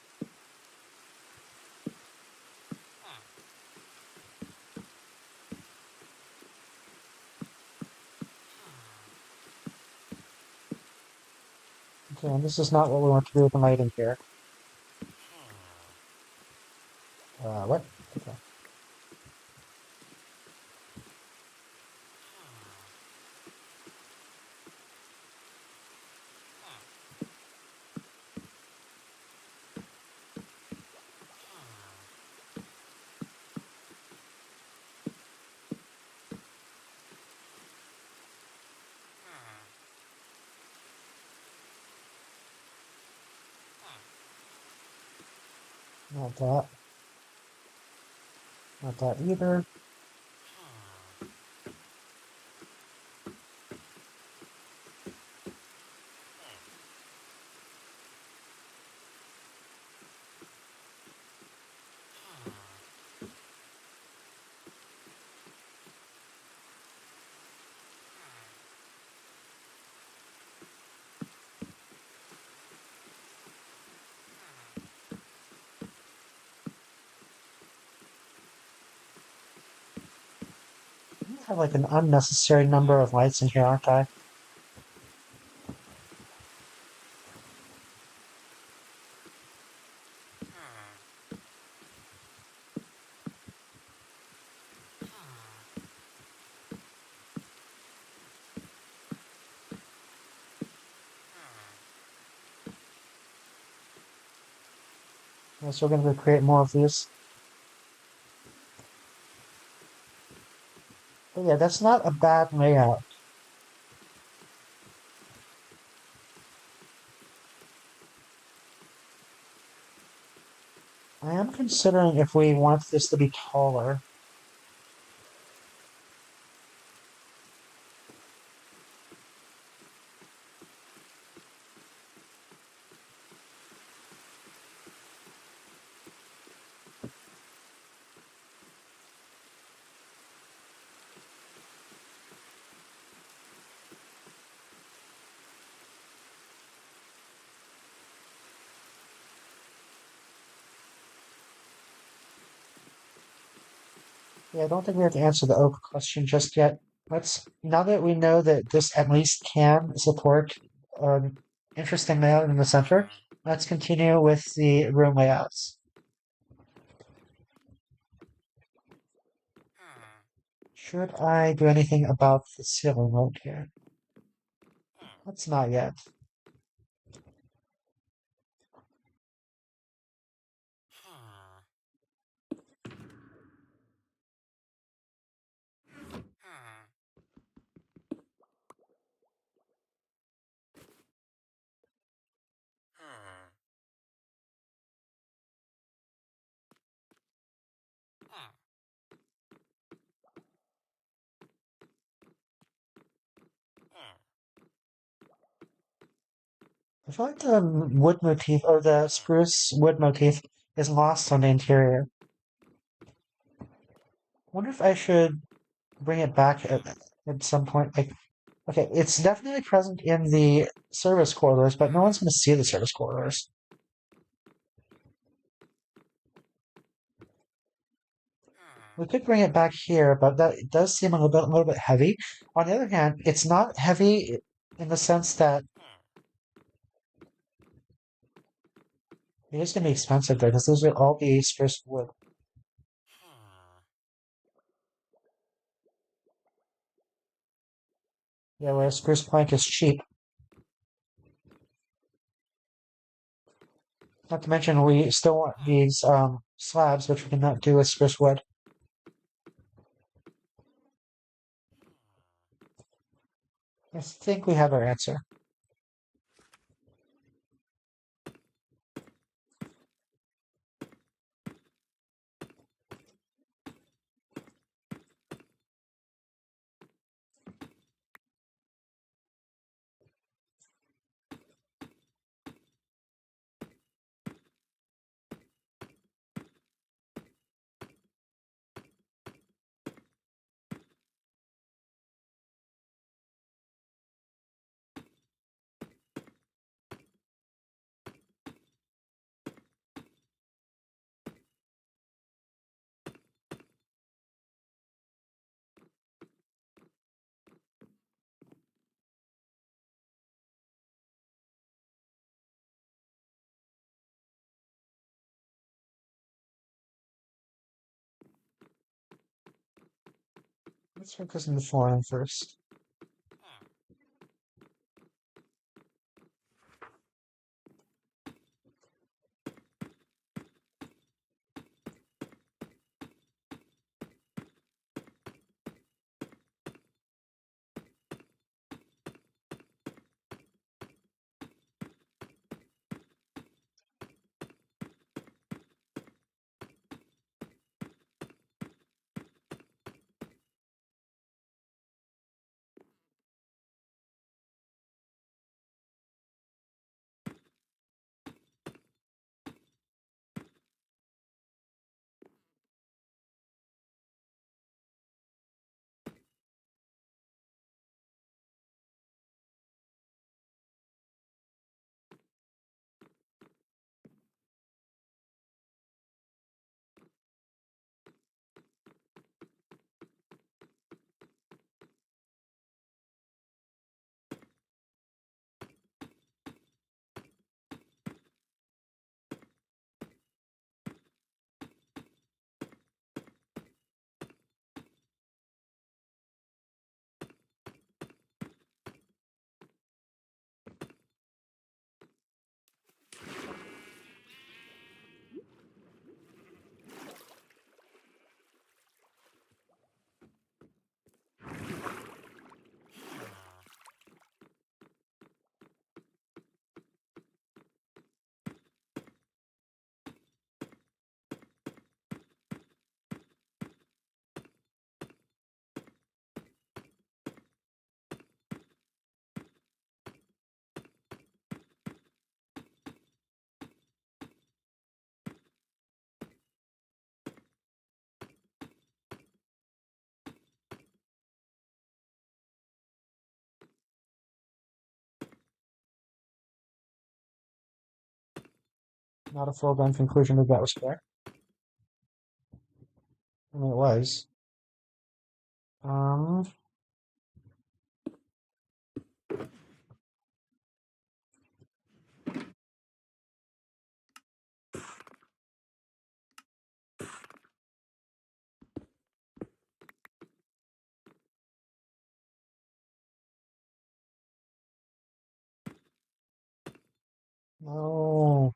Okay, and this is not what we want to do with the lighting here. What? Okay. Not that. Not that either. I have like an unnecessary number of lights in here, aren't I? Yeah, so we're going to create more of these. But yeah, that's not a bad layout. I am considering if we want this to be taller. Yeah, I don't think we have to answer the oak question just yet. Now that we know that this at least can support an interesting layout in the center, let's continue with the room layouts. Should I do anything about the ceiling right here? Let's not yet. I feel like the wood motif or the spruce wood motif is lost on the interior. I wonder if I should bring it back at some point. Like, okay, it's definitely present in the service corridors, but no one's going to see the service corridors. We could bring it back here, but that it does seem a little bit heavy. On the other hand, it's not heavy in the sense that it is going to be expensive though, because those will all be spruce wood. Yeah, whereas spruce plank is cheap. Not to mention, we still want these slabs, which we cannot do with spruce wood. I think we have our answer. Let's focus on the flooring first. Not a foregone conclusion that that was correct. I mean, it was. Um, no.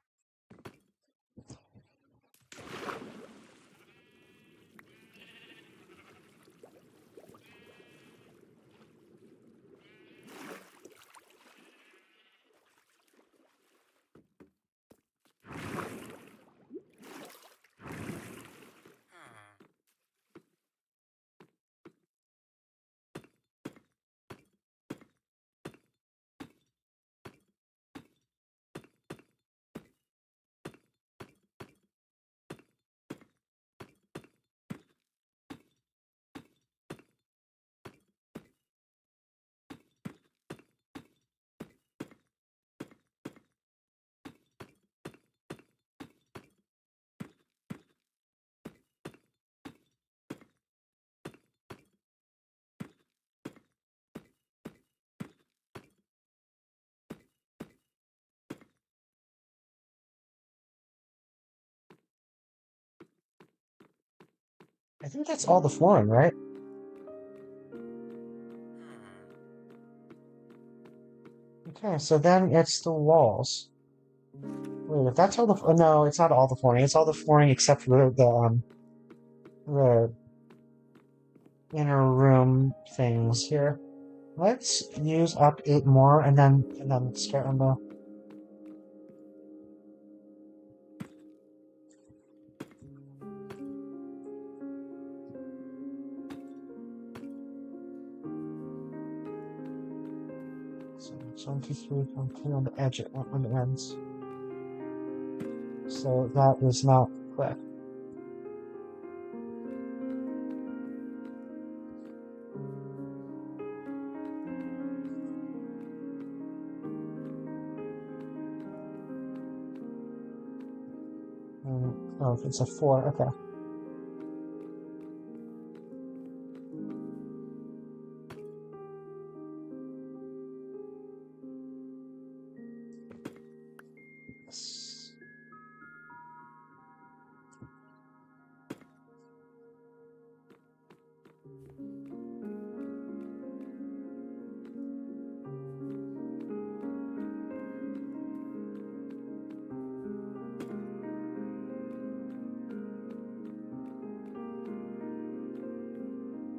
I think that's all the flooring, right? Okay, so then it's the walls. Wait, if that's all the no, it's not all the flooring. It's all the flooring except for the inner room things here. Let's use up 8 more and then start on the. So 23 from 2 on the edge on the ends. So that is not correct. Oh, it's a 4. Okay. Yes.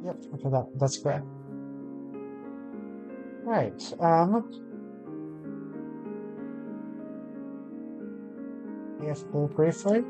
Yep. Okay, that's correct. Right. AFK briefly.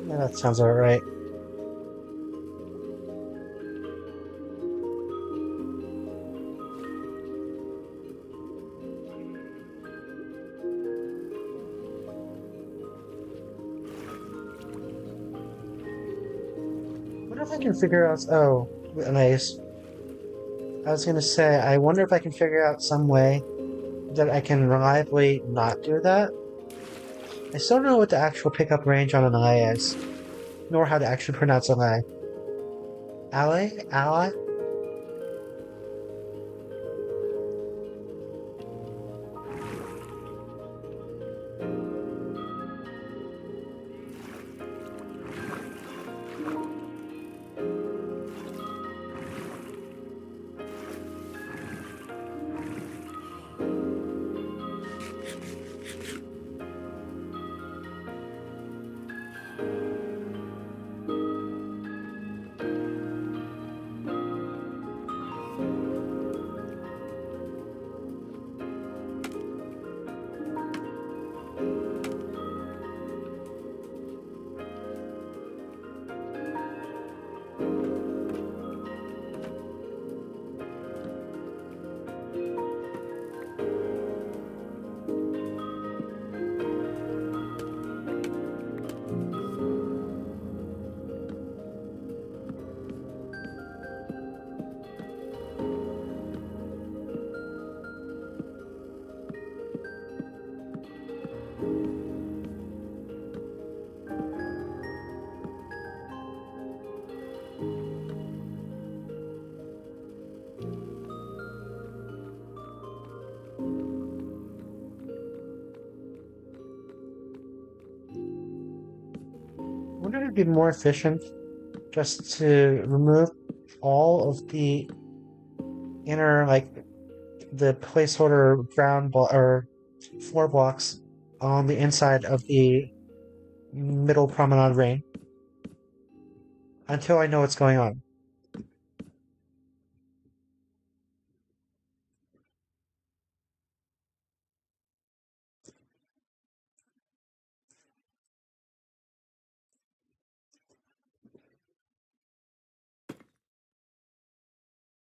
Yeah, that sounds all right. What if I can figure out? Oh, nice. I was gonna say, I wonder if I can figure out some way that I can reliably not do that. I still don't know what the actual pickup range on an eye is, nor how to actually pronounce an eye. Ally? Ally? Wouldn't it be more efficient just to remove all of the inner, like the placeholder or floor blocks on the inside of the middle promenade ring until I know what's going on?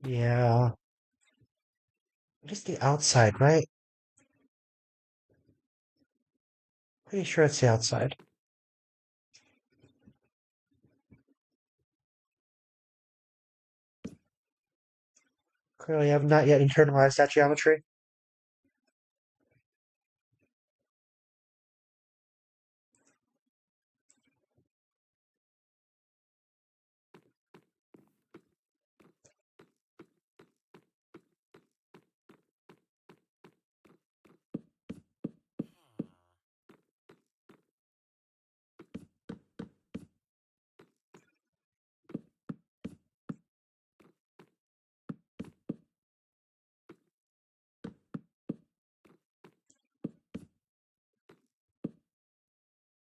Yeah, just the outside, right? Pretty sure it's the outside. Clearly, I've not yet internalized that geometry.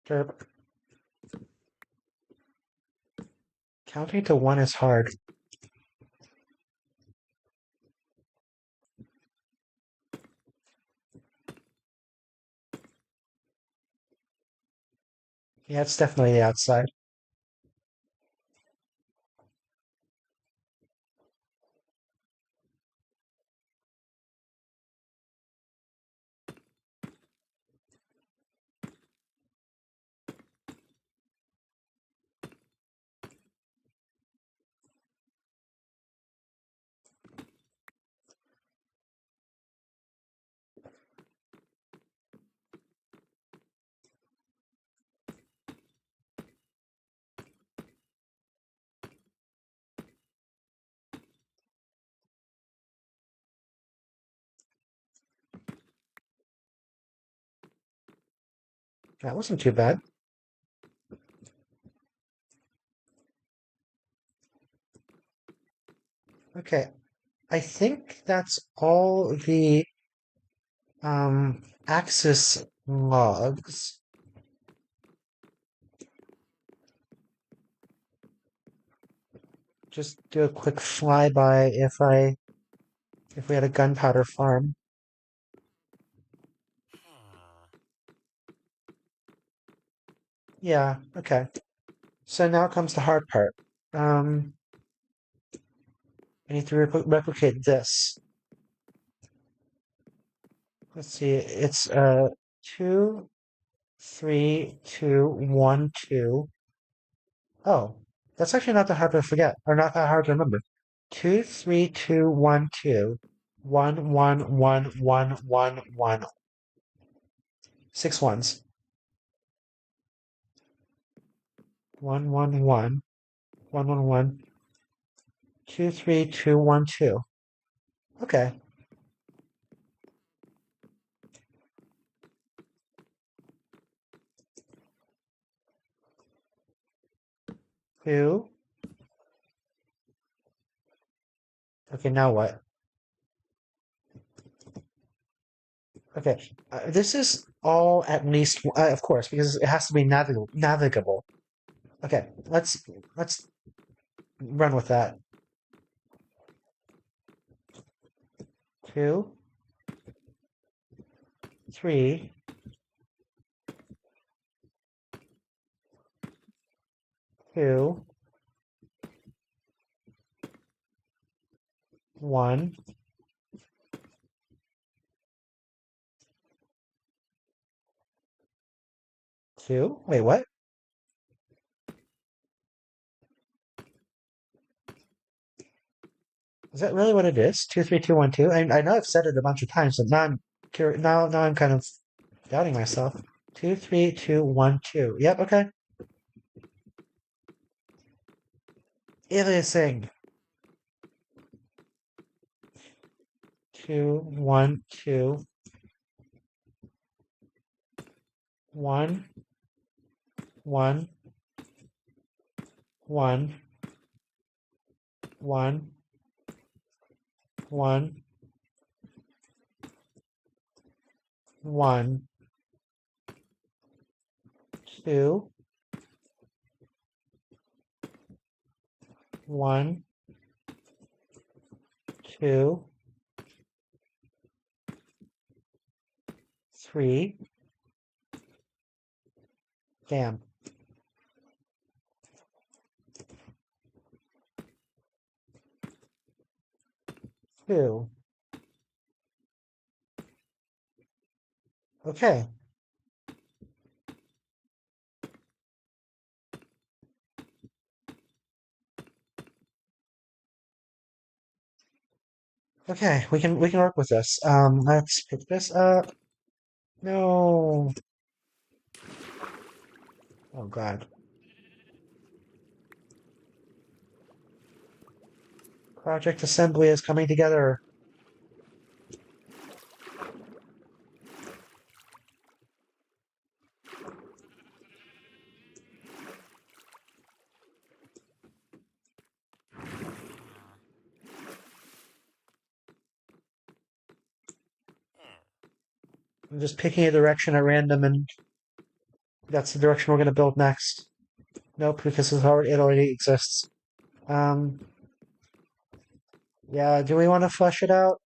Derp. Counting to one is hard. Yeah, it's definitely the outside. That wasn't too bad. Okay, I think that's all the axis logs. Just do a quick flyby if we had a gunpowder farm. Yeah, okay. So now comes the hard part. I need to replicate this. Let's see, it's 2, 3, 2, 1, 2. Oh, that's actually not that hard to forget, or not that hard to remember. 2, 3, 2, 1, 2. 1, 1, 1, 1, 1, 1. 6 ones. 1, 1, 1. 1, 1, 1. 2, 3, 2, 1, 2. Okay. Two. Okay, now what? Okay, this is all at least, of course, because it has to be navigable. Okay, let's run with that. 2, 3, 2, 1, 2. Wait, what? Is that really what it is? 2, 3, 2, 1, 2. I know I've said it a bunch of times, but now I'm now I'm kind of doubting myself. 2, 3, 2, 1, 2. Yep. Okay. Aliasing. 2, 1, 2, 1, 1, 1, 1, 1, 1, 2, 1, 2, 3. Damn. 2. Okay. Okay, we can work with this. Let's pick this up. No. Oh God. Project Assembly is coming together. I'm just picking a direction at random, and that's the direction we're gonna build next. Nope, because it already exists. Um, yeah. Do we want to flesh it out?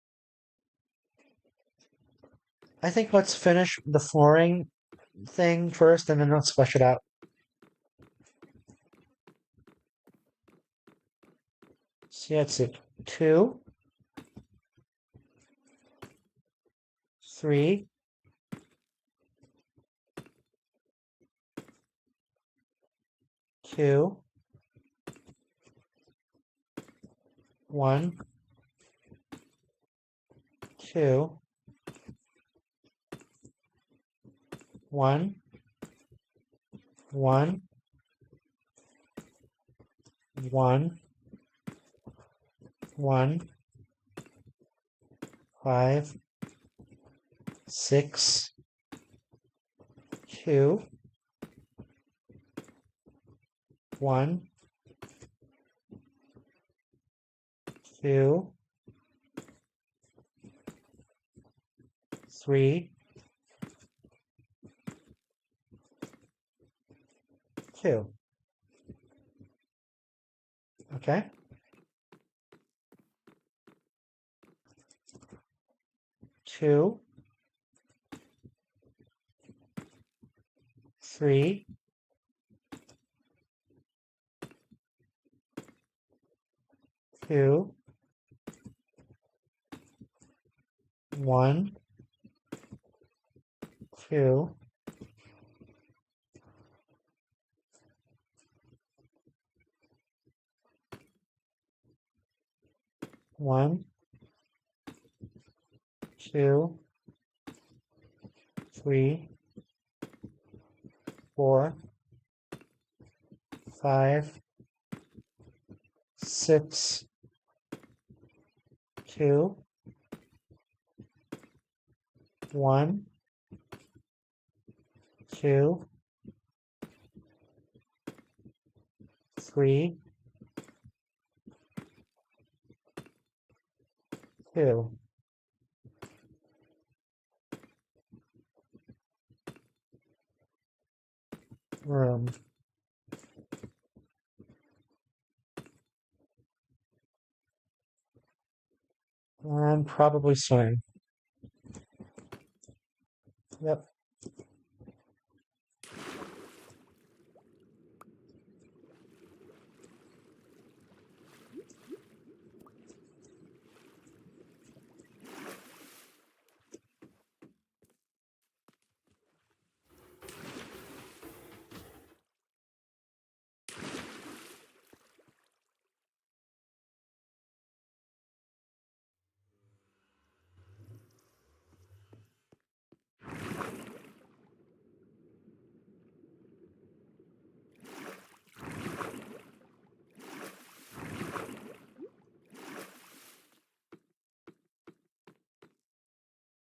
I think let's finish the flooring thing first, and then let's flesh it out. So yeah, it's 2, 3, 2, 1, 2, 1, 1, 1, 1, 5, 6, 2, 1, 2, 3, 2. Okay. 2, 3, 2, 1, 2, 1, 2, 3, 4, 5, 6, 2, 1, 2, 3, 2. Room. And probably swing. Yep.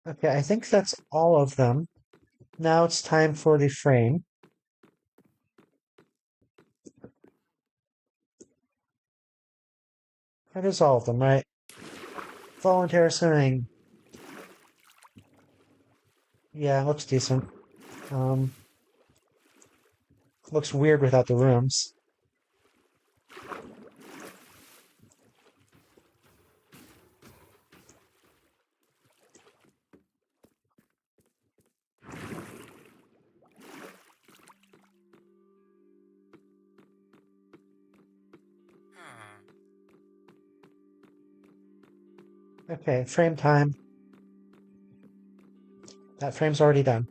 Okay, I think that's all of them. Now it's time for the frame. That is all of them, right? Voluntary swimming. Yeah, looks decent. Um, Looks weird without the rooms. Okay, frame time. That frame's already done.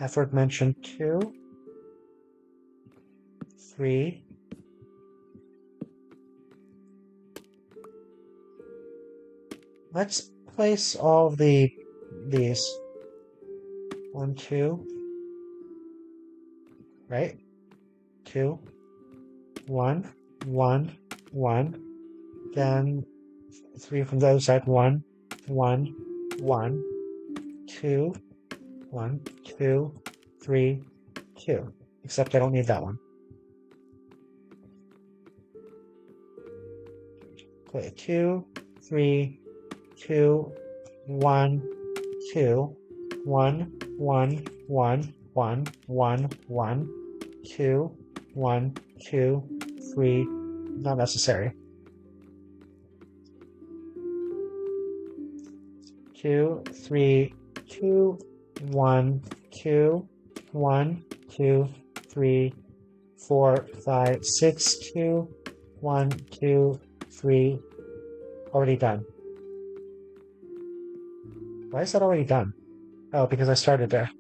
Aforementioned 2, 3, let's place all of these. 1, 2, right? 2, 1, 1, 1. Then 3 from the other side. 1, 1, 1, 2, 1, 2, 3, 2. Except I don't need that one. Okay, 2, 3, 2, 1, 2, 1, 1, 1, 1, 1, 1, 2, 1, 2, 3. Not necessary. 2, 3, 2, 1, 2, 1, 2, 3, 4, 5, 6, 2, 1, 2, 3. Already done. Why is that already done? Oh, because I started there.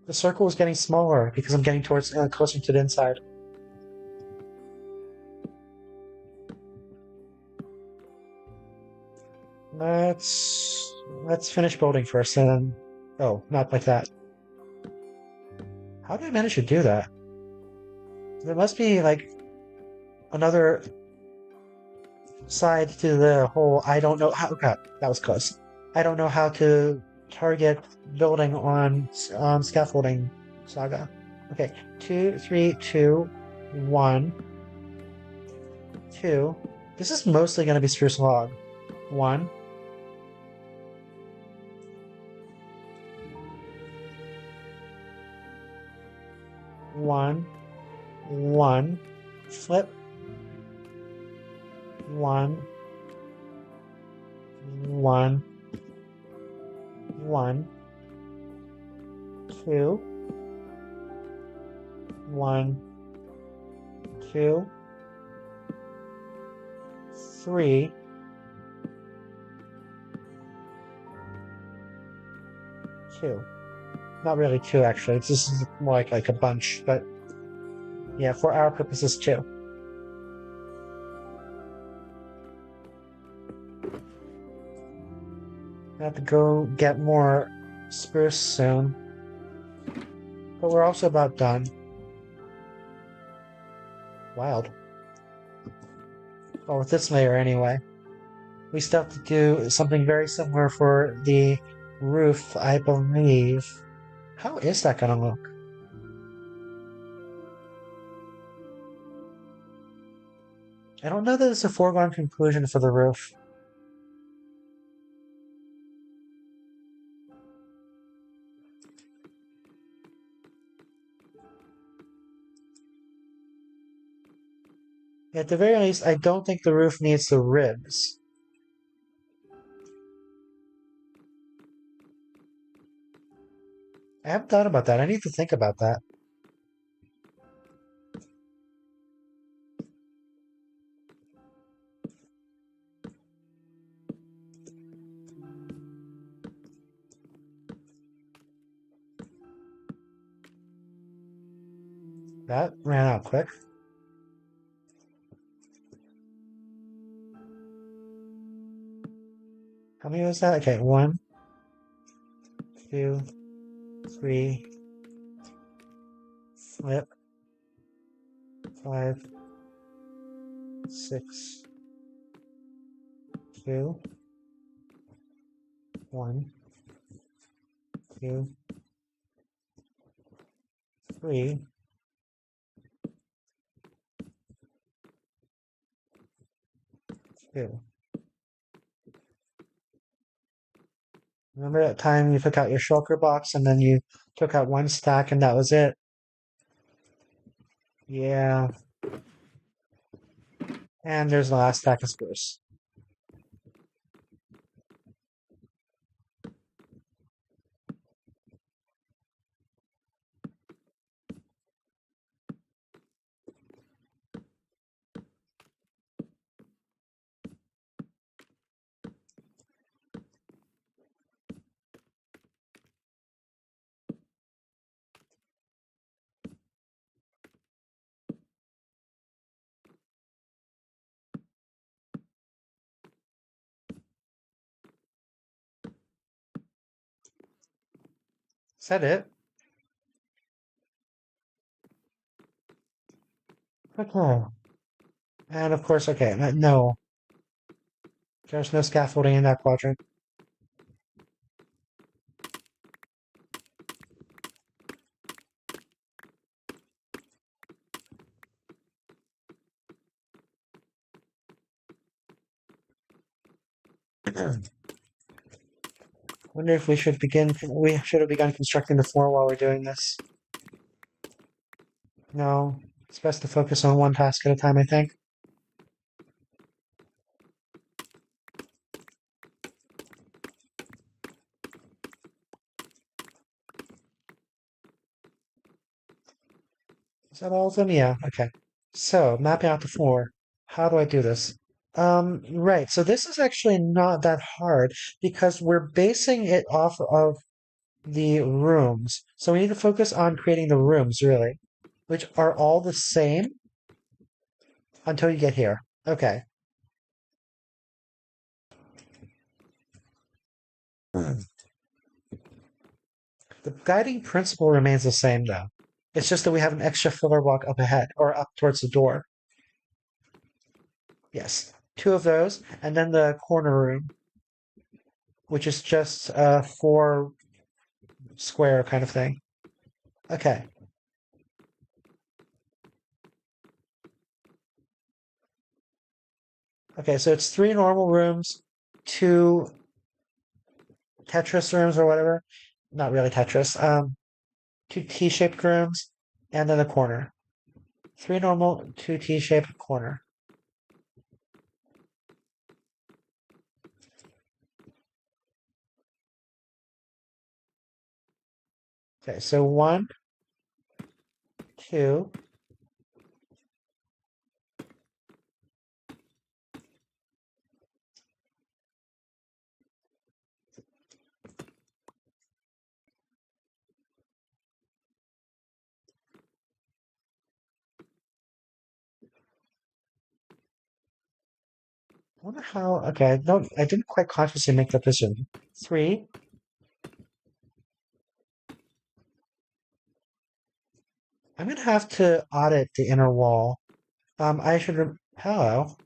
The circle is getting smaller because I'm getting towards closer to the inside. Let's finish building first, and then oh, not like that. How did I manage to do that? There must be like another side to the whole. I don't know how. God, that was close. I don't know how to target building on scaffolding saga. Okay, 2, 3, 2, 1, 2. This is mostly going to be spruce log. 1. 1, 1, flip, 1, 1, 1, 2, 1, 2, 3, 2. Not really 2, actually. This is more like a bunch, but yeah, for our purposes, 2. I have to go get more spruce soon. But we're also about done. Wild. Well, with this layer anyway. We still have to do something very similar for the roof, I believe. How is that gonna look? I don't know that it's a foregone conclusion for the roof. At the very least, I don't think the roof needs the ribs. I haven't thought about that. I need to think about that. That ran out quick. How many was that? Okay, 1, 2, 3, flip, 5, 6, 2, 1, 2, 3, 2. Remember that time you took out your shulker box and then you took out 1 stack and that was it? Yeah. And there's the last stack of spruce. Is that it? Okay. And of course, okay, no. There's no scaffolding in that quadrant. Wonder if we should begin. We should have begun constructing the floor while we're doing this. No, it's best to focus on one task at a time, I think. Is that all of them? Yeah, okay. So, mapping out the floor. How do I do this? Right. So this is actually not that hard because we're basing it off of the rooms. So we need to focus on creating the rooms, really, which are all the same until you get here. Okay. The guiding principle remains the same, though. It's just that we have an extra filler block up ahead, or up towards the door. Yes, 2 of those, and then the corner room. which is just a 4 square kind of thing. Okay. Okay, so it's 3 normal rooms, 2 Tetris rooms or whatever. Not really Tetris. 2 T-shaped rooms, and then a corner. 3 normal, 2 T-shaped corner. Okay, so 1, 2. I wonder how. Okay, no, I didn't quite consciously make that decision. 3. I'm gonna have to audit the inner wall. I should. Hello.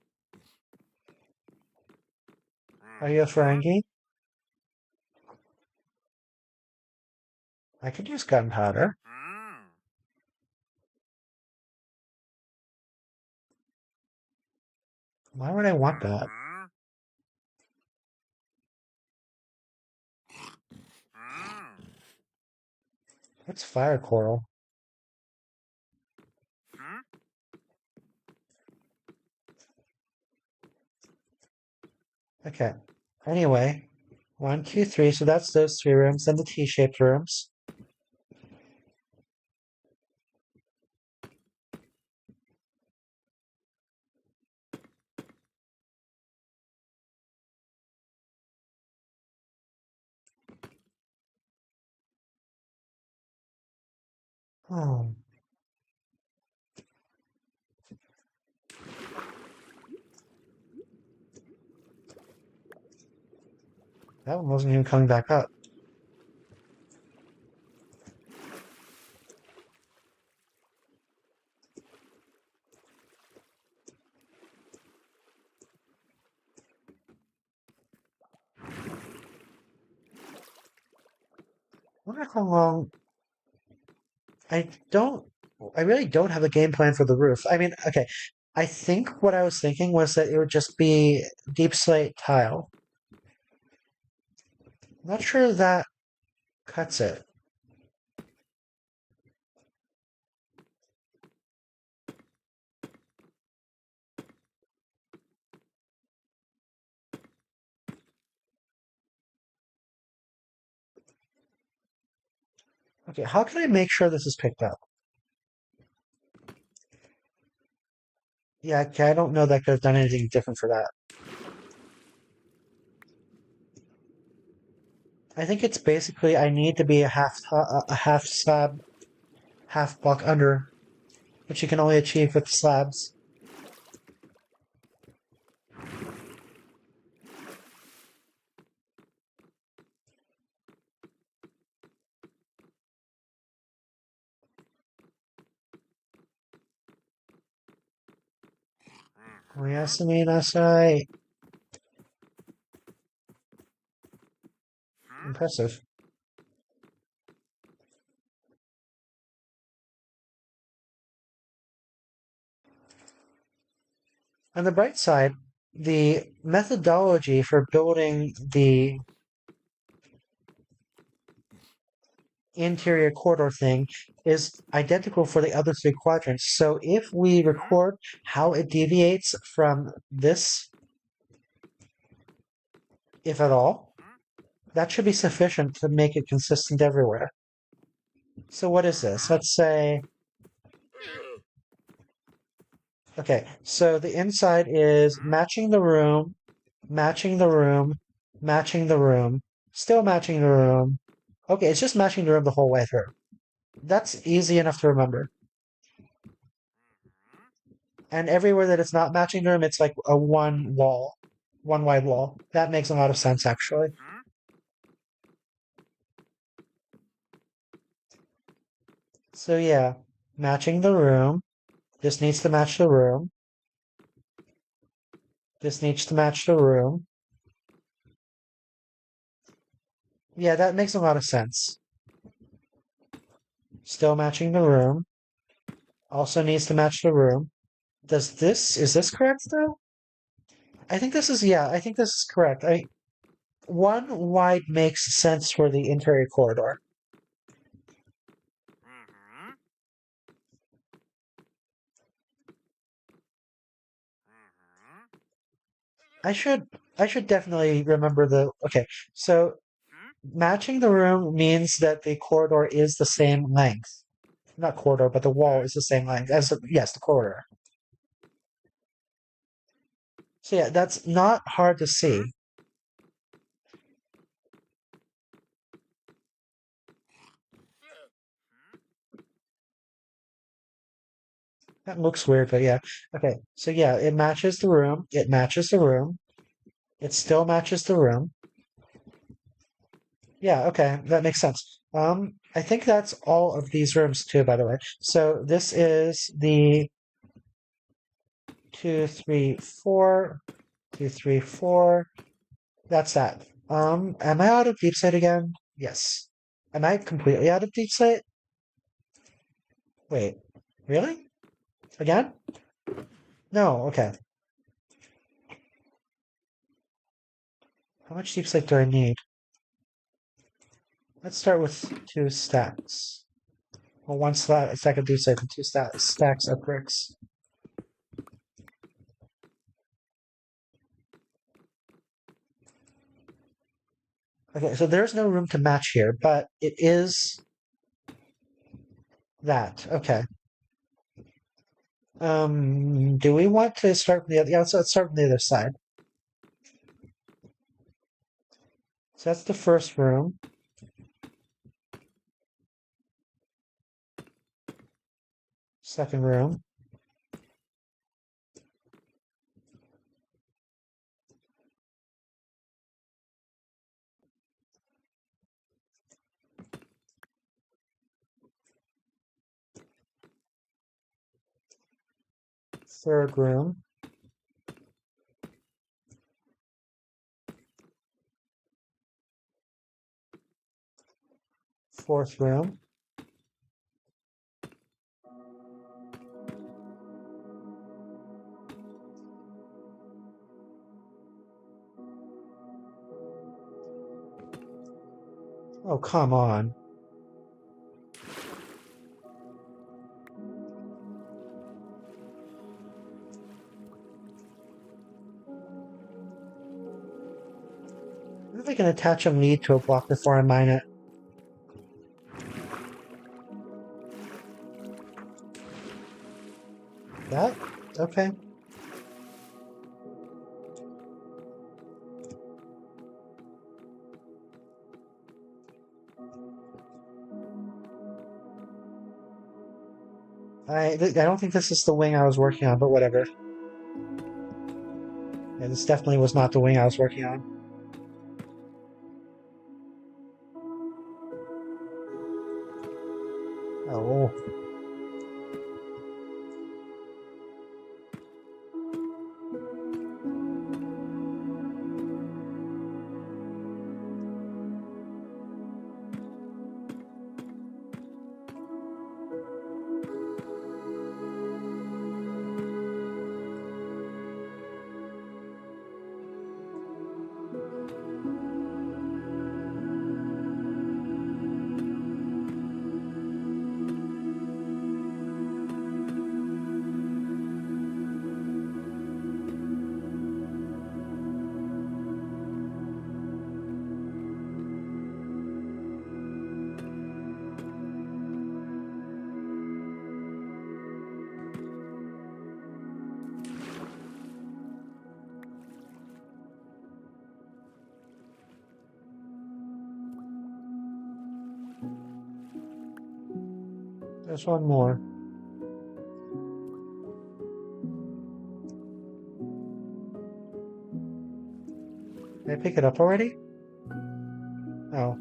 Are you a Ferengi? I could use gunpowder. Why would I want that? What's fire coral? Okay. Anyway, 1, 2, 3. So that's those 3 rooms. Then the T-shaped rooms. Oh, that one wasn't even coming back up. I wonder how long. I don't. I really don't have a game plan for the roof. I mean, okay. I think what I was thinking was that it would just be deep slate tile. I'm not sure that cuts it. Okay, how can I make sure this is picked up? Yeah, okay, I don't know that I could have done anything different for that. I think it's basically I need to be a half slab, half block under, which you can only achieve with slabs. Oyasumi. Impressive. On the bright side, the methodology for building the interior corridor thing is identical for the other 3 quadrants. So if we record how it deviates from this, if at all, that should be sufficient to make it consistent everywhere. So what is this? Let's say, okay, so the inside is matching the room, matching the room, matching the room, still matching the room. Okay, it's just matching the room the whole way through. That's easy enough to remember. And everywhere that it's not matching the room, it's like a one wall, one wide wall. That makes a lot of sense, actually. So yeah, matching the room. This needs to match the room. This needs to match the room. Yeah, that makes a lot of sense. Still matching the room. Also needs to match the room. Is this correct though? I think this is correct. One wide makes sense for the interior corridor. I should I should definitely remember okay, so matching the room means that the corridor is the same length. Not corridor, but the wall is the same length as yes, the corridor. So yeah, that's not hard to see. That looks weird, but yeah. Okay, so yeah, it matches the room. It matches the room. It still matches the room. Yeah, okay, that makes sense. I think that's all of these rooms too, by the way. So this is the 2, 3, 4, 2, 3, 4. That's that. Am I out of deep slate again? Yes. Am I completely out of deep slate? Wait, really? Again? No, okay. How much deep slate do I need? Let's start with 2 stacks. Well, one stack of deep slate and 2 stacks of bricks. Okay, so there's no room to match here, but it is that. Okay. Do we want to start from the other? Yeah, let's start from the other side. So that's the first room. Second room. Third room. Fourth room. Oh, come on. I think I can attach a lead to a block before I mine it. That? Okay. I don't think this is the wing I was working on, but whatever. Yeah, this definitely was not the wing I was working on. Oh. There's one more. Did I pick it up already? Oh.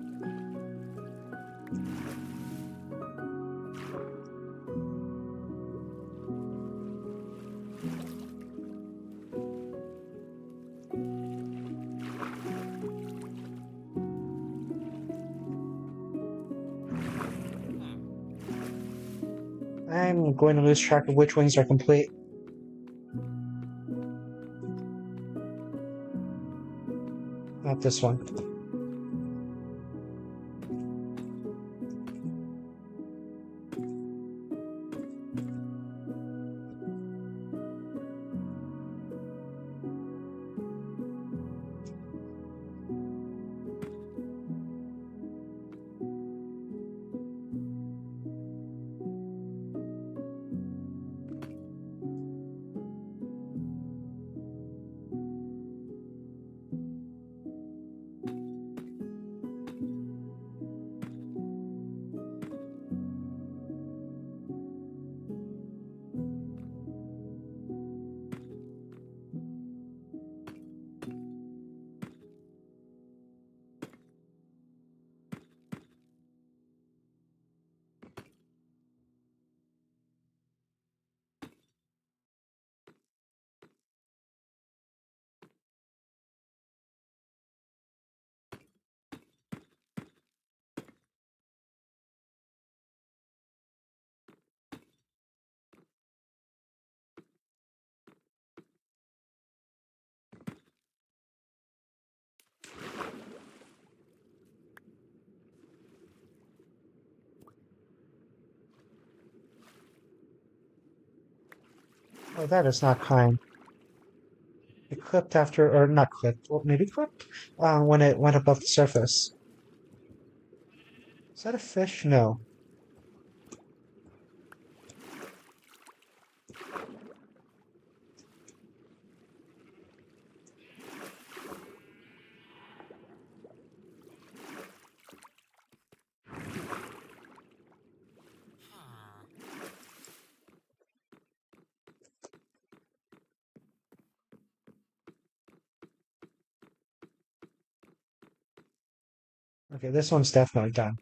I'm going to lose track of which wings are complete. Not this one. Oh, that is not kind. It clipped after, or not clipped, well, maybe clipped, when it went above the surface. Is that a fish? No. Okay, this one's definitely done.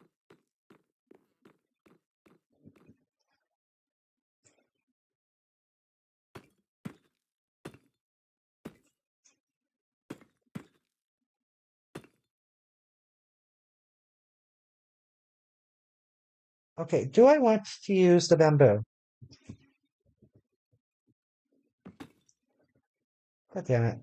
Okay, do I want to use the bamboo? God damn it.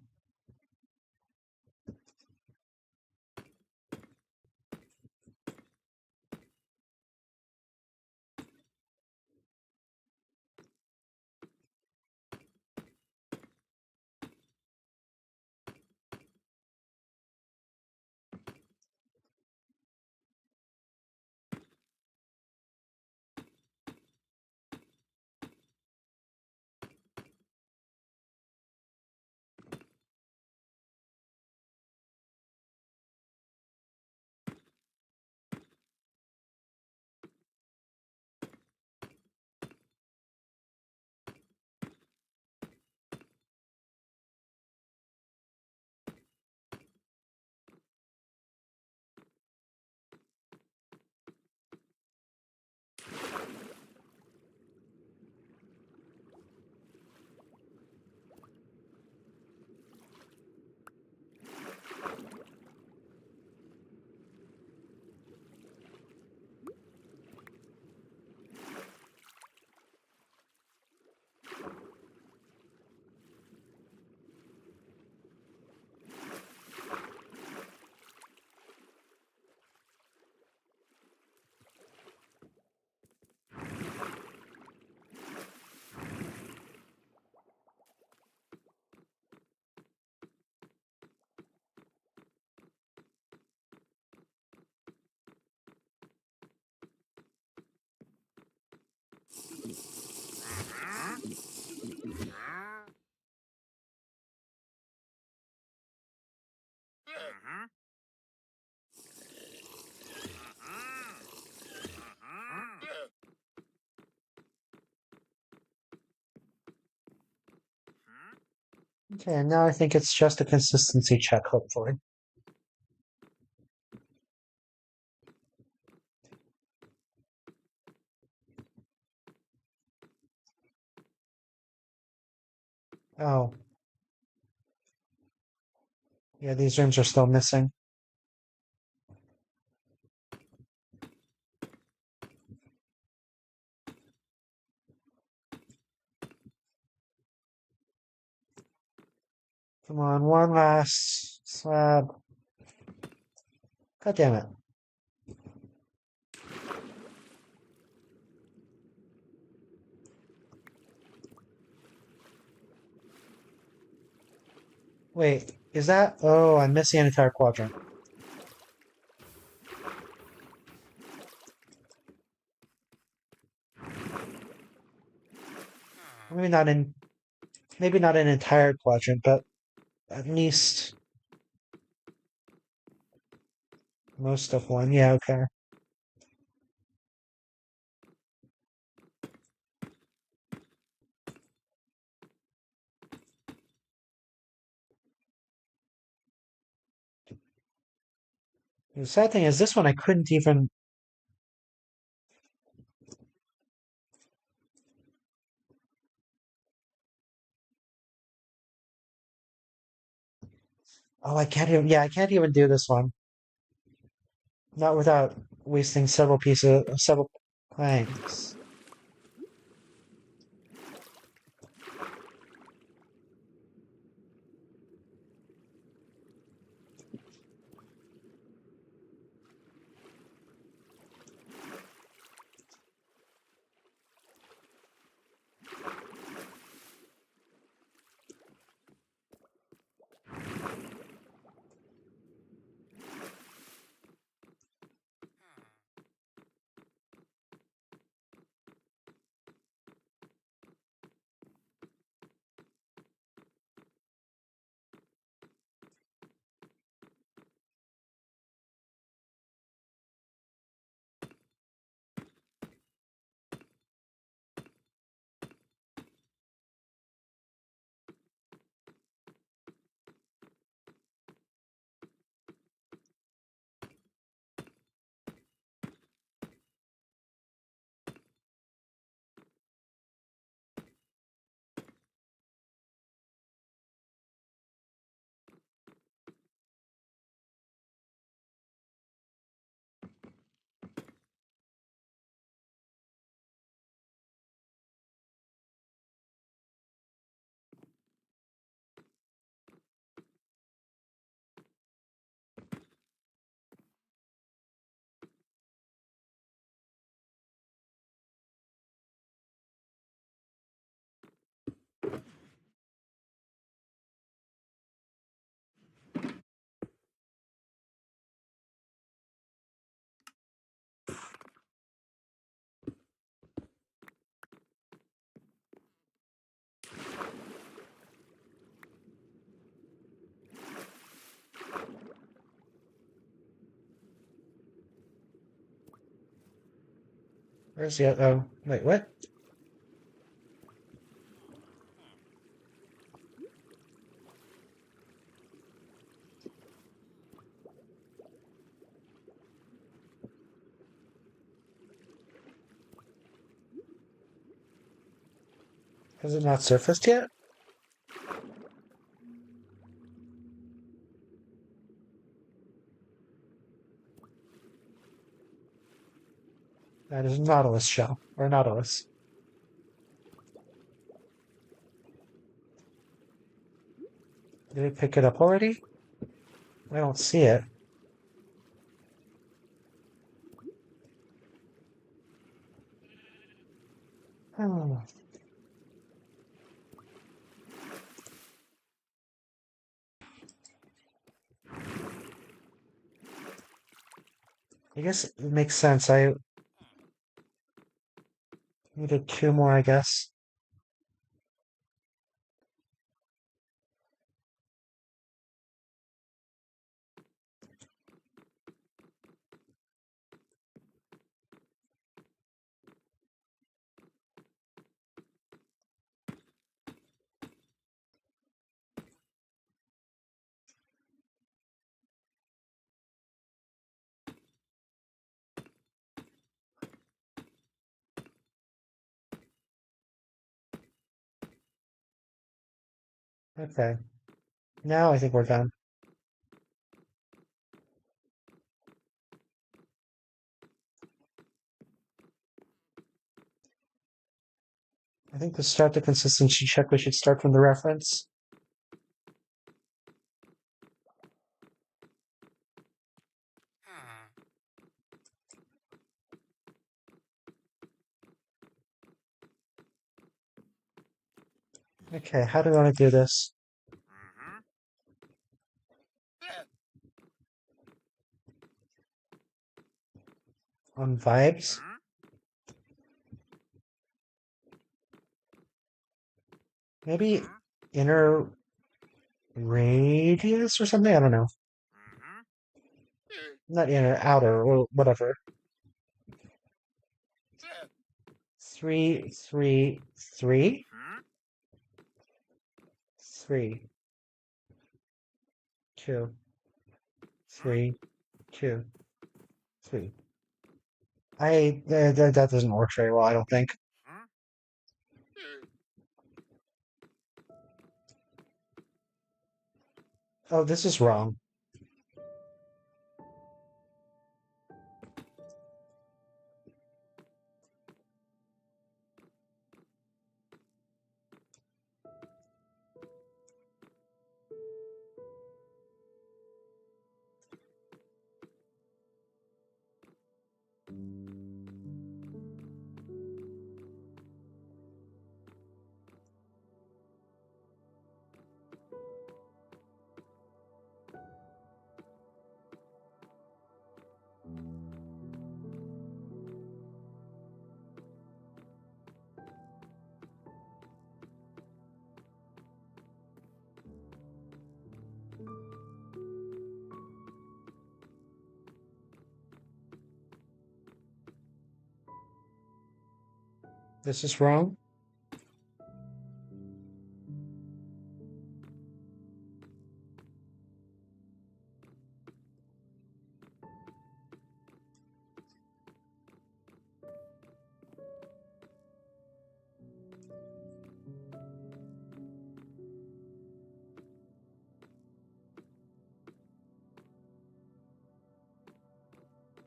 Okay, and now I think it's just a consistency check, hopefully. Oh, yeah, these rooms are still missing. Come on, one last slab. God damn it. Wait, is that? Oh, I'm missing an entire quadrant. Maybe not in, maybe not an entire quadrant, but at least most of one. Yeah, okay. The sad thing is, this one I couldn't even. Oh, I can't even. Yeah, I can't even do this one. Not without wasting several planks. Where's the? Oh, wait, what? Has it not surfaced yet? That is Nautilus shell or Nautilus. Did it pick it up already? I don't see it. Oh, I guess it makes sense. I needed two more, I guess. Okay. Now I think we're done. I think to start the consistency check, we should start from the reference. Okay, how do I want to do this? On vibes? Maybe inner radius or something? I don't know. Not inner, outer, or whatever. 3, 3, 3, 3, 2, 3, 2, 3. That doesn't work very well, I don't think. Oh, this is wrong. This is wrong.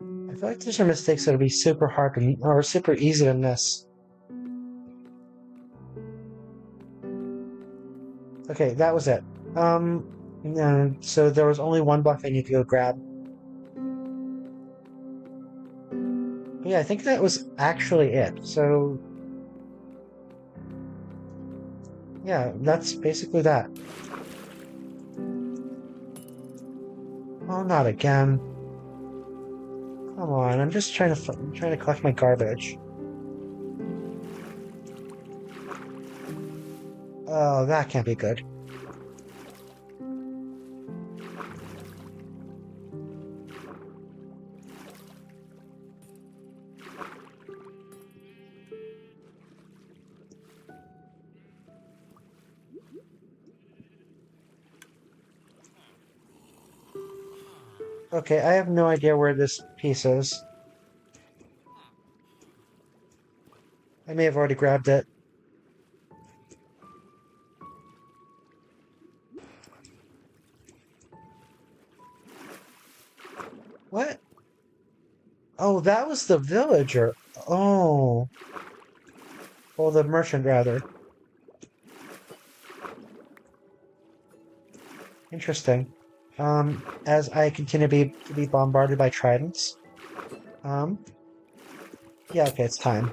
I feel like these are mistakes that would be super hard to, or super easy to miss. Okay, that was it. So there was only one block I need to go grab. Yeah, I think that was actually it. So, yeah, that's basically that. Oh, not again. Come on, I'm just I'm trying to collect my garbage. Oh, that can't be good. Okay, I have no idea where this piece is. I may have already grabbed it. What? Oh, that was the villager. Oh. Well, the merchant, rather. Interesting. As I continue to be bombarded by tridents. Um, yeah, okay, it's time.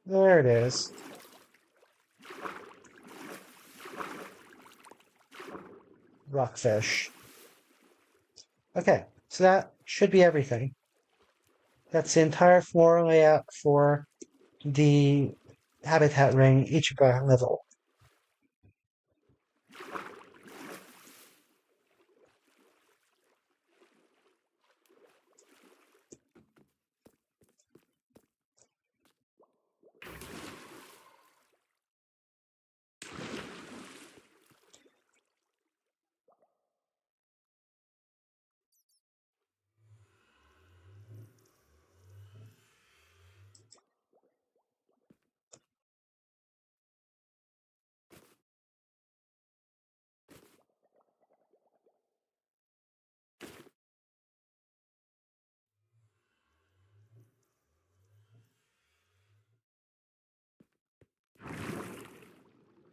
There it is. Rockfish. Okay, so that should be everything. That's the entire floor layout for the habitat ring Ichigo level.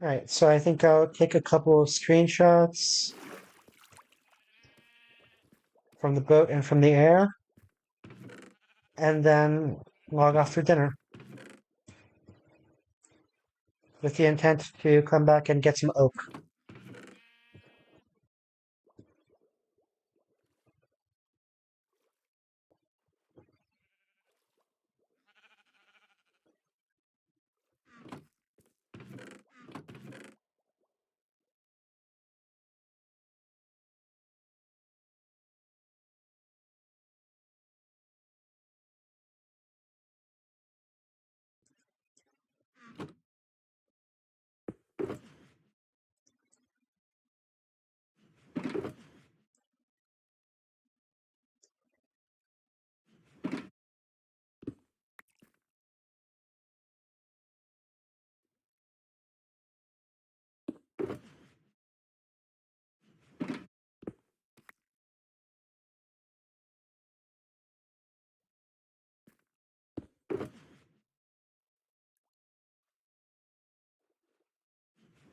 Alright, so I think I'll take a couple of screenshots from the boat and from the air, and then log off for dinner with the intent to come back and get some oak.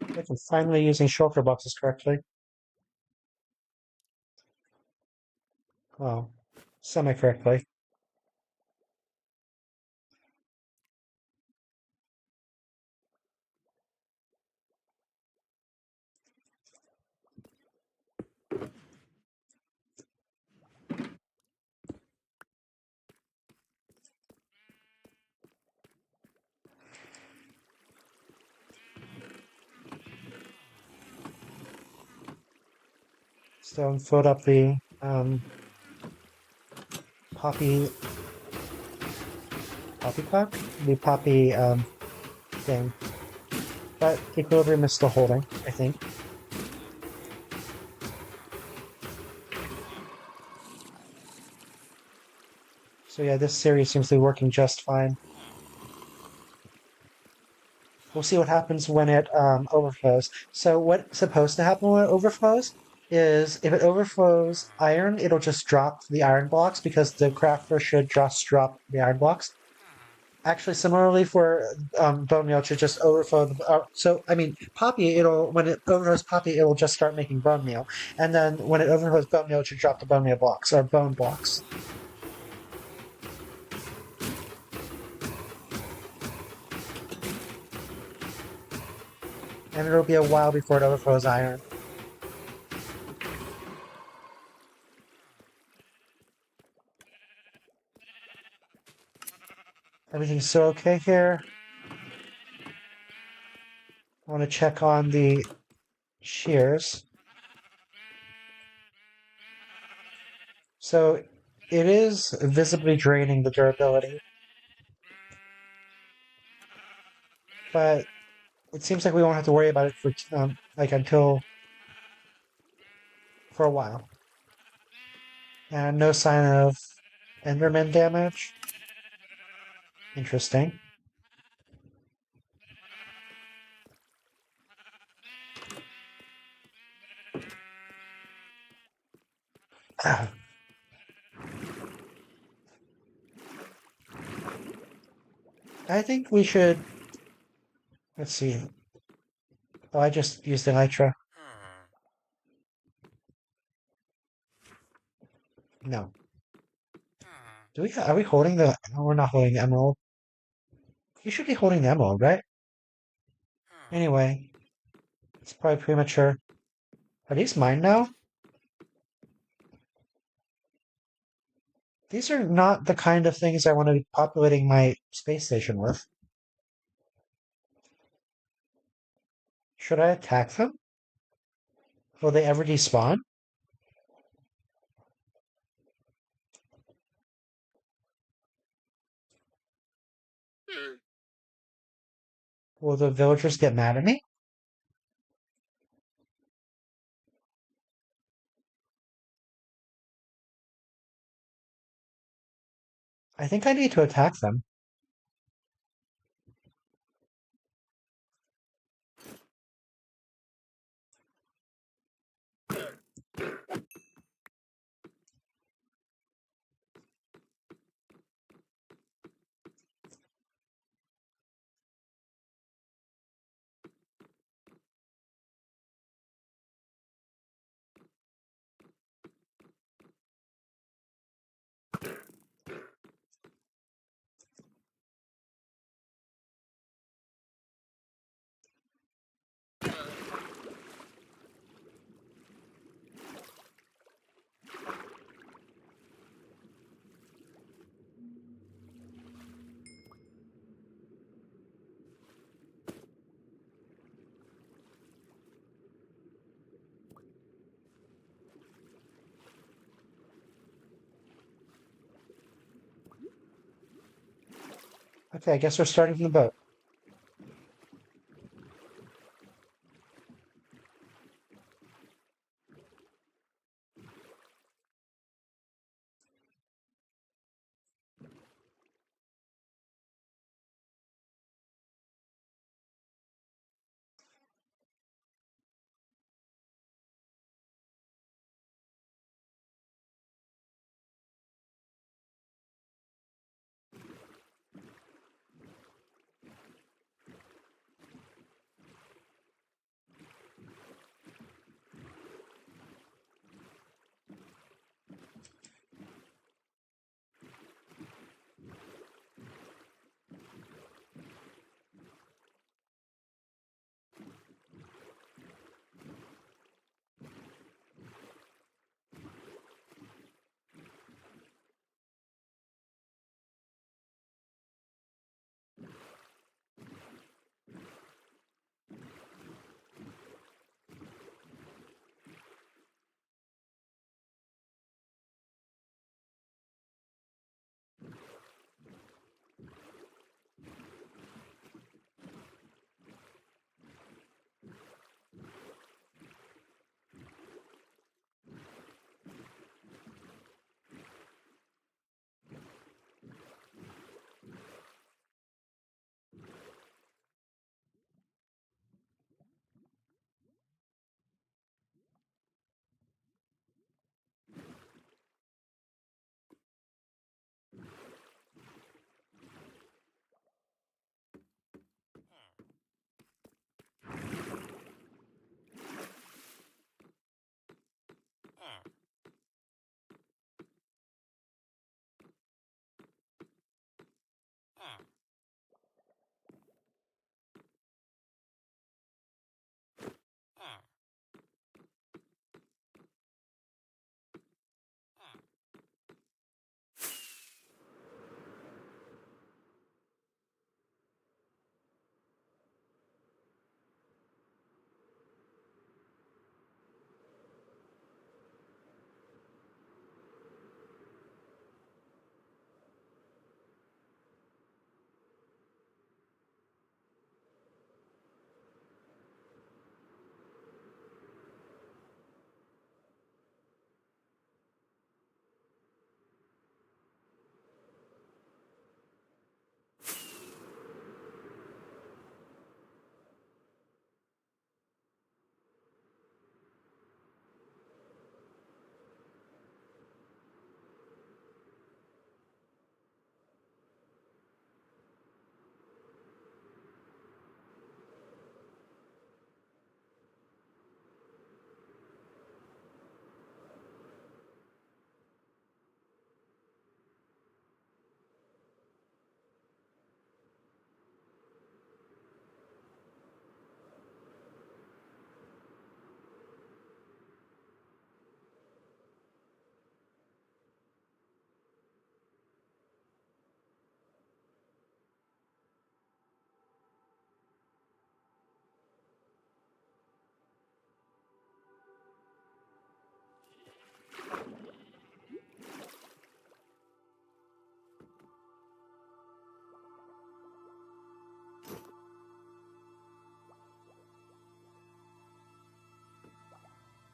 I think I'm finally using shulker boxes correctly. Well, semi-correctly. So filled up the poppy poppycock? The poppy thing. But equilibrium is still holding, I think. So yeah, this series seems to be working just fine. We'll see what happens when it overflows. So what's supposed to happen when it overflows is if it overflows iron, it'll just drop the iron blocks because the crafter should just drop the iron blocks. Actually, similarly for bone meal, it should just overflow the. So I mean, poppy, it'll when it overflows poppy, it'll just start making bone meal, and then when it overflows bone meal, it should drop the bone meal blocks or bone blocks. And it'll be a while before it overflows iron. Everything's still okay here. I want to check on the shears. So it is visibly draining the durability, but it seems like we won't have to worry about it for like until for a while. And no sign of Enderman damage. Interesting. I think we should. Let's see. Oh, I just used the nitro. No. Do we? Are we holding the? No, we're not holding the emerald. You should be holding the emerald, right? Anyway, it's probably premature. Are these mine now? These are not the kind of things I want to be populating my space station with. Should I attack them? Will they ever despawn? Will the villagers get mad at me? I think I need to attack them. Okay, I guess we're starting from the boat.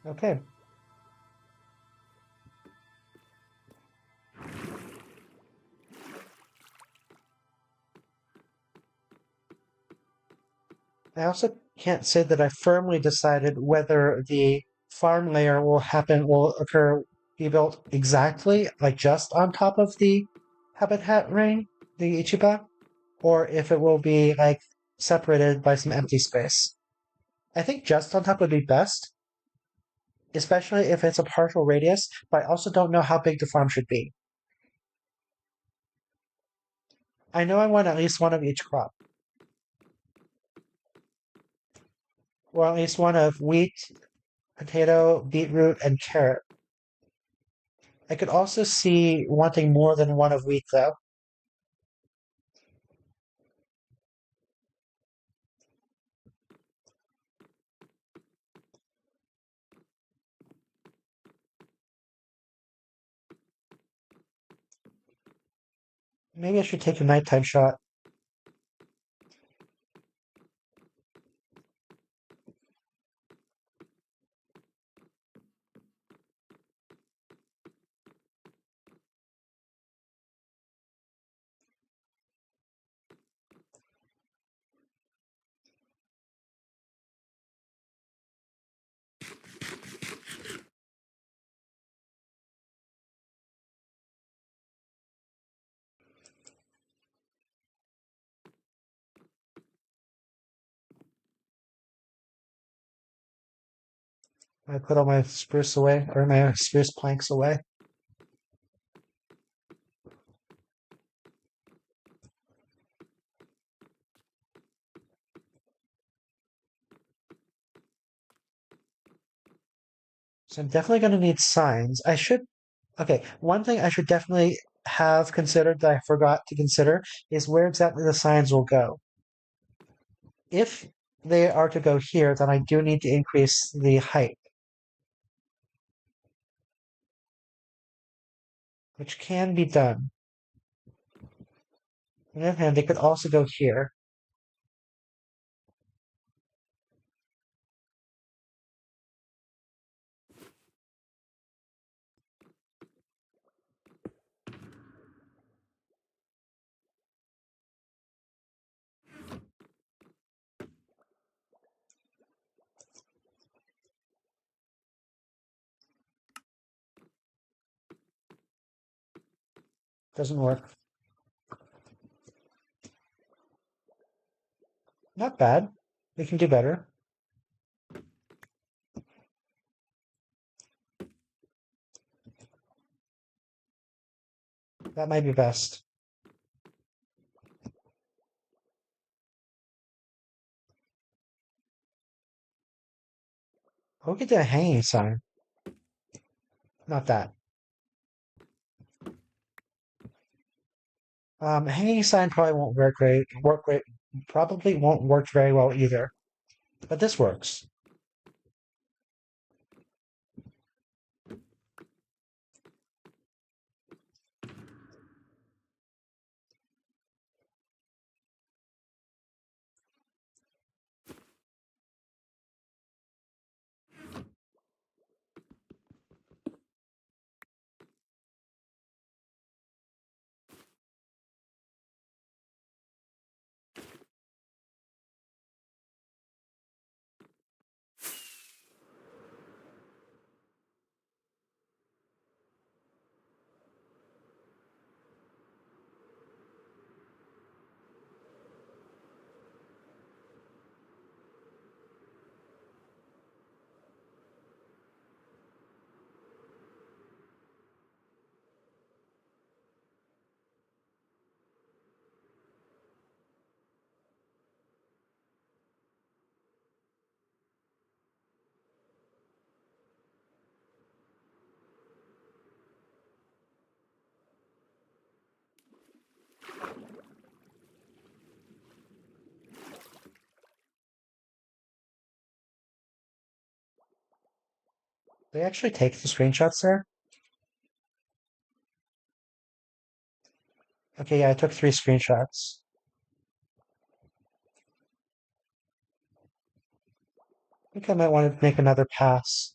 Okay. I also can't say that I firmly decided whether the farm layer will be built exactly, like just on top of the habitat ring, the Ichiba, or if it will be like separated by some empty space. I think just on top would be best, especially if it's a partial radius, but I also don't know how big the farm should be. I know I want at least one of each crop, or at least one of wheat, potato, beetroot, and carrot. I could also see wanting more than one of wheat, though. Maybe I should take a nighttime shot. I put all my spruce away, or my spruce planks away. So I'm definitely going to need signs. Okay, one thing I should definitely have considered that I forgot to consider is where exactly the signs will go. If they are to go here, then I do need to increase the height, which can be done. On the other hand, they could also go here. Doesn't work. Not bad. We can do better. That might be best. We'll get to a hanging sign. Not that. Hanging sign probably won't work great. Probably won't work very well either. But this works. They actually take the screenshots there? Okay, yeah, I took 3 screenshots. I think I might want to make another pass.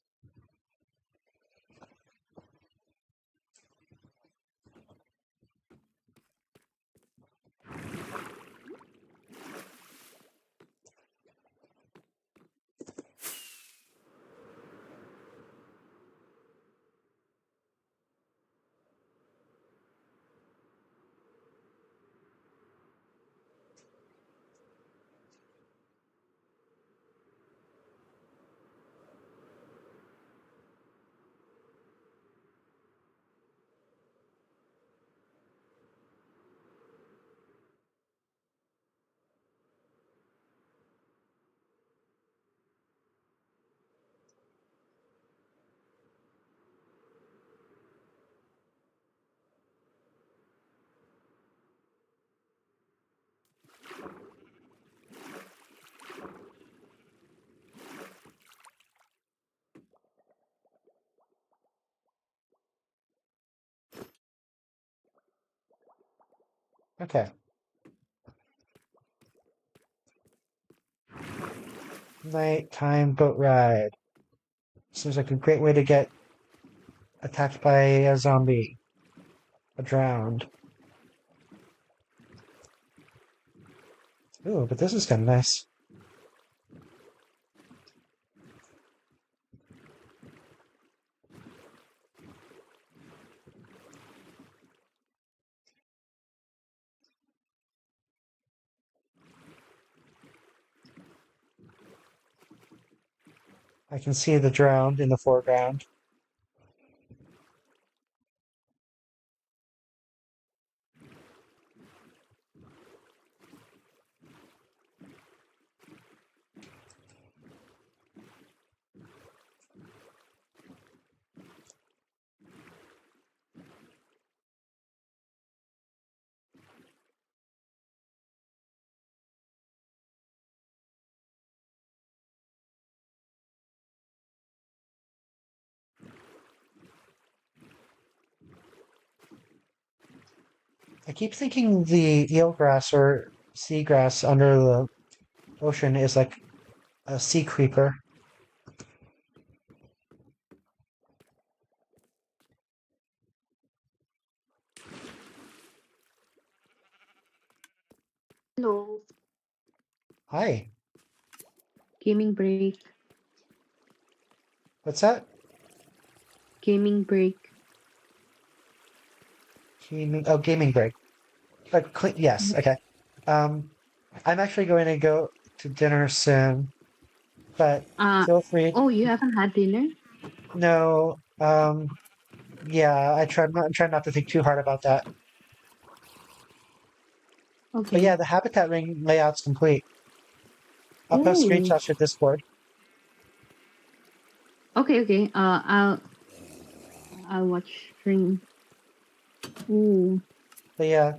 Okay. Nighttime boat ride. Seems like a great way to get attacked by a zombie. A drowned. Ooh, but this is kind of nice. I can see the drowned in the foreground. I keep thinking the eelgrass or seagrass under the ocean is like a sea creeper. Hello. Hi, Gaming break. what's that? Gaming break. Gaming break. Yes, okay. Um, I'm actually going to go to dinner soon, but Uh feel free. oh, you haven't had dinner? No, yeah, I'm trying not to think too hard about that. But yeah, Okay. the habitat ring layout's complete. I'll post Oh. screenshots to Discord. Okay, okay. I'll watch stream. Ooh. But yeah,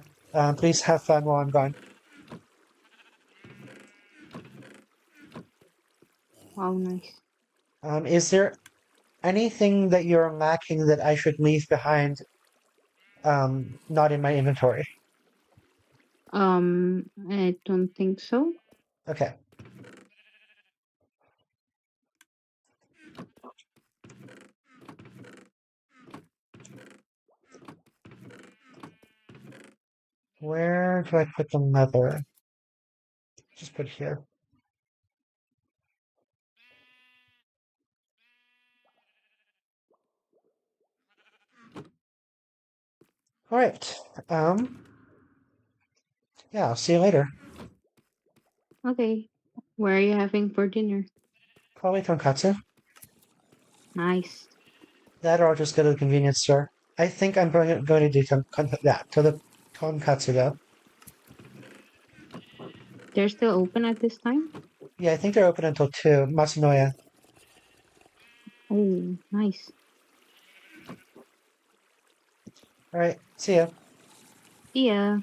please have fun while I'm gone. Wow, nice. Is there anything that you're lacking that I should leave behind, not in my inventory? I don't think so. Okay. Where do I put the leather? Just put here. All right. Yeah, I'll see you later. Okay. Where are you having for dinner? Probably tonkatsu. Nice. That or I'll just go to the convenience store. I think I'm going to do to the tonkatsu though. They're still open at this time? Yeah, I think they're open until 2. Matsunoya. Oh, nice. All right. See ya. See ya.